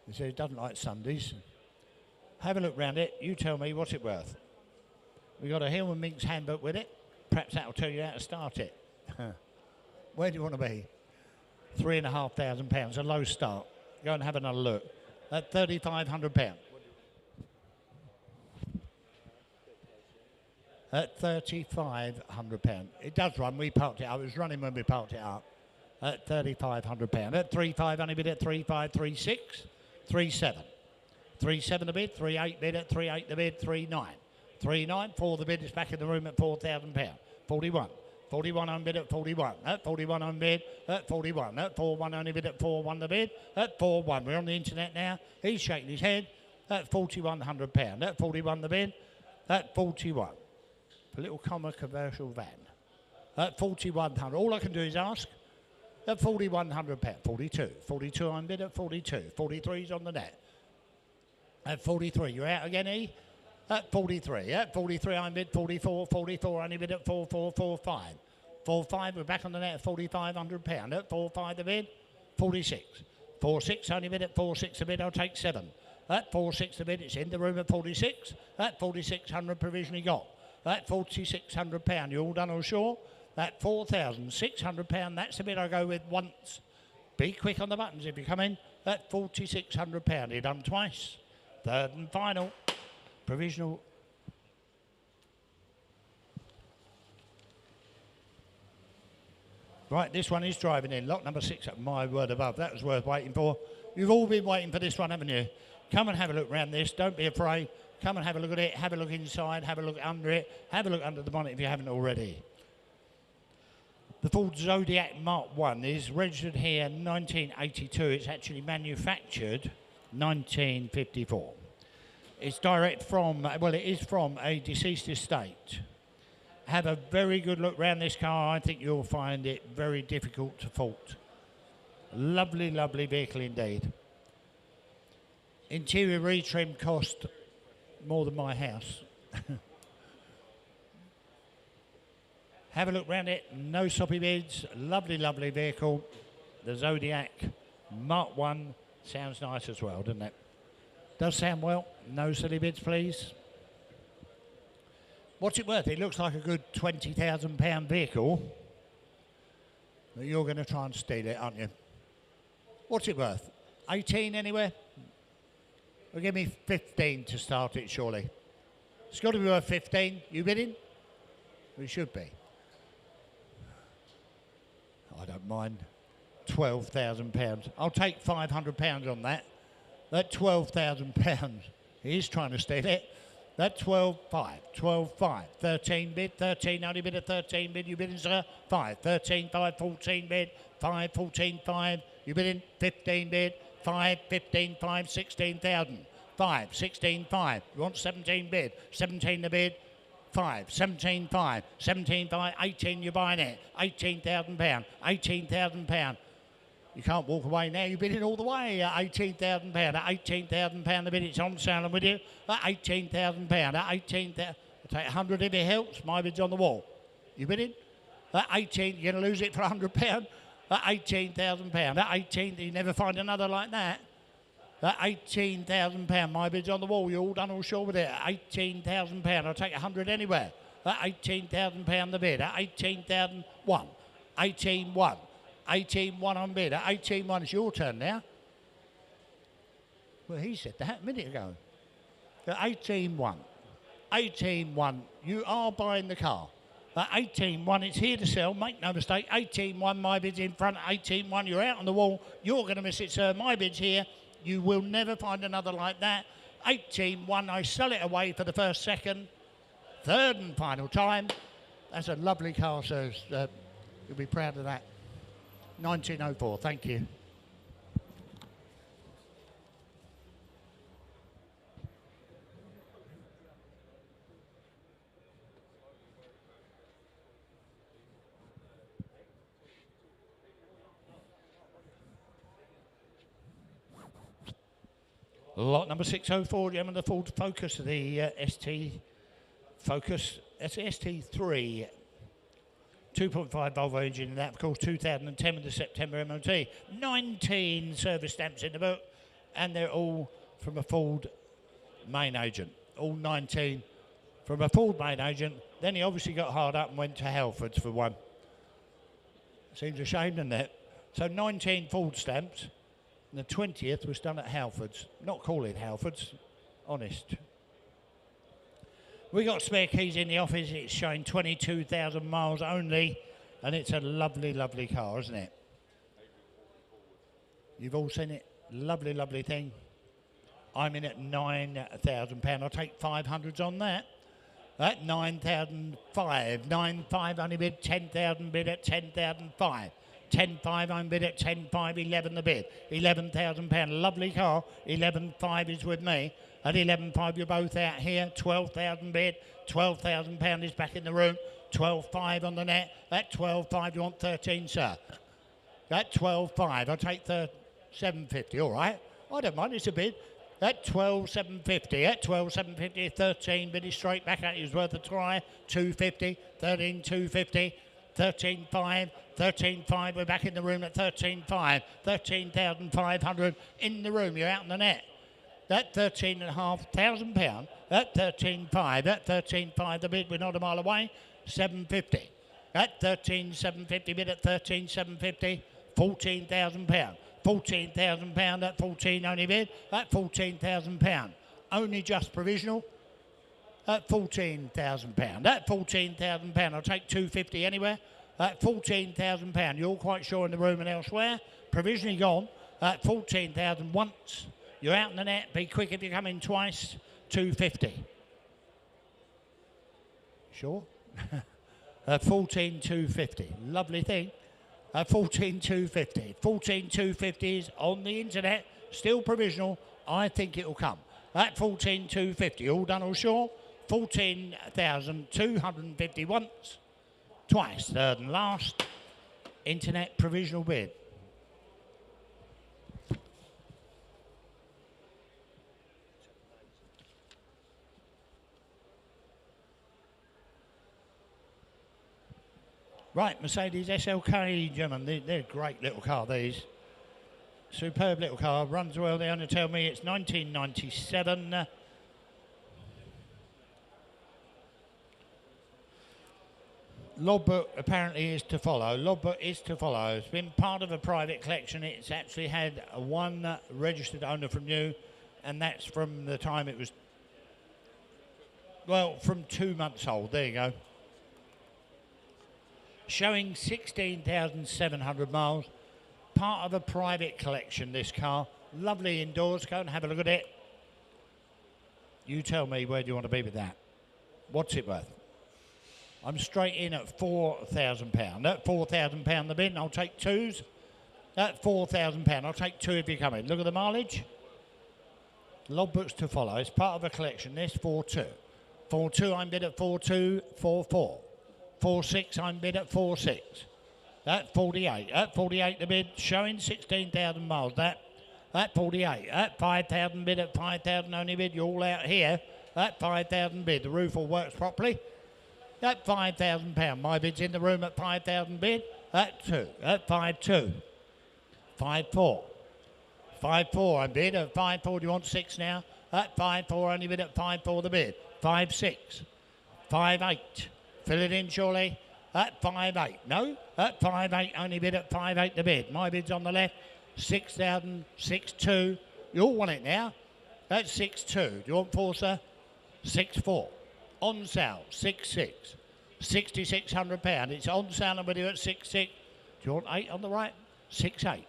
[SPEAKER 3] He said it doesn't like Sundays. Have a look round it. You tell me what's it worth. We got a Hillman Minx handbook with it. Perhaps that'll tell you how to start it. Where do you want to be? £3,500, a low start. Go and have another look. At £3,500. At £3,500. It does run. We parked it up. It was running when we parked it up. At £3,500. At 3.5 only bid at 3.5, 3.6, 3.7. 3.7 the bid, 3.8 bid at 3.8 the bid, 3.9. 3.9 for the bid is back in the room at £4,000. 41. 41 on bid at 41. At 41 on bid at 41. At 4.1 only bid at 4.1 the bid. At 4.1. We're on the internet now. He's shaking his head. At £4,100. At 41 the bid. At 41. A little comma commercial van. At 4,100. All I can do is ask. At £4,100. 42. 42 on bid at 42. 43's on the net. At 43. You're out again, E? At 43. At 43 on bid 44. 44 only bid at 4445. 45. We're back on the net at £4,500. At 45 the bid. 46. 46 only bid at 46 a bid. I'll take 7. At 46 the bid. It's in the room at 46. At 4,600 provisionally got. At £4,600, you're all done or sure? At £4,600, that's the bid I go with once. Be quick on the buttons if you come in. At £4,600, you're done twice. Third and final, provisional. Right, this one is driving in. Lot number 6, my word above. That was worth waiting for. You've all been waiting for this one, haven't you? Come and have a look round this. Don't be afraid. Come and have a look at it, have a look inside, have a look under it, have a look under the bonnet if you haven't already. The Ford Zodiac Mark 1 is registered here 1982. It's actually manufactured 1954. It's direct from, well, it is from a deceased estate. Have a very good look round this car. I think you'll find it very difficult to fault. Lovely, lovely vehicle indeed. Interior retrim cost more than my house. Have a look round it. No soppy bids. Lovely, lovely vehicle. The Zodiac Mark 1 sounds nice as well, doesn't it? Does sound well. No silly bids, please. What's it worth? It looks like a good £20,000 vehicle. But you're going to try and steal it, aren't you? What's it worth? 18 anywhere? Well, give me 15 to start it, surely. It's got to be worth 15. You bidding? We should be. I don't mind. £12,000. I'll take £500 on that. That £12,000. He's trying to steal it. That 12.5. 12.5. 13 bid. 13 only bid at 13 bid. You bidding, sir? 5. 13.5. 14 bid. 5. 14.5. You bidding? 15 bid. 5. 15.5. 16,000. 5, 16, 5. You want 17 bid, 17 the bid, 5, 17, 5, 17, 5, 18, you're buying it, £18,000, £18,000. You can't walk away now, you've been in all the way at £18,000, at £18,000 the bid, it's on sale and with you, at £18,000, at 18,000, I'll take 100 if it helps, my bid's on the wall. You bidding? At 18, you're going to lose it for £100, at £18,000, at 18, you never find another like that. At £18,000, my bid's on the wall, you're all done all sure with it, at £18,000, I'll take 100 anywhere. At £18,000 the bid, at 18,001, 18,1. 18-1 on bid. At 18-1, it's your turn now. Well, he said that a minute ago. At 18-1. 18-1, you are buying the car. At 18-1, it's here to sell, make no mistake. 18-1, my bid's in front. 18-1, you're out on the wall. You're going to miss it, sir. My bid's here. You will never find another like that. 18-1, I sell it away for the first, second, third and final time. That's a lovely car, sir. You'll be proud of that. 1904, thank you. Lot number 604, gentlemen, the Ford Focus, the ST Focus, that's the ST3. 2.5 Volvo engine in that, of course, 2010 with the September MOT. 19 service stamps in the book, and they're all from a Ford main agent. All 19 from a Ford main agent. Then he obviously got hard up and went to Halfords for one. Seems a shame, doesn't it? So 19 Ford stamps, and the 20th was done at Halfords. Not calling Halfords, honest. We got spare keys in the office. It's showing 22,000 miles only, and it's a lovely, lovely car, isn't it? You've all seen it. Lovely, lovely thing. I'm in at £9,000. I'll take 500s on that. At 9,005. 9,500 only bid. 10,000 bid at 10,005. 10,500 I'm bid at 10,500. 11 the bid. £11,000. Lovely car. 11,500 is with me. At 11,500 you're both out here. 12,000 bid. £12,000 is back in the room. 12,500 on the net. At 12,500 you want 13, sir. At 12,500 I'll take 750. All right. I don't mind. It's a bid. At 12,750. At 12,750. 13 bid is straight back at you. It's worth a try. 250. 13,250. 13,500. 13,500. We're back in the room at 13,500. 13,500 in the room. You're out on the net. At £13,500. At 13,500. At 13,500 the bid. We're not a mile away. 750. At 13,750 bid at 13,750. £14,000. £14,000 at 14 only bid. At £14,000. Only just provisional. At £14,000. At £14,000. I'll take 250 anywhere. At £14,000. You're all quite sure in the room and elsewhere. Provisionally gone. At 14,000 once. You're out in the net. Be quick if you come in twice. 250. Sure? At 14,250. Lovely thing. At 14,250. 14,250 is on the internet. Still provisional. I think it will come. At 14,250. All done, all sure? 14,250 once. Twice. Third and last. Internet provisional bid. Right, Mercedes SLK, gentlemen, they're a great little car, these. Superb little car, runs well. They only tell me it's 1997. Logbook apparently is to follow. Logbook is to follow. It's been part of a private collection. It's actually had one registered owner from you, and that's from the time it was, well, from 2 months old. There you go. Showing 16,700 miles. Part of a private collection, this car. Lovely indoors. Go and have a look at it. You tell me, where do you want to be with that? What's it worth? I'm straight in at £4,000. At £4,000 the bid, I'll take twos. At £4,000, I'll take two if you come in. Look at the mileage. Logbooks to follow. It's part of a collection. This 4-2. 4-2, I'm bid at 4-2, 4-4. 4-6, I'm bid at 4-6. At 48. At 48, the bid showing 16,000 miles. At 48. At 5,000 bid at 5,000 only bid. You're all out here. At 5,000 bid. The roof all works properly. At £5,000. My bid's in the room at 5,000 bid. At 2. At 5-2. 5-4. 5-4, I'm bid at 5-4. Do you want 6 now? At 5-4, only bid at 5-4 the bid. 5-6. 5-8. Fill it in, surely. At 5-8. No? At 5-8, only bid at 5-8 the bid. My bid's on the left. 6,000, 6-2. You all want it now? At 6-2. Do you want 4, sir? 6-4. On sale, 6-6. £6,600. It's on sale and with you at 6-6. Do you want 8 on the right? 6-8.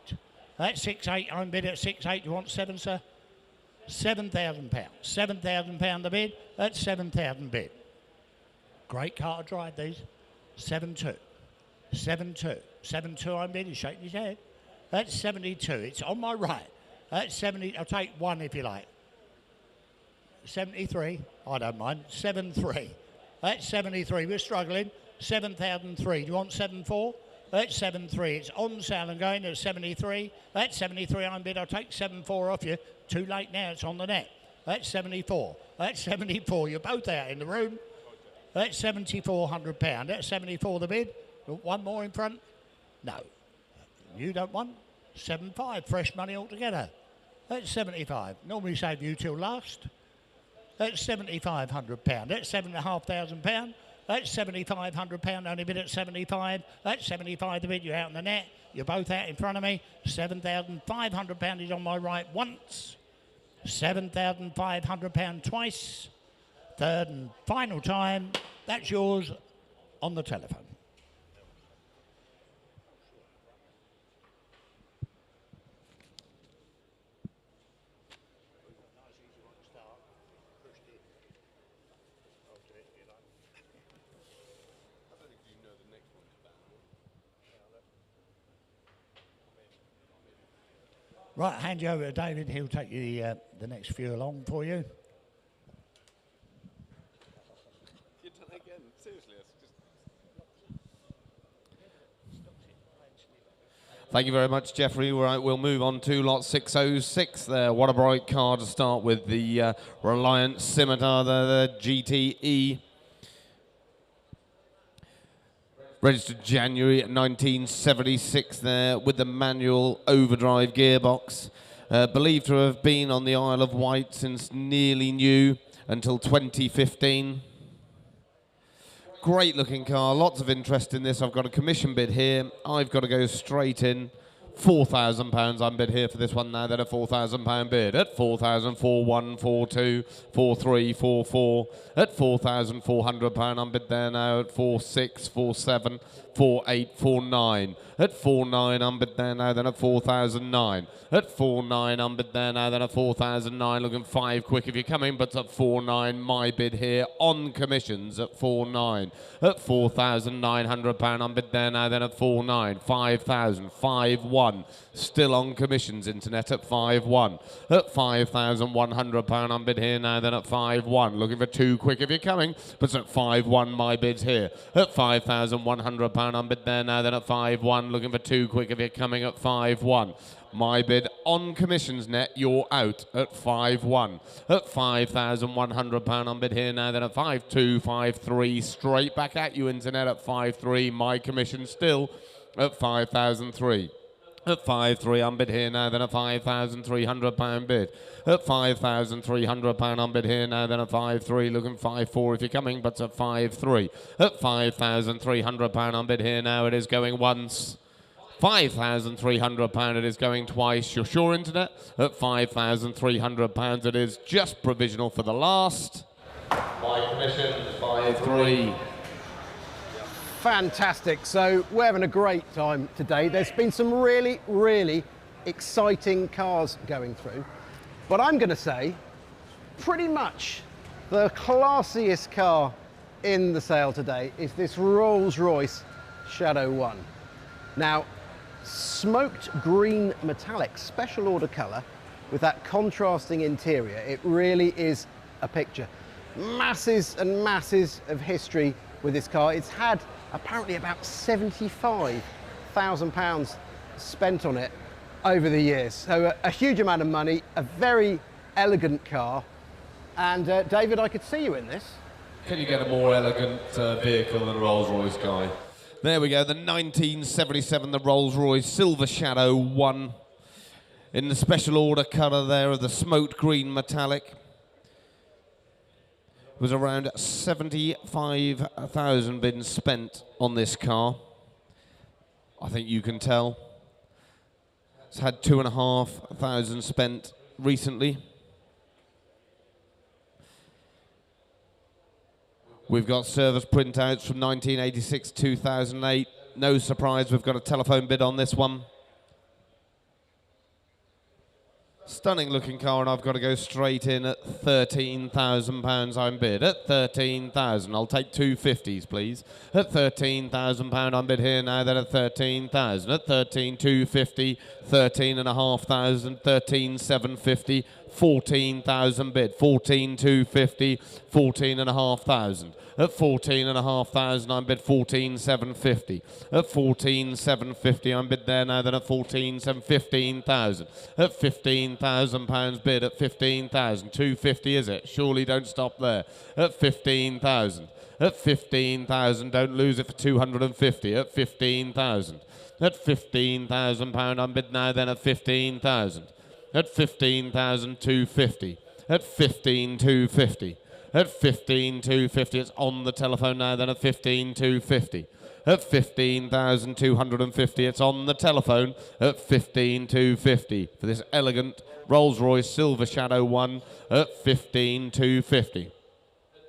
[SPEAKER 3] That's 6-8. I'm bid at 6-8. Do you want 7, sir? £7,000. £7,000 the bid. That's 7,000 bid. Great car to drive these. 7-2. 7-2. 7-2 I'm bid. He's shaking his head. That's 72. It's on my right. That's 70. I'll take 1 if you like. 73. I don't mind. 7-3. That's 73. We're struggling. 7,003. Do you want 7-4? That's 7-3. It's on sale and going at 73. That's 73. I'm bid. I'll take 7-4 off you. Too late now. It's on the net. That's 74. That's 74. You're both out in the room. That's £7,400. That's 74 the bid. One more in front? No. You don't want? 7-5. Fresh money altogether. That's 75. Normally save you till last. That's £7,500. That's £7,500. That's £7,500. Only bid at 75. That's 75 the bid. You're out in the net. You're both out in front of me. £7,500 is on my right once. £7,500 twice. Third and final time. That's yours on the telephone. Right, hand you over to David. He'll take you the next few along for you.
[SPEAKER 4] You've done it again. Seriously, Thank you very much, Jeffrey. Right, we'll move on to lot 606 there. What a bright car to start with. The Reliant Scimitar, the GTE. Registered January 1976 there with the manual overdrive gearbox. Believed to have been on the Isle of Wight since nearly new until 2015. Great looking car, lots of interest in this. I've got a commission bid here. I've got to go straight in. £4,000 I'm bid here for this one now, then a £4,000 bid. At 4,000, 4,1, 4,2, 4,3, 4,4. At £4,400 I'm bid there now at 4,6, 4,7, 4,8, 4,9. At 4,9 I'm bid there now, then at 4,009. At 4,9 I'm bid there now, then at 4,009. Looking 5 quick if you're coming, but at 4,9 my bid here on commissions at 4,9. At £4,900 I'm bid there now, then at 4,9. 5,000, 5,1. Still on commissions, internet at 5-1. At £5,100 I'm bid here now, then at 5-1. Looking for 2 quick if you're coming, but at 5-1 my bid's here. At £5,100 I'm bid there now, then at 5-1. Looking for 2 quick if you're coming at 5-1. My bid on commissions net, you're out at 5-1. At £5,100 I'm bid here now, then at 5-2, 5-3. Straight back at you, internet at 5-3. My commission still at 5,003. At 5-3 I'm bid here now, then a £5,300 bid. At £5,300 I'm bid here now, then a 5-3. Looking 5-4 if you're coming, but at 5-3. At £5,300 I'm bid here now. It is going once. £5,300 it is going twice. You're sure, internet? At £5,300 it is just provisional for the last. My commission is 5-3.
[SPEAKER 2] Fantastic. So we're having a great time today. There's been some really, really exciting cars going through. But I'm going to say pretty much the classiest car in the sale today is this Rolls-Royce Shadow 1. Now, smoked green metallic, special order colour. with that contrasting interior. It really is a picture. Masses and masses of history with this car. It's had apparently about £75,000 spent on it over the years. So a huge amount of money, a very elegant car. And David, I could see you in this.
[SPEAKER 4] Can you get a more elegant vehicle than a Rolls-Royce, Guy? There we go, the 1977, the Rolls-Royce Silver Shadow 1 in the special order colour there of the smoked green metallic. It was around 75,000 been spent on this car. I think you can tell. It's had 2,500 spent recently. We've got service printouts from 1986, 2008. No surprise, we've got a telephone bid on this one. Stunning looking car, and I've got to go straight in at £13,000 I'm bid. At 13,000, I'll take 250s, please. At £13,000 I'm bid here now, then at 13,000. At 13,250, 13,500, 13,750, 14,000 bid. 14,250, 14,500. At 14,500 I'm bid 14,750. At 14,750 I'm bid there now, then at 15,000. At £15,000 bid at 15,000. 250 is it? Surely don't stop there. At 15,000. At 15,000, don't lose it for 250. At 15,000. At £15,000 I'm bid now, then at 15,000. At 15,250. At 15,250. At 15,250, it's on the telephone now, then at 15,250. At 15,250, it's on the telephone at 15,250 for this elegant Rolls-Royce Silver Shadow 1 at 15,250.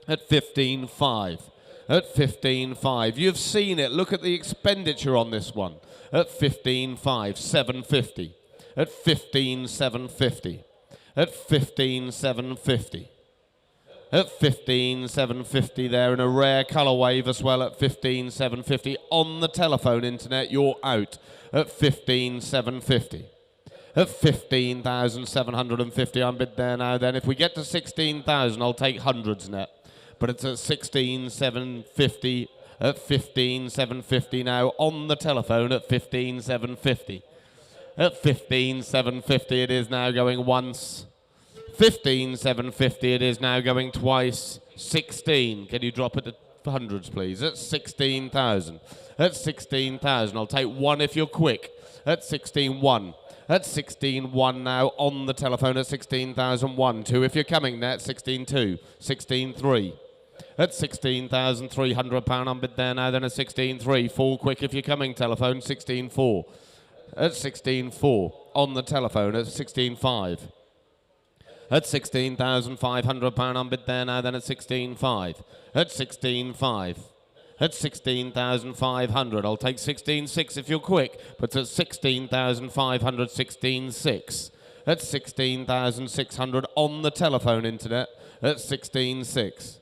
[SPEAKER 4] At 15,500. At 15,500. You've seen it. Look at the expenditure on this one. At 15,500. 750. At 15,750. At 15,750. At 15,750 there in a rare colour wave as well at 15,750. On the telephone internet, you're out at 15,750. At 15,750, I'm bid there now then. If we get to 16,000, I'll take hundreds net. But it's at 16,750, at 15,750 now on the telephone at 15,750. At 15,750 it is now going once. 15,750 it is now going twice. 16. Can you drop it to hundreds, please? At 16,000. At 16,000. I'll take one if you're quick. At 16,1. At 16,1 now on the telephone at 16,001. 2 if you're coming there at 16,2. 16,3. At £16,300 I'm bid there now, then at 16,3. 4 quick if you're coming telephone. 16,4. At 16,4 on the telephone at 16,5. At £16,500 I'm bid there now, then at 16,5. At 16,5. At 16,500. I'll take 16,6 if you're quick, but at 16,500, 16,6. At 16,600 on the telephone internet at 16,6.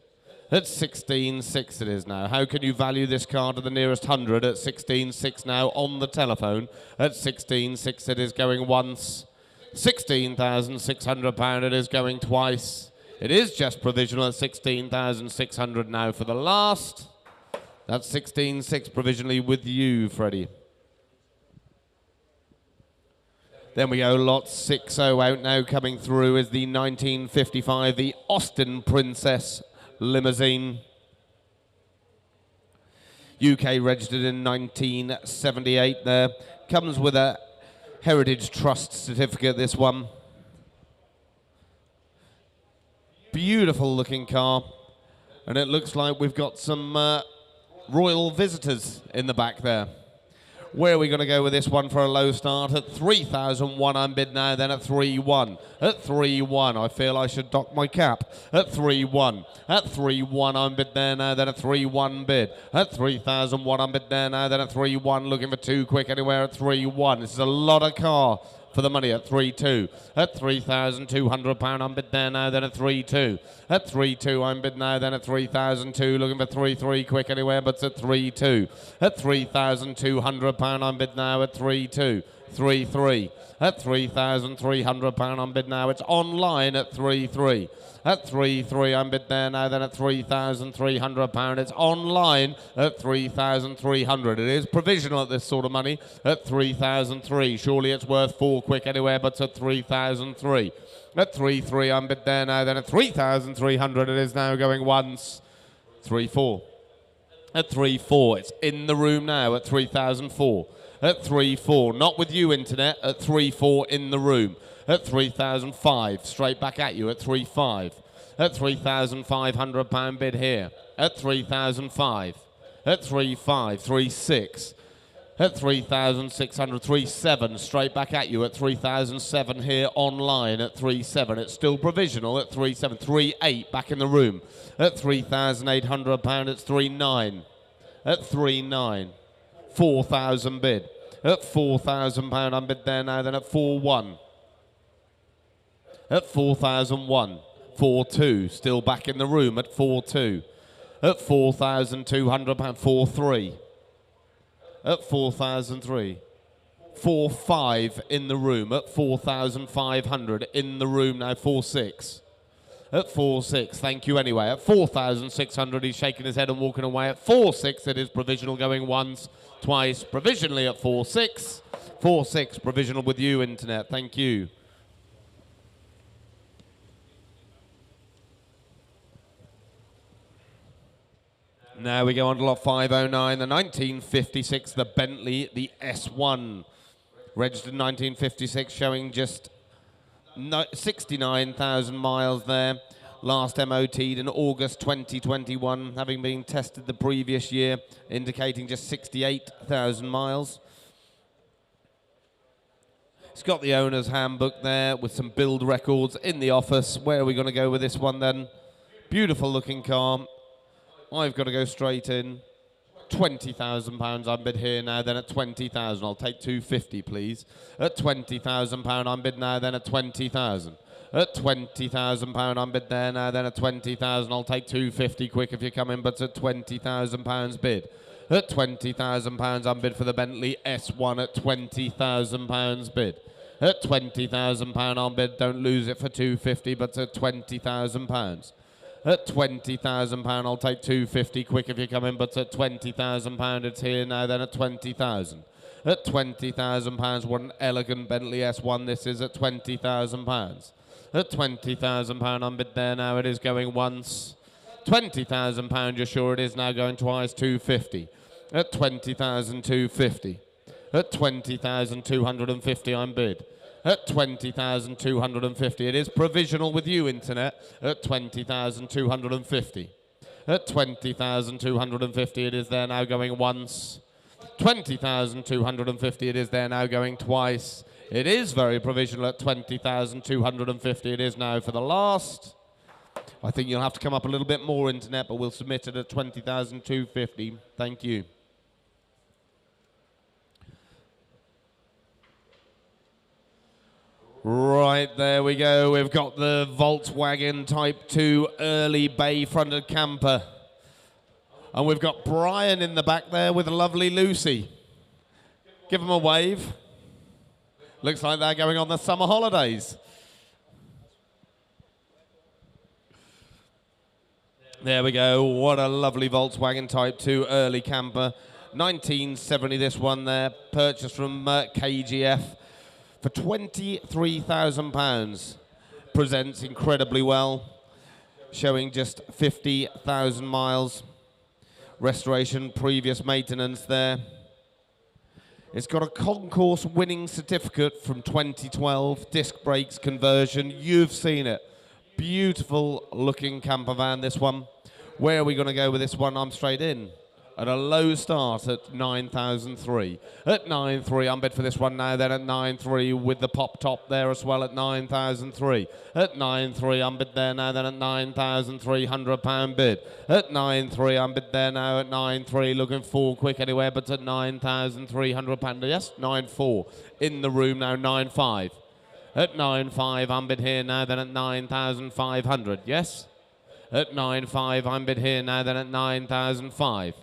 [SPEAKER 4] At 16,6 it is now. How can you value this car to the nearest 100 at 16,6 now on the telephone? At 16,6 it is going once. £16,600 it is going twice. It is just provisional at 16,600 now for the last. That's 16,6 provisionally with you, Freddie. Then we go, lot 60 out now. Coming through is the 1955, the Austin Princess limousine. UK registered in 1978 there. Comes with a Heritage Trust certificate, this one. Beautiful looking car. And it looks like we've got some royal visitors in the back there. Where are we going to go with this one for a low start? At 3,001 I'm bid now, then at 3,1. At 3,1 I feel I should dock my cap. At 3,1. At 3,1 I'm bid there now, then at 3,1 bid. At 3,001 I'm bid there now, then at 3,1 looking for 2 quick anywhere at 3,1. This is a lot of car for the money at 3,2. At £3,200 I'm bid there now, then at 3,2. At 3,2 I'm bid now, then at 3,002 looking for 3,3 quick anywhere, but at 3,2. At £3,200 I'm bid now at 3,2. 3-3. At £3,300 on bid now. It's online at 3-3. At 3-3 on bid there now. Then at £3,300. It's online at 3,300. It is provisional at this sort of money at 3,003. Surely it's worth 4 quick anywhere, but at 3,003. At 3-3 on bid there now. Then at 3,300 it is now going once. 3-4. At 3-4. It's in the room now at 3,004. At 3-4. Not with you, Internet. At 3-4 in the room. At 3,005. Straight back at you at 3-5. At £3,500 bid here. At 3,005. At 3-5. 3-6. At 3,600. 3-7. Straight back at you at 3,007 here online at 3-7. It's still provisional at 3-7. 3-8 back in the room. At £3,800 it's 3-9. At 3-9. 4,000 bid. At £4,000 on bid there now. Then at 4-1. At 4,001. 4-2. Still back in the room at 4-2. At £4,200. 4-3. At 4,003. 4-5 in the room at 4,500 in the room now. 4-6. At 4-6, thank you anyway. At 4,600, he's shaking his head and walking away. At 4-6, it is provisional going once, twice. Provisionally at 4-6. 4-6, provisional with you, Internet. Thank you. Now we go on to lot 509, the 1956, the Bentley, the S1. Registered in 1956, showing just 69,000 miles there. Last MOT'd in August 2021, having been tested the previous year, indicating just 68,000 miles. It's got the owner's handbook there with some build records in the office. Where are we going to go with this one then? Beautiful looking car. I've got to go straight in. £20,000 I'm bid here now, then at 20,000. I'll take 250, please. At £20,000 I'm bid now, then at 20,000. At £20,000 I'm bid there now, then at 20,000. I'll take 250 quick if you come in, but at £20,000 bid. At £20,000 I'm bid for the Bentley S1 at £20,000 bid. At £20,000 I'm bid. Don't lose it for 250, but at £20,000. At £20,000, I'll take 250 quick if you come in, but at £20,000 it's here now, then at 20,000. At £20,000, what an elegant Bentley S1 this is at £20,000. At £20,000, I'm bid there now, it is going once. £20,000, you're sure it is now going twice, 250. At 20,000, 250. At 20,250, I'm bid. At 20,250. It is provisional with you, Internet, at 20,250. At 20,250, it is there now going once. 20,250, it is there now going twice. It is very provisional at 20,250. It is now for the last. I think you'll have to come up a little bit more, Internet, but we'll submit it at 20,250. Thank you. Right, there we go. We've got the Volkswagen Type 2 early bay-fronted camper. And we've got Brian in the back there with a lovely Lucy. Give them a wave. Looks like they're going on the summer holidays. There we go. What a lovely Volkswagen Type 2 early camper. 1970 this one there. Purchased from KGF. For £23,000, presents incredibly well, showing just 50,000 miles. Restoration, previous maintenance there. It's got a concourse winning certificate from 2012, disc brakes conversion. You've seen it. Beautiful looking camper van, this one. Where are we going to go with this one? I'm straight in. At a low start at 9,003. At 9,300, I'm bid for this one now, then at 9,300 with the pop top there as well at 9,003. At 9,300, I'm bid there now, then at £9,300 bid. At 9,300, I'm bid there now at 9,300, looking for quick anywhere, but at £9,300. Yes, 9,400. In the room now, 9,500. At 9,500, I'm bid here now, then at 9,500. Yes? At 9,500, I'm bid here now, then at 9,500.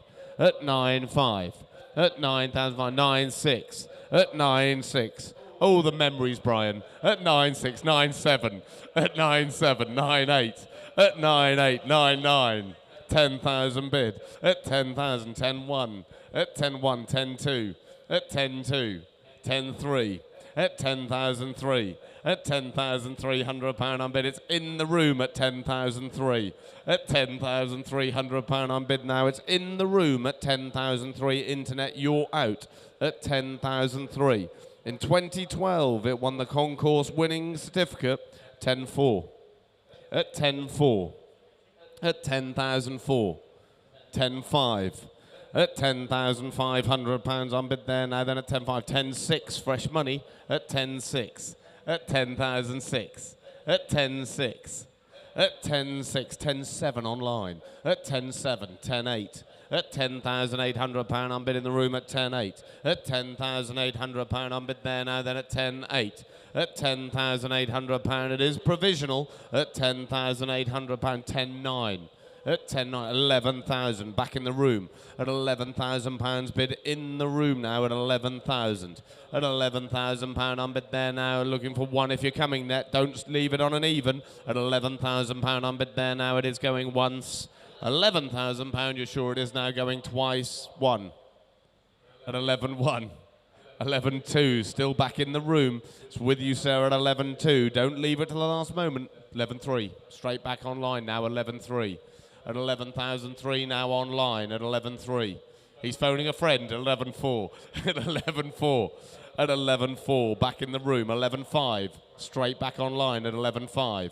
[SPEAKER 4] At 9,500, at 9,500, 9,600, at 9-6. Oh, the memories, Brian. At 9-6, 9-7, at 9-7, 9-8, at 9-8, 9-9. 10,000 bid, at 10,000, 10-1, at 10-1, 10-2, at 10-2, 10-3, at 10,003, at £10,300 on bid. It's in the room at 10,003, at £10,300 on bid now. It's in the room at 10,003. Internet, you're out at 10,003. In 2012, it won the concourse winning certificate, 10-4, at 10-4, at 10,004, 10-5, at £10,500 on bid there now, then at 10-5, 10-6 fresh money, at 10-6, at 10,006, at 10-6, at 10-6, 10-7 online, at 10-7, 10-8, at £10,800 on bid in the room at 10-8, at £10,800 on bid there now, then at 10-8, at £10,800 it is provisional, at £10,800, 10-9, at 10-9, 11,000 back in the room, at £11,000 bid in the room now at 11,000, at £11,000 on bid there now, looking for one if you're coming net, don't leave it on an even, at £11,000 on bid there now, it is going once, £11,000, you're sure it is now going twice, one, at 11-1. 11-2, still back in the room. It's with you, sir, at 11-2. Don't leave it to the last moment. 11-3, straight back online now, 11-3. At 11,003 now online at 11-3. He's phoning a friend at 11-4. At 11-4. At 11-4, back in the room, 11-5. Straight back online at 11-5.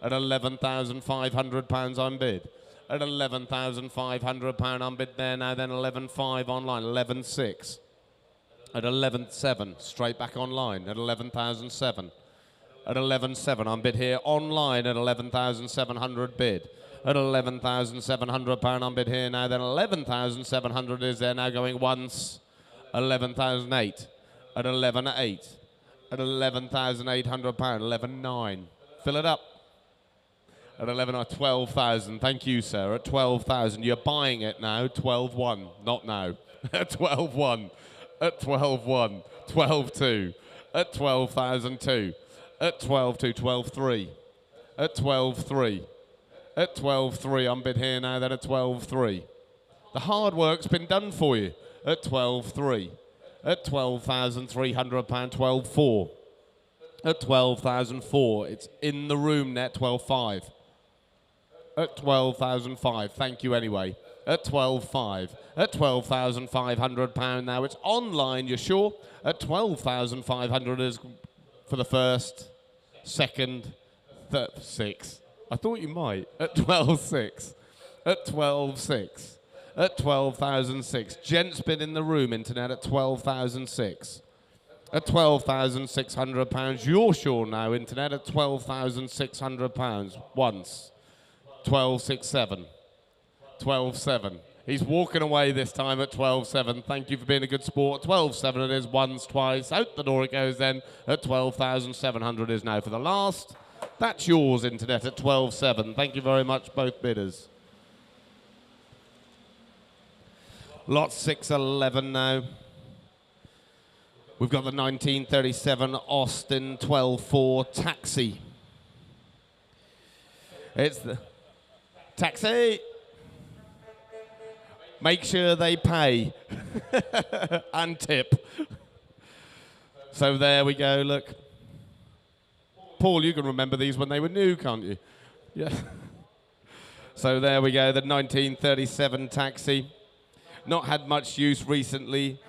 [SPEAKER 4] At £11,500 on bid. At £11,500 on bid there now, then 11-5 online, 11-6. At 11-7, straight back online at 11,007. At 11-7 on bid here online at 11,700 bid. At £11,700 on bid here now, then 11,700 is there now going once. 11,008. At 11-8. At £11,800, 11-9. Fill it up. At 12,000. Thank you, sir. At 12,000. You're buying it now. 12-1. Not now. At 12-1. At 12-1, 12-2, at 12,002, at 12-2, 12-3, at 12-3, at 12-3 on bid here now, then at 12-3. The hard work's been done for you at 12-3, at £12,300, 12-4, at 12,004. It's in the room net, 12-5, at 12,005. Thank you anyway. At 12.5, at £12,500 now. It's online, you're sure? At 12,500 is for the first, second, third, 6. I thought you might. At 12.6, at 12.6, at 12,006. Gents bid in the room, internet, at 12,006. At £12,600, you're sure now, internet, at £12,600 once. 12.67. 12-7. He's walking away this time at 12-7. Thank you for being a good sport. 12-7 it is once, twice. Out the door it goes then at 12,700 is now for the last. That's yours, internet, at 12-7. Thank you very much, both bidders. Lot 6-11 now. We've got the 1937 Austin 12-4 Taxi. It's the Taxi. Make sure they pay and tip. So there we go, look. Paul, you can remember these when they were new, can't you? Yeah. So there we go, the 1937 Taxi. Not had much use recently.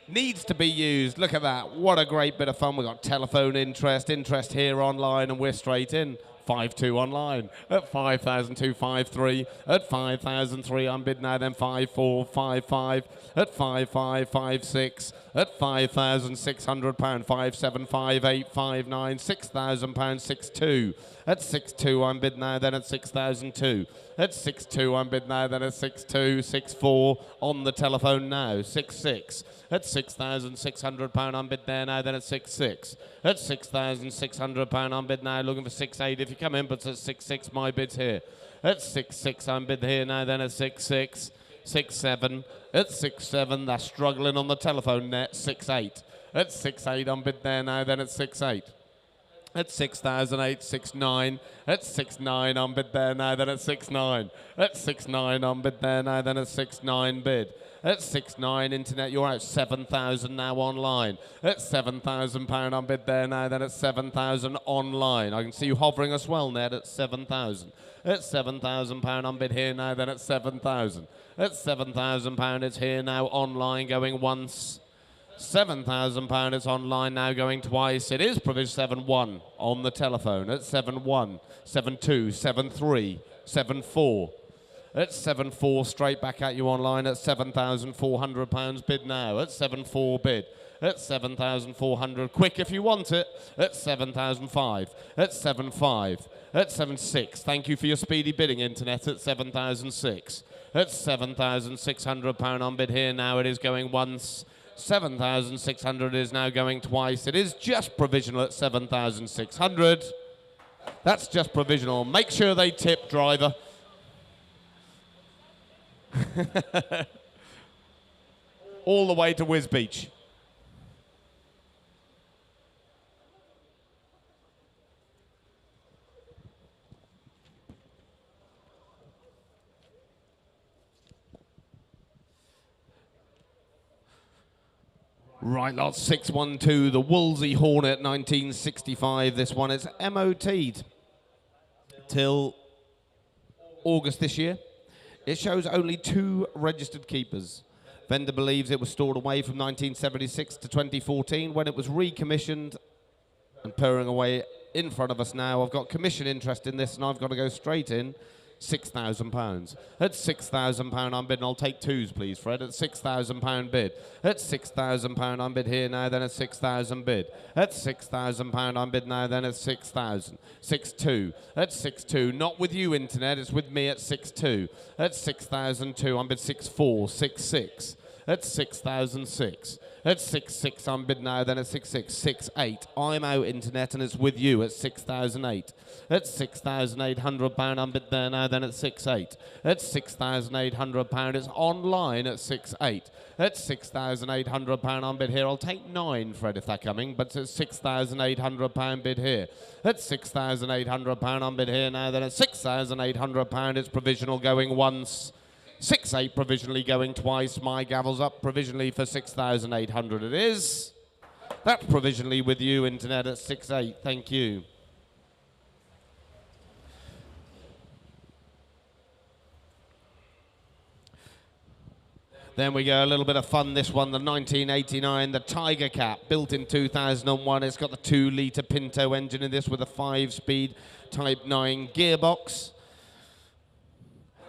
[SPEAKER 4] Needs to be used. Look at that. What a great bit of fun. We've got telephone interest here online, and we're straight in. 5-2 online at 5,002, 5-3 at 5,003 on bid now, then 5-4, 5-5 at 5-5, 5-6 at £5,600, 5-7, 5-8, 5-9, £6,000, 6-2 at 6-2 on bid now, then at 6,002 at 6-2 on bid now, then at 6-2, 6-4 on the telephone now, 6-6 at £6,600 on bid there now, then at 6-6 at £6,600 on bid now, looking for 6-8 if you come in, but at 6-6 my bid's here. At 6-6 on bid here now, then at 6-6, 6-7 at 6-7, they're struggling on the telephone net, 6-8 At 6.8 on bid there now, then at 6.8. At 6,869. At 6.9 on bid there now, then at 6.9. At 6.9 on bid there now, then at 6.9 bid. At 6.9 internet, you're out 7,000 now online. At £7,000 on bid there now, then at 7,000 online. I can see you hovering as well, Ned, at 7,000. At £7,000 on bid here now, then at 7,000. At £7,000 it's here now online, going once. £7,000 it's online now, going twice. It is provision 7-1 on the telephone. At 7-1, 7-2, 7-3, 7-4. At 7-4 straight back at you online at £7,400 bid now. At 7-4 bid. At 7,400 quick if you want it. At 7,005. At 7.5. At 7.6. Thank you for your speedy bidding, internet. At 7,006. At £7,600 on bid here now. It is going once. 7,600 is now going twice. It is just provisional at 7,600. That's just provisional. Make sure they tip, driver. All the way to Whiz Beach. Right, lot 612, the Wolsey Hornet 1965. This one is MOT'd till August this year. It shows only 2 registered keepers. Vendor believes it was stored away from 1976 to 2014 when it was recommissioned and purring away in front of us now. I've got commission interest in this and I've got to go straight in. £6,000. At £6,000 on bid, and I'll take 2s, please, Fred. At £6,000 bid. At £6,000 on bid here now, then at 6,000 bid. At £6,000 on bid now, then at 6,000. 6.2. At 6.2. Not with you, internet. It's with me at 6.2. At 6,002 on bid 6.4. 6.6. At 6,006. At 6.6 on bid now, then at 6.6. 6.8. I'm out, internet, and it's with you at 6,008. At £6,800 on bid there now, then at 6.8. At £6,800 it's online at 6.8. At £6,800 on bid here, I'll take 9, Fred, if they're coming, but it's £6,800 bid here. At £6,800 on bid here now, then at £6,800 it's provisional going once. 6.8 provisionally going twice. My gavel's up provisionally for 6,800 it is. That's provisionally with you, internet, at 6.8. Thank you. Then we go a little bit of fun. This one, the 1989, the Tiger Cat, built in 2001. It's got the 2-litre Pinto engine in this with a 5-speed Type 9 gearbox.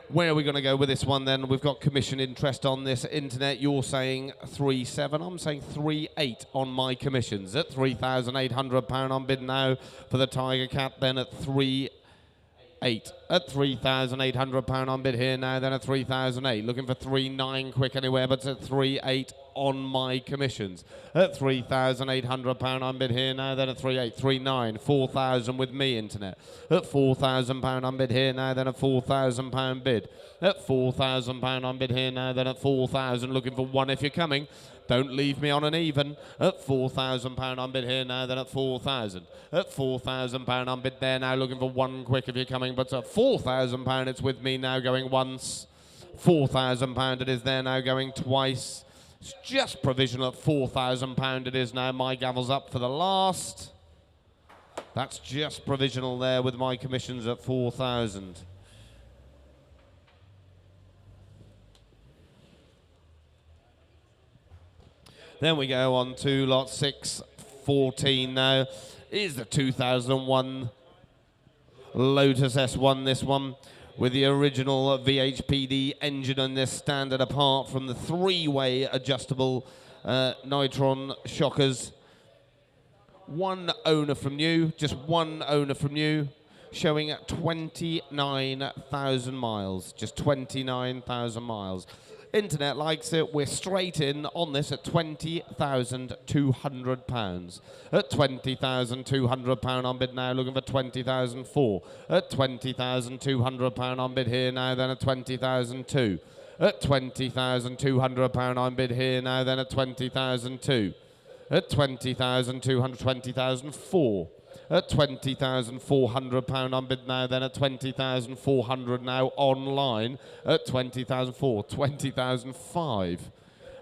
[SPEAKER 4] Where are we going to go with this one then? We've got commission interest on this, internet. You're saying 3.7. I'm saying 3.8 on my commissions. At £3,800 on bid now for the Tiger Cat, then at 3.8. At £3,800 on bid here now, then at 3,008. Looking for 3.9 quick anywhere, but it's at 3.8 on my commissions. At £3,800 on bid here now, then at 3.8, 3.9, 4,000 with me, internet. At £4,000 on bid here now, then at £4,000 bid. At £4,000 on bid here now, then at 4,000. Looking for 1 if you're coming. Don't leave me on an even. At £4,000 on bid here now, then at 4,000. At £4,000 on bid there now, looking for 1 quick if you're coming, but at £4,000 it's with me now going once. £4,000 it is there now going twice. It's just provisional at £4,000 it is now. My gavel's up for the last. That's just provisional there with my commissions at 4,000. Then we go on to lot 614 now. Is the 2001 Lotus S1, this one, with the original VHPD engine on this, standard apart from the 3-way adjustable Nitron shockers. 1 owner from new, just 1 owner from new, showing at 29,000 miles, just 29,000 miles. Internet likes it. We're straight in on this at £20,200. At £20,200 on bid now, looking for 20,004. At £20,200 on bid here now, then at 20,002. At £20,200 on bid here now, then at 20,002. At 20,200, 20,004. At £20,400 on bid now, then at 20,400 now online. At 20,004, 20,005.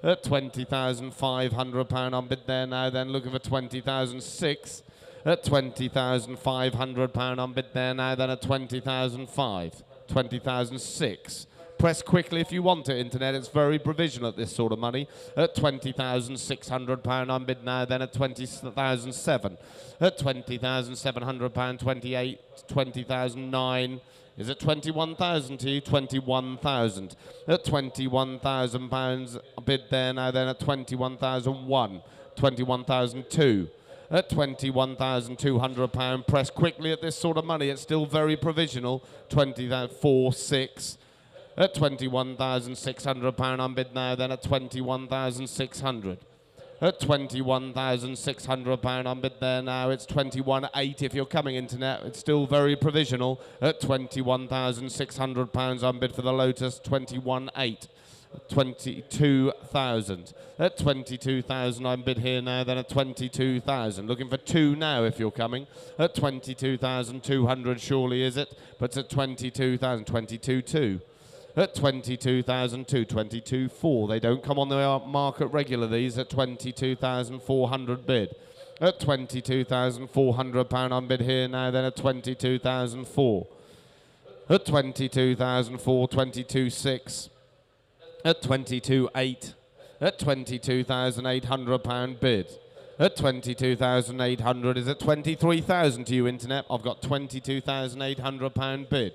[SPEAKER 4] At £20,500 on bid there now, then looking for 20,006. At £20,500 on bid there now, then at 20,005, 20,006. Press quickly if you want it, internet. It's very provisional at this sort of money. At £20,600 on bid now, then at 20,007. At £20,700, 28, 20,009. Is it 21,000 to you? 21,000. At £21,000 bid there now, then at 21,001. 21,002. At £21,200. Press quickly at this sort of money. It's still very provisional. 20,406. At £21,600 on bid now, then at 21,600. At £21,600 on bid there now, it's 21.8 if you're coming internet. It's still very provisional. At £21,600 on bid for the Lotus, 21.8. 22,000. At 22,000 on bid here now, then at 22,000. Looking for 2 now if you're coming. At 22,200 surely is it, but it's at 22,000, 22,2. At 22,002, 22,4. They don't come on the market regular, these, at 22,400 bid. At £22,400 on bid here now, then at 22,004. At 22,004, 22,6. At 22,8. At £22,800 bid. At 22,800 is at 23,000 to you, internet. I've got £22,800 bid.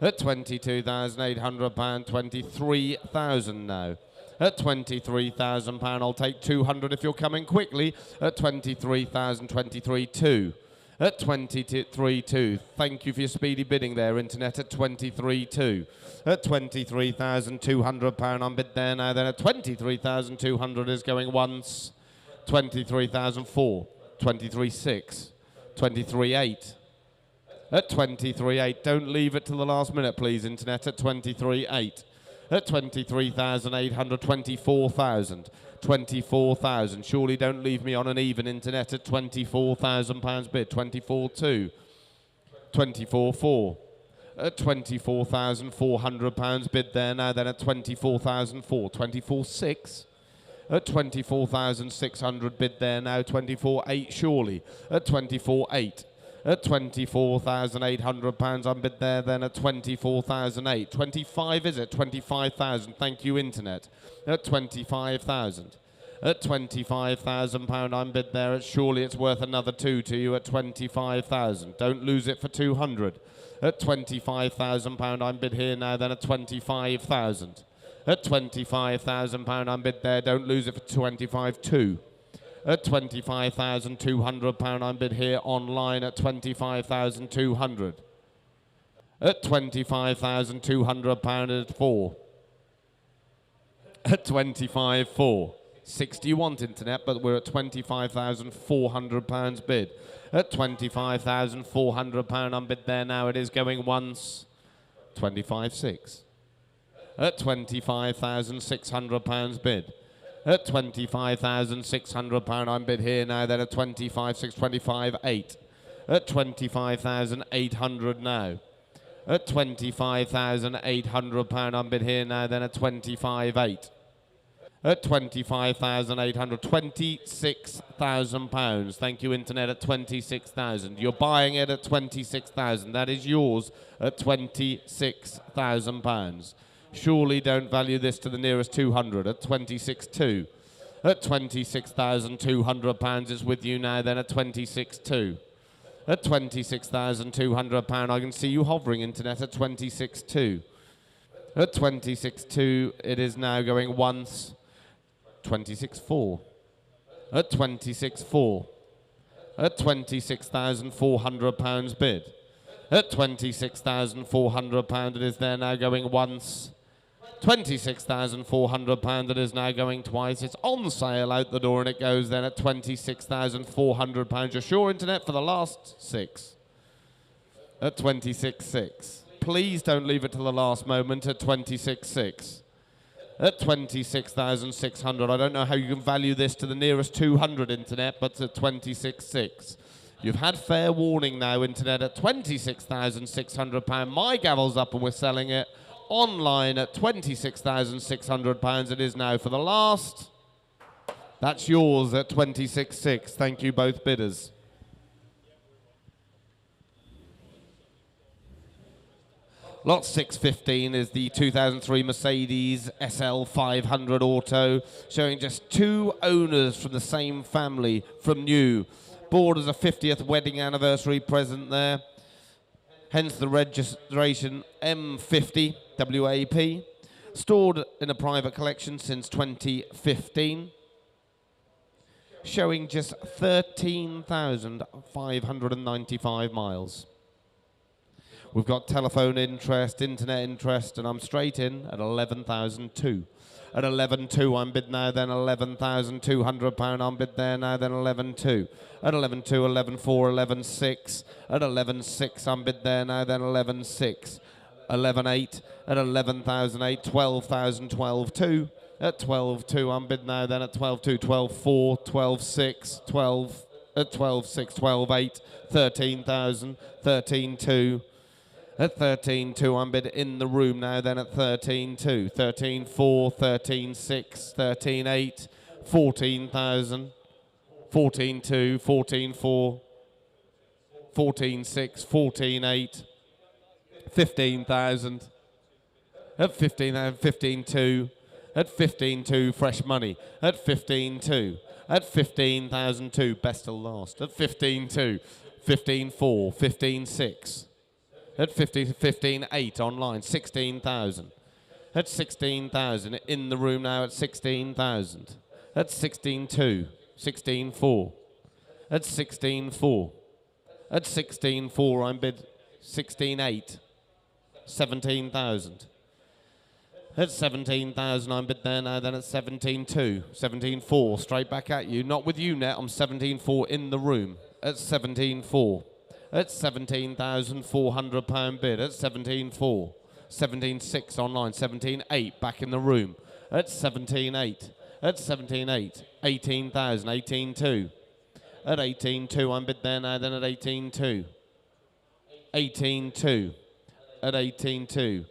[SPEAKER 4] At £22,800, 23,000 now. At £23,000, I'll take 200 if you're coming quickly. At 23,000, 23,2. At 23,2. Thank you for your speedy bidding there, internet. At 23,2. At £23,200 on bid there now. Then at 23,200 is going once. 23,004. 23,6. 23,8. At 23.8, don't leave it till the last minute, please, internet. At 23.8. At 23,800, 24,000. 24,000. Surely don't leave me on an even, internet. At £24,000 bid. 24.2. 24.4. At £24,400 bid there now. Then at 24,004. 24.6. At 24,600 bid there now. 24.8 surely. At 24.8. At £24,800 on bid there, then at 24,008. 25 is it? 25,000. Thank you, internet. At 25,000. At £25,000 on bid there. Surely it's worth another 2 to you at 25,000. Don't lose it for 200. At £25,000 on bid here now, then at 25,000. At £25,000 on bid there. Don't lose it for 25.2. At £25,200 on bid here online at 25,200. At £25,200 at 4. At 25.4. 60 you want, internet, but we're at £25,400 bid. At £25,400 on bid there now, it is going once. 25.6. At £25,600 bid. At £25,600 on bid here now, then at 25.6, 25.8. At 25,800 now. At £25,800 on bid here now, then at 25.8. At 25,800, £26,000. Thank you, internet, at 26,000. You're buying it at 26,000. That is yours at £26,000. Surely don't value this to the nearest 200 at 26.2. At £26,200 it's with you now, then at 26.2. At £26,200 I can see you hovering, internet, at 26.2. At 26.2 it is now going once. 26.4. At 26.4. At £26,400 bid. At £26,400 it is there now going once. £26,400 it is now going twice. It's on sale out the door and it goes then at £26,400. You're sure, internet, for the last 6. At 26.6. Please don't leave it till the last moment at 26.6. at 26,600. I don't know how you can value this to the nearest 200 internet, but at 26.6. You've had fair warning now, internet, at £26,600. My gavel's up and we're selling it online at £26,600. It is now for the last. That's yours at 26.6. Thank you, both bidders. Lot 615 is the 2003 Mercedes SL 500 Auto, showing just 2 owners from the same family from new. Board as a 50th wedding anniversary present there. Hence the registration M50 WAP. Stored in a private collection since 2015. Showing just 13,595 miles. We've got telephone interest, internet interest, and I'm straight in at 11,002. At 11,200 I'm bid now, then £11,200 I'm bid there now, then 11,200. At 11,200, 11,400, 11,600. At 11,600 I'm bid there now, then 11,600. 11,800. At 11,008, 12,000, 12,200. At 12,200 I'm bid now, then at 12,200, 12,400, 12,600, 12. At 12,600, 12,800, 13,000, 13,200. At 13,200 I'm bid in the room now, then at 13,200, 13,400, 13,600, 13,800, 14,000, 14,200, 14,400, 14,600, 14,800, 15,000. At 15,000, 15,200. At 15,200 fresh money. At 15,200. At 15,002 best till last. At 15,200, 15,400, 15,600. At 15,800 online, 16,000. At 16,000 in the room now at 16,000. At 16,200, 16,400. At 16,400. At 16,400 I'm bid 16,800. 17,000. At 17,000 I'm bid there now, then at 17,200. 17,400 straight back at you. Not with you net, I'm 17,400 in the room. At 17,400. At £17,400 bid. At 17,400. 17,600 online. 17,800 back in the room. At 17,800. At 17,800. 18,000. 18,200. At 18,200 I'm bid there now, then at 18,200. 18,200. At 18,200.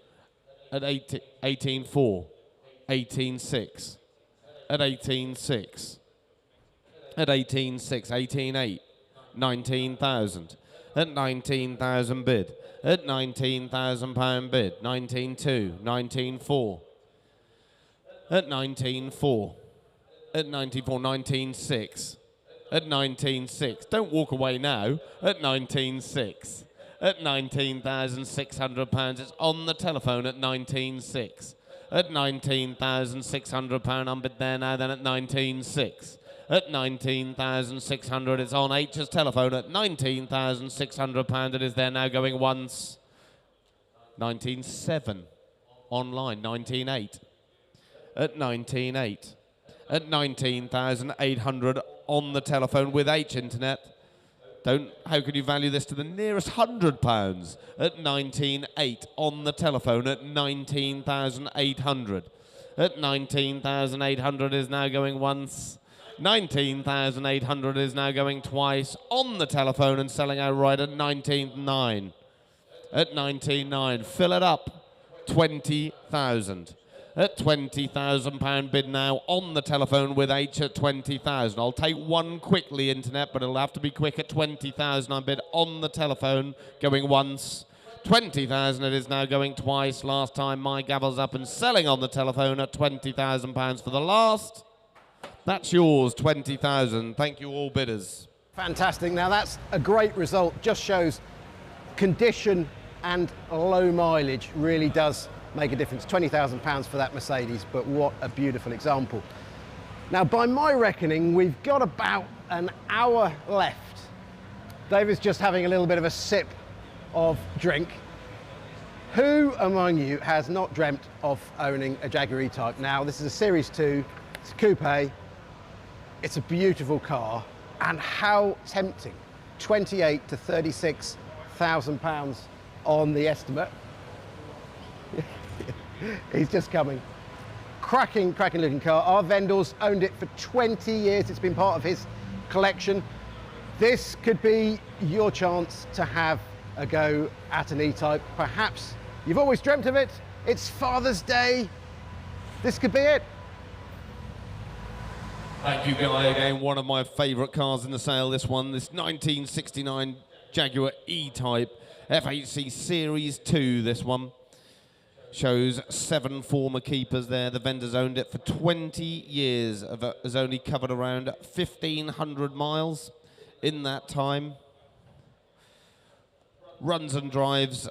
[SPEAKER 4] At 18,400. 18,600. At 18,600. At 18,600. 18,800. 19,000. At 19,000 bid. At £19,000 bid. 19,200. 19,400. At 19,400. At 19,400. 19,600. At 19,600. Don't walk away now. At 19,600. At £19,600. It's on the telephone at 19,600. At £19,600 I'm bid there now, then at 19,600. At 19,600 it's on H's telephone at £19,600. It is there now going once. 19,700 online. 19,800. At 19,800. At 19,800 on the telephone with H internet. How can you value this to the nearest £100? At 19,800 on the telephone at 19,800. At 19,800 is now going once. 19,800 is now going twice on the telephone and selling outright at 19,900. At 19,900, fill it up. 20,000. At £20,000 bid now on the telephone with H at 20,000. I'll take one quickly, internet, but it'll have to be quick at 20,000. I bid on the telephone, going once. 20,000 it is now going twice. Last time my gavel's up and selling on the telephone at £20,000 for the last. That's yours, 20,000. Thank you all bidders.
[SPEAKER 2] Fantastic. Now that's a great result. Just shows condition and low mileage really does make a difference. £20,000 for that Mercedes, but what a beautiful example. Now, by my reckoning, we've got about an hour left. David's just having a little bit of a sip of drink. Who among you has not dreamt of owning a Jaguar E-Type? Now, this is a Series 2, it's a coupe, it's a beautiful car, and how tempting. 28 to 36,000 pounds on the estimate. He's just coming. cracking looking car. Our vendor's owned it for 20 years. It's been part of his collection. This could be your chance to have a go at an E-Type. Perhaps you've always dreamt of it. It's Father's Day. This could be it.
[SPEAKER 4] Thank you, Guy. Again, one of my favourite cars in the sale, this one. This 1969 Jaguar E-Type FHC Series 2, this one. Shows 7 former keepers there. The vendor's owned it for 20 years. Has only covered around 1,500 miles in that time. Runs and drives.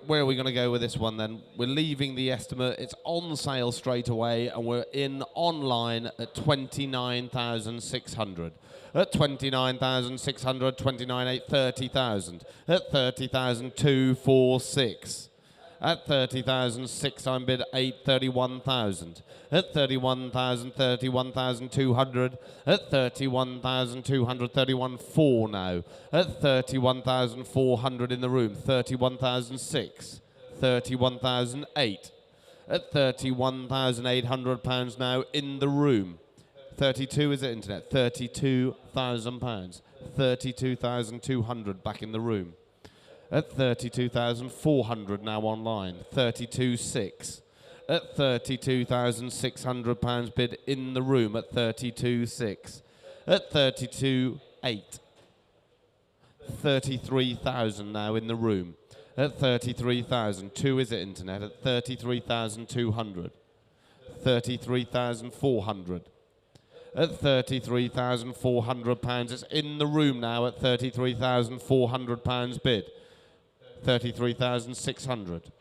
[SPEAKER 4] Where are we going to go with this one then? We're leaving the estimate. It's on sale straight away, and we're in online at 29,600. At 29,600, 29,800, 30,000. At 30,000, 246. At 30,006, I'm bid 831,000. At 31,000, 31,200. At 31,200, 31,400 now. At 31,400 in the room, 31,006. 31,008. At 31,800 pounds now in the room. 32 is it, internet? 32,000 pounds. 32,200 back in the room. At 32,400 now online. 32,600. At 32,600 pounds bid in the room at 32,600. At 32,800. 33,000 now in the room. At 33,000. 2 is it, internet? At 33,200. 33,400. At 33,400 pounds. It's in the room now at 33,400 pounds bid. 33,600.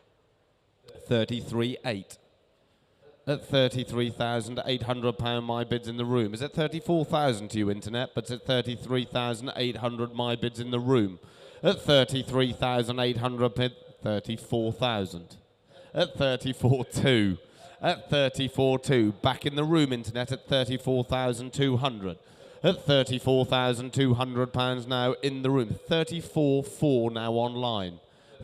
[SPEAKER 4] 33,800. At 33,800 pound my bids in the room. Is it 34,000 to you, internet? But it's at 33,800 my bids in the room. At 33,800 bid, 34,000. At 34,200. At 34,200 back in the room, internet at 34,200. At 34,200 pounds now in the room. 34,400 now online.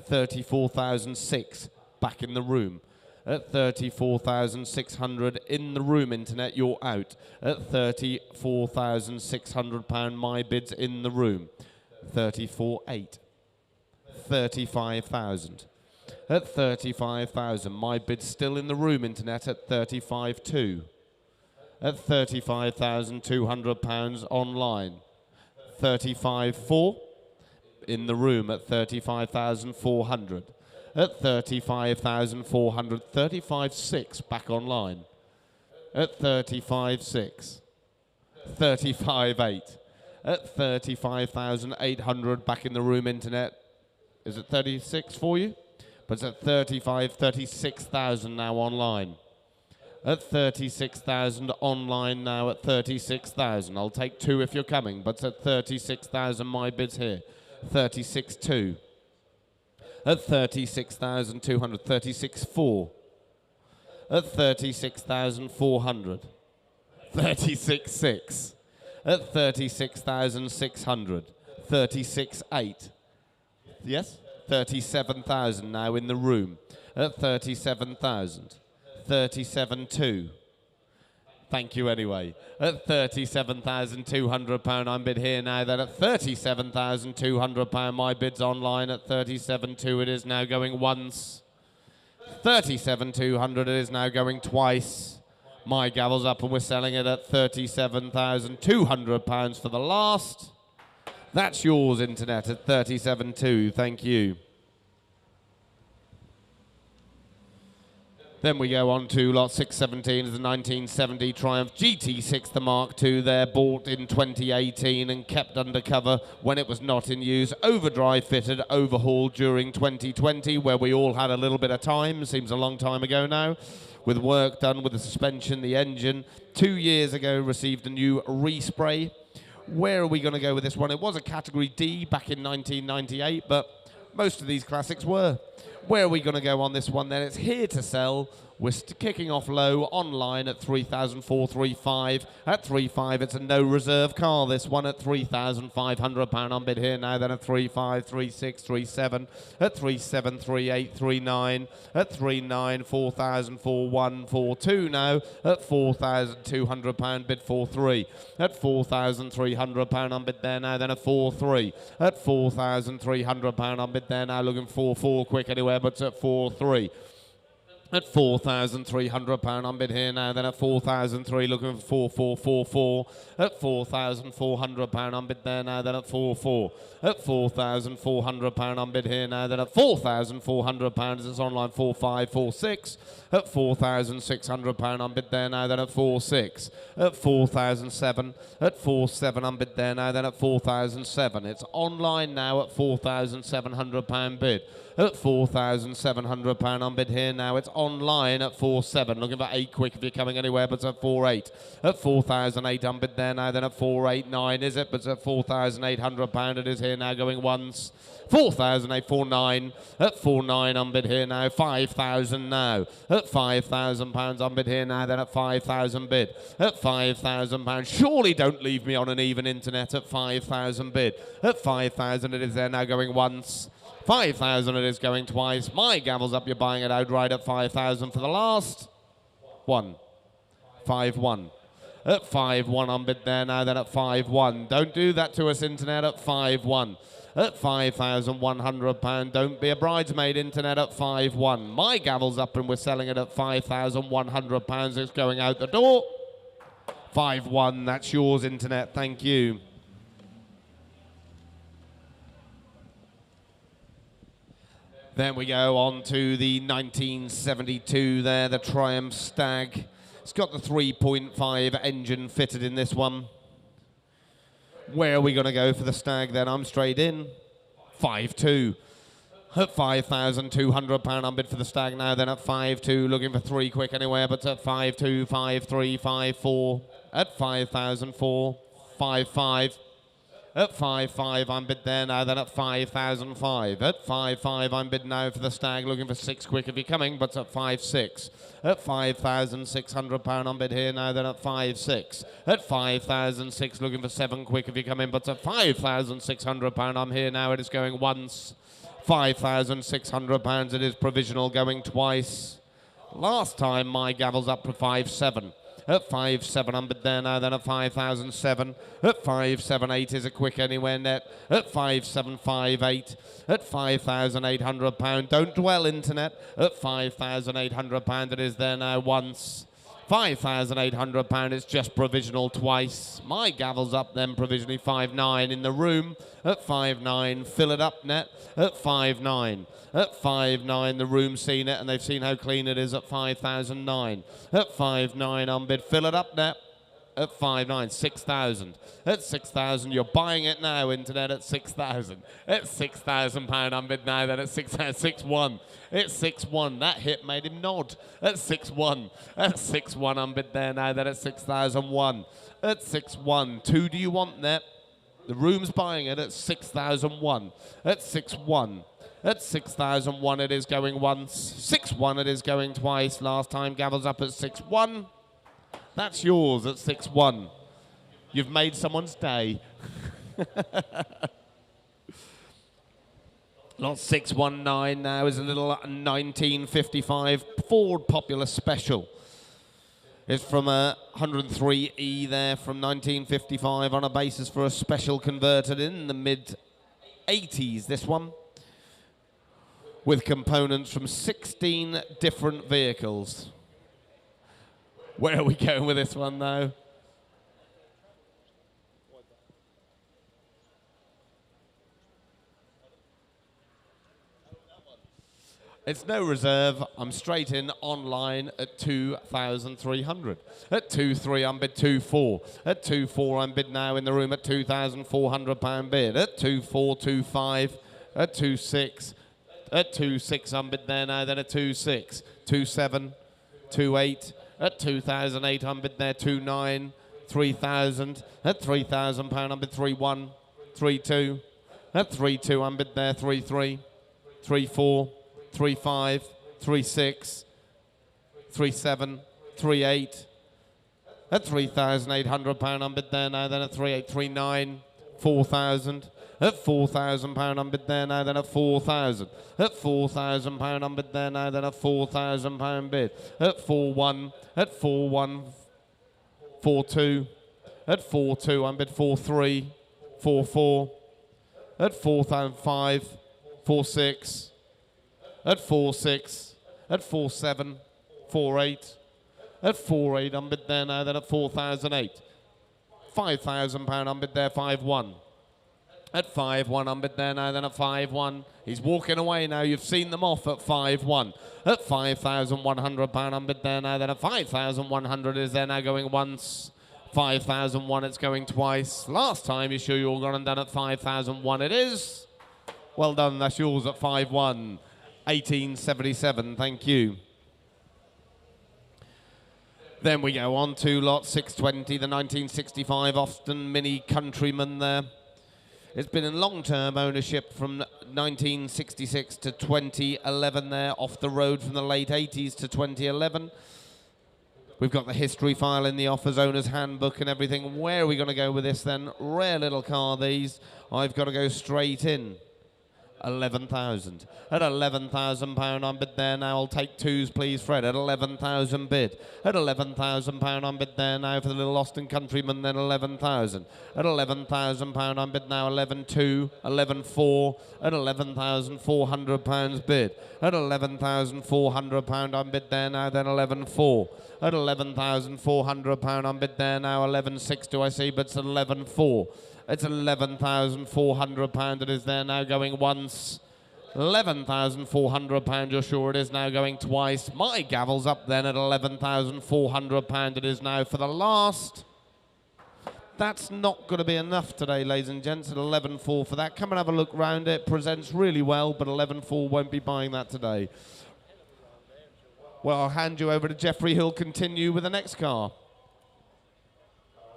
[SPEAKER 4] 34,006 back in the room. At 34,600 in the room, internet, you're out. At 34,600 pound my bids in the room. 34,800. 35,000. At 35,000, my bid still in the room, internet, at 35,200. At 35,200 pounds online. 35,400 in the room at 35,400. At 35,400, 35,600 back online. At 35,600. 35,800. At 35,800 back in the room, internet. Is it 36 for you? But it's at 36,000 now online. At 36,000 online now at 36,000. I'll take 2 if you're coming, but it's at 36,000 my bid's here. 36,200. At 36,200, 36,400. At 36,400. 36,600. At 36,600. 36,800. Yes? 37,000 now in the room. At 37,000. 37,200. Thank you anyway. At 37,200 pound, I'm bid here now. Then at 37,200 pound, my bid's online at 37,200. It is now going once. 37,200. It is now going twice. My gavel's up, and we're selling it at 37,200 pounds for the last. That's yours, internet, at 37,200. Thank you. Then we go on to lot 617 of the 1970 Triumph GT6, the Mark II there, bought in 2018 and kept undercover when it was not in use. Overdrive fitted, overhauled during 2020, where we all had a little bit of time, seems a long time ago now, with work done with the suspension, the engine. 2 years ago, received a new respray. Where are we going to go with this one? It was a Category D back in 1998, but most of these classics were. Where are we going to go on this one then? It's here to sell. We're kicking off low online at 3,435. At 3.5, it's a no reserve car. This one at £3,500 on bid here now. Then at 3.5, 3.6, 3.7. At 3.7, 3.8, 3.9. At 3.9, 4,041, 4.2 now. At £4,200 bid 4.3. At £4,300 on bid there now. Then at 4.3. At £4,300 on bid there now. Looking for 4 quick anywhere, but it's at 4.3. At £4,300 on bid here now, then at 4,003 looking for 4,444. At £4,400 on bid there now, then at 4,4. At £4,400 on bid here now, then at £4,400 it's online 4,546. At £4,600 on bid there now, then at 4,6. At 4,007. At 4,7 on bid there now, then at 4,007. It's online now at £4,700 bid. At £4,700 on bid here now. It's online at 4.7. Looking for 8 quick if you're coming anywhere, but it's at 4.8. At 4,008 on bid there now. Then at 4.89 is it? But it's at £4,800 it is here now going once. 4,008, 4.9. At 4.9 on bid here now. 5,000 now. At £5,000 on bid here now. Then at 5,000 bid. At £5,000. Surely don't leave me on an even internet at 5,000 bid. At 5,000 it is there now going once. 5,000 it is going twice. My gavel's up, you're buying it outright at 5,000 for the last one. 5-1. At 5-1 on bid there now, then at 5-1. Don't do that to us, internet, at 5-1. At £5,100. Don't be a bridesmaid, internet, at 5-1. My gavel's up and we're selling it at £5,100. It's going out the door. 5-1, that's yours, internet, thank you. Then we go on to the 1972 there, the Triumph Stag. It's got the 3.5 engine fitted in this one. Where are we going to go for the Stag then? I'm straight in. 5.2. At £5,200 on bid for the Stag now, then at 5.2, looking for 3 quick anywhere, but at 5.2, 5.3, 5.4. At 5,004, 5.5. At 5.5 I'm bid there now, then at 5,005. At 5.5 I'm bid now for the Stag, looking for 6 quick if you're coming, but at 5.6. At £5,600 on bid here now, then at 5.6. At 5,006 looking for 7 quick if you're coming, but at £5,600 I'm here now, it is going once. £5,600 it is provisional, going twice. Last time my gavel's up for 5.7. At 5.7 I'm bid there now, then at 5,007. At 5.78 is a quick anywhere net. At 5.758. At £5,800. Don't dwell, internet. At £5,800 it is there now once. £5,800 is just provisional twice. My gavel's up then provisionally 5.9 in the room. At 5.9 fill it up net. At 5.9. At 5.9 the room's seen it and they've seen how clean it is at 5,009. At 5.9 on bid fill it up net. At 5.9 6,000. At 6,000 you're buying it now, internet, at 6,000. At £6,000 on bid now, then at 6.1. It's 6.1. That hit made him nod. At 6.1. At 6.1 on bid there now, then at 6,001. At 6.1. 2 do you want there? The room's buying it at 6,001. At 6.1. At 6,001 it is going once. 6.1 it is going twice. Last time gavel's up at 6.1. That's yours at 6.1. You've made someone's day. Lot 619 now is a little 1955 Ford Popular Special. It's from a 103E there from 1955 on a basis for a special converted in the mid-80s, this one. With components from 16 different vehicles. Where are we going with this one, though? It's no reserve. I'm straight in online at 2,300. At 2.3 I'm bid 2.4. At 2.4 I'm bid now in the room at £2,400 bid. At 2.4, 2.5. At 2.6. At 2.6 I'm bid there now, then at 2.6. 2.7. 2.8. At 2,008 I'm bid there 2.9. 3,000. At £3,000 I'm bid 3.1. 3.2. At 3.2 I'm bid there 3.3. 3.4. 3.5, 3.6, 37, 38. At £3,800 unbid there now, then at 3839, 4,000. At £4,000 unbid there now, then at 4,000. At £4,000 unbid there now, then at £4,000 bid. At 4-1, at 4-1, 4-2. At 4-2 unbid 4-3, 4-4. At 4,005, 4-6. At 4-6, at 4-7, 4-8. At 4-8 unbid there now, then at 4,008. £5,000 unbid there, 5-1. At 5-1 unbid there now, then at 5-1. He's walking away now, you've seen them off at 5-1. At £5,100 unbid there now, then at 5,100 is there now going once. 5,001 it's going twice. Last time you sure you all gone and done at 5,001 it is. Well done, that's yours at 5-1. 1877, thank you. Then we go on to lot 620, the 1965 Austin Mini Countryman there. It's been in long-term ownership from 1966 to 2011 there, off the road from the late 80s to 2011. We've got the history file in the offers owner's handbook and everything. Where are we going to go with this then? Rare little car these. I've got to go straight in. 11,000. At £11,000 on bid there now. I'll take twos, please, Fred. At 11,000 bid. At £11,000 on bid there now for the little Austin Countryman. Then 11,000. At £11,000 on bid now. 11,2. 11,4. At £11,400 bid. At £11,400 on bid there now. Then 11,4. At £11,400 on bid there now. 11,6 do I see, but it's 11,4. It's £11,400 it is there now going once. £11,400 you're sure it is now going twice. My gavel's up then at £11,400 it is now for the last. That's not going to be enough today, ladies and gents, at 11.4 for that. Come and have a look round it. Presents really well, but 11.4 won't be buying that today. Well, I'll hand you over to Jeffrey, who'll continue with the next car.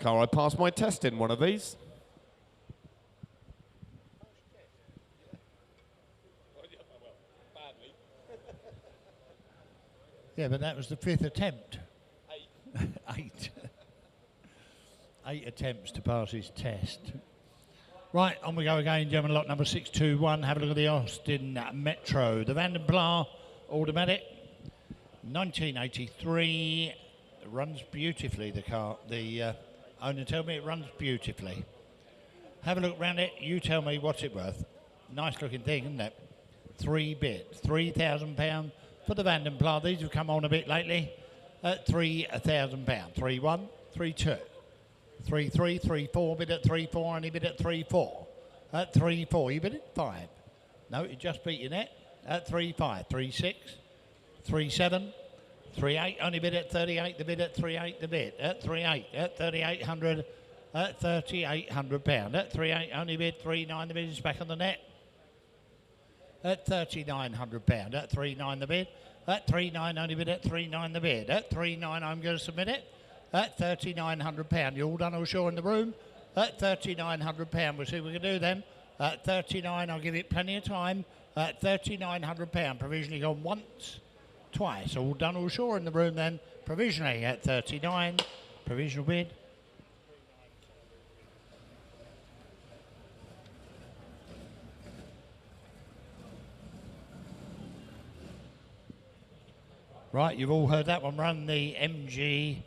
[SPEAKER 4] Car I passed my test in, one of these.
[SPEAKER 3] Yeah, but that was the 5th attempt. 8. 8 attempts to pass his test. Right, on we go again, gentlemen. Lot number 621. Have a look at the Austin Metro. The Van den Pla automatic. 1983. Runs beautifully, the car. The owner told me it runs beautifully. Have a look around it. You tell me what's it worth. Nice looking thing, isn't it? 3 bit. £3,000 for the Van den Pla. These have come on a bit lately at £3,000. 3-1, 3-2, 3-3, 3-4, bid at 3-4, and he bid at 3-4. At 3-4, you bid at 5. No, he just beat your net at 3-5, 3-6, 3-7, 3-8, only bid at 38, the bid at 3-8, the bid at 3-8, at 3,800, at £3,800. At 3-8, only bid 3-9, the bid is back on the net. At £3,900. At 3-9 the bid. At 3-9 only bid at 3-9 the bid. At 3-9 I'm going to submit it. At £3,900. You all done all sure in the room? At £3,900. We'll see what we can do then. At 39 I'll give it plenty of time. At £3,900. Provisionally gone once, twice. All done all sure in the room then. Provisionally at 39. Provisional bid. Right, you've all heard that one run, the MG,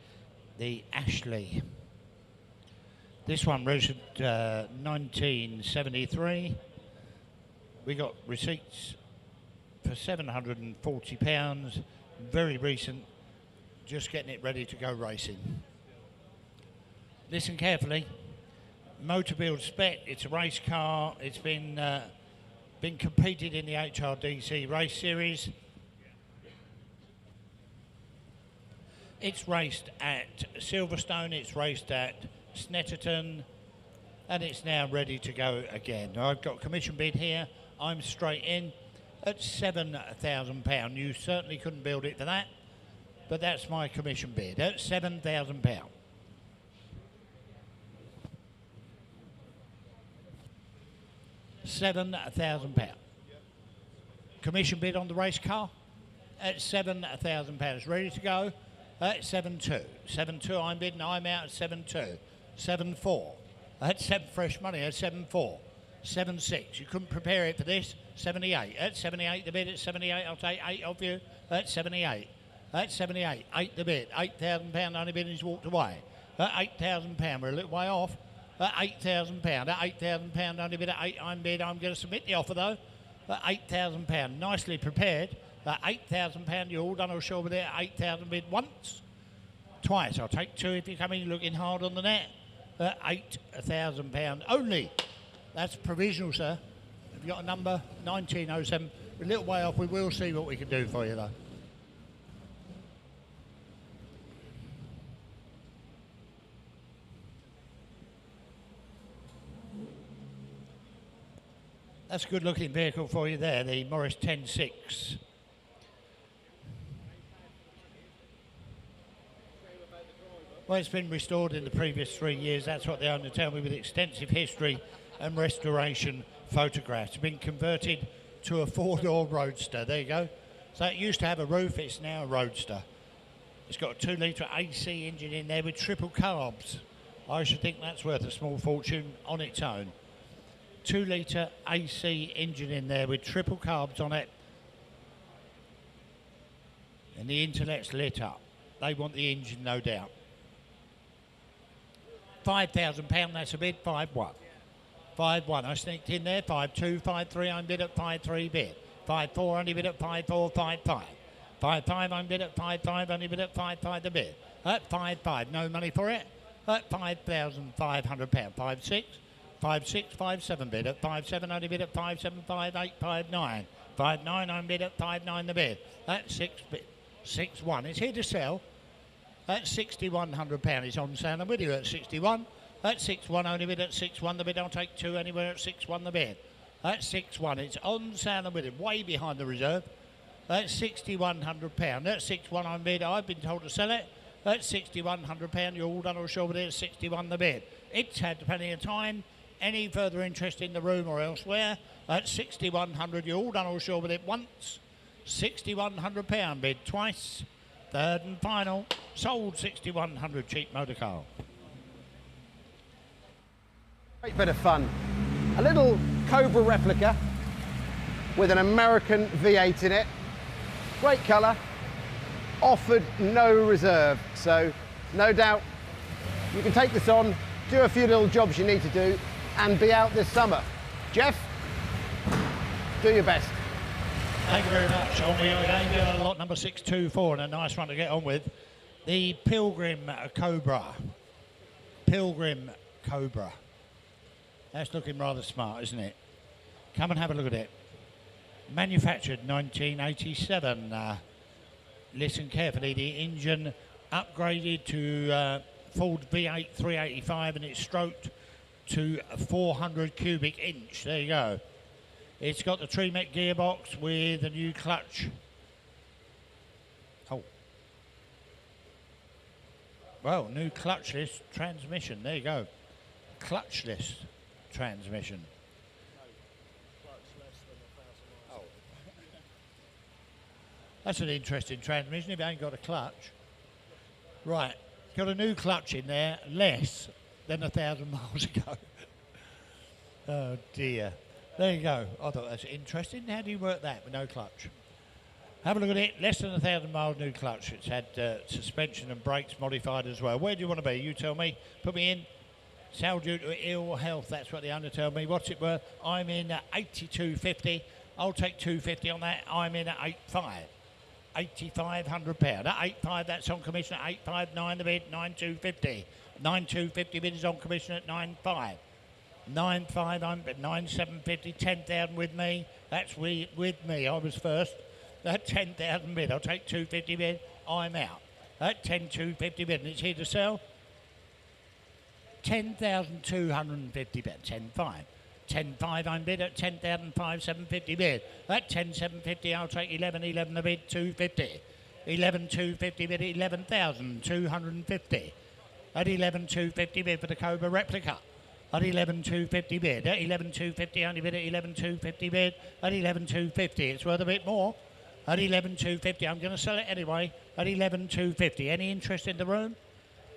[SPEAKER 3] the Ashley. This one registered 1973. We got receipts for £740, very recent, just getting it ready to go racing. Listen carefully, motor build spec, it's a race car, it's been competed in the HRDC race series. It's raced at Silverstone, it's raced at Snetterton, and it's now ready to go again. I've got commission bid here, I'm straight in at £7,000. You certainly couldn't build it for that, but that's my commission bid at £7,000. £7,000. Commission bid on the race car? at £7,000. Ready to go at 7-2. 7-2, I'm bidding, I'm out at 7-2. 7-4. At 7 fresh money at 7-4. 7-6. You couldn't prepare it for this. 78. At 78, the bid at 78. I'll take 8 of you at 78. At 78. 8 the bid. £8,000 only bid and he's walked away. At £8,000. We're a little way off. At £8,000. At £8,000 only bid at 8. I'm bid. I'm going to submit the offer though. At £8,000. Nicely prepared. At £8,000. You're all done or sure with it. 8,000 bid once. Twice. I'll take 2 if you're coming looking hard on the net. At £8,000 only. That's provisional, sir. Have you got a number? 1907. We're a little way off. We will see what we can do for you, though. That's a good-looking vehicle for you there, the Morris 106. Well, it's been restored in the previous 3 years. That's what the owner told me, with extensive history and restoration photographs. It's been converted to a 4-door roadster. There you go. So it used to have a roof. It's now a roadster. It's got a 2-litre AC engine in there with triple carbs. I should think that's worth a small fortune on its own. 2-litre AC engine in there with triple carbs on it. And the internet's lit up. They want the engine, no doubt. £5,000, that's a bid. 5-1. 5-1, I sneaked in there. 5-2, 5-3, I'm bid at 5-3 bid. 5-4, only bid at 5-4, 5-5. 5-5, I'm bid at 5-5, only bid at 5-5 the bid. At 5-5, no money for it. At £5,500. 5-6, 5-6, 5-7 bid. At 5-7, only bid at 5-7, 5-8, 5-9. 5-9, I'm bid at 5-9 the bid. At 6 bid. 6-1, it's here to sell. At £6,100, it's on sale. I'm with you at 61. At 6-1, only bid at 6-1 the bid. I'll take 2 anywhere at 6-1 the bid. At 6-1, it's on sale. I'm with it, way behind the reserve. At £6,100. At 6-1, I'm bid. I've been told to sell it. At £6,100, you're all done or sure with it at 61 the bid. It's had plenty of time. Any further interest in the room or elsewhere? At 6,100, you're all done or sure with it once. £6,100 bid twice. Third and final, sold 6,100, cheap motor car.
[SPEAKER 2] Great bit of fun. A little Cobra replica with an American V8 in it. Great colour. Offered no reserve. So no doubt you can take this on, do a few little jobs you need to do and be out this summer. Jeff, do your best.
[SPEAKER 3] Thank you very much. On we go again, lot number 624, and a nice one to get on with. The Pilgrim Cobra. Pilgrim Cobra. That's looking rather smart, isn't it? Come and have a look at it. Manufactured 1987. Listen carefully, the engine upgraded to Ford V8 385 and it's stroked to a 400 cubic inch. There you go. It's got the Tremec gearbox with a new clutch. Oh. Well, new clutchless transmission. There you go. Clutchless transmission. Oh. That's an interesting transmission if you ain't got a clutch. Right. Got a new clutch in there, less than 1,000 miles ago. Oh dear. There you go. I thought that's interesting. How do you work that with no clutch? Have a look at it. Less than 1,000 miles new clutch. It's had suspension and brakes modified as well. Where do you want to be? You tell me. Put me in. Sale due to ill health. That's what the owner told me. What's it worth? I'm in at 82.50. I'll take 250 on that. I'm in at 85. £8,500. At 85, that's on commission at 859 the bid. 9250. 9250 bid is on commission at 95. 9.5, I'm at 9,750, 10,000 with me. That's with me. I was first. At 10,000 bid, I'll take 250 bid. I'm out. At 10,250 bid, and it's here to sell. 10,250 bid. 10.5. 10.5, I'm bid at 10,550 bid. At 10,750, I'll take 11 the bid. 250. 11,250 bid. 11,250. At 11,250 bid for the Cobra replica. At 11,250 bid. At 11,250, only bid at 11,250 bid. At 11,250, it's worth a bit more. At 11,250, I'm going to sell it anyway. At 11,250. Any interest in the room?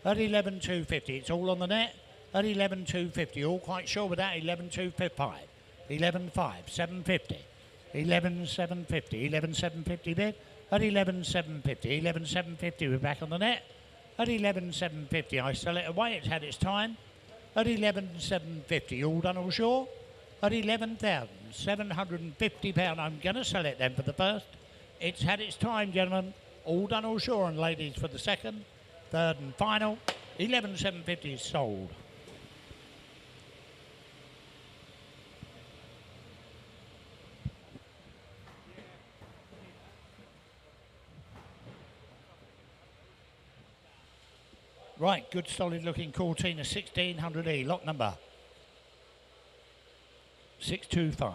[SPEAKER 3] At 11,250. It's all on the net. At 11,250. All quite sure with that. 11,255. 11,5. 750. 11,750. 11,750 bid. At 11,750. 11,750. We're back on the net. At 11,750. I sell it away. It's had its time. At 11,750. All done, all sure? At £11,750. I'm going to sell it then for the first. It's had its time, gentlemen. All done, all sure, and ladies for the second, third and final. 11,750 is sold. Right, good solid looking Cortina 1600E, lot number 625.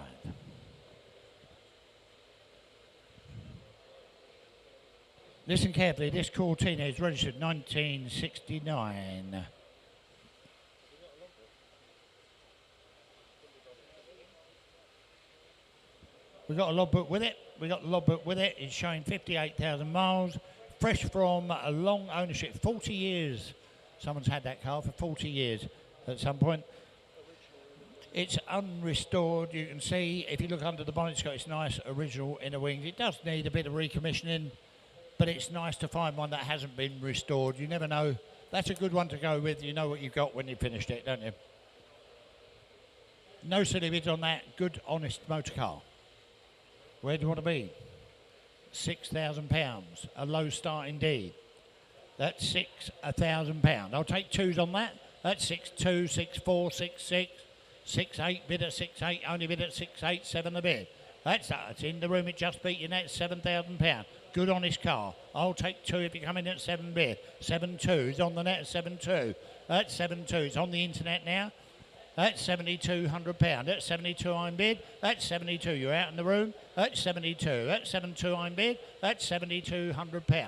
[SPEAKER 3] Listen carefully, this Cortina is registered 1969. We got a logbook with it. It's showing 58,000 miles. Fresh from a long ownership, 40 years. Someone's had that car for 40 years at some point. It's unrestored. You can see, if you look under the bonnet, it's got its nice original inner wings. It does need a bit of recommissioning, but it's nice to find one that hasn't been restored. You never know. That's a good one to go with. You know what you've got when you finished it, don't you? No silly bids on that. Good, honest motor car. Where do you want to be? £6,000. A low start indeed. That's £6,000. I'll take twos on that. That's 6.2, 6.4, 6.6, 6.8. Bid at 6.8. Only bid at 6.8. 7 a bid. That's in the room. It just beat your net. £7,000. Good honest car. I'll take two if you come in at 7 bid. 7.2 is on the net at 7.2. That's 7.2. It's on the internet now. That's £7,200. That's 72 I'm bid. That's 72. You're out in the room. That's 72. That's 72 I'm bid. That's £7,200.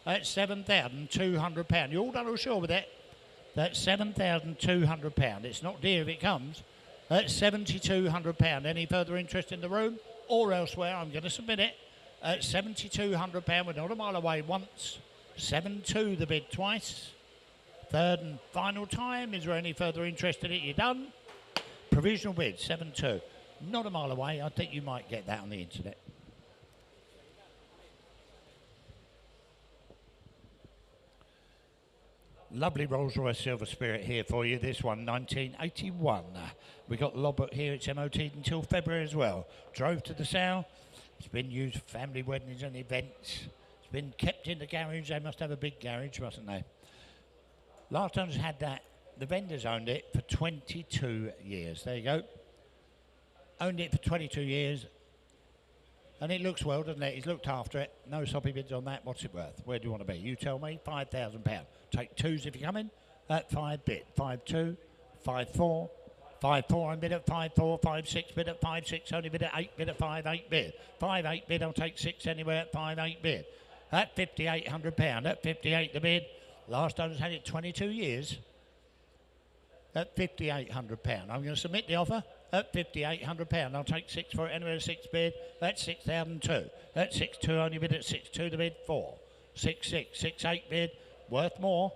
[SPEAKER 3] That's £7,200. You all done all sure with that? That's £7,200. It's not dear if it comes. That's £7,200. Any further interest in the room or elsewhere? I'm going to submit it. At £7,200. We're not a mile away once. 7.2 the bid twice. Third and final time. Is there any further interest in it? You're done. Provisional bid, 7.2. Not a mile away. I think you might get that on the internet. Lovely Rolls-Royce Silver Spirit here for you. This one, 1981. We got the logbook here. It's MOT'd until February as well. Drove to the south. It's been used for family weddings and events. It's been kept in the garage. They must have a big garage, mustn't they? Last owners had that, the vendors owned it for 22 years. There you go. Owned it for 22 years. And it looks well, doesn't it? He's looked after it. No soppy bids on that. What's it worth? Where do you want to be? You tell me. £5,000. Take twos if you come in. At 5 bid. 5.2. 5.4. 5.4 I'm bid at 5.4. 5.6 bid at 5.6. Only bid at 8 bid at 5.8 bid. 5.8 bid. I'll take 6 anywhere at 5.8 bid. At £5,800. At 58 the bid. Last owners had it 22 years at £5,800. I'm going to submit the offer at £5,800. I'll take 6 for it, anywhere 6 bid. That's 6,002. That's 6.2, only bid at 6.2 the bid, 4. 6.6, 6.8 bid, worth more.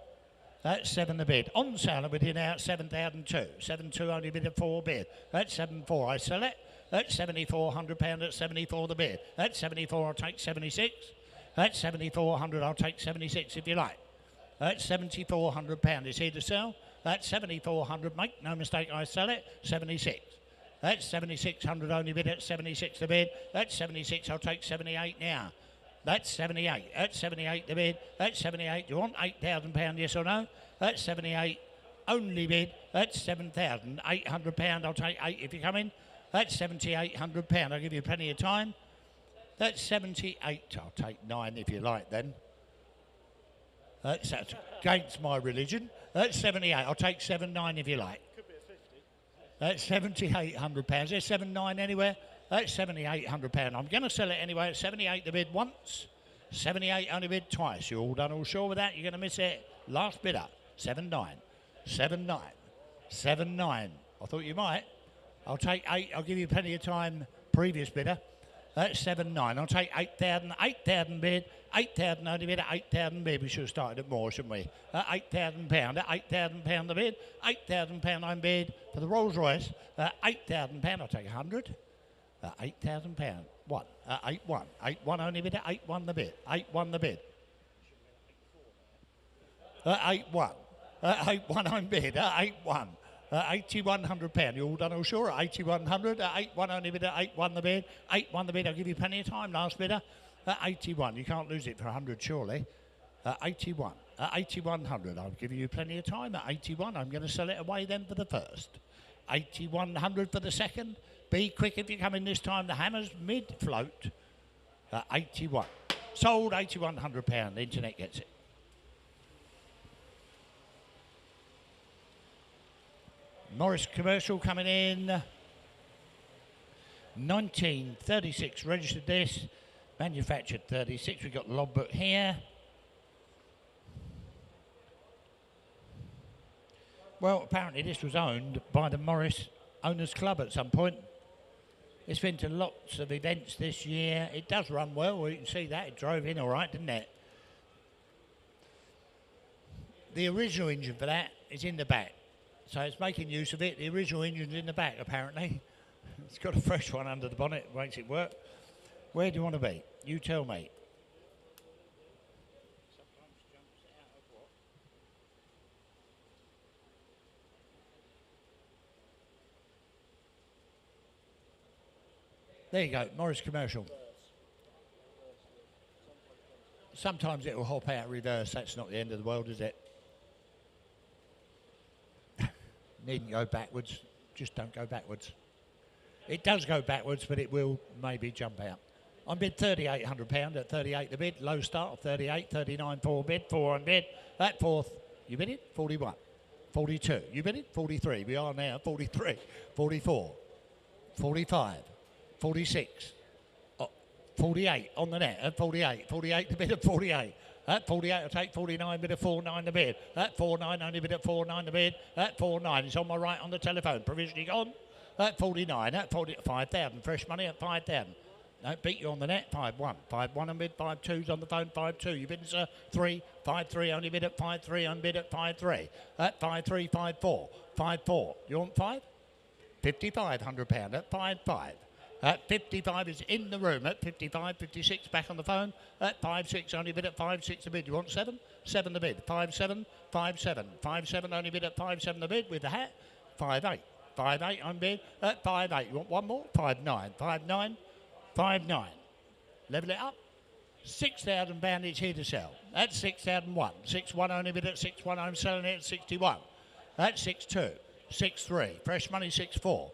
[SPEAKER 3] That's 7 the bid. On sale with you now at 7,002. 7.2 only bid at 4 bid. That's 7.4. I sell it. That's £7,400 at 74 the bid. That's 74. I'll take 76. That's 7,400. I'll take 76 if you like. That's £7,400. It's here to sell. That's 7,400. Make no mistake, I sell it. 76. That's 7,600. Only bid at 76 the bid. That's 76. I'll take 78 now. That's 78. That's 78 the bid. That's 78. Do you want £8,000? Yes or no? That's 78. Only bid. That's £7,800. I'll take 8 if you come in. That's £7,800. I'll give you plenty of time. That's 78. I'll take 9 if you like then. That's against my religion. That's 78. I'll take 7.9 if you like. That's £7,800. There's 7.9 anywhere. That's £7,800. I'm going to sell it anyway at 78 the bid once. 78 only bid twice. You're all done all sure with that? You're going to miss it. Last bidder. 7.9. 7.9. 7.9. I thought you might. I'll take 8. I'll give you plenty of time. Previous bidder. That's 7,900. I'll take 8,000. 8,000 bid. 8,000 only bid at 8,000 bid. We should have started at more, shouldn't we? At £8,000. At £8,000 the bid. £8,000 I'm bid for the Rolls Royce. £8,000. I'll take 100. £8,000. One. 8-1. 8-1 only bid at 8-1 the bid. 8-1 the bid. 8-1. 8-1 I'm bid. 8-1. £8,100. You all done all sure? At 8,100. 8-1 only bid at 8-1 the bid. 8-1 the bid. I'll give you plenty of time. Last bidder. 81. You can't lose it for 100 surely. 81. 8,100. I've given you plenty of time. At 81. I'm going to sell it away then for the first. 8,100 for the second. Be quick if you come in this time. The hammer's mid float. 81. Sold. £8,100. The internet gets it. Morris commercial coming in. 1936 registered this. Manufactured 36. We've got the logbook here. Well, apparently this was owned by the Morris Owners Club at some point. It's been to lots of events this year. It does run well. You can see that. It drove in all right, didn't it? The original engine for that is in the back. So it's making use of it. The original engine's in the back, apparently. It's got a fresh one under the bonnet, makes it work. Where do you want to be? You tell me. There you go, Morris commercial. Sometimes it will hop out reverse. That's not the end of the world, is it? Needn't go backwards. Just don't go backwards. It does go backwards, but it will maybe jump out. I'm bid £3,800 at 38 the bid. Low start of 38, 39 4 bid, 4 on bid. That fourth, you bid it? 41. 42. You bid it? 43. We are now 43, 44, 45, 46, 48 on the net at 48. 48 the bid at 48. At 48, I'll take 49, bid at 4.9 the bid. At 4.9, only bid at 4.9 the bid. At 4.9, it's on my right on the telephone. Provisionally gone. At 49, at 40, 5,000. Fresh money at 5,000. Don't beat you on the net. 5-1. 5-1 on bid. 5-2's on the phone. 5-2. You bid, sir? 3. 5-3. Only bid at 5-3. On bid at 5-3. At 5-3. 5-4. 5-4. You want 5? £5,500 at 5-5. At 55 is in the room. At 55, 56 back on the phone. At 5-6 only bid at 5-6 the bid. You want 7? 7 the bid. 5-7. 5-7. 5-7 only bid at 5-7 the bid with the hat. 5-8. 5-8 on bid at 5-8. You want one more? 5-9. 5-9. 5-9. Level it up. £6,000 it's here to sell. That's 6,001. 6-1 only bid at 6-1. I'm selling it at 61. That's 6-2. 6-3. Fresh money 6-4.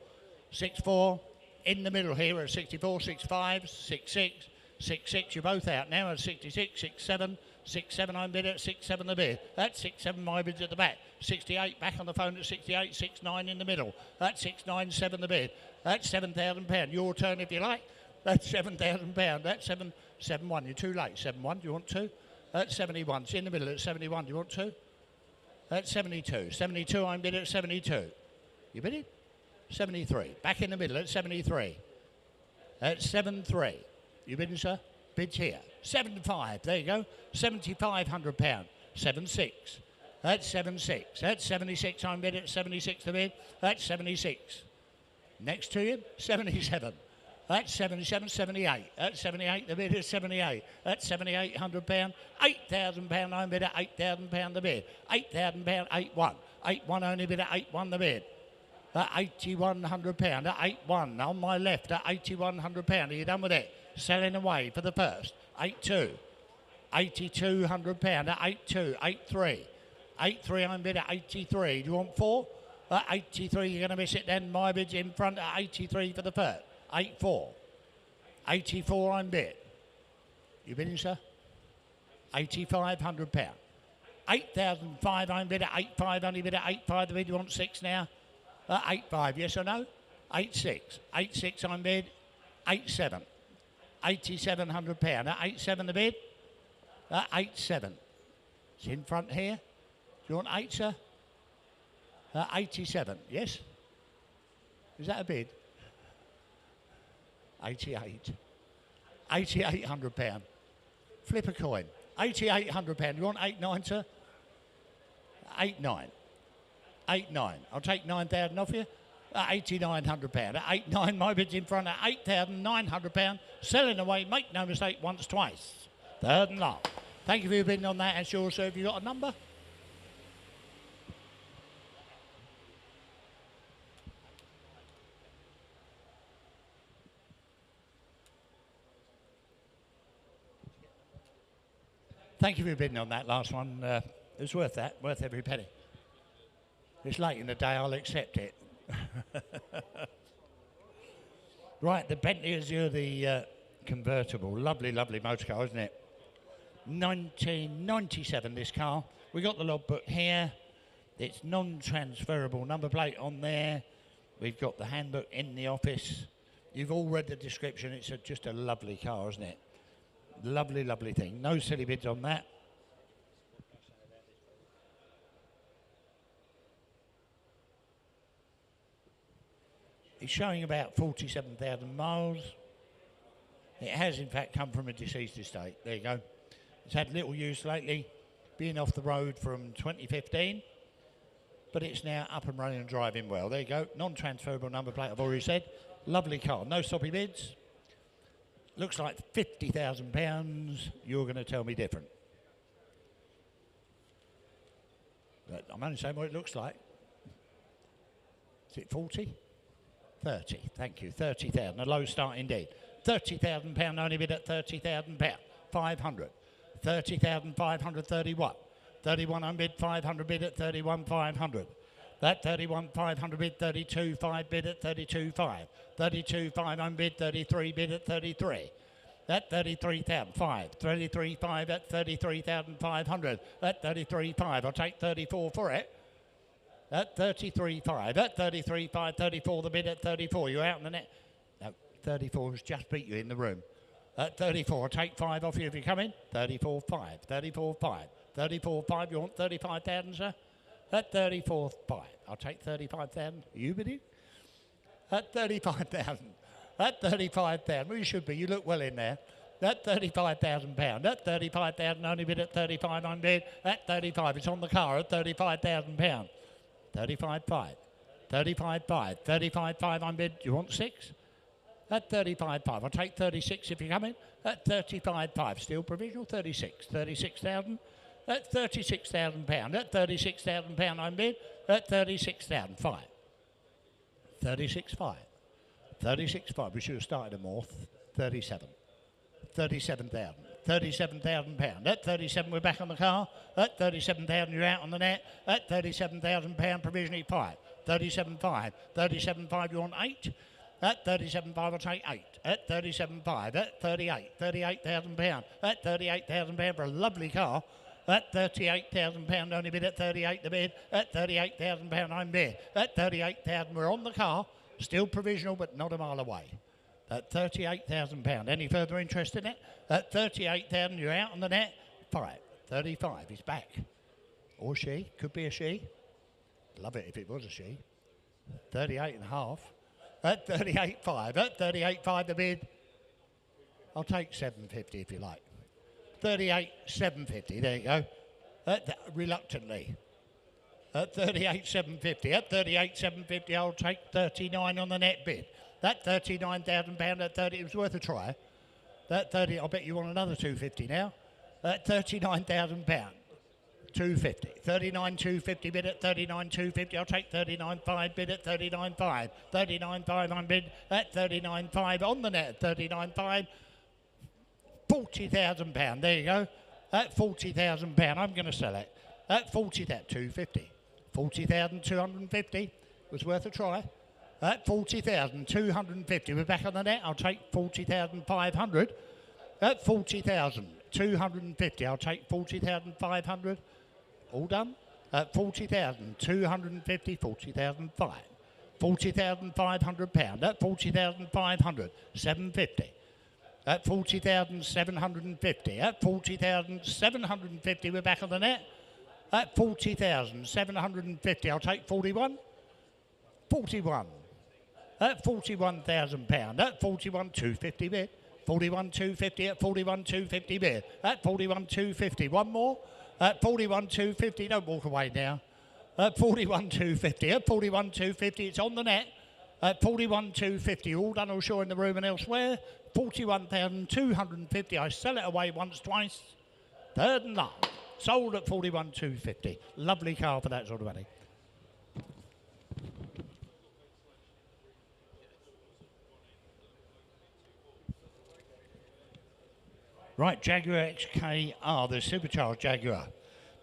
[SPEAKER 3] 6-4. In the middle here at 64. 6-5. 6-6. 6-6. You're both out now at 66. 6-7. 6-7 I'm bid at 6-7 the bid. That's 6-7 my bid's at the back. 68 back on the phone at 68. 6-9 in the middle. That's 6-9 7 the bid. That's £7,000. Your turn if you like. That's £7,000. That's 7-1. You're too late. 7-1. Do you want 2? That's 71. It's in the middle at 71. Do you want 2? That's 72. 72 I'm bid at 72. You bid it? 73. Back in the middle at 73. That's 7-3. You bidding, sir? Bids here. 7-5. There you go. £7,500. 7-6. That's 7-6. That's 76. I'm bid at 76 the bid. That's 76. Next to you, 77. That's 77, 78. That's 78 the bid is 78. That's £7,800. £8,000 I'm bid at £8,000 the bid. £8,000, 8-1. 8-1 only bid at 8-1 the bid. At £8,100 at 8-1 on my left at £8,100. Are you done with it? Selling away for the first. 8-2. £8,200 at 8-2. 8-3. 8-3 I'm bid at 83. Do you want 4? At 83 you're going to miss it then. My bid's in front at 83 for the first. 8-4. 84 I'm bid. You bidding, sir? £8,500. 8,005 I'm bid at 8-5. Only bid at 8-5 the bid. You want 6 now? 8-5, yes or no? 8-6. 8-6 I'm bid. 8-7. £8,700. At 8-7 the bid. At 8-7. It's in front here. Do you want 8, sir? 87, yes? Is that a bid? 88. £8,800. Flip a coin. £8,800. You want 8-9, sir? 8-9. 8-9. I'll take 9,000 off you. £8,900. At 8-9, my bid's in front at £8,900. Selling away, make no mistake, once, twice. Third and last. Thank you for your bidding on that. That's yours, sir. Have you got a number? Thank you for bidding on that last one. It was worth that, worth every penny. It's late in the day, I'll accept it. Right, the Bentley Azure, the convertible. Lovely, lovely motor car, isn't it? 1997, this car. We got the logbook here. It's non-transferable number plate on there. We've got the handbook in the office. You've all read the description. It's just a lovely car, isn't it? Lovely, lovely thing. No silly bids on that. It's showing about 47,000 miles. It has, in fact, come from a deceased estate. There you go. It's had little use lately, being off the road from 2015, but it's now up and running and driving well. There you go. Non-transferable number plate, I've already said. Lovely car. No soppy bids. Looks like £50,000. You're going to tell me different. But I'm only saying what it looks like. Is it 40? 30. Thank you. 30,000. A low start indeed. £30,000 only bid at £30,000. 500. 30,531. 31 unbid. 500 bid at 31,500. That 31,500 bid, 32,5 bid at 32,5. 32,5 unbid, 33 bid at 33. That 33,500. 33,500 at 33,500. That 33,500. I'll take 34 for it. At 33.5, at 33.5, 34 the bid at 34. You out on the net? No, 34 has just beat you in the room. At 34, I'll take 5 off you if you come in. 34.5, 34.5, 34.5. You want 35,000, sir? At 34.5, I'll take 35,000. You bidding? At 35,000. At 35,000. Well, you should be. You look well in there. At £35,000. At 35,000, only bid at 35. I'm bid at 35. It's on the car at £35,000. 35.5, 35.5, 35.5 I'm bid. Do you want 6? At 35.5, I'll take 36 if you come in. At 35.5, still provisional, 36, 36,000. At £36,000, at £36,000 I'm bid. At 36,005, 36.5, 36.5. We should have started a morph. 37, 37,000. £37,000. At 37, we're back on the car. At 37,000, you're out on the net. At £37,000, provisionally 5. 37.5. 37.5, you want 8? At 37.5, I'll take 8. At 37.5. At 38. £38,000. At £38,000 for a lovely car. At £38,000, only bid at 38 the bid. At £38,000, I'm bid. At 38,000, we're on the car. Still provisional, but not a mile away. At £38,000. Any further interest in it? At 38,000, you're out on the net. 5. 35, he's back. Or she, could be a she. Love it if it was a she. 38.5. At 38.5. At 38.5 the bid. I'll take 750 if you like. 38,750, there you go. Reluctantly. At 38,750. At 38,750, I'll take 39 on the net bid. That £39,000 at 30, it was worth a try. That 30, I'll bet you want another 250 now. At £39,000, 250. 39,250 bid at 39,250. I'll take 39.5 bid at 39.5. 39.5 I'm bid at 39.5 on the net at 39.5. £40,000. There you go. At £40,000, I'm going to sell it. At 40,000, 250. 40,250 was worth a try. At 40,250, we're back on the net. I'll take 40,500. At 40,250, I'll take 40,500. All done. At 40,250, 40,005. £40,500. At 40,500, 750. At 40,750. At 40,750, we're back on the net. At 40,750, I'll take 41. 41. At £41,000. At 41,250 bid. 41,250 at 41,250 bid. At 41,250. One more. At 41,250. Don't walk away now. At 41,250. At 41,250. It's on the net. At 41,250. All done or sure in the room and elsewhere. 41,250. I sell it away once, twice. Third and last. Sold at 41,250. Lovely car for that sort of money. Right, Jaguar XKR, the supercharged Jaguar.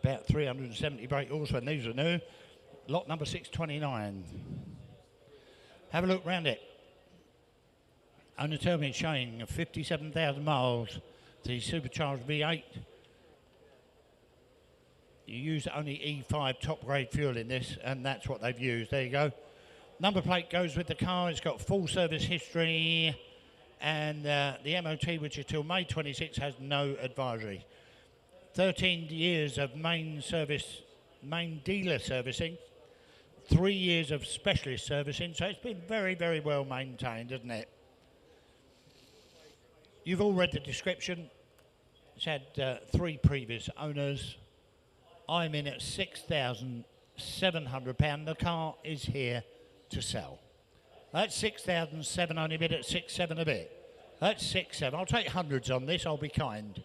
[SPEAKER 3] About 370 brake horsepower. These are new. Lot number 629. Have a look round it. Owner tell me it's showing 57,000 miles. The supercharged V8. You use only E5 top grade fuel in this, and that's what they've used. There you go. Number plate goes with the car. It's got full service history. And the MOT, which is till May 26, has no advisory. 13 years of main dealer servicing, 3 years of specialist servicing, so it's been very, very well maintained, hasn't it? You've all read the description. It's had 3 previous owners. I'm in at £6,700. The car is here to sell. That's 6,700, only bid at 6,700 a bit. That's 6,700. I'll take hundreds on this, I'll be kind.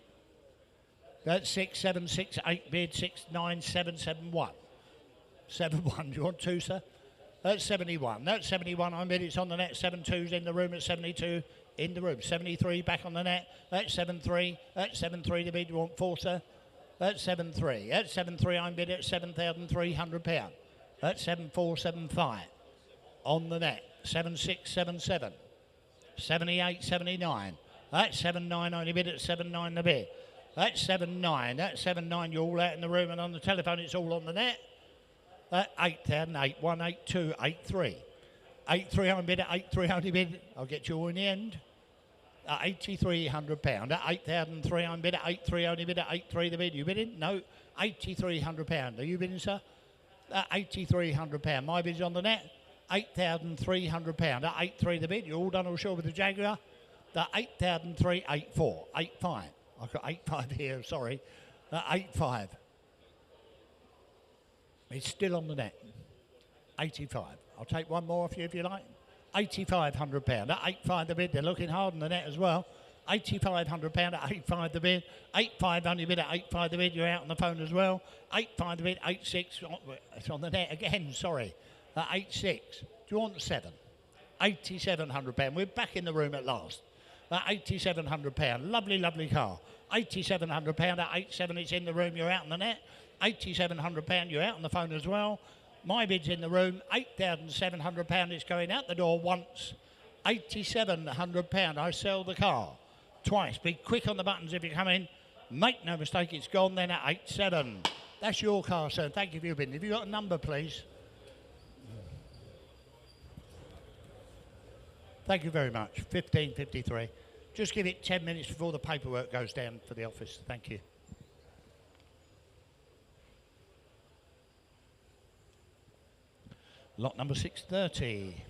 [SPEAKER 3] That's 6,768 bid, 6,9771. 71, do you want 2, sir? That's 71. That's 71, I bid, it's on the net. 72's in the room at 72, in the room. 73 back on the net. That's 73. That's 73 to bid, you want 4, sir? That's 73. That's 73, I'm bid at £7,300. That's 7475. On the net. 7677, 78, 79. That's 79, only bid at 79 the bid. That's 79, that's 79, you're all out in the room, and on the telephone it's all on the net. 8,000, 8182, 83. 83, I'm bid at 83, only bid, I'll get you all in the end. £8,300. At 8,003, I'm bid at 83, only bid at 83 the bid. You bidding? No. £8,300. Are you bidding, sir? £8,300. My bid's on the net. £8,300 at 83 the bid. You're all done all sure with the Jaguar. The 8,384, 85. I've got 85 here, sorry. 85. It's still on the net. 85. I'll take one more off you if you like. £8,500 at 85 the bid. They're looking hard on the net as well. £8,500 at 85 the bid. 85 only bid at 85 the bid. You're out on the phone as well. 85 the bid. 86. It's on the net again. Sorry. At 86. Do you want 7? £8,700. We're back in the room at last. At £8,700. Lovely, lovely car. £8,700 at 87. It's in the room. You're out on the net. £8,700. You're out on the phone as well. My bid's in the room. £8,700. It's going out the door once. £8,700. I sell the car twice. Be quick on the buttons if you come in. Make no mistake, it's gone then at 87. That's your car, sir. Thank you for your bid. Have you got a number, please? Thank you very much. 1553. Just give it 10 minutes before the paperwork goes down for the office. Thank you. Lot number 630.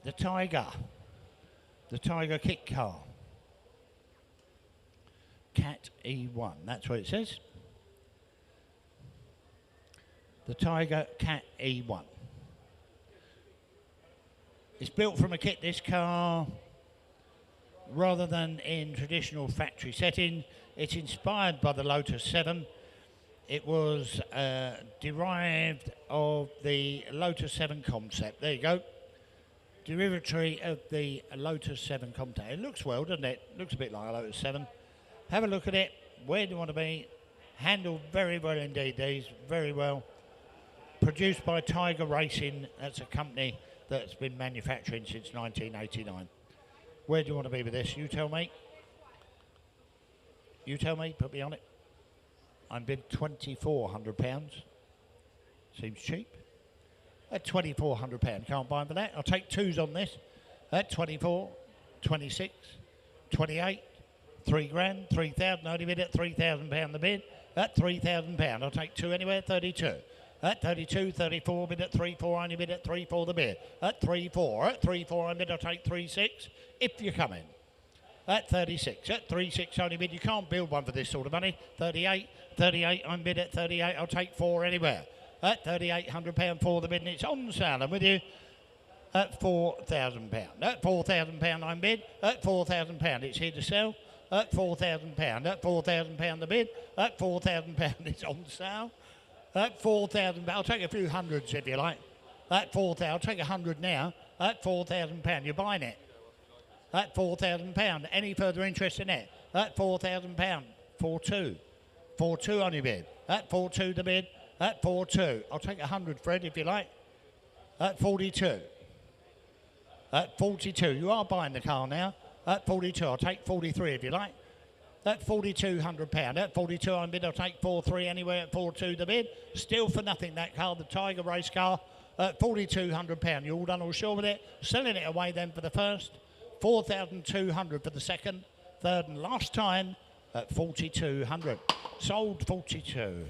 [SPEAKER 3] The Tiger kit car. Cat E1, that's what it says. The Tiger Cat E1. It's built from a kit, this car, rather than in traditional factory setting. It's inspired by the Lotus 7. It was derived of the Lotus 7 concept. There you go. Derivatory of the Lotus 7 concept. It looks well, doesn't it? Looks a bit like a Lotus 7. Have a look at it. Where do you want to be? Handled very well indeed, these. Very well. Produced by Tiger Racing. That's a company that's been manufacturing since 1989. Where do you want to be with this? You tell me. You tell me. Put me on it. I'm bid £2,400. Seems cheap. At £2,400. Can't buy them for that. I'll take twos on this. At 24, 26, 28, 3 grand, 3,000. Only bid at £3,000 the bid. At £3,000. I'll take two anywhere. 32. At 32, 34, bid at 3-4, only bid at 3-4 the bid. At 3-4, at 3-4, I bid, I'll take 3-6, if you're coming. At 36, at 3-6, only bid, you can't build one for this sort of money. 38, 38, I'm bid at 38, I'll take 4 anywhere. At £3,800 for the bid, and it's on sale, I'm with you. At £4,000. At £4,000 I'm bid. At £4,000 it's here to sell. At £4,000. At £4,000 the bid. At £4,000 it's on sale. At £4,000, I'll take a few hundreds if you like. At £4,000, I'll take 100 now. At £4,000, you're buying it. At £4,000, any further interest in it? At £4,000, 4-2. 4-2 on your bid. At 4-2 the bid. At 4-2, I'll take 100, Fred, if you like. At 42. At 42, you are buying the car now. At 42, I'll take 43 if you like. At £4,200. At 42, I'm bid, I'll take 4-3 anywhere at 4-2 the bid. Still for nothing, that car, the Tiger race car. At £4,200, you all done, all sure with it. Selling it away then for the first. 4,200 for the second. Third and last time at 4,200. Sold 42.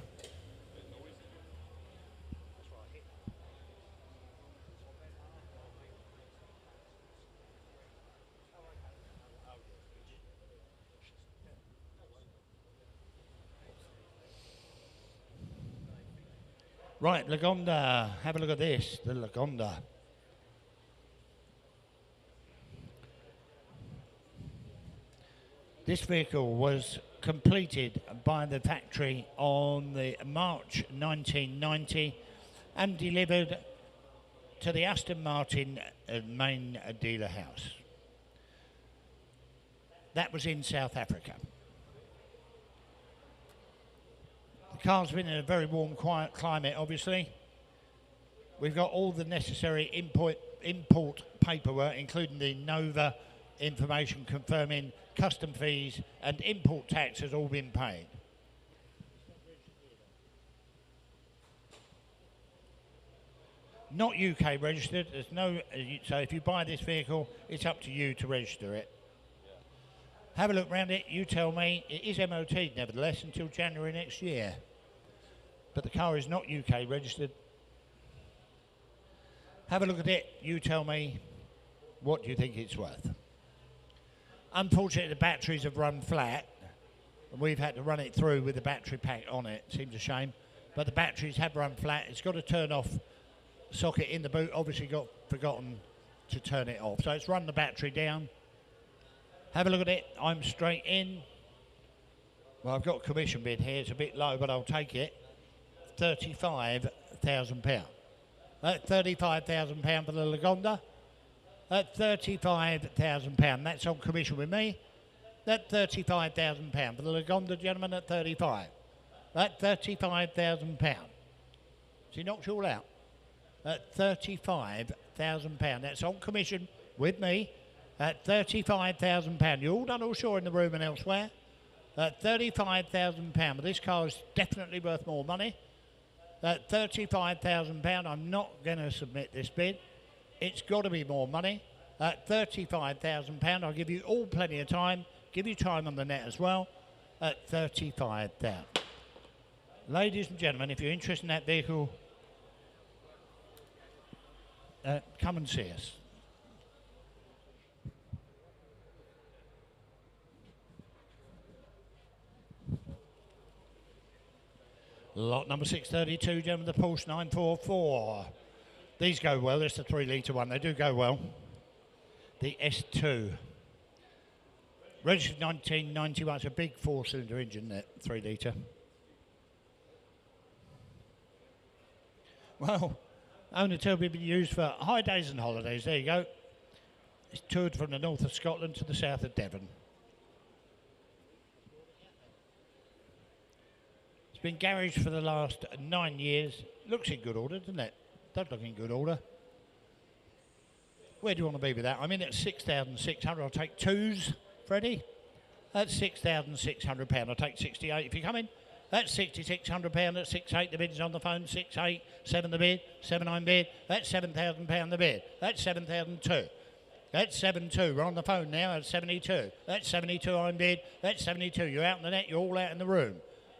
[SPEAKER 3] Right, Lagonda, have a look at this, the Lagonda. This vehicle was completed by the factory on the March 1990 and delivered to the Aston Martin main dealer house. That was in South Africa. The car's been in a very warm, quiet climate, obviously. We've got all the necessary import paperwork, including the Nova information confirming custom fees and import tax has all been paid. Not UK registered. There's no, so if you buy this vehicle, it's up to you to register it. Have a look round it, you tell me. It is MOT'd nevertheless until January next year. But the car is not UK registered. Have a look at it, you tell me what you think it's worth. Unfortunately, the batteries have run flat, and we've had to run it through with the battery pack on it. Seems a shame, but the batteries have run flat. It's got a turn-off socket in the boot. Obviously got forgotten to turn it off. So it's run the battery down. Have a look at it. I'm straight in. Well, I've got a commission bid here. It's a bit low, but I'll take it. £35,000. At £35,000 for the Lagonda. At £35,000. That's on commission with me. At £35,000 for the Lagonda, gentlemen, at 35. At £35,000. So he knocked you all out. At £35,000. That's on commission with me. At £35,000. You're all done all sure in the room and elsewhere. At £35,000. But this car is definitely worth more money. At £35,000, I'm not going to submit this bid. It's got to be more money. At £35,000, I'll give you all plenty of time. Give you time on the net as well. At £35,000. Ladies and gentlemen, if you're interested in that vehicle, come and see us. Lot number 632, gentlemen, the Porsche 944. These go well. It's the 3-litre one. They do go well. The S2. Registered 1991. It's a big 4-cylinder engine, that 3-litre. Well, only to be used for high days and holidays. There you go. It's toured from the north of Scotland to the south of Devon. It's been garaged for the last 9 years. Looks in good order, doesn't it? Does look in good order. Where do you want to be with that? I'm in at 6,600. I'll take twos, Freddie. At £6,600. I'll take 68 if you're coming. That's £6,600. At 6.8 the bid is on the phone. 6.8, 7 the bid, 7.9 bid. That's £7,000 the bid. That's 7,002. That's 7.2. We're on the phone now at 72. That's 72 I'm bid. That's 72. You're out in the net. You're all out in the room.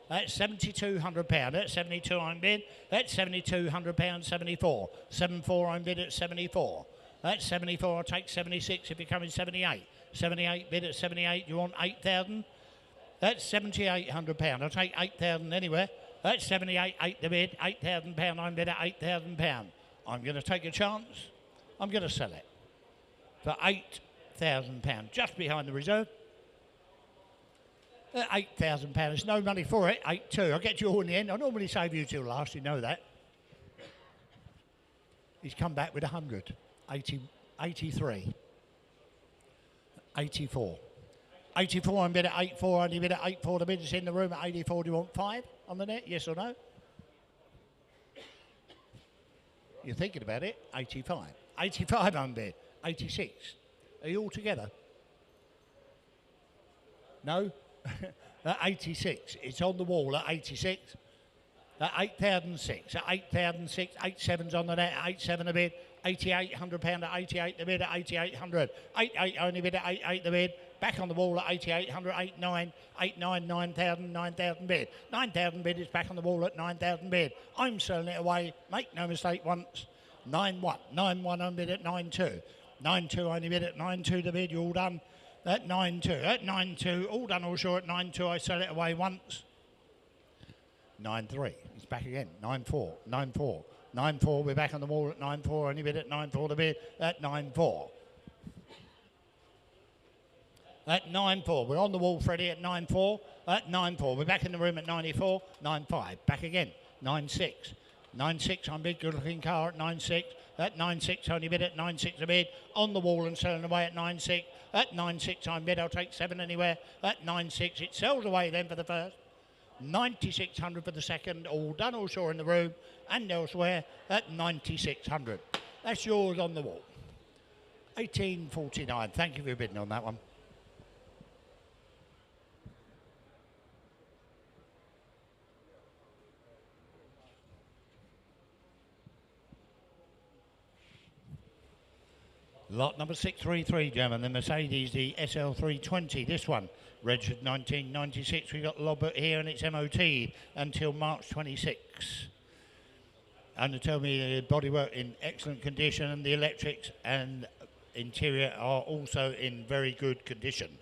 [SPEAKER 3] That's £7,200. That's 72 I'm bid. That's £7,200. 74. 74 I'm bid at 74. That's 74. I'll take 76 if you come in 78. 78 bid at 78. You want 8,000? That's £7,800. I'll take 8,000 anywhere. That's 78. 8 the bid. £8,000. I'm bid at £8,000. I'm going to take a chance. I'm going to sell it for £8,000, just behind the reserve. £8,000. There's no money for it. 8-2. I'll get you all in the end. I normally save you till last. You know that. He's come back with 100. 80, 83. 84. 84. I'm bid at 84. Only bid at 84. The bid is in the room at 84. Do you want 5 on the net? Yes or no? You're thinking about it. 85. 85 I'm bid. 86. Are you all together? No? At 86. It's on the wall at 86. At 8,006. At 8,006. 87's on the net. 87 a bid. £8,800 at 88 the bid at 8,800. 88 only bid at 88 the bid. Back on the wall at 8,800. 89. 89. 9,000. 9,000 bid. 9,000 bid is back on the wall at 9,000 bid. I'm selling it away. Make no mistake once. 9-1. 9-1 on bid at 9-2. 9-2 only bid at 9-2 the bid. You're all done. At 9-2, at 9-2, all done, all sure at 9-2, I sell it away once. 9-3, he's back again, 9-4, 9-4, 9-4, we're back on the wall at 9-4, only bid at 9-4 the bid, at 9-4. At 9-4, we're on the wall, Freddie, at 9-4, at 9-4, we're back in the room at 94, 9-5, back again, 9-6, 9-6, I'm bid, good looking car at 9-6, at 9-6, only bid at 9-6 a bid, on the wall and selling away at 9-6, at 9-6 I'm bid, I'll take 7 anywhere, at 9-6, it sells away then for the first, 9,600 for the second, all done, all sure in the room, and elsewhere, at 9,600. That's yours on the wall. 1849, thank you for your bidding on that one. Lot number 633, gentlemen, the Mercedes, the SL320, this one, registered 1996. We've got logbook here and it's MOT until March 26. And they tell me the bodywork in excellent condition and the electrics and interior are also in very good condition.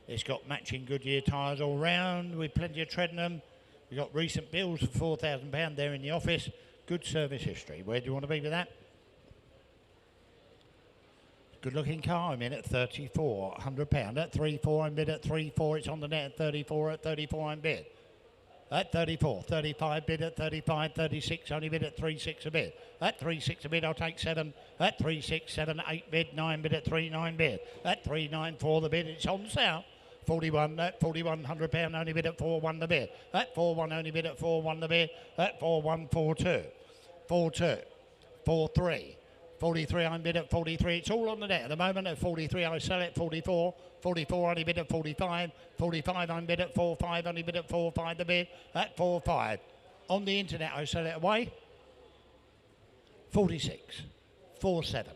[SPEAKER 3] It's got matching Goodyear tyres all round with plenty of tread in them. We've got recent bills for £4,000 there in the office. Good service history. Where do you want to be with that? Good looking car, I'm in at £3,400. At 3-4, I'm bid at 3-4. It's on the net at 34. At 34, I'm bid. At 34, 35 bid at 35, 36, only bid at 3-6 a bid. At 3-6 a bid, I'll take 7. At 3-6, 7, 8 bid, 9 bid at 3-9 bid. At 3-9, 4 the bid, it's on sale. 41, at £4,100, only bid at 4-1 the bid. At 4-1, only bid at 4-1 the bid. At 4-1, 4-2. 4-2, 4-3. 43, I'm bid at 43. It's all on the net at the moment. At 43, I sell it. 44. 44, only bid at 45. 45, I'm bid at 45. Only bid at 45 the bid. At 45. On the internet, I sell it away. 46. 47.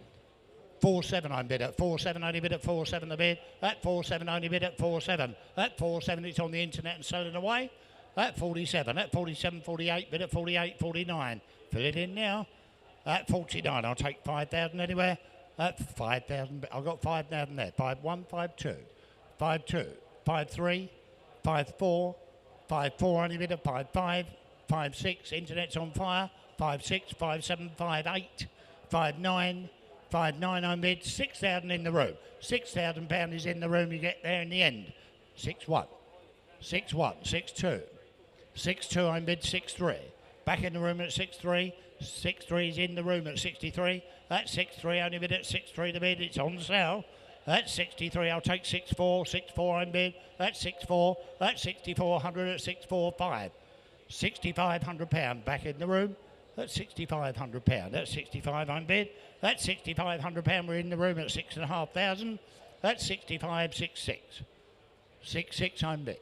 [SPEAKER 3] 47, I'm bid at 47. Only bid at 47 the bid. At 47, only bid at 47. At 47, it's on the internet and selling away. At 47. At 47, 48. Bid at 48. 49. Fill it in now. At 49, I'll take 5,000 anywhere. At 5,000, I've got 5,000 there. 5-1, 5-2, 5-2, 5-3, 5-4, 5-4, only bid at 5-5, 5-6, internet's on fire. 5-6, 5-7, 5-8, 5-9, 5-9, I'm bid. 6,000 in the room. £6,000 is in the room, you get there in the end. 6-1, 6-1, 6-2, 6-2, I'm bid. 6-3. Back in the room at 6-3. 6-3 is in the room at 63. That's 6-3, only bid at 6-3 the bid. It's on sale. That's 63, I'll take 6-4. 6-4 I'm bid. That's 6-4. That's 6,400 at 6-4-5. £6,500 back in the room. That's £6,500. That's 65 I'm bid. That's £6,500. We're in the room at 6,500. That's 65, 6-6. 6-6 I'm bid.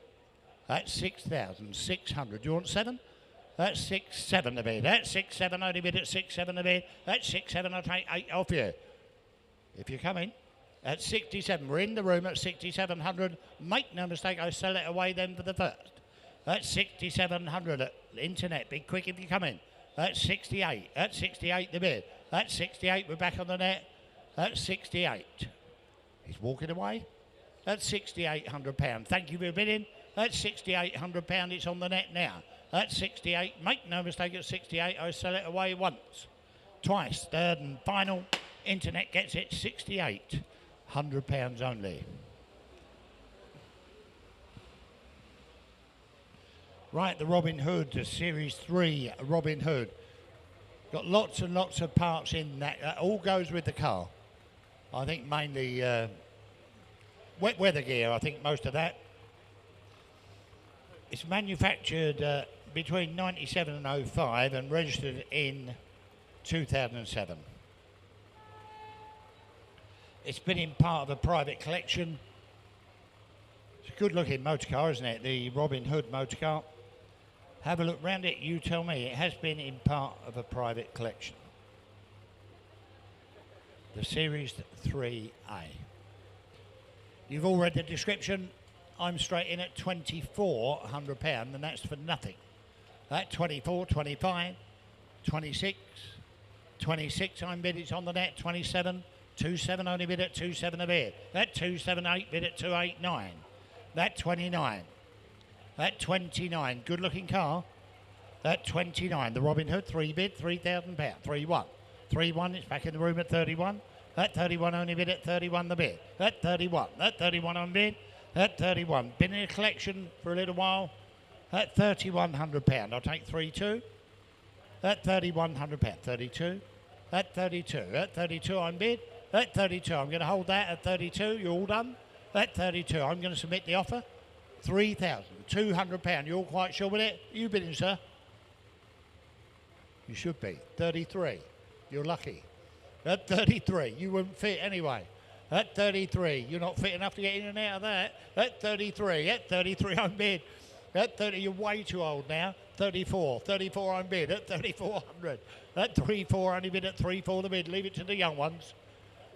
[SPEAKER 3] That's 6,600. Do you want 7? That's 6-7 the bid. That's 6-7, only bid at 6-7 the bid. That's 6-7, I'll take 8 off you. If you're coming. At 67, we're in the room at 6,700. Make no mistake, I sell it away then for the first. That's 6,700. Internet, be quick if you come in. That's 68. That's 68 the bid. That's 68. We're back on the net. That's 68. He's walking away. That's £6,800. Thank you for bidding. That's £6,800. It's on the net now. That's 68. Make no mistake, at 68. I sell it away once, twice, third and final. Internet gets it. £6,800 only. Right, the Robin Hood, the Series 3 Robin Hood. Got lots and lots of parts in that. That all goes with the car. I think mainly wet weather gear, I think most of that. It's manufactured between 97 and 05 and registered in 2007. It's been in part of a private collection. It's a good looking motor car, isn't it? The Robin Hood motor car. Have a look round it, you tell me. It has been in part of a private collection. The Series 3A. You've all read the description. I'm straight in at £2,400, and that's for nothing. That 24, 25, 26, 26 I'm bid, it's on the net, 27, 27 only bid at 27 a bid. That 278 bid at 289. That 29. That 29, good looking car. That 29, the Robin Hood, 3 bid, £3,000. 3-1. 3-1, it's back in the room at 31. That 31 only bid at 31 the bid. That 31, that 31 on bid. That 31, been in a collection for a little while. That £3,100, I'll take 3-2. That £3,100, 32. That 32, that 32 I'm bid. That 32, I'm going to hold that at 32, you're all done. That 32, I'm going to submit the offer. £3,200, you're all quite sure with it? You bidding, sir? You should be. 33, you're lucky. At 33, you wouldn't fit anyway. At 33, you're not fit enough to get in and out of that. At 33, I'm bid. At 30, you're way too old now. 34, 34 I'm bid. At 3,400. At 3,400 only bid at 3,400 the bid. Leave it to the young ones.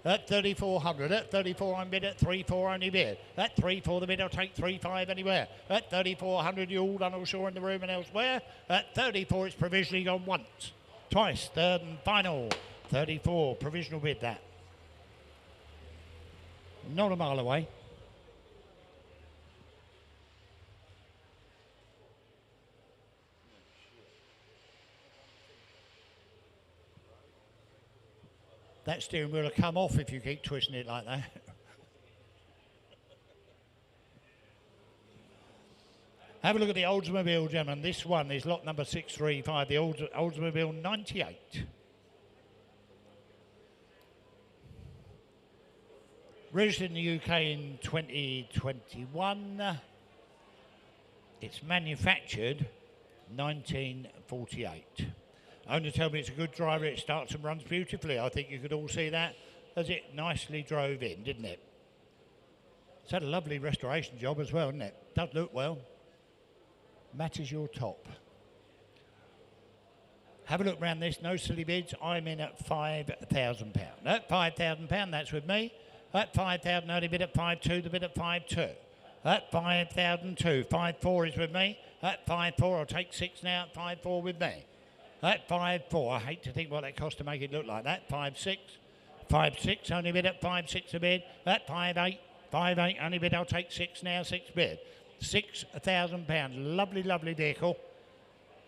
[SPEAKER 3] At 3,400. At 34 I'm bid at 3,400 only bid. At 3,400 the bid, I'll take 3,500 anywhere. At 3,400, you're all done offshore in the room and elsewhere. At 34, it's provisionally gone once, twice, third and final. 34, provisional bid that. Not a mile away. That steering wheel will come off if you keep twisting it like that. Have a look at the Oldsmobile, gentlemen. This one is lot number 635, the Oldsmobile 98. Registered in the UK in 2021. It's manufactured 1948. Owner told me it's a good driver, it starts and runs beautifully. I think you could all see that as it nicely drove in, didn't it? It's had a lovely restoration job as well, isn't it? Does look well. Matches your top. Have a look round this, no silly bids. I'm in at £5,000. At £5,000, that's with me. At 5,000, only bid at 5.2, the bid at 5.2. At 5,002, 5.4 is with me. At 5.4, I'll take 6 now, at 5.4 with me. At 5.4, I hate to think what that cost to make it look like that. 5.6, 5.6, only bid at 5.6 a bid. At 5.8, 5.8, only bid, I'll take 6 now, 6 bid. £6,000, lovely, lovely vehicle.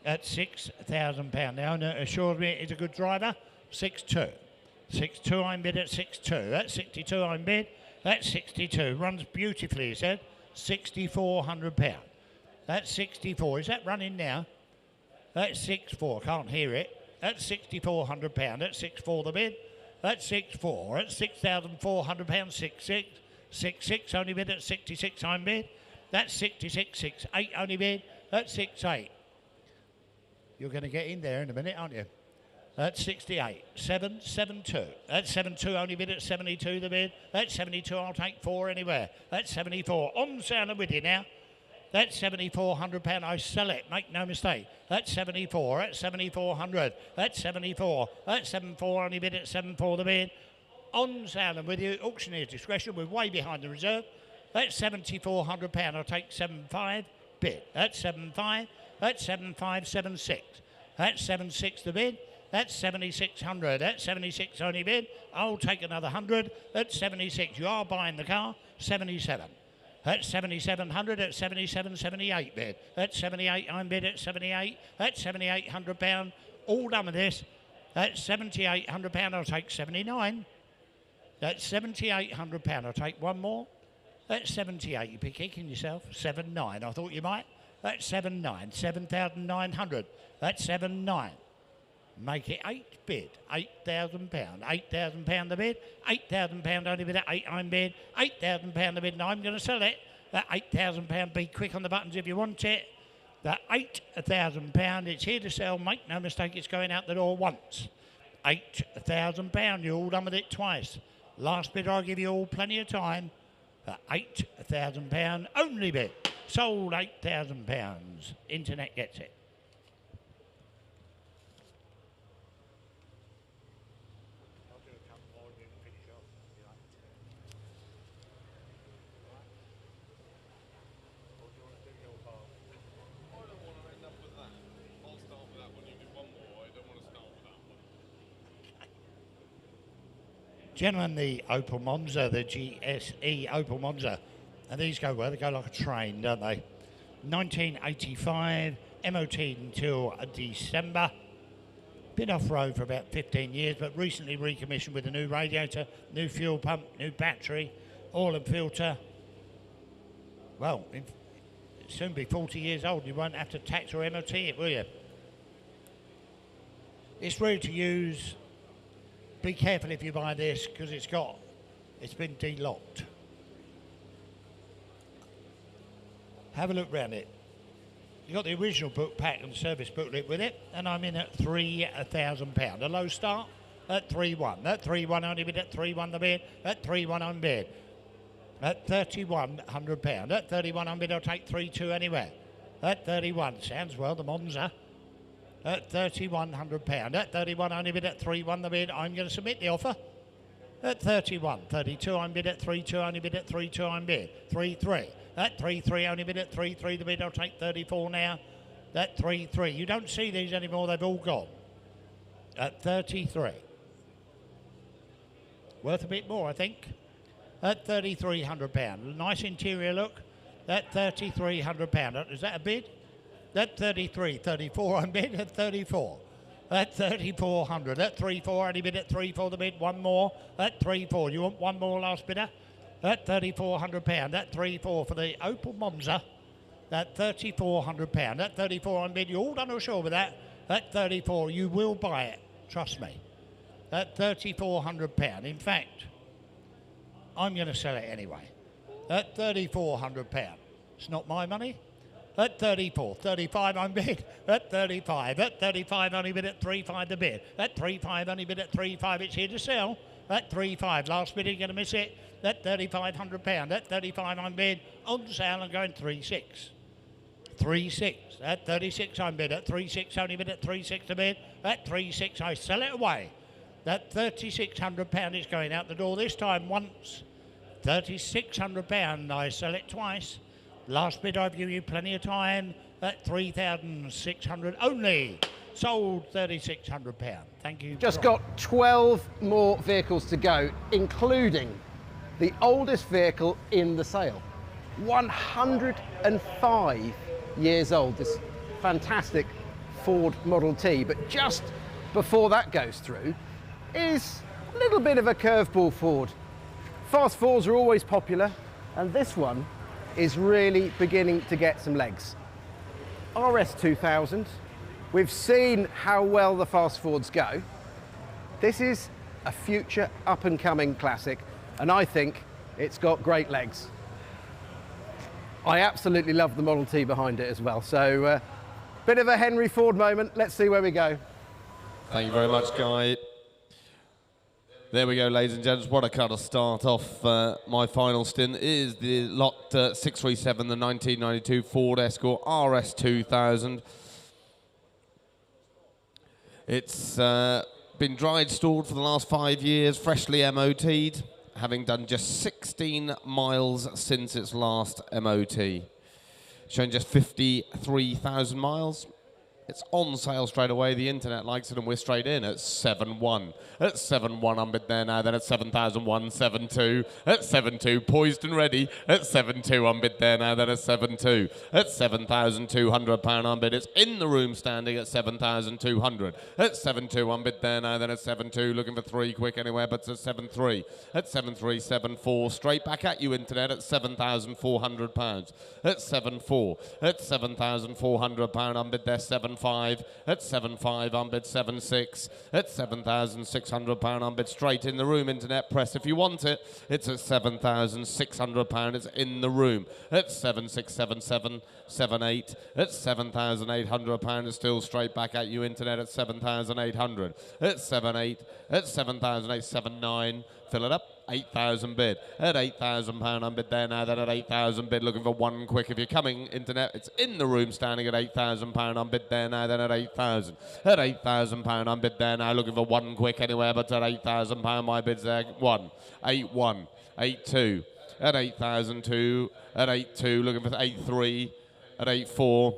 [SPEAKER 3] At £6,000. The owner assures me it's a good driver. 6.2. 6.2 I'm bid at 6.2. That's 62 I'm bid. That's 62. Runs beautifully, he said. £6,400. That's 64. Is that running now? That's 6.4. Can't hear it. That's £6,400. That's 6.4 the bid. That's 6.4. That's £6,400. 6.6. 6.6 only bid at 66 I'm bid. That's 66. 6.8 only bid. That's 6.8. You're going to get in there in a minute, aren't you? That's 68. 7.72. That's 7.2 only bid at 72 the bid. That's 72. I'll take 4 anywhere. That's 74. On sale with you now. That's £7,400. I sell it. Make no mistake. That's 74. That's 7,400. That's 74. That's 7.4 only bid at 7.4 the bid. On sale with you. Auctioneer's discretion. We're way behind the reserve. That's £7,400. I'll take 7.5. bid. That's 7.5. That's 7.576. That's 7.6 the bid. That's 7,600. That's 76 only bid. I'll take another 100. That's 76. You are buying the car. 77. That's 7,700. That's 77.78 bid. That's 78. I'm bid at 78. That's £7,800. All done with this. That's £7,800. I'll take 79. That's £7,800. I'll take one more. That's 78. You'd be kicking yourself. 7.9. I thought you might. That's 7.9. 7,900. That's 7.9. Make it 8 bid. £8,000. £8,000 the bid. £8,000 only bid at 8. I'm bid. £8,000 the bid, and I'm going to sell it. That £8,000. Be quick on the buttons if you want it. That £8,000. It's here to sell. Make no mistake. It's going out the door once. £8,000. You're all done with it twice. Last bid. I'll give you all plenty of time. That £8,000 only bid. Sold £8,000. Internet gets it. Gentlemen, the Opel Monza, the GSE Opel Monza, and these go well, they go like a train, don't they? 1985, MOT until December. Been off-road for about 15 years, but recently recommissioned with a new radiator, new fuel pump, new battery, oil and filter. Well, it'll soon be 40 years old. You won't have to tax or MOT it, will you? It's ready to use. Be careful if you buy this, because it's been de-locked. Have a look round it. You got the original book pack and service booklet with it, and I'm in at £3,000. A low start at 3.1. At 3.1 only bid at 3.1 the bid. At 3.1 on bid. At £3,100. At 31 on bid, I'll take 3.2 anywhere. At 31, sounds well, the Monza. At £3,100. At 31 only bid at 3.1 the bid. I'm going to submit the offer. At 31, 32 I'm bid at 3.2 only bid at 3.2 I'm bid. 3.3. At 3.3 only bid at 3.3 the bid. I'll take 34 now. At 3.3. You don't see these anymore. They've all gone. At 33. Worth a bit more, I think. At £3,300. Nice interior look. At £3,300. Is that a bid? At 33, 34 on bid at 34. At 3,400. At 3.4 only bid at 3.4 the bid. One more. At 3.4. You want one more last bidder? At £3,400. At 3.4 for the Opel Monza. At £3,400. At 34 on bid. You're all done or sure with that? At 34. You will buy it. Trust me. At £3,400. In fact, I'm going to sell it anyway. At £3,400. It's not my money. At 34, 35 I'm bid. At 35, at 35 only bid at 3.5 the bid. At 3.5 only bid at 3.5. It's here to sell. At 3.5, last bid, you're going to miss it. At £3,500. At 35 I'm bid. On sale, I'm going 3.6. 3.6. At 36 I'm bid. At 3.6 only bid at 3.6 the bid. At 3.6 I sell it away. At £3,600 it's going out the door this time once. £3,600 I sell it twice. Last bid, I've given you plenty of time at 3,600 only. Sold £3,600. Thank you.
[SPEAKER 2] Just got 12 more vehicles to go, including the oldest vehicle in the sale. 105 years old, this fantastic Ford Model T. But just before that goes through is a little bit of a curveball Ford. Fast fours are always popular, and this one is really beginning to get some legs. RS 2000, we've seen how well the fast Fords go. This is a future up-and-coming classic, and I think it's got great legs. I absolutely love the Model T behind it as well, so bit of a Henry Ford moment. Let's see where we go.
[SPEAKER 4] Thank you very much, Guy. There we go, ladies and gents. What a car to start off my final stint is the lot 637, the 1992 Ford Escort RS 2000. It's been dried, stored for the last 5 years, freshly MOT'd, having done just 16 miles since its last MOT. showing just 53,000 miles. It's on sale straight away. The internet likes it, and we're straight in at 7-1. At 7-1, I'm bid there now. Then at 7,001, 7-2. At 7-2, poised and ready. At 7-2, I'm bid there now. Then at 7-2. At £7,200, I'm bid. It's in the room, standing at 7,200. At 7-2, I'm bid there now. Then at 7-2, looking for 3 quick anywhere, but at 7-3. At 7-3, 7-4, straight back at you, internet, at £7,400. At 7-4. At £7,400, I'm bid there 7-5. At 7-5, I'm bid 7-6. At £7,600, I'm bid straight in the room, internet, press if you want it. It's at £7,600, it's in the room. At 7-6-7-7, 7-8. At £7,800, it's still straight back at you, internet, at 7,800. At 7-8. At 7,008, 7-9. Fill it up. 8,000 bid. At £8,000, I'm bid there now. Then at 8,000 bid, looking for 1 quick. If you're coming, internet, it's in the room, standing at £8,000. I'm bid there now. Then at 8,000. At £8,000, I'm bid there now, looking for 1 quick anywhere. But at £8,000, my bid's there. 1, 8-1, 8-2. At 8,002. At 8-2, looking for 8-3. At 8-4.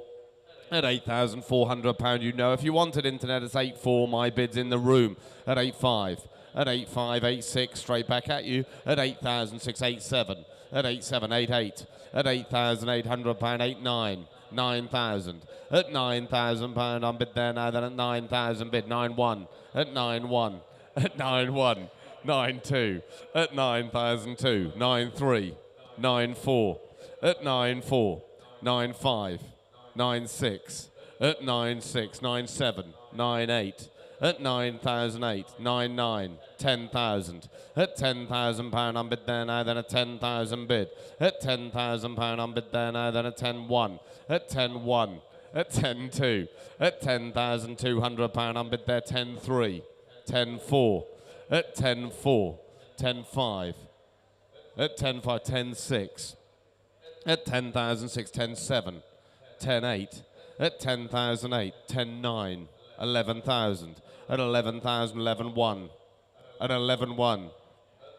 [SPEAKER 4] At £8,400, you know. If you wanted internet, it's 8-4. My bid's in the room. At 8-5. At 8-5, 8-6, straight back at you. At 8,006, 8-7. At 8-7, 8-8. At £8,800, 8-9. 9,000. At £9,000, I'm bid there now. Then at 9,000 bid, 9-1. At 9-1. At 9-1. 9-2. At 9,002. 9-3. 9-4. At 9-4. 9-5. 9-6. At 9-6. 9-7. 9-8. At 9,008, 9-9, 10,000. At £10,000, I'm bid there now. Then at 10,000 bid. At £10,000, I'm bid there now. Then at 10-1. At 10-1. At 10-2. At £10,200, I'm bid there. 10-3. 10-4. At 10-4. 10-5. At 10-5. 10-6. At 10,006, 10-7. 10-8. At 10,008, 10-9. 11,000. At 11,000, 11-1. At 11-1.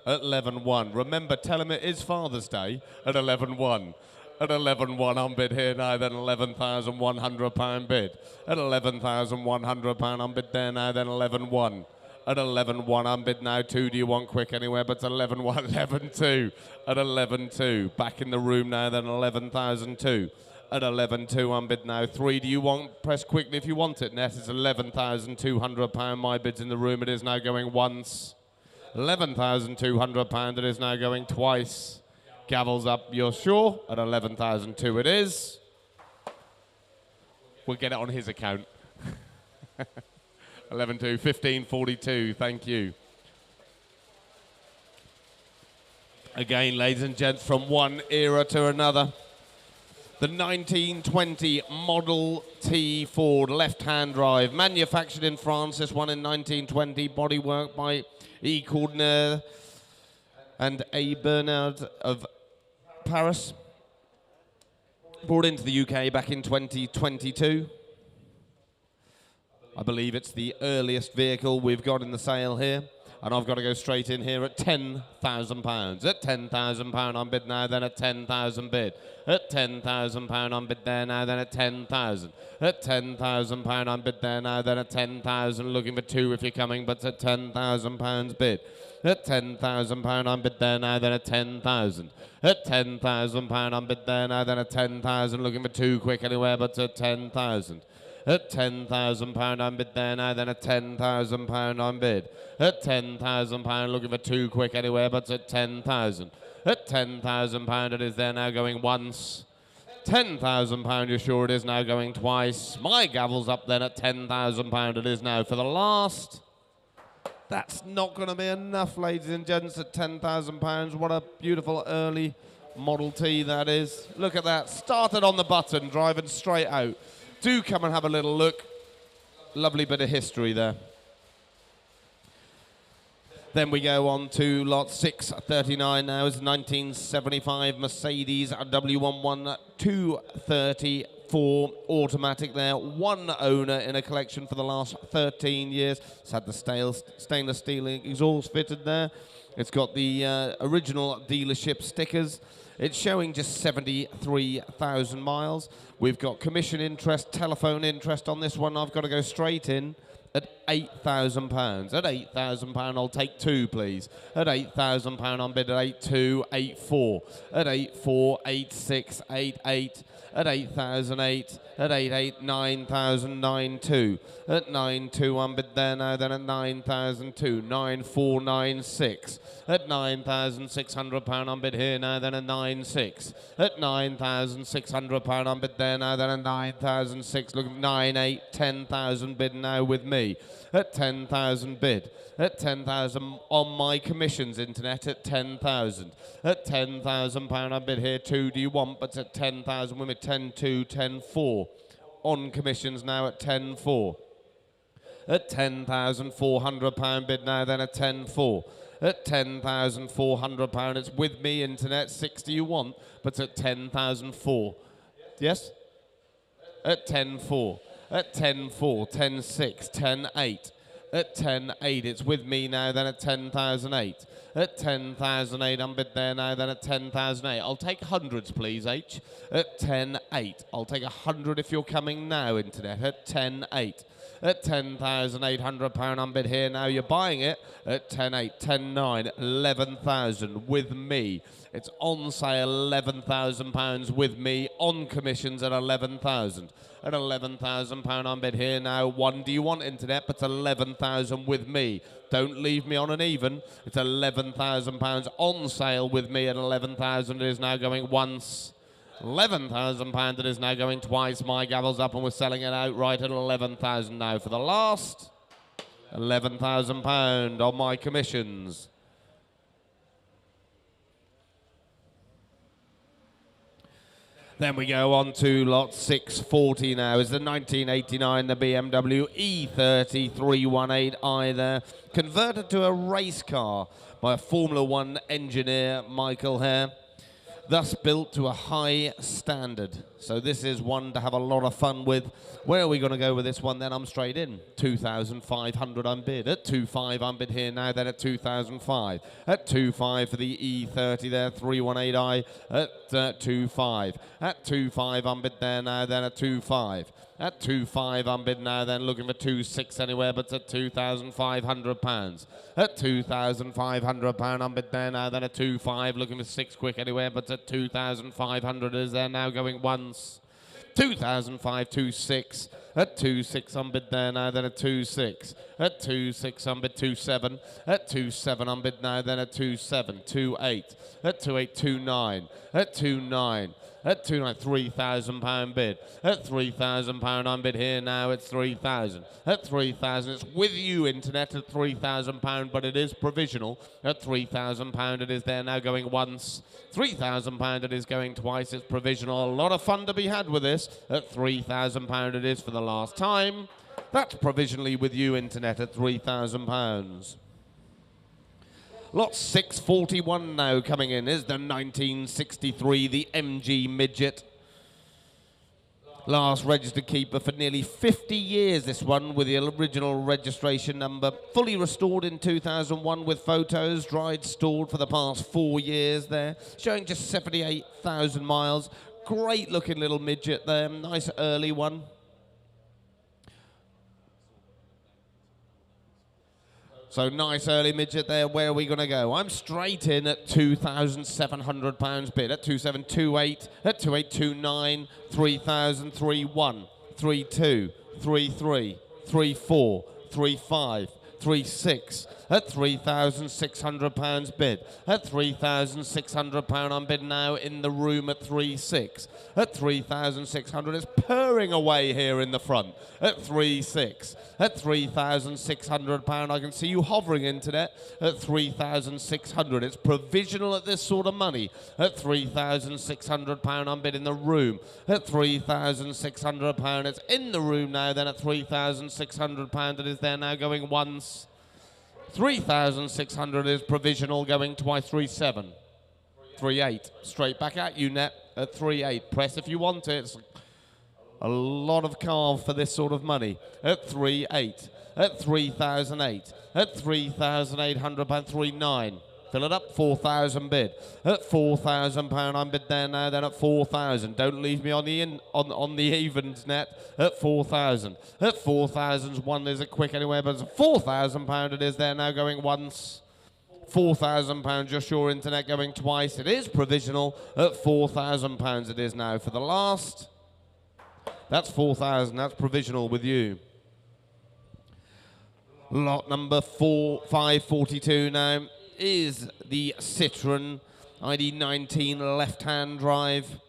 [SPEAKER 4] At 11-1. Remember, tell him it is Father's Day. At 11-1. At 11-1, I'm bid here now. Then £11,100 bid. At £11,100, I'm bid there now. Then 11-1. At 11-1, I'm bid now. 2, do you want quick anywhere? But 11-1, 11-2. At 11-2, back in the room now. Then 11,002. At 11-2, I'm bid now. 3, do you want? Press quickly if you want it. Net is £11,200. My bid's in the room. It is now going once. £11,200. It is now going twice. Gavels up, you're sure? At 11,002 it is. We'll get it on his account. 11-2, 15.42. Thank you. Again, ladies and gents, from one era to another. The 1920 Model T Ford left-hand drive, manufactured in France. This one in 1920, bodywork by E. Courdenay and A. Bernard of Paris. Brought into the UK back in 2022. I believe it's the earliest vehicle we've got in the sale here. And I've got to go straight in here at £10,000. At £10,000, I'm bid now. Then at 10,000 bid. At £10,000, I'm bid there now. Then at 10,000. At £10,000, I'm bid there now. Then at 10,000, looking for 2 if you're coming, but at £10,000 bid. At £10,000, I'm bid there now. Then at 10,000. At £10,000, I'm bid there now. Then at 10,000, looking for 2 quick anywhere, but at 10,000. At £10,000, I'm bid there now. Then at £10,000, I'm bid. At £10,000, looking for 2 quick anywhere, but at 10,000. At £10,000, it is there now going once. £10,000, you're sure it is now going twice. My gavel's up then at £10,000, it is now for the last. That's not going to be enough, ladies and gents, at £10,000. What a beautiful early Model T that is. Look at that. Started on the button, driving straight out. Do come and have a little look. Lovely bit of history there. Then we go on to lot 639 now. Is 1975 Mercedes W11 234 automatic there. 1 owner in a collection for the last 13 years. It's had the stainless steel exhaust fitted there. It's got the original dealership stickers. It's showing just 73,000 miles. We've got commission interest, telephone interest on this one. I've got to go straight in at £8,000. At £8,000, I'll take two, please. At £8,000, I'm bid at 8.2, 8.4. At 8.4, 8.6, 8.8. At 8,008, at 8.8, 9,000, 9.2. At 9.2, I'm bid there now, then at 9,002, 9.4, 9.6. At £9,600, I'm bid here now, then at 9.6. At £9,600, I'm bid there now, then at 9,006. Look at 9.8, 10,000 bid now with me. At 10,000 bid. At 10,000 on my commissions, internet, at 10,000. At £10,000, I bid here, two do you want, but at 10,000 with me, 10.2, 10.4. On commissions now at 10.4. At £10,400 bid now, then at 10.4. At £10,400, it's with me, internet, 6 do you want, but at 10,004. Yes? At 10.4. At 10.4, 10.6, 10.8. At 10.8, it's with me now, then at 10,008. At 10,008, I'm bid there now, then at 10,008. I'll take hundreds, please, H. At 10.8. I'll take 100 if you're coming now, internet, at 10.8. At £10,800, I'm bid here now. You're buying it at 10.8, 10.9, 11,000 with me. It's on sale, £11,000 with me. On commissions at 11,000. At £11,000, I'm bid here now. One do you want, internet, but 11,000 with me. Don't leave me on an even. It's £11,000 on sale with me at 11,000. It is now going once. £11,000 it is now going twice. My gavel's up and we're selling it outright at 11,000 now for the last. £11,000 on my commissions. Then we go on to lot 640 now. Is the 1989, the BMW E30 318i there. Converted to a race car by a Formula One engineer, Michael Hare. Thus built to a high standard. So this is one to have a lot of fun with. Where are we going to go with this one then? I'm straight in. 2,500 I'm bid. At 2.5 I'm bid here now, then at 2,005. At 2.5 for the E30 there, 318i at 2.5. At 2.5 I'm bid there now, then at 2.5. At 2.5 I'm bid now, then looking for 2.6 anywhere, but at £2,500. At £2,500 I'm bid there now, then at 2.5, looking for 6 quick anywhere, but at 2,500 is there now going once. 2,005, 2.6. At 2.6 I'm bid there now, then at 2.6. At 2.6 I'm bid 2.7. At 2.7 I'm bid now, then at 2.7. 2.8. At 2.8, 2.9. At 2.9. At 2.9, £3,000 bid. At £3,000 I'm bid here now, it's 3,000. At 3,000, it's with you, internet, at £3,000, but it is provisional. At £3,000 it is there now going once. £3,000 it is going twice, it's provisional. A lot of fun to be had with this. At £3,000 it is for the last time. That's provisionally with you, internet, at £3,000. Lot 641 now coming in is the 1963, the MG Midget. Last registered keeper for nearly 50 years, this one, with the original registration number. Fully restored in 2001 with photos, dried, stored for the past 4 years there. Showing just 78,000 miles. Great looking little midget there, nice early one. So nice early midget there. Where are we going to go? I'm straight in at £2,700 bid. At 2.7, 2.8. At 2.8, 2.9. 3,000, 3.1. 3.2. 3.3. 3.4. 3.5. 3.6. At £3,600 bid. At £3,600 I'm bid now in the room at 3.6. At 3,600 it's purring away here in the front. At 3.6. At £3,600 I can see you hovering, internet. At 3,600 it's provisional at this sort of money. At £3,600 I'm bid in the room. At £3,600 it's in the room now, then at £3,600 it is there now going once. 3,600 is provisional going twice. 3.7. 3.8. Straight back at you, net, at 3.8. Press if you want it. It's a lot of car for this sort of money. At 3.8. At 3,008. At £3,800. 3.9. Fill it up, 4,000 bid. At £4,000 I'm bid there now, then at 4,000. Don't leave me on the evens net. At 4,000. At 4,000's one is it quick anywhere, but it's £4,000 it is there now going once. £4,000 just your internet going twice. It is provisional at £4,000 it is now for the last. That's 4,000, that's provisional with you. Lot number 542 now is the Citroën ID19 left-hand drive.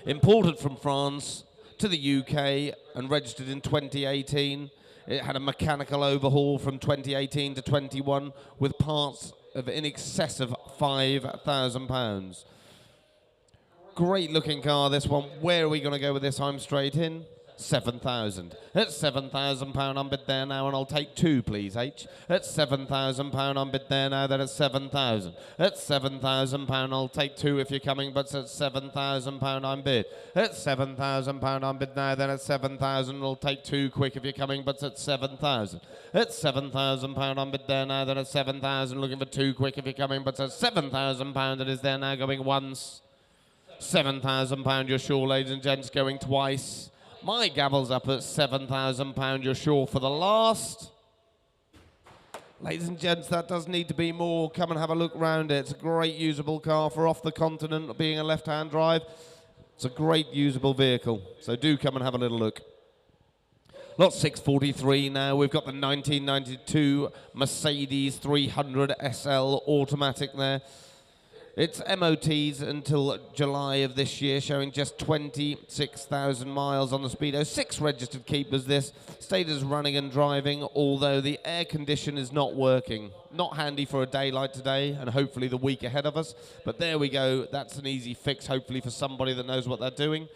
[SPEAKER 4] Imported from France to the UK and registered in 2018. It had a mechanical overhaul from 2018 to 21 with parts of in excess of £5,000. Great looking car, this one. Where are we going to go with this? I'm straight in. 7,000. At £7,000 I'm bid there now, and I'll take two, please, H. At £7,000 I'm bid there now, then at 7,000. At £7,000 I'll take two if you're coming, but at £7,000 I'm bid. At £7,000 I'm bid now, then at 7,000 I'll take two quick if you're coming, but at 7,000. At £7,000 I'm bid there now, then at 7,000 looking for two quick if you're coming, but at £7,000 it is there now going once. £7,000 you're sure, ladies and gents, going twice. My gavel's up at £7,000 you're sure for the last. Ladies and gents, that does need to be more. Come and have a look round it. It's a great usable car for off the continent, being a left-hand drive. It's a great usable vehicle, so do come and have a little look. Lot 643 now. We've got the 1992 Mercedes 300 SL automatic there. It's MOTs until July of this year, showing just 26,000 miles on the speedo. 6 registered keepers this. Status running and driving, although the air condition is not working. Not handy for a day like today, and hopefully the week ahead of us. But there we go. That's an easy fix, hopefully, for somebody that knows what they're doing.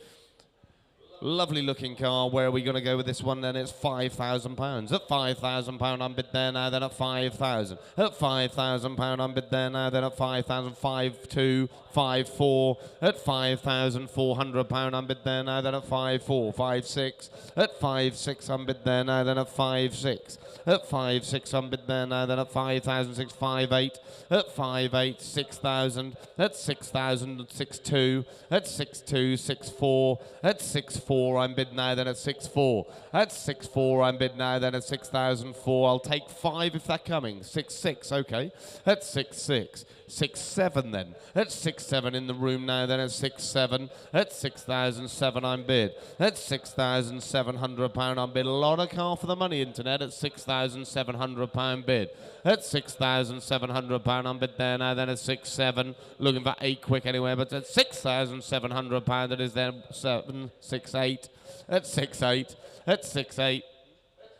[SPEAKER 4] Lovely looking car. Where are we going to go with this one then? It's £5,000. At £5,000 I'm bid there now, then at 5,000. At £5,000 I'm bid there now, then at 5,000. 5,2, 5,4. At £5,400 I'm bid there now, then at 5,4. 5,6. At 5,6 I'm bid there now, then at 5,6. At 5,6 I'm bid there now, then at 5,000. 6, 5,8. At 5,8, 6,000. At 6,000, 6,2. At 6,2, 6,4. At 6,4 I'm bid now, then at 6,4. At 6,4 I'm bid now, then at 6,004. I'll take 5 if they're coming. 6,6, okay. At 6,6. 6,7 then. At 6,7 in the room now, then at 6,7. At 6,007 I'm bid. At £6,700 I'm bid. A lot of car for the money, internet, at £6,700 bid. At £6,700 I'm bid there now, then at 6,7. Looking for 8 quick anywhere, but at £6,700 it is then 7, 6, 8. At 6,8. At 6,8.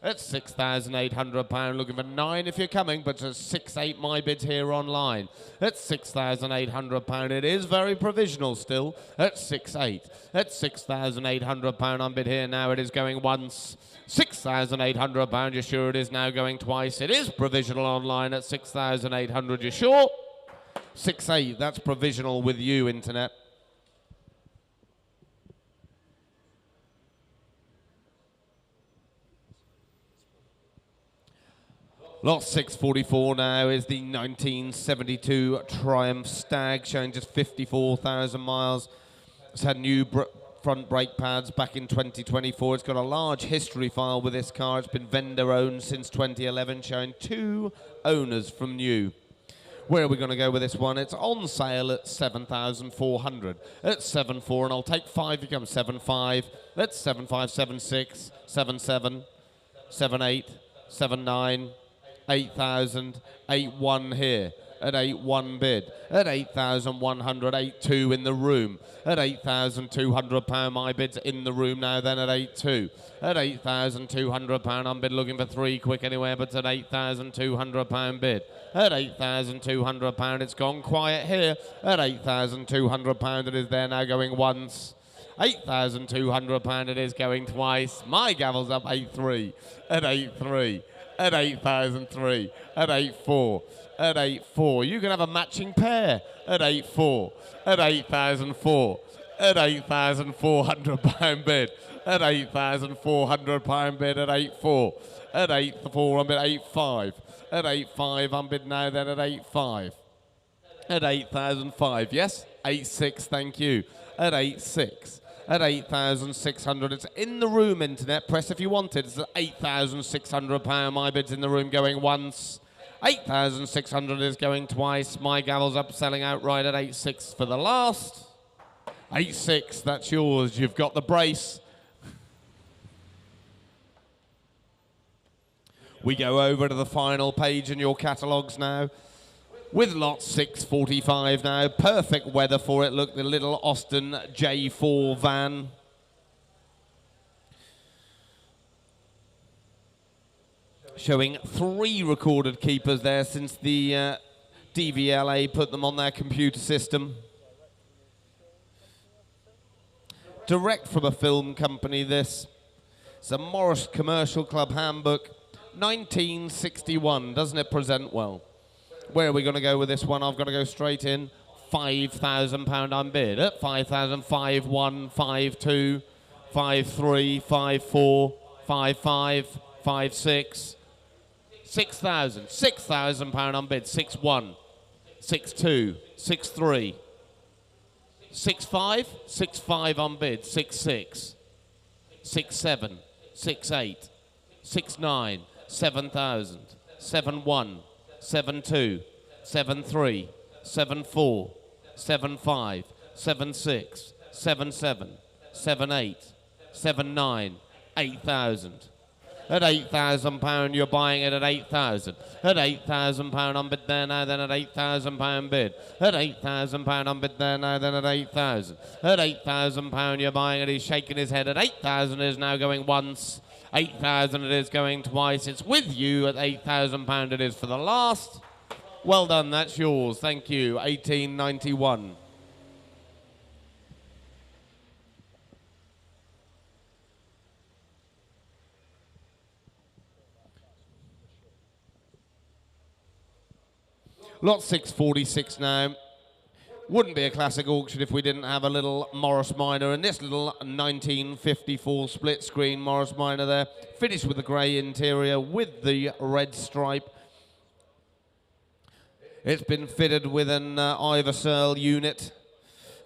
[SPEAKER 4] At £6,800, looking for 9 if you're coming, but at 6,8 my bid's here online. At £6,800, it is very provisional still. At 6,8. At £6,800 I'm bid here now, it is going once. £6,800, you're sure it is now going twice. It is provisional online at 6,800, you're sure? 6,8, that's provisional with you, internet. Lot 644 now is the 1972 Triumph Stag, showing just 54,000 miles. It's had new front brake pads back in 2024. It's got a large history file with this car. It's been vendor owned since 2011, showing 2 owners from new. Where are we going to go with this one? It's on sale at 7,400. At 7,400, and I'll take 5 if you come. 7,500. That's 7,500, 7,600, 7,700, 7,800, 7,900. 8,000, 8,100 here, at 8,100 bid, at 8,100, 8,200 in the room, at £8,200 my bid's in the room now, then at 8,200, at £8,200 I'm bid looking for 3 quick anywhere, but at £8,200 bid, at £8,200 it's gone quiet here, at £8,200 it is there now going once. £8,200 it is going twice. My gavel's up 8,300, at 8,300. At 8,003, at 8,400, at 8,400. You can have a matching pair at 8,400, at 8,004, at £8,400 bid, At £8,400 bid at 8.4. At 8.4 on bid 8.5. At 8.5 on bid now then at 8.5. At 8,005, yes? 8.6, thank you. At 8.6. At 8,600, it's in the room, internet. Press if you want it. It's at £8,600. My bid's in the room going once. 8,600 is going twice. My gavel's up, selling outright at 8.6 for the last. 8.6, that's yours. You've got the brace. We go over to the final page in your catalogues now. With lot 645 now. Perfect weather for it. Look, the little Austin J4 van. Showing 3 recorded keepers there since the DVLA put them on their computer system. Direct from a film company, this. It's a Morris Commercial Club handbook. 1961. Doesn't it present well? Where are we going to go with this one? I've got to go straight in. £5,000 on bid. At 5,000, 5.1, 5.2, 5.3, 5.4, 5.5, 5.6, 6,000. £6,000 on bid. 6.1, 6.2, 6.3, 6.5, 6.5 on bid. 6.6, 6.7, 6.8, 6.9, 7,000, 7.1, 7.2, 7.3, 7.4, 7.5, 7.6, 7.7, 7.8, 7.9, 8,000. At £8,000, you're buying it at 8,000. At £8,000 on bid there now, then at £8,000 bid. At £8,000 on bid there now, then at 8,000. At £8,000, you're buying it. He's shaking his head. At 8,000 is now going once. 8,000 it is going twice. It's with you at £8,000 it is for the last. Well done, that's yours. Thank you. 1891. Lot 646 now. Wouldn't be a classic auction if we didn't have a little Morris Minor, and this little 1954 split screen Morris Minor there, finished with the grey interior with the red stripe. It's been fitted with an Iversearle unit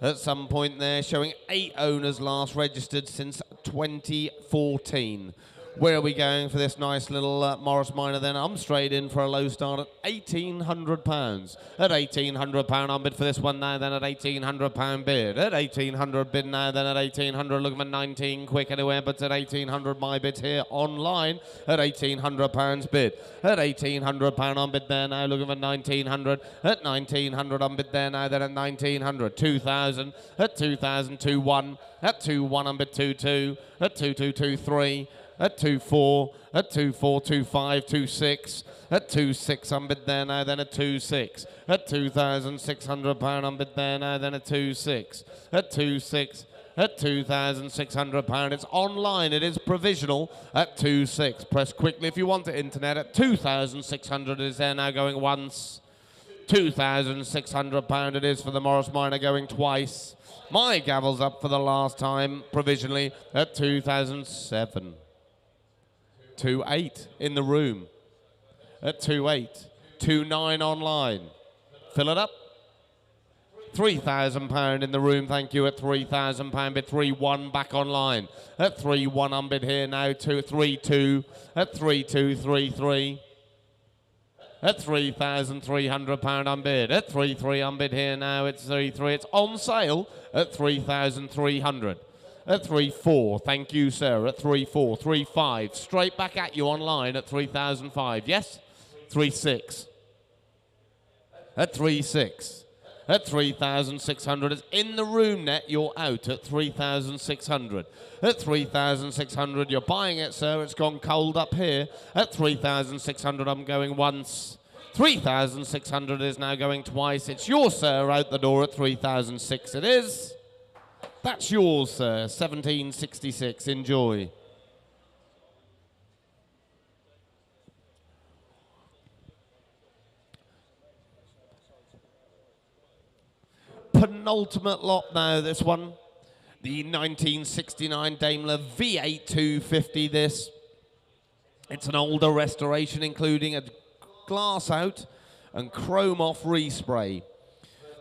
[SPEAKER 4] at some point there, showing 8 owners last registered since 2014. Where are we going for this nice little Morris Minor then? I'm straight in for a low start at £1,800. At £1,800 on bid for this one now, then at £1,800 bid. At £1,800 bid now, then at £1,800. Looking for 19 quick anywhere, but at £1,800 my bid here online. At £1,800 bid. At £1,800 on bid there now, looking for 1,900. At 1,900 on bid there now, then at 1,900. 2,000. At 2,000, 2-1. At 2-1 on bid 2-2. At 2-2, 2-3. At 2.4, at 2.4, 2.5, 2.6, at 2.6 on bid there now, then at 2.6, at £2,600 on bid there now, then at 2.6, at 2.6, at £2,600. It's online, it is provisional at 2.6. Press quickly if you want it, internet. At 2,600 is there now going once. £2,600 it is for the Morris Minor going twice. My gavel's up for the last time provisionally at 2007. 2.8 in the room at 2.8, 2.9 online. Fill it up. £3,000 in the room, thank you, at £3,000 bid. 3.1 back online at 3.1 on bid here now. 3.2 at 3.2, 3.3 at £3,300 on bid. At 3.3 on bid here now. It's 3.3. It's on sale at 3,300. At 3.4, thank you, sir. At 3.4, 3.5, straight back at you online at 3,005. Yes? 3.6. At 3.6. At 3,600. It's in the room net. You're out at 3,600. At 3,600, you're buying it, sir. It's gone cold up here. At 3,600, I'm going once. 3,600 is now going twice. It's yours, sir, out the door at 3,006. It is. That's yours, sir. 1766. Enjoy. Penultimate lot now, this one. The 1969 Daimler V8 250 this. It's an older restoration including a glass out and chrome off respray.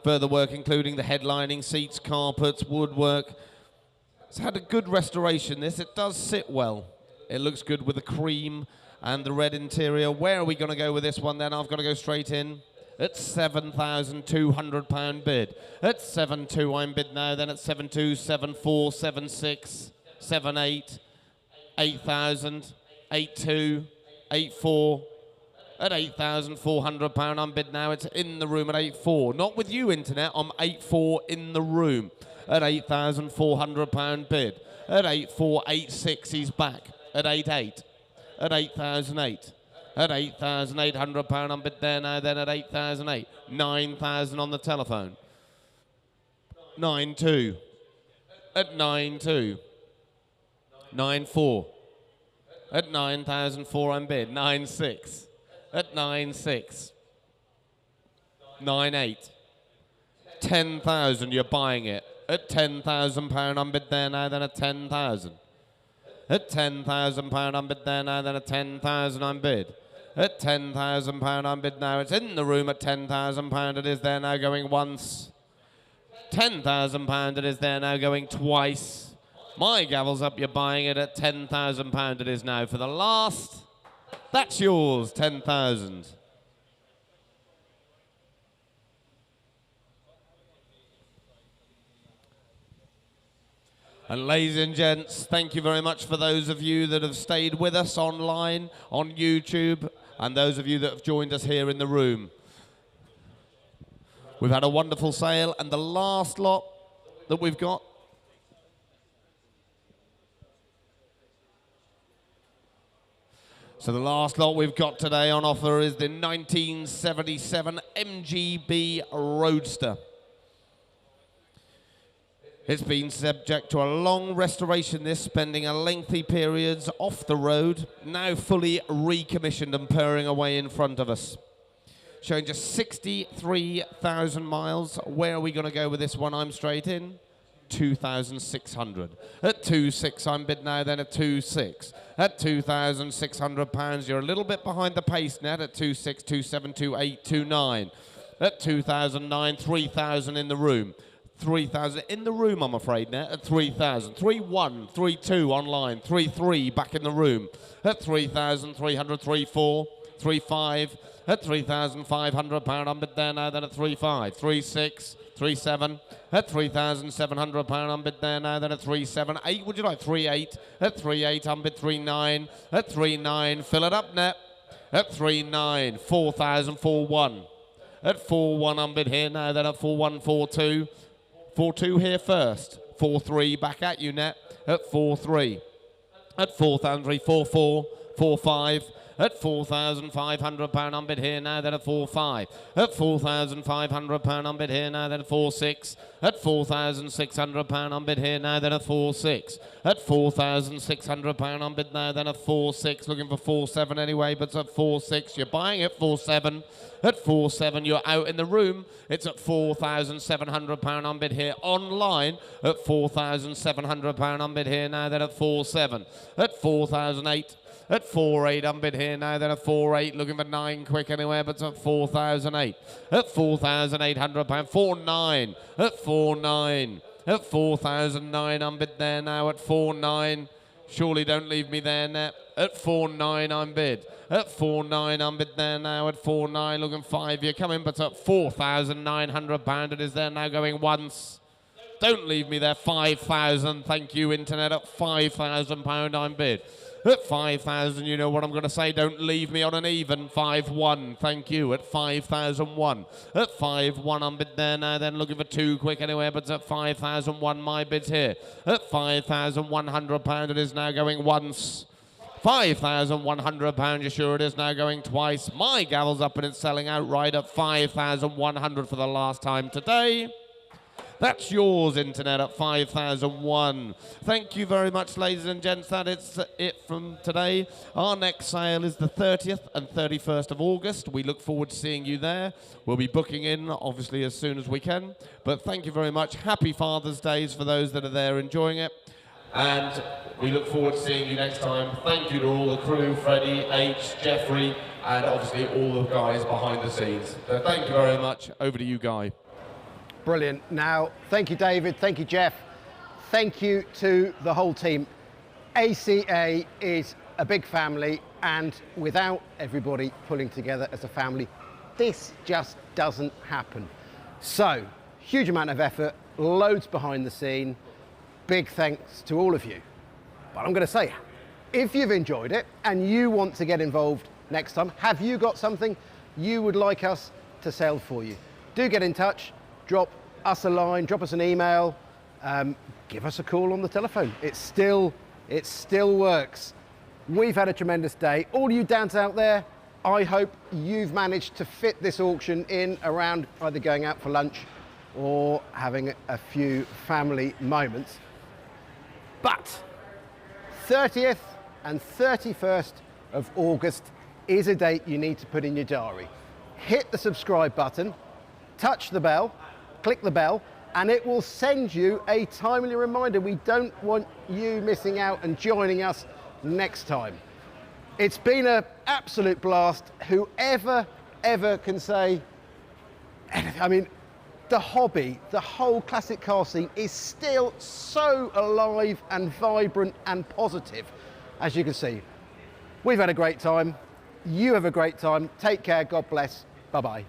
[SPEAKER 4] Further work including the headlining, seats, carpets, woodwork. It's had a good restoration this. It does sit well. It looks good with the cream and the red interior. Where are we going to go with this one then? I've got to go straight in. At £7,200 bid. At 7.2 I'm bid now, then at 7.2, 7.4, 7.6, 7.8, 8,000, 8.2, 8.4. At £8,400 I'm bid now. It's in the room at 8.4. Not with you, Internet. I'm 8.4 in the room. At £8,400 bid. At 8.4, 8.6 he's back. At 8.8. At 8,008. At £8,800 I'm bid there now, then at 8,008. 9,000 on the telephone. 9.2. At 9.2. 9.4. At 9,004 I'm bid. 9.6. At 9.6. 9.8. 10,000 you're buying it. At £10,000 I'm bid there now, then at 10,000. At £10,000 I'm bid there now, then at 10,000 I'm bid. At £10,000 I'm bid now. It's in the room at £10,000. It is there now going once. £10,000 it is there now going twice. My gavel's up, you're buying it at £10,000 it is now for the last. That's yours, 10,000. And ladies and gents, thank you very much for those of you that have stayed with us online, on YouTube, and those of you that have joined us here in the room. We've had a wonderful sale, and the last lot that we've got. So the last lot we've got today on offer is the 1977 MGB Roadster. It's been subject to a long restoration this, spending a lengthy periods off the road, now fully recommissioned and purring away in front of us. Showing just 63,000 miles. Where are we going to go with this one? I'm straight in. 2,600. At 2.6 I'm bid now, then at 2.6. At £2,600 you're a little bit behind the pace net at 2.6, 2.7, 2.8, 2.9. At 2,009, 3,000 in the room. 3,000 in the room, I'm afraid, now, at 3,000. 3.1, 3.2 online, 3.3 back in the room. At 3,300, 3.4, 3.5. At £3,500 I'm bid there now, then at 3.5. 3.6, 3.7. At £3,700 I'm bid there now, then at 3.7. 8, would you like? 3.8. At 3.8 I'm bid 3.9. At 3.9, fill it up, net. At 3.9, 4,041. At 4.1 I'm bid here now, then at 4.1, 4.2. 4.2 here first. 4.3 back at you, net. At 4.3. At 4,003, 4.4, 4.5. At £4,500 I'm bid here now, then at 4.5. At £4,500 I'm bid here now, then at 4.6. At £4,600 I'm bid here now, then at 4.6. At £4,600 I'm bid now, then at 4.6. Looking for 4.7 anyway, but it's at 4.6. You're buying at 4.7. At 4.7 you're out in the room. It's at £4,700 I'm bid here online. At £4,700 I'm bid here now, then at 4.7. At 4,008. At 4.8 I'm bid here now, then at 4.8, looking for 9 quick anywhere, but it's at 4,008. At £4,800, 4.9. At 4.9. At 4,009 I'm bid there now, at 4.9. Surely don't leave me there, net. At 4.9 I'm bid. At 4.9 I'm bid there now, at 4.9, looking 5, you're coming, but at £4,900 it is there now going once. Don't leave me there, 5,000, thank you, Internet, at £5,000 I'm bid. At 5,000, you know what I'm going to say. Don't leave me on an even. 5.1, thank you. At 5,001. At 5.1, I'm bid there now. Then looking for 2 quick anywhere, but it's at 5,001. My bid's here. At £5,100, it is now going once. £5,100, you're sure it is now going twice. My gavel's up and it's selling outright at 5,100 for the last time today. That's yours, Internet, at 5001. Thank you very much, ladies and gents. That is it from today. Our next sale is the 30th and 31st of August. We look forward to seeing you there. We'll be booking in, obviously, as soon as we can. But thank you very much. Happy Father's Days for those that are there enjoying it. And we look forward to seeing you next time. Thank you to all the crew, Freddie, H, Jeffrey, and obviously all the guys behind the scenes. So thank you very much. Over to you, Guy.
[SPEAKER 2] Brilliant. Now, thank you, David. Thank you, Jeff. Thank you to the whole team. ACA is a big family, and without everybody pulling together as a family, this just doesn't happen. So, huge amount of effort, loads behind the scene. Big thanks to all of you. But I'm going to say, if you've enjoyed it and you want to get involved next time, have you got something you would like us to sell for you? Do get in touch, drop us a line, drop us an email, give us a call on the telephone. It still works. We've had a tremendous day. All you dads out there, I hope you've managed to fit this auction in around either going out for lunch or having a few family moments. But 30th and 31st of August is a date you need to put in your diary. Hit the subscribe button, touch the bell, click the bell, and it will send you a timely reminder. We don't want you missing out and joining us next time. It's been an absolute blast. Whoever ever can say anything, I mean, the hobby, the whole classic car scene is still so alive and vibrant and positive, as you can see. We've had a great time. You have a great time. Take care. God bless. Bye-bye.